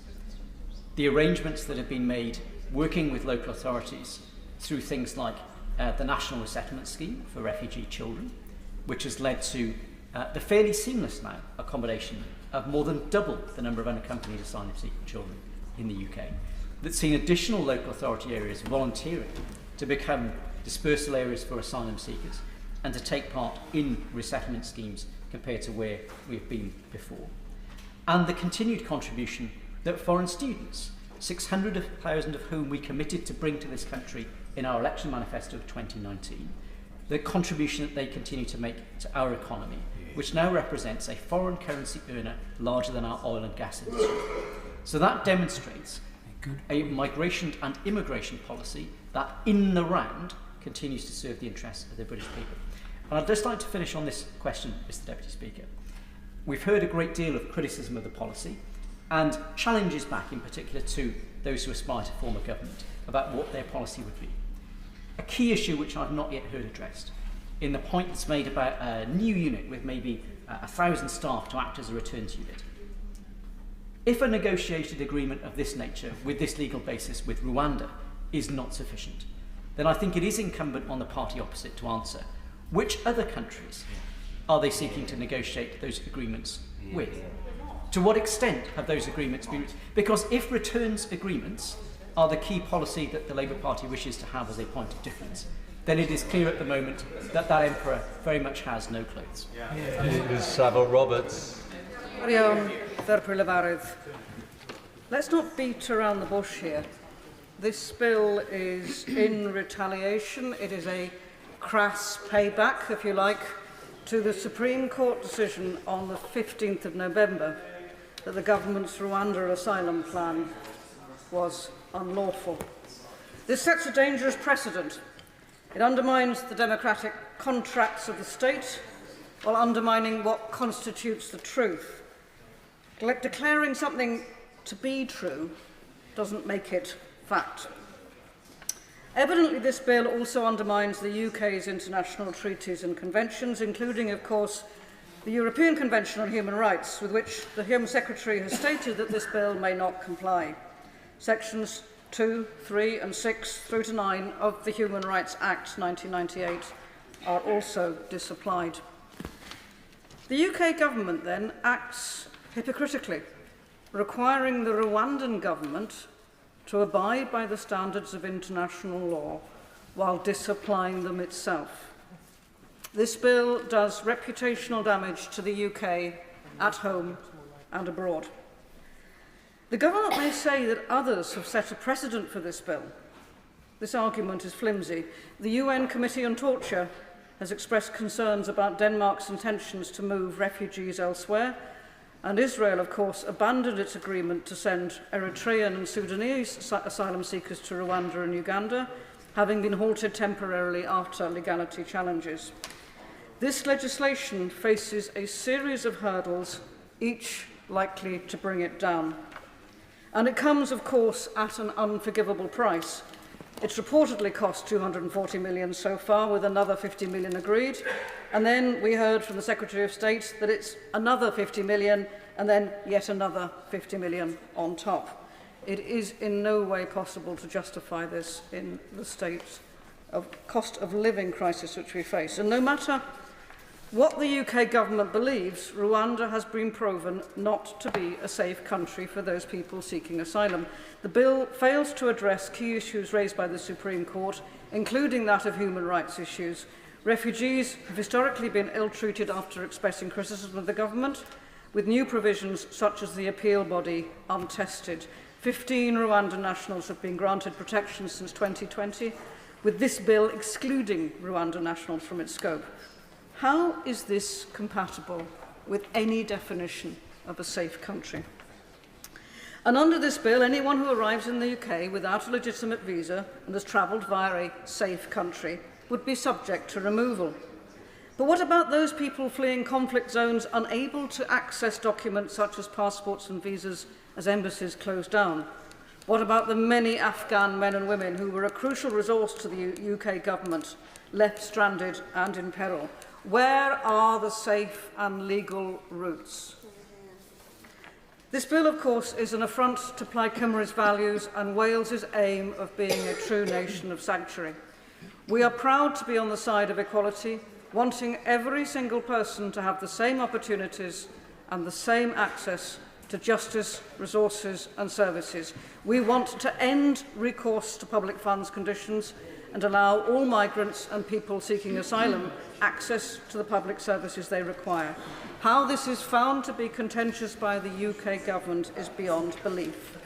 the arrangements that have been made working with local authorities through things like the National Resettlement Scheme for refugee children, which has led to the fairly seamless now accommodation of more than double the number of unaccompanied asylum-seeking children in the UK, that's seen additional local authority areas volunteering to become dispersal areas for asylum seekers and to take part in resettlement schemes compared to where we've been before. And the continued contribution that foreign students, 600,000 of whom we committed to bring to this country in our election manifesto of 2019, the contribution that they continue to make to our economy, which now represents a foreign currency earner larger than our oil and gas industry. So that demonstrates a migration and immigration policy that in the round continues to serve the interests of the British people. And I'd just like to finish on this question, Mr Deputy Speaker. We've heard a great deal of criticism of the policy and challenges back in particular to those who aspire to form a government about what their policy would be. A key issue which I've not yet heard addressed in the point that's made about a new unit with maybe 1,000 staff to act as a returns unit. If a negotiated agreement of this nature with this legal basis with Rwanda is not sufficient, then I think it is incumbent on the party opposite to answer which other countries are they seeking to negotiate those agreements with? To what extent have those agreements been? Because if returns agreements are the key policy that the Labour Party wishes to have as a point of difference, then it is clear at the moment that that emperor very much has no clothes. Ms. Savile Roberts. Let's not beat around the bush here. This bill is in retaliation. It is a crass payback, if you like, to the Supreme Court decision on the 15th of November that the government's Rwanda asylum plan was unlawful. This sets a dangerous precedent. It undermines the democratic contracts of the state while undermining what constitutes the truth. Declaring something to be true doesn't make it fact. Evidently, this bill also undermines the UK's international treaties and conventions, including, of course, the European Convention on Human Rights, with which the Home Secretary has stated that this bill may not comply. Sections 2, 3 and 6 through to 9 of the Human Rights Act 1998 are also disapplied. The UK government then acts hypocritically, requiring the Rwandan government to abide by the standards of international law while disapplying them itself. This bill does reputational damage to the UK at home and abroad. The government may say that others have set a precedent for this bill. This argument is flimsy. The UN Committee on Torture has expressed concerns about Denmark's intentions to move refugees elsewhere, and Israel, of course, abandoned its agreement to send Eritrean and Sudanese asylum seekers to Rwanda and Uganda, having been halted temporarily after legality challenges. This legislation faces a series of hurdles, each likely to bring it down. And it comes, of course, at an unforgivable price. It's reportedly cost $240 million so far, with another $50 million agreed. And then we heard from the Secretary of State that it's another $50 million and then yet another $50 million on top. It is in no way possible to justify this in the state of cost of living crisis which we face. And no matter what the UK government believes, Rwanda has been proven not to be a safe country for those people seeking asylum. The bill fails to address key issues raised by the Supreme Court, including that of human rights issues. Refugees have historically been ill-treated after expressing criticism of the government, with new provisions such as the appeal body untested. 15 Rwandan nationals have been granted protection since 2020, with this bill excluding Rwandan nationals from its scope. How is this compatible with any definition of a safe country? And under this bill, anyone who arrives in the UK without a legitimate visa and has travelled via a safe country would be subject to removal. But what about those people fleeing conflict zones unable to access documents such as passports and visas as embassies close down? What about the many Afghan men and women who were a crucial resource to the UK government, left stranded and in peril? Where are the safe and legal routes? This bill, of course, is an affront to Plaid Cymru's values and Wales's aim of being a true nation of sanctuary. We are proud to be on the side of equality, wanting every single person to have the same opportunities and the same access to justice, resources and services. We want to end recourse to public funds conditions and allow all migrants and people seeking asylum access to the public services they require. How this is found to be contentious by the UK government is beyond belief.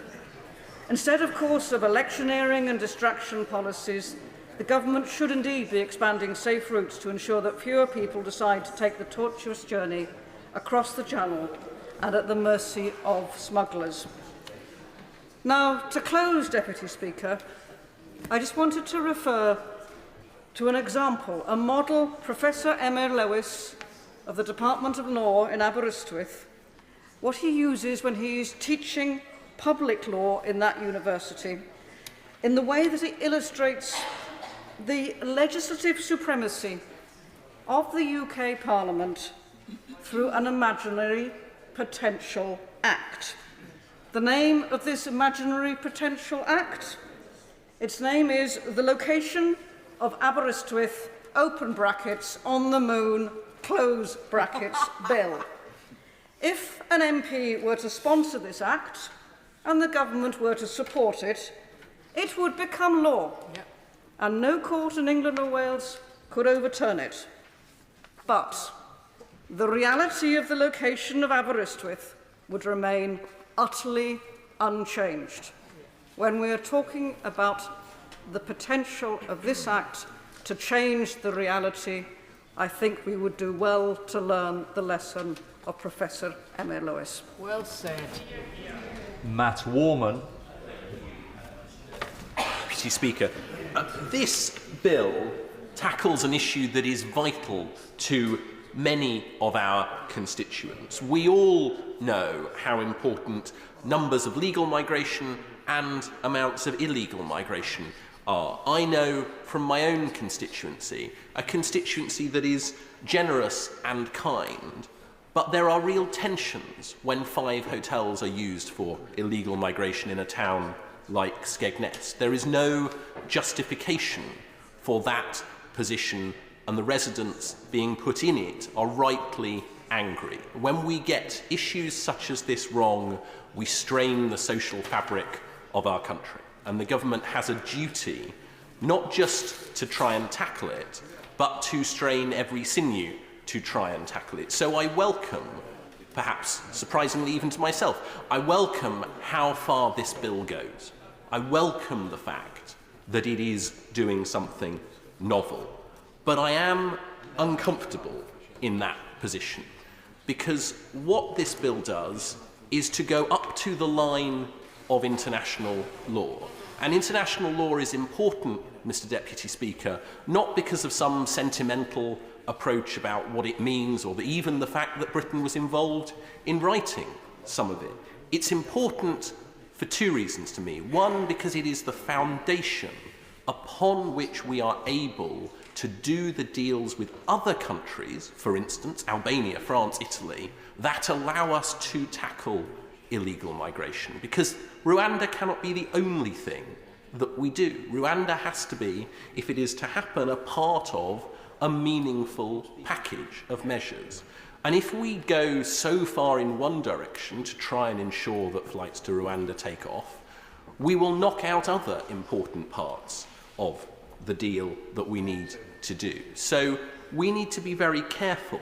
Instead, of course, of electioneering and distraction policies, the government should indeed be expanding safe routes to ensure that fewer people decide to take the tortuous journey across the Channel and at the mercy of smugglers. Now, to close, Deputy Speaker, I just wanted to refer to an example, a model Professor Emma Lewis of the Department of Law in Aberystwyth, what he uses when he is teaching public law in that university, in the way that he illustrates the legislative supremacy of the UK Parliament through an imaginary potential act. The name of this imaginary potential act? Its name is the location of Aberystwyth, open brackets, on the moon, close brackets, bill. If an MP were to sponsor this act and the government were to support it, it would become law, and no court in England or Wales could overturn it. But the reality of the location of Aberystwyth would remain utterly unchanged. When we are talking about the potential of this act to change the reality, I think we would do well to learn the lesson of Professor Emma Lewis. Well said. Matt Warman. Mr. Speaker, this bill tackles an issue that is vital to many of our constituents. We all know how important numbers of legal migration and amounts of illegal migration are. I know from my own constituency, a constituency that is generous and kind, but there are real tensions when 5 hotels are used for illegal migration in a town like Skegness. There is no justification for that position, and the residents being put in it are rightly angry. When we get issues such as this wrong, we strain the social fabric of our country, and the government has a duty not just to try and tackle it, but to strain every sinew to try and tackle it. So I welcome, perhaps surprisingly even to myself, I welcome how far this bill goes. I welcome the fact that it is doing something novel. But I am uncomfortable in that position, because what this bill does is to go up to the line of international law. And international law is important, Mr. Deputy Speaker, not because of some sentimental approach about what it means, or even the fact that Britain was involved in writing some of it. It's important for 2 reasons to me. One, because it is the foundation upon which we are able to do the deals with other countries, for instance, Albania, France, Italy, that allow us to tackle illegal migration. Because Rwanda cannot be the only thing that we do. Rwanda has to be, if it is to happen, a part of a meaningful package of measures. And if we go so far in one direction to try and ensure that flights to Rwanda take off, we will knock out other important parts of the deal that we need to do. So we need to be very careful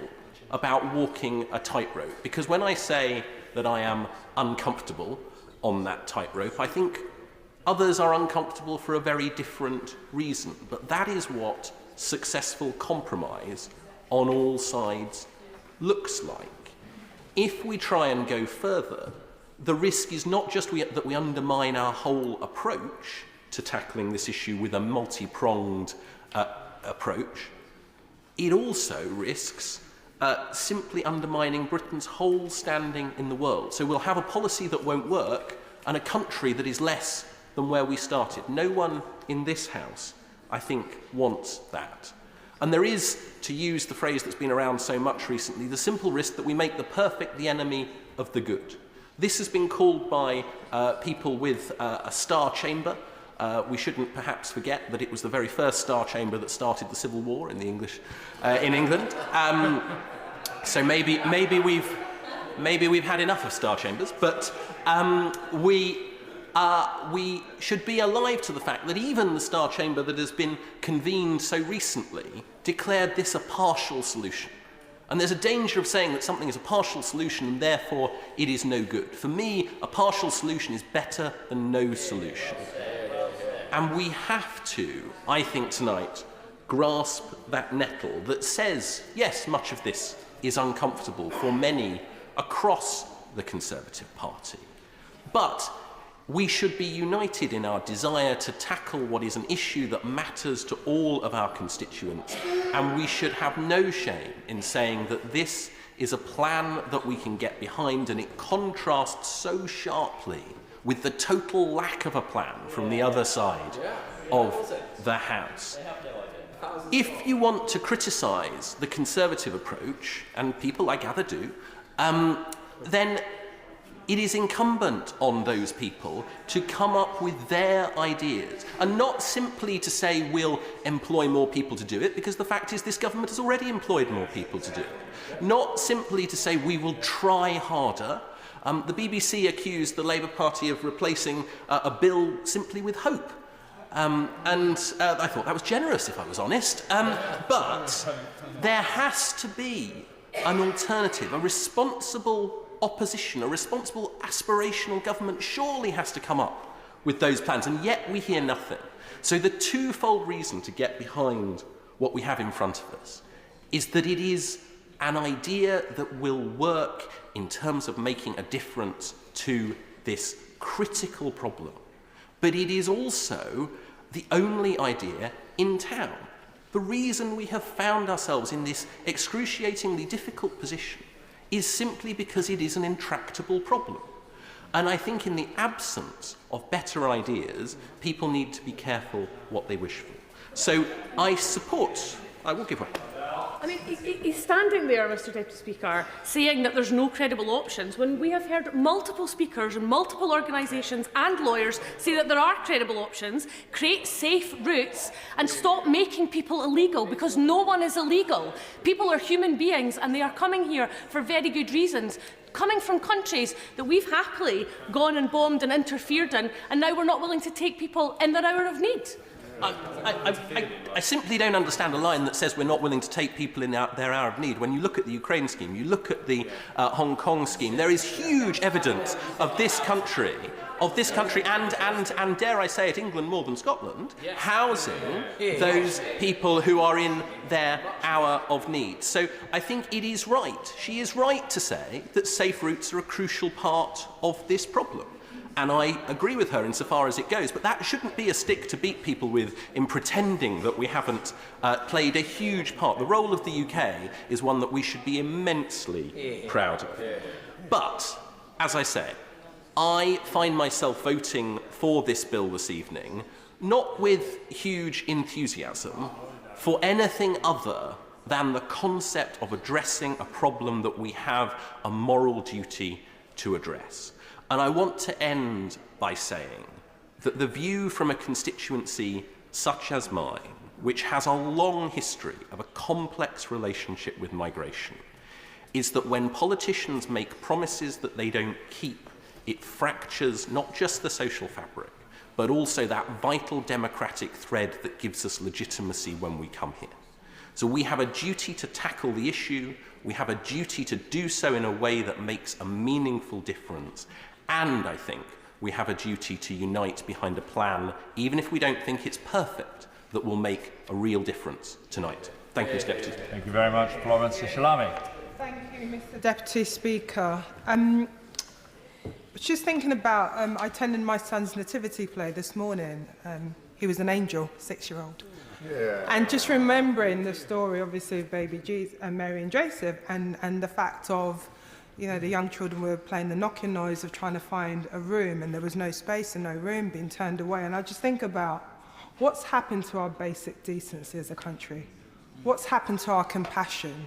about walking a tightrope, because when I say that I am uncomfortable on that tightrope, I think others are uncomfortable for a very different reason. But that is what successful compromise on all sides looks like. If we try and go further, the risk is not just that we undermine our whole approach to tackling this issue with a multi-pronged approach. It also risks simply undermining Britain's whole standing in the world. So we'll have a policy that won't work and a country that is less than where we started. No one in this House, I think, wants that. And there is, to use the phrase that's been around so much recently, the simple risk that we make the perfect the enemy of the good. This has been called by people with a star chamber. We shouldn't perhaps forget that it was the very first star chamber that started the Civil War in England. So maybe we've had enough of star chambers, but we should be alive to the fact that even the star chamber that has been convened so recently declared this a partial solution. And there's a danger of saying that something is a partial solution and therefore it is no good. For me, a partial solution is better than no solution. And we have to, I think tonight, grasp that nettle that says, yes, much of this is uncomfortable for many across the Conservative Party. But We should be united in our desire to tackle what is an issue that matters to all of our constituents, and we should have no shame in saying that this is a plan that we can get behind, and it contrasts so sharply with the total lack of a plan from the other side of the House. If you want to criticise the Conservative approach, and people I gather do, then it is incumbent on those people to come up with their ideas, and not simply to say we'll employ more people to do it, because the fact is this government has already employed more people to do it. Not simply to say we will try harder. The BBC accused the Labour Party of replacing a bill simply with hope. And I thought that was generous, if I was honest. But there has to be an alternative, a responsible opposition, a responsible aspirational government surely has to come up with those plans, and yet we hear nothing. So the twofold reason to get behind what we have in front of us is that it is an idea that will work in terms of making a difference to this critical problem. But it is also the only idea in town. The reason we have found ourselves in this excruciatingly difficult position is simply because it is an intractable problem. And I think in the absence of better ideas, people need to be careful what they wish for. So I will give way. I mean, he's standing there, Mr Deputy Speaker, saying that there's no credible options, when we have heard multiple speakers and multiple organisations and lawyers say that there are credible options, create safe routes and stop making people illegal, because no one is illegal. People are human beings and they are coming here for very good reasons, coming from countries that we've happily gone and bombed and interfered in, and now we're not willing to take people in their hour of need. I simply don't understand a line that says we're not willing to take people in their hour of need. When you look at the Ukraine scheme, you look at the Hong Kong scheme, there is huge evidence of this country, and dare I say it, England more than Scotland, housing those people who are in their hour of need. So I think it is right, she is right to say that safe routes are a crucial part of this problem. And I agree with her insofar as it goes, but that shouldn't be a stick to beat people with in pretending that we haven't played a huge part. The role of the UK is one that we should be immensely proud of. But, as I say, I find myself voting for this bill this evening, not with huge enthusiasm, for anything other than the concept of addressing a problem that we have a moral duty to address. And I want to end by saying that the view from a constituency such as mine, which has a long history of a complex relationship with migration, is that when politicians make promises that they don't keep, it fractures not just the social fabric, but also that vital democratic thread that gives us legitimacy when we come here. So we have a duty to tackle the issue, we have a duty to do so in a way that makes a meaningful difference, and I think we have a duty to unite behind a plan, even if we don't think it's perfect, that will make a real difference tonight. Thank you, Mr Deputy Speaker. Thank you very much, Florence Shalami. Thank you, Mr Deputy Speaker. Just thinking about, I attended my son's nativity play this morning. He was an angel, 6-year-old. Yeah. And just remembering the story, obviously, of baby Jesus and Mary and Joseph, and the fact of, you know, the young children were playing the knocking noise of trying to find a room, and there was no space and no room, being turned away. And I just think about what's happened to our basic decency as a country. What's happened to our compassion?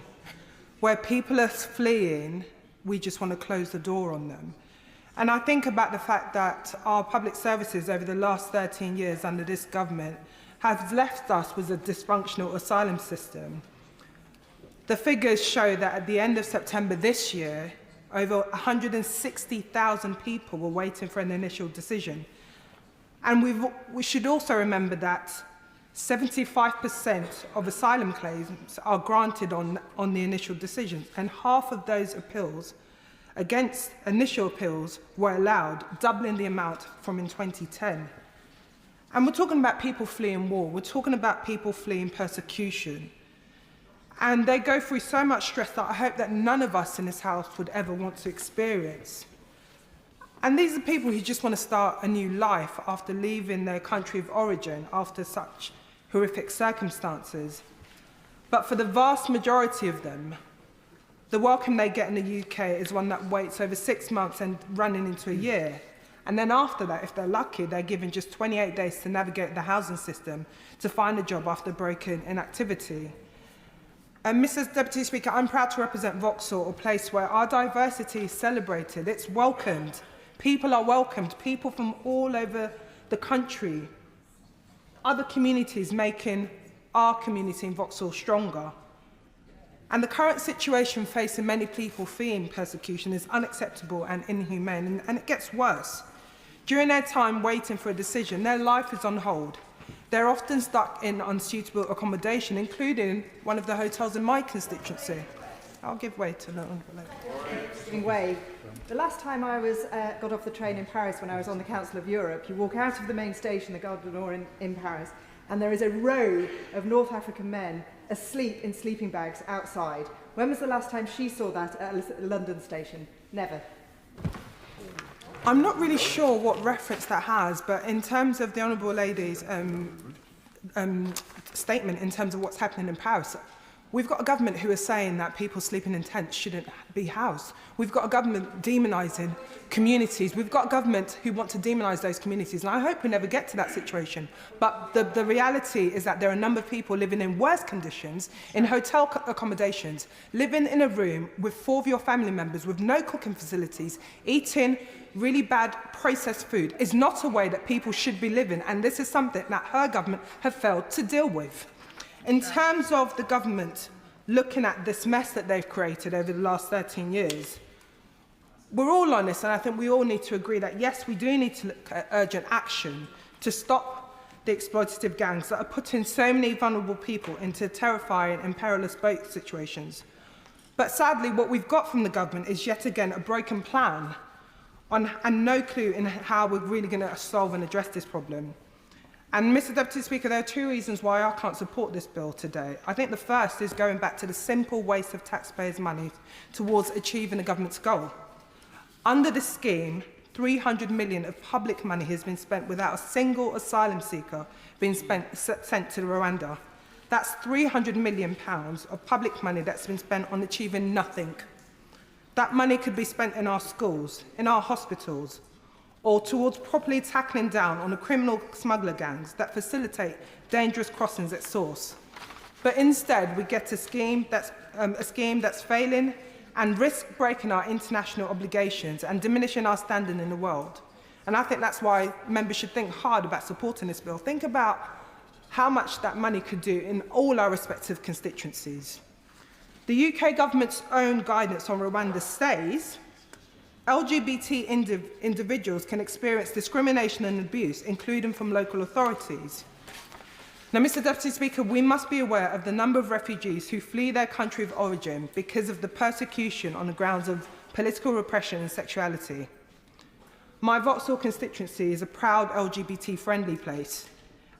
Where people are fleeing, we just want to close the door on them. And I think about the fact that our public services over the last 13 years under this government have left us with a dysfunctional asylum system. The figures show that at the end of September this year, over 160,000 people were waiting for an initial decision. And we should also remember that 75% of asylum claims are granted on the initial decisions, and half of those appeals against initial appeals were allowed, doubling the amount from in 2010. And we're talking about people fleeing war, we're talking about people fleeing persecution. And they go through so much stress that I hope that none of us in this House would ever want to experience. And these are people who just want to start a new life after leaving their country of origin after such horrific circumstances. But for the vast majority of them, the welcome they get in the UK is one that waits over 6 months and running into a year. And then after that, if they're lucky, they're given just 28 days to navigate the housing system to find a job after breaking inactivity. And Mr. Deputy Speaker, I'm proud to represent Vauxhall, a place where our diversity is celebrated, it's welcomed. People are welcomed, people from all over the country, other communities making our community in Vauxhall stronger. And the current situation facing many people fleeing persecution is unacceptable and inhumane, and it gets worse. During their time waiting for a decision, their life is on hold. They're often stuck in unsuitable accommodation, including one of the hotels in my constituency. I'll give way to the way. The last time I got off the train in Paris when I was on the Council of Europe, you walk out of the main station, the Gare du Nord in Paris, and there is a row of North African men asleep in sleeping bags outside. When was the last time she saw that at a London station? Never. I'm not really sure what reference that has, but in terms of the Honourable Lady's statement in terms of what's happening in Paris, we've got a government who is saying that people sleeping in tents shouldn't be housed. We've got a government demonising communities. We've got a government who want to demonise those communities. And I hope we never get to that situation. But the reality is that there are a number of people living in worse conditions, in hotel accommodations, living in a room with 4 of your family members with no cooking facilities, eating really bad processed food is not a way that people should be living. And this is something that her government have failed to deal with. In terms of the government looking at this mess that they've created over the last 13 years, we're all honest, and I think we all need to agree that, yes, we do need to look at urgent action to stop the exploitative gangs that are putting so many vulnerable people into terrifying and perilous boat situations. But sadly, what we've got from the government is yet again a broken plan and no clue in how we're really going to solve and address this problem. And Mr. Deputy Speaker, there are 2 reasons why I can't support this bill today. I think the first is going back to the simple waste of taxpayers' money towards achieving the government's goal. Under this scheme, 300 million of public money has been spent without a single asylum seeker being sent to Rwanda. That's £300 million of public money that's been spent on achieving nothing. That money could be spent in our schools, in our hospitals, or towards properly tackling down on the criminal smuggler gangs that facilitate dangerous crossings at source. But instead, we get a scheme that's failing and risks breaking our international obligations and diminishing our standing in the world. And I think that's why members should think hard about supporting this bill. Think about how much that money could do in all our respective constituencies. The UK government's own guidance on Rwanda says LGBT individuals can experience discrimination and abuse, including from local authorities. Now, Mr. Deputy Speaker, we must be aware of the number of refugees who flee their country of origin because of the persecution on the grounds of political repression and sexuality. My Vauxhall constituency is a proud LGBT-friendly place,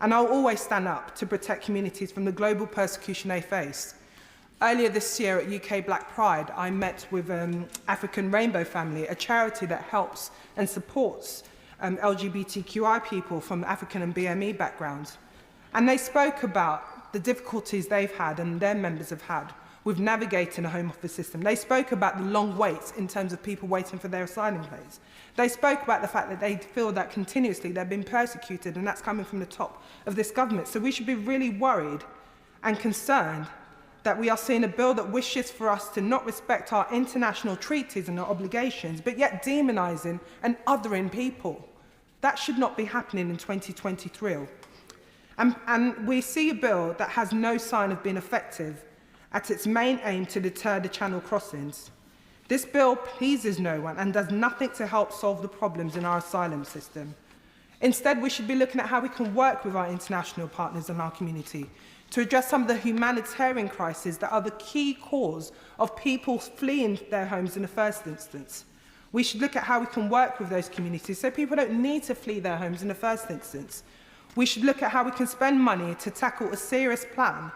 and I'll always stand up to protect communities from the global persecution they face. Earlier this year at UK Black Pride, I met with African Rainbow Family, a charity that helps and supports LGBTQI people from African and BME backgrounds. And they spoke about the difficulties they've had and their members have had with navigating a Home Office system. They spoke about the long waits in terms of people waiting for their asylum claims. They spoke about the fact that they feel that continuously they're being persecuted, and that's coming from the top of this government. So we should be really worried and concerned that we are seeing a bill that wishes for us to not respect our international treaties and our obligations, but yet demonising and othering people. That should not be happening in 2023. And we see a bill that has no sign of being effective at its main aim to deter the channel crossings. This bill pleases no one and does nothing to help solve the problems in our asylum system. Instead, we should be looking at how we can work with our international partners in our community to address some of the humanitarian crises that are the key cause of people fleeing their homes in the first instance. We should look at how we can work with those communities so people don't need to flee their homes in the first instance. We should look at how we can spend money to tackle a serious plan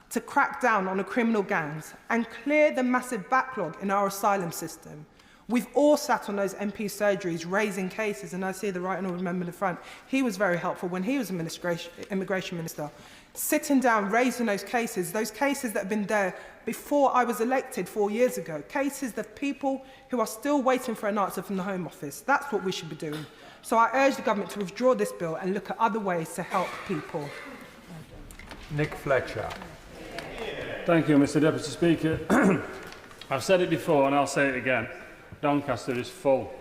to crack down on the criminal gangs and clear the massive backlog in our asylum system. We've all sat on those MP surgeries raising cases, and I see the right honourable member in the front. He was very helpful when he was immigration minister. Sitting down, raising those cases that have been there before I was elected 4 years ago, cases of people who are still waiting for an answer from the Home Office. That's what we should be doing. So I urge the government to withdraw this bill and look at other ways to help people. Nick Fletcher. Thank you, Mr Deputy Speaker. I've said it before and I'll say it again. Doncaster is full.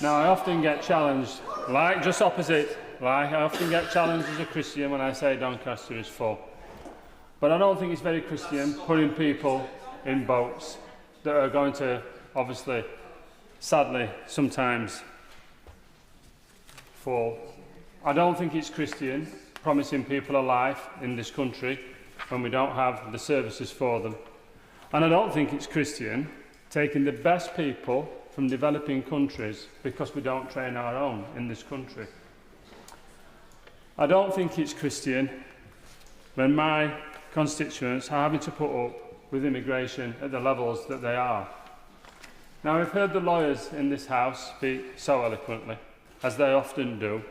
Now, I often get challenged, I often get challenged as a Christian when I say Doncaster is full. But I don't think it's very Christian putting people in boats that are going to, obviously, sadly, sometimes fall. I don't think it's Christian promising people a life in this country when we don't have the services for them. And I don't think it's Christian taking the best people from developing countries because we don't train our own in this country. I don't think it's Christian when my constituents are having to put up with immigration at the levels that they are. Now, we've heard the lawyers in this House speak so eloquently, as they often do,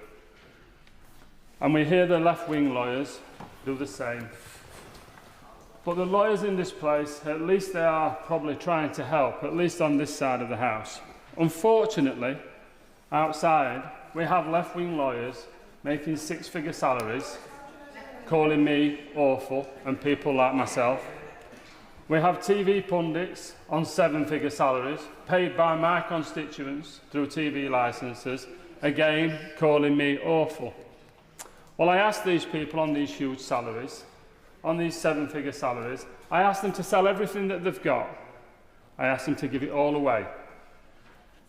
and we hear the left-wing lawyers do the same. But the lawyers in this place, at least they are probably trying to help, at least on this side of the House. Unfortunately, outside, we have left-wing lawyers making six-figure salaries, calling me awful, and people like myself. We have TV pundits on seven-figure salaries, paid by my constituents through TV licences, again calling me awful. Well, I asked these people on these huge salaries, on these seven-figure salaries, I asked them to sell everything that they've got. I asked them to give it all away.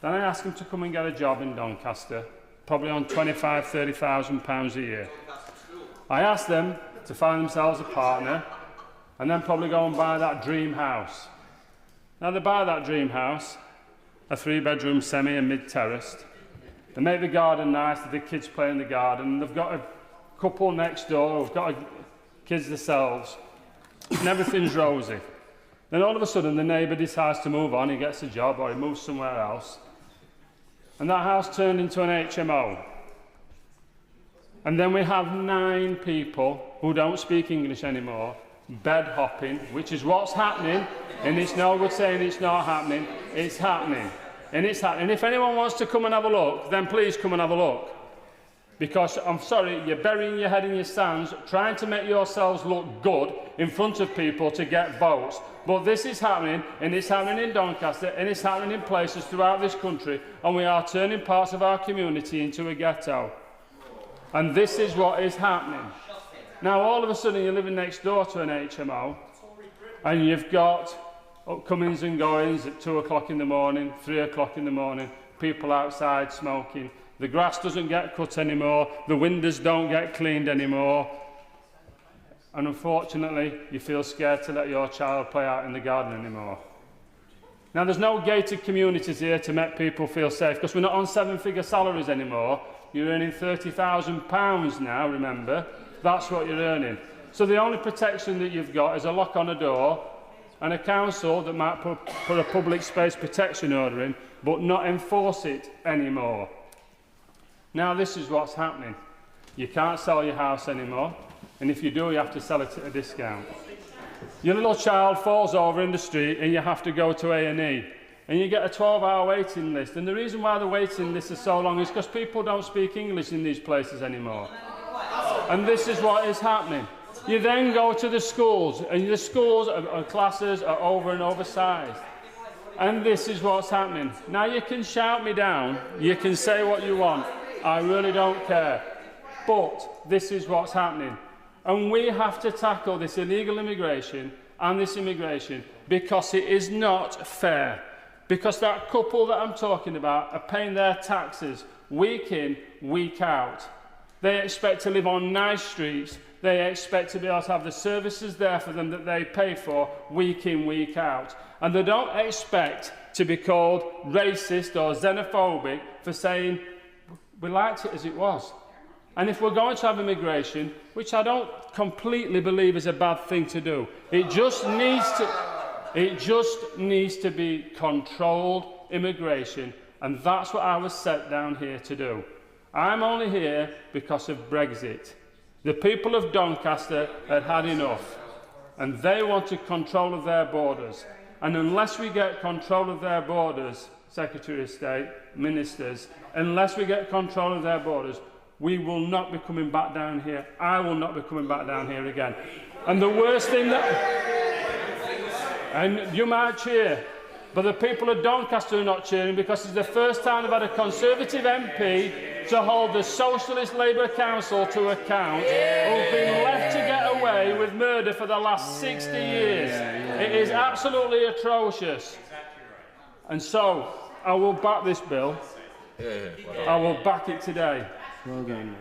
Then I asked them to come and get a job in Doncaster, probably on £25,000, £30,000 a year. I asked them to find themselves a partner and then probably go and buy that dream house. Now, they buy that dream house, a three-bedroom semi and mid-terraced. They make the garden nice, the kids play in the garden. They've got a couple next door who've got kids themselves, and everything's rosy. Then all of a sudden, the neighbour decides to move on, he gets a job or he moves somewhere else. And that house turned into an HMO. And then we have 9 people who don't speak English anymore, bed hopping, which is what's happening, and it's no good saying it's not happening, it's happening. And it's happening. And if anyone wants to come and have a look, then please come and have a look. Because, I'm sorry, you're burying your head in your sands, trying to make yourselves look good in front of people to get votes. But this is happening, and it's happening in Doncaster, and it's happening in places throughout this country, and we are turning parts of our community into a ghetto. And this is what is happening. Now, all of a sudden, you're living next door to an HMO, and you've got comings and goings at 2 o'clock in the morning, 3 o'clock in the morning, people outside smoking. The grass doesn't get cut anymore, the windows don't get cleaned anymore, and unfortunately, you feel scared to let your child play out in the garden anymore. Now, there's no gated communities here to make people feel safe, because we're not on seven-figure salaries anymore. You're earning £30,000 now, remember? That's what you're earning. So the only protection that you've got is a lock on a door and a council that might put a public space protection order in, but not enforce it anymore. Now, this is what's happening. You can't sell your house anymore, and if you do, you have to sell it at a discount. Your little child falls over in the street and you have to go to A&E, and you get a 12-hour waiting list. And the reason why the waiting list is so long is because people don't speak English in these places anymore. And this is what is happening. You then go to the schools, and the schools classes are over and oversized. And this is what's happening. Now, you can shout me down, you can say what you want, I really don't care. But this is what's happening. And we have to tackle this illegal immigration and this immigration because it is not fair. Because that couple that I'm talking about are paying their taxes week in, week out. They expect to live on nice streets. They expect to be able to have the services there for them that they pay for week in, week out. And they don't expect to be called racist or xenophobic for saying, we liked it as it was. And if we're going to have immigration, which I don't completely believe is a bad thing to do, it just needs to be controlled immigration, and that's what I was set down here to do. I'm only here because of Brexit. The people of Doncaster had had enough, and they wanted control of their borders. And unless we get control of their borders, Secretary of State, ministers, unless we get control of their borders, we will not be coming back down here. I will not be coming back down here again. And the worst thing and you might cheer, but the people of Doncaster are not cheering because it's the first time they've had a Conservative MP to hold the Socialist Labour Council to account, who've been left to get away with murder for the last 60 years. It is absolutely atrocious. And so, I will back this bill. I will back it today.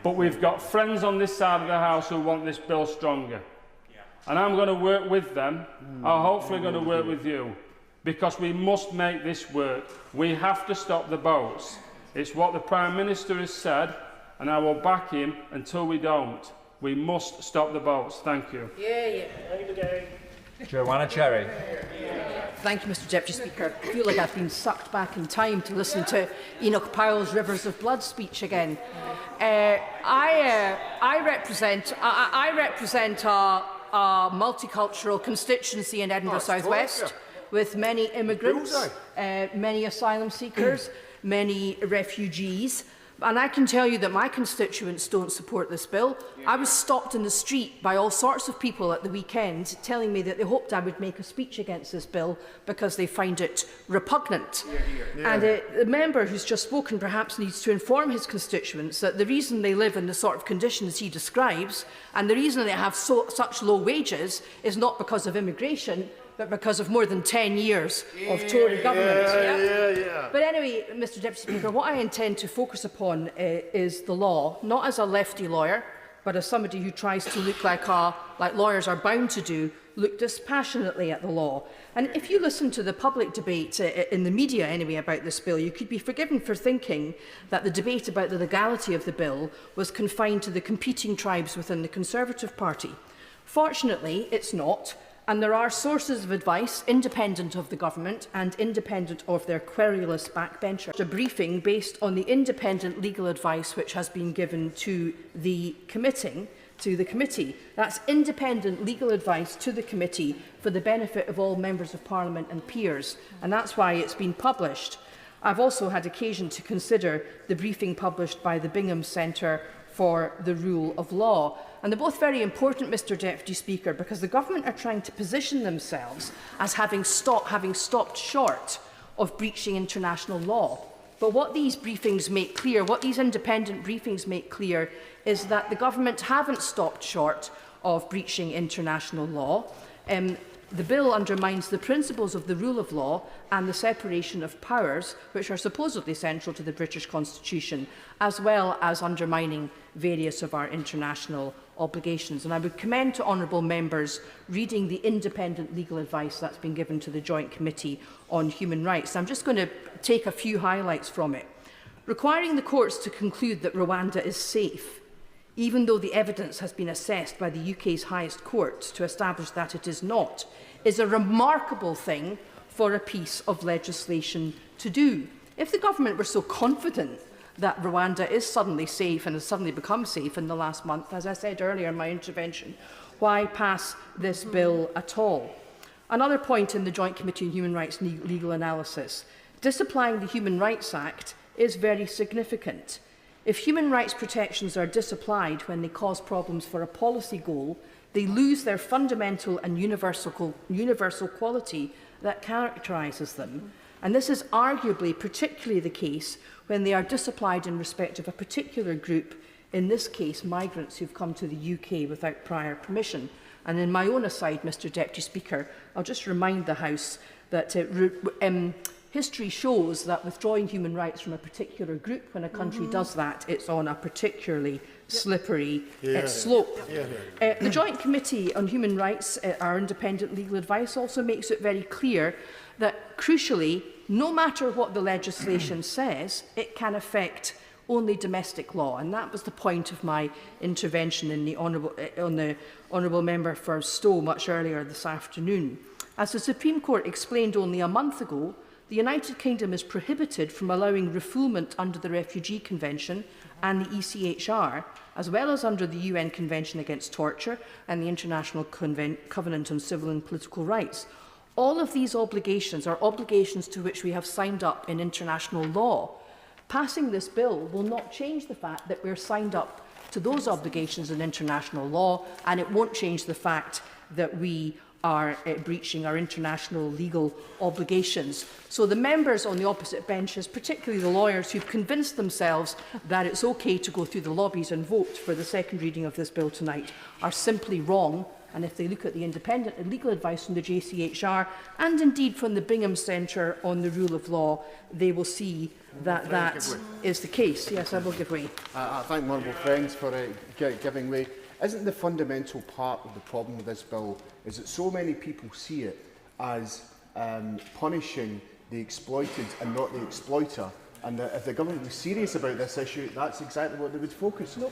But we've got friends on this side of the House who want this bill stronger. And I'm going to work with them. I'm hopefully going to work with you. Because we must make this work. We have to stop the boats. It's what the Prime Minister has said, and I will back him until we don't. We must stop the boats. Thank you. Joanna Cherry. Thank you, Mr Deputy Speaker. I feel like I've been sucked back in time to listen to Enoch Powell's Rivers of Blood speech again. I represent a multicultural constituency in Edinburgh South West with many immigrants, many asylum seekers, many refugees. And I can tell you that my constituents don't support this bill. I was stopped in the street by all sorts of people at the weekend telling me that they hoped I would make a speech against this bill because they find it repugnant. And the member who's just spoken perhaps needs to inform his constituents that the reason they live in the sort of conditions he describes and the reason they have such low wages is not because of immigration, but because of more than 10 years of Tory government. But anyway, Mr Deputy Speaker, what I intend to focus upon is the law, not as a lefty lawyer, but as somebody who tries to look like lawyers are bound to do, look dispassionately at the law. And if you listen to the public debate, in the media anyway, about this bill, you could be forgiven for thinking that the debate about the legality of the bill was confined to the competing tribes within the Conservative Party. Fortunately, it's not. And there are sources of advice independent of the government and independent of their querulous backbenchers. A briefing based on the independent legal advice which has been given to the committee. That's independent legal advice to the committee for the benefit of all members of Parliament and peers, and that's why it's been published. I've also had occasion to consider the briefing published by the Bingham Centre for the Rule of Law. And they're both very important, Mr Deputy Speaker, because the government are trying to position themselves as having stopped short of breaching international law. But what these briefings make clear, what these independent briefings make clear, is that the government haven't stopped short of breaching international law. The bill undermines the principles of the rule of law and the separation of powers, which are supposedly central to the British Constitution, as well as undermining various of our international obligations. And I would commend to honourable members reading the independent legal advice that's been given to the Joint Committee on Human Rights. I'm just going to take a few highlights from it. Requiring the courts to conclude that Rwanda is safe, even though the evidence has been assessed by the UK's highest court to establish that it is not, is a remarkable thing for a piece of legislation to do. If the government were so confident that Rwanda is suddenly safe and has suddenly become safe in the last month, as I said earlier in my intervention, why pass this bill at all? Another point in the Joint Committee on Human Rights legal analysis. Disapplying the Human Rights Act is very significant. If human rights protections are disapplied when they cause problems for a policy goal, they lose their fundamental and universal quality that characterises them. And this is arguably particularly the case when they are disapplied in respect of a particular group, in this case migrants who've come to the UK without prior permission. And in my own aside, Mr Deputy Speaker, I'll just remind the House that history shows that withdrawing human rights from a particular group, when a country does that, it's on a particularly slippery slope. The Joint Committee on Human Rights, our independent legal advice, also makes it very clear that, crucially, no matter what the legislation says, it can affect only domestic law. And that was the point of my intervention in the Honourable Member for Stowe much earlier this afternoon. As the Supreme Court explained only a month ago, the United Kingdom is prohibited from allowing refoulement under the Refugee Convention and the ECHR, as well as under the UN Convention Against Torture and the International Covenant on Civil and Political Rights. All of these obligations are obligations to which we have signed up in international law. Passing this bill will not change the fact that we're signed up to those obligations in international law, and it won't change the fact that we are breaching our international legal obligations. So the members on the opposite benches, particularly the lawyers who've convinced themselves that it's okay to go through the lobbies and vote for the second reading of this bill tonight, are simply wrong. And if they look at the independent legal advice from the JCHR and indeed from the Bingham Centre on the rule of law, they will see that that is the case. Yes, I will give way. I thank my honourable friends for giving way. Isn't the fundamental part of the problem with this bill is that so many people see it as punishing the exploited and not the exploiter, and that if the government was serious about this issue, that's exactly what they would focus on?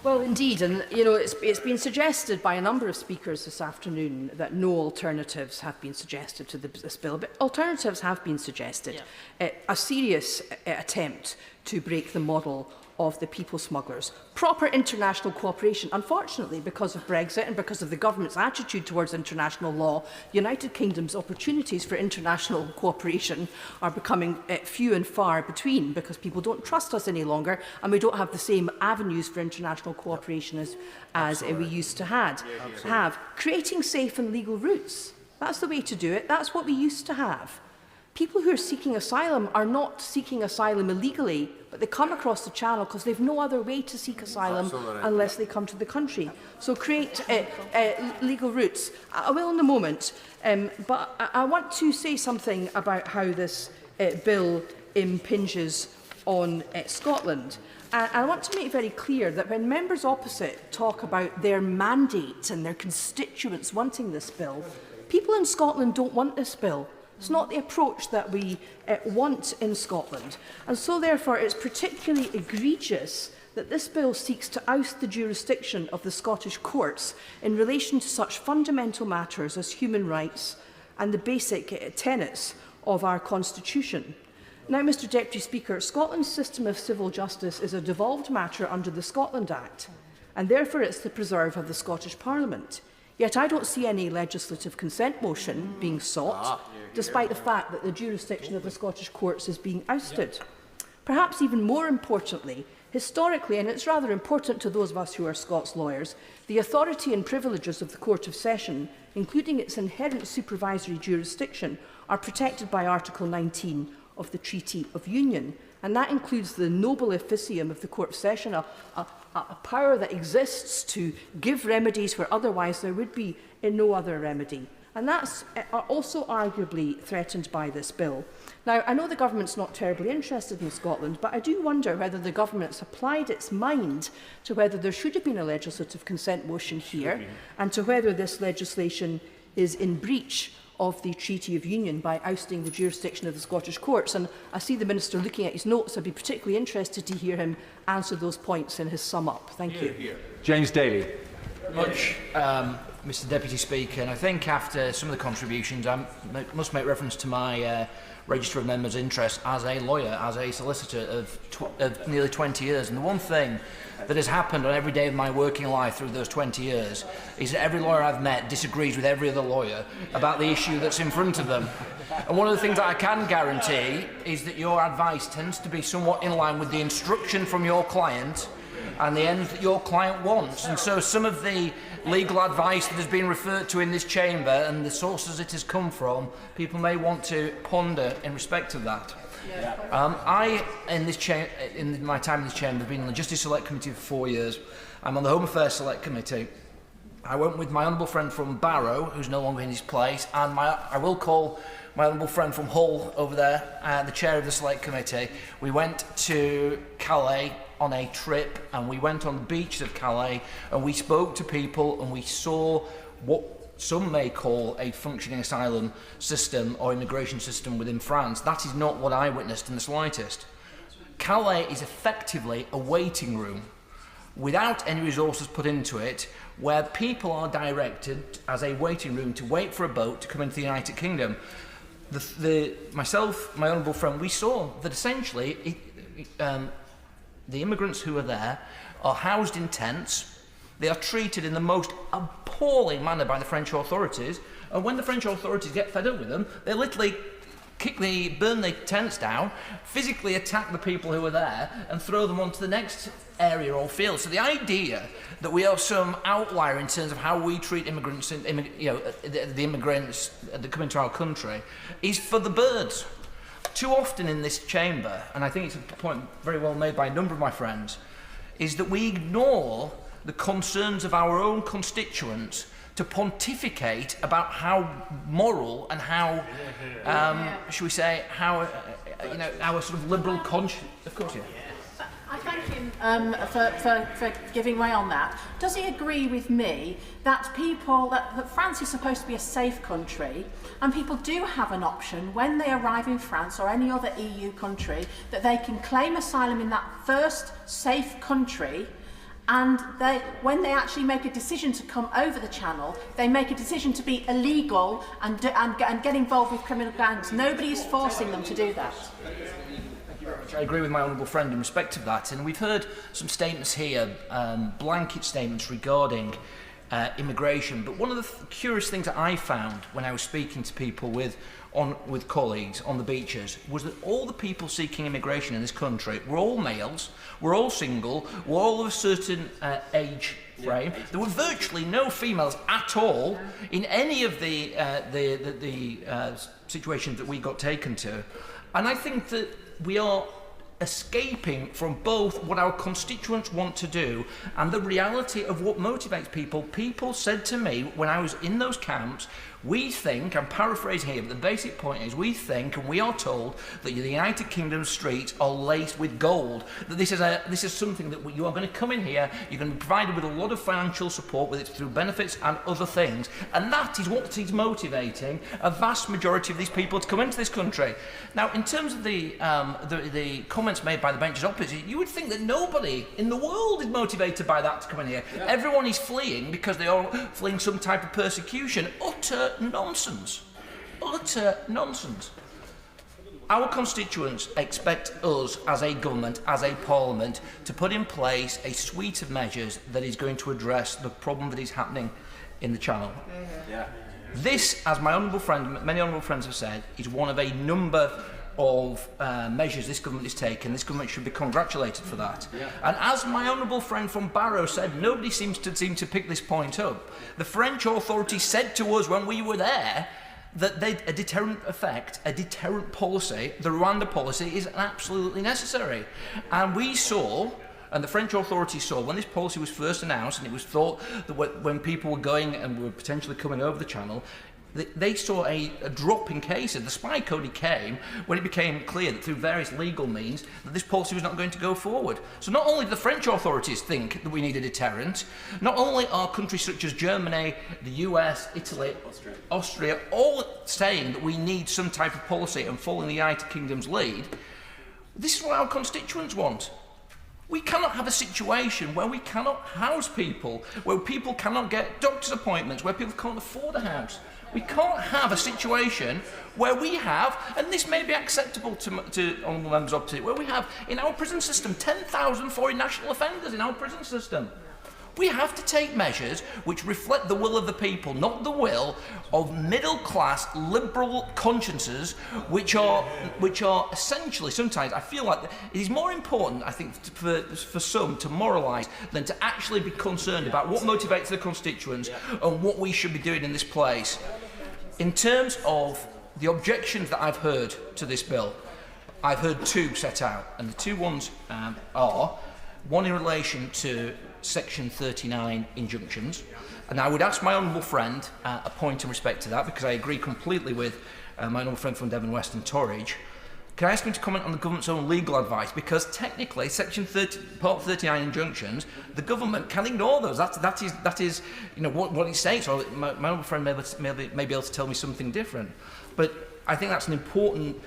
Well, indeed, and you know, it's been suggested by a number of speakers this afternoon that no alternatives have been suggested to this bill, but alternatives have been suggested. Yeah. A serious attempt to break the model of the people smugglers. Proper international cooperation. Unfortunately, because of Brexit and because of the government's attitude towards international law, the United Kingdom's opportunities for international cooperation are becoming few and far between, because people don't trust us any longer and we don't have the same avenues for international cooperation as we used to have. Creating safe and legal routes. That's the way to do it. That's what we used to have. People who are seeking asylum are not seeking asylum illegally, but they come across the channel because they've no other way to seek asylum unless they come to the country. So create legal routes. I will in a moment, but I want to say something about how this bill impinges on Scotland. And I want to make very clear that when members opposite talk about their mandate and their constituents wanting this bill, people in Scotland don't want this bill. It's not the approach that we want in Scotland. And so, therefore, it's particularly egregious that this bill seeks to oust the jurisdiction of the Scottish courts in relation to such fundamental matters as human rights and the basic tenets of our Constitution. Now, Mr Deputy Speaker, Scotland's system of civil justice is a devolved matter under the Scotland Act, and therefore it's the preserve of the Scottish Parliament. Yet I don't see any legislative consent motion being sought, despite the fact that the jurisdiction of the Scottish courts is being ousted. Perhaps even more importantly, historically, and it's rather important to those of us who are Scots lawyers, the authority and privileges of the Court of Session, including its inherent supervisory jurisdiction, are protected by Article 19 of the Treaty of Union. And that includes the noble officium of the Court of Session, a power that exists to give remedies where otherwise there would be no other remedy. And that's also arguably threatened by this bill. Now, I know the government's not terribly interested in Scotland, but I do wonder whether the government's applied its mind to whether there should have been a legislative consent motion here, and to whether this legislation is in breach of the Treaty of Union by ousting the jurisdiction of the Scottish courts. And I see the Minister looking at his notes. I'd be particularly interested to hear him answer those points in his sum-up. Thank you. James Daly. Much, Mr Deputy Speaker, and I think after some of the contributions I must make reference to my register of members' interest as a lawyer, as a solicitor of nearly 20 years. And the one thing that has happened on every day of my working life through those 20 years is that every lawyer I've met disagrees with every other lawyer about the issue that's in front of them. And one of the things that I can guarantee is that your advice tends to be somewhat in line with the instruction from your client and the ends that your client wants. And so some of the legal advice that has been referred to in this chamber and the sources it has come from, people may want to ponder in respect of that. I, in my time in this chamber, have been on the Justice Select Committee for 4 years. I'm on the Home Affairs Select Committee. I went with my honourable friend from Barrow, who's no longer in his place, and I will call my honourable friend from Hull over there, the chair of the Select Committee. We went to Calais on a trip, and we went on the beaches of Calais, and we spoke to people, and we saw what some may call a functioning asylum system or immigration system within France. That is not what I witnessed in the slightest. Calais is effectively a waiting room without any resources put into it, where people are directed as a waiting room to wait for a boat to come into the United Kingdom. myself, my honourable friend, we saw that essentially the immigrants who are there are housed in tents. They are treated in the most appalling manner by the French authorities, and when the French authorities get fed up with them, they literally burn the tents down, physically attack the people who are there, and throw them onto the next area or field. So the idea that we are some outlier in terms of how we treat immigrants, the immigrants that come into our country, is for the birds. Too often in this chamber, and I think it's a point very well made by a number of my friends, is that we ignore the concerns of our own constituents to pontificate about how moral and how, shall we say, how, our sort of liberal conscience. Of course, yeah. I thank him for giving way on that. Does he agree with me that that France is supposed to be a safe country, and people do have an option when they arrive in France or any other EU country that they can claim asylum in that first safe country? And when they actually make a decision to come over the channel, they make a decision to be illegal and get involved with criminal gangs. Nobody is forcing them to do that. I agree with my honourable friend in respect of that, and we've heard some statements here, blanket statements regarding immigration. But one of the curious things that I found when I was speaking to people with colleagues on the beaches was that all the people seeking immigration in this country were all males, were all single, were all of a certain age frame. There were virtually no females at all in any of the situations that we got taken to. And I think that we are escaping from both what our constituents want to do and the reality of what motivates people. People said to me when I was in those camps, we think, I'm paraphrasing here, but the basic point is we think and we are told that the United Kingdom streets are laced with gold, that this is something that you are going to come in here, you're going to be provided with a lot of financial support, whether it's through benefits and other things, and that is what is motivating a vast majority of these people to come into this country. Now, in terms of the comments made by the benches opposite, you would think that nobody in the world is motivated by that to come in here. Yeah. Everyone is fleeing because they are fleeing some type of persecution. Utter nonsense. Utter nonsense. Our constituents expect us as a government, as a parliament, to put in place a suite of measures that is going to address the problem that is happening in the Channel. Yeah. This, as my honourable friend, many honourable friends have said, is one of a number of measures this government is taking. This government should be congratulated for that. Yeah. And as my honourable friend from Barrow said, nobody seems to pick this point up. The French authorities said to us when we were there that a deterrent effect, a deterrent policy, the Rwanda policy, is absolutely necessary. And we saw, and the French authorities saw, when this policy was first announced, and it was thought that when people were going and were potentially coming over the Channel, they saw a drop in cases. The spike only came when it became clear that through various legal means that this policy was not going to go forward. So not only do the French authorities think that we need a deterrent, not only are countries such as Germany, the US, Italy, Austria all saying that we need some type of policy and following the United Kingdom's lead, this is what our constituents want. We cannot have a situation where we cannot house people, where people cannot get doctor's appointments, where people can't afford a house. We can't have a situation where we have, and this may be acceptable to honourable members opposite, where we have in our prison system 10,000 foreign national offenders in our prison system. We have to take measures which reflect the will of the people, not the will of middle-class liberal consciences, which are essentially, sometimes I feel like it is more important, I think, for some to moralise than to actually be concerned about what motivates the constituents and what we should be doing in this place. In terms of the objections that I've heard to this bill, I've heard two set out, and the two ones are one in relation to Section 39 injunctions, and I would ask my honourable friend a point in respect to that, because I agree completely with my honourable friend from Devon West and Torridge. Can I ask him to comment on the government's own legal advice? Because technically, Part 39 injunctions, the government can ignore those. That is, what it states. Or my honourable friend may be able to tell me something different. But I think that's an important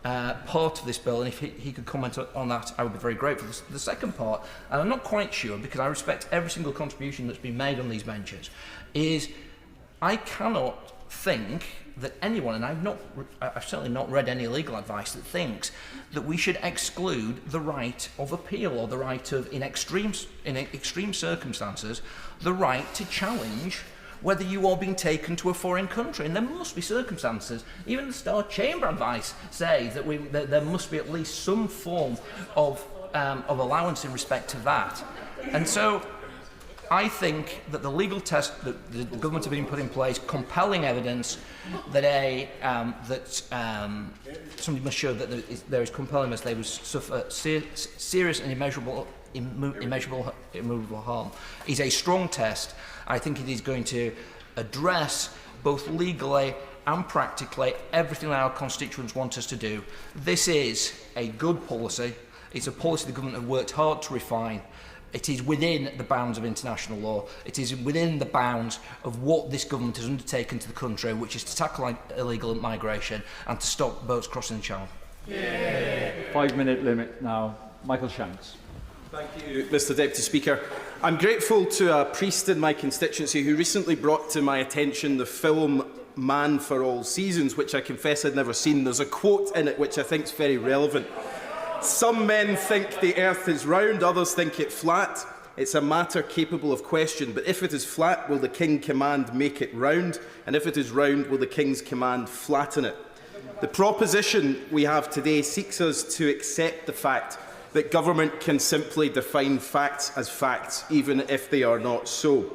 part of this bill, and if he could comment on that, I would be very grateful. The second part, and I'm not quite sure because I respect every single contribution that's been made on these benches, is I cannot think that anyone, and I've certainly not read any legal advice that thinks that we should exclude the right of appeal, or the right of, in extreme circumstances, the right to challenge whether you are being taken to a foreign country. And there must be circumstances. Even the Star Chamber advice say that there must be at least some form of allowance in respect to that. And so I think that the legal test that the government have been put in place, compelling evidence that somebody must show that there is compelling evidence they will suffer serious and immeasurable harm, is a strong test. I think it is going to address both legally and practically everything that our constituents want us to do. This is a good policy. It's a policy the government have worked hard to refine. It is within the bounds of international law. It is within the bounds of what this government has undertaken to the country, which is to tackle illegal migration and to stop boats crossing the Channel. Yeah. 5-minute limit now. Michael Shanks. Thank you, Mr Deputy Speaker. I'm grateful to a priest in my constituency who recently brought to my attention the film Man for All Seasons, which I confess I'd never seen. There's a quote in it which I think is very relevant. Some men think the earth is round, others think it flat. It's a matter capable of question, but if it is flat, will the king command make it round? And if it is round, will the king's command flatten it? The proposition we have today seeks us to accept the fact that government can simply define facts as facts, even if they are not so.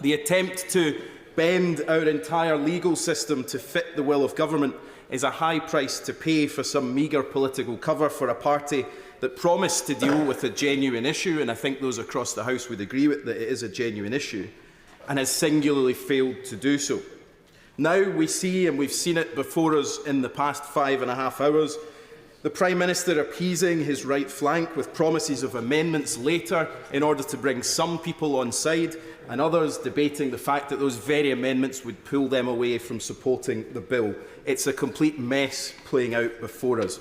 The attempt to bend our entire legal system to fit the will of government is a high price to pay for some meagre political cover for a party that promised to deal with a genuine issue, and I think those across the House would agree with that it is a genuine issue, and has singularly failed to do so. Now we see, and we've seen it before us in the past 5.5 hours, the Prime Minister appeasing his right flank with promises of amendments later in order to bring some people on side, and others debating the fact that those very amendments would pull them away from supporting the bill. It's a complete mess playing out before us.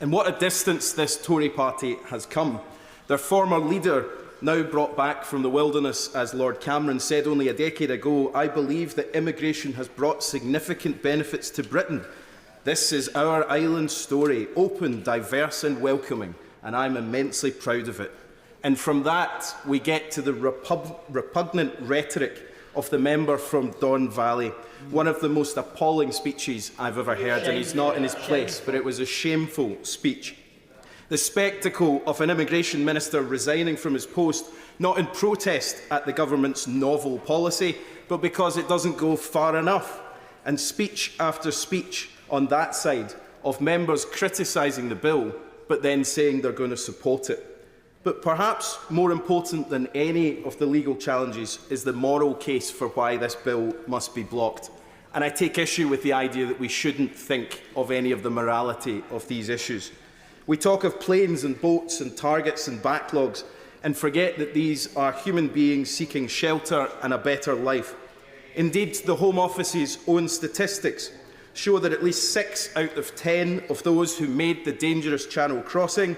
And what a distance this Tory party has come. Their former leader, now brought back from the wilderness as Lord Cameron, said only a decade ago, "I believe that immigration has brought significant benefits to Britain. This is our island story, open, diverse and welcoming, and I'm immensely proud of it." And from that, we get to the repugnant rhetoric of the member from Don Valley, one of the most appalling speeches I've ever heard, and he's not in his place, but it was a shameful speech. The spectacle of an immigration minister resigning from his post, not in protest at the government's novel policy, but because it doesn't go far enough, and speech after speech on that side of members criticising the bill, but then saying they're going to support it. But perhaps more important than any of the legal challenges is the moral case for why this bill must be blocked. And I take issue with the idea that we shouldn't think of any of the morality of these issues. We talk of planes and boats and targets and backlogs and forget that these are human beings seeking shelter and a better life. Indeed, the Home Office's own statistics show that at least 6 out of 10 of those who made the dangerous Channel crossing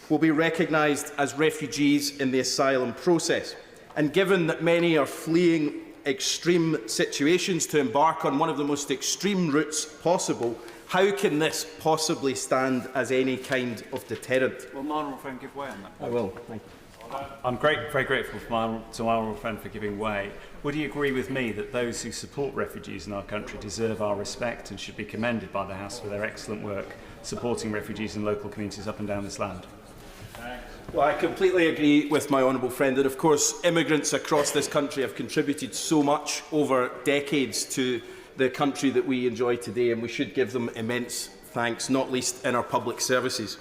will be recognised as refugees in the asylum process. And given that many are fleeing extreme situations to embark on one of the most extreme routes possible, how can this possibly stand as any kind of deterrent? Will my honourable friend give way on that? I will. Thank you. I'm very grateful to my honourable friend for giving way. Would he agree with me that those who support refugees in our country deserve our respect and should be commended by the House for their excellent work supporting refugees and local communities up and down this land? Well, I completely agree with my honourable friend, and of course immigrants across this country have contributed so much over decades to the country that we enjoy today, and we should give them immense thanks, not least in our public services.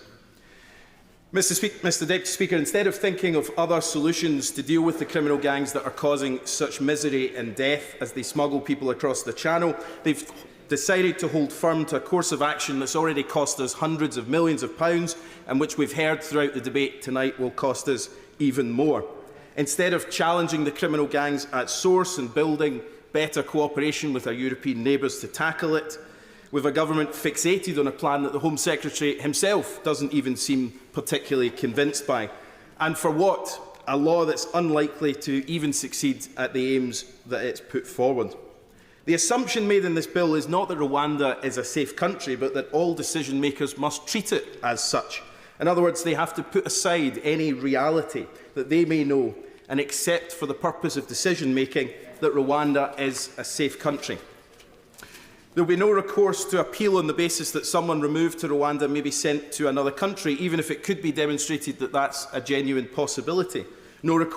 Mr Deputy Speaker, instead of thinking of other solutions to deal with the criminal gangs that are causing such misery and death as they smuggle people across the Channel, they've decided to hold firm to a course of action that's already cost us hundreds of millions of pounds and which we've heard throughout the debate tonight will cost us even more. Instead of challenging the criminal gangs at source and building better cooperation with our European neighbours to tackle it, with a government fixated on a plan that the Home Secretary himself doesn't even seem particularly convinced by. And for what? A law that's unlikely to even succeed at the aims that it's put forward. The assumption made in this bill is not that Rwanda is a safe country, but that all decision makers must treat it as such. In other words, they have to put aside any reality that they may know and accept for the purpose of decision making that Rwanda is a safe country. There will be no recourse to appeal on the basis that someone removed to Rwanda may be sent to another country, even if it could be demonstrated that that's a genuine possibility. No recourse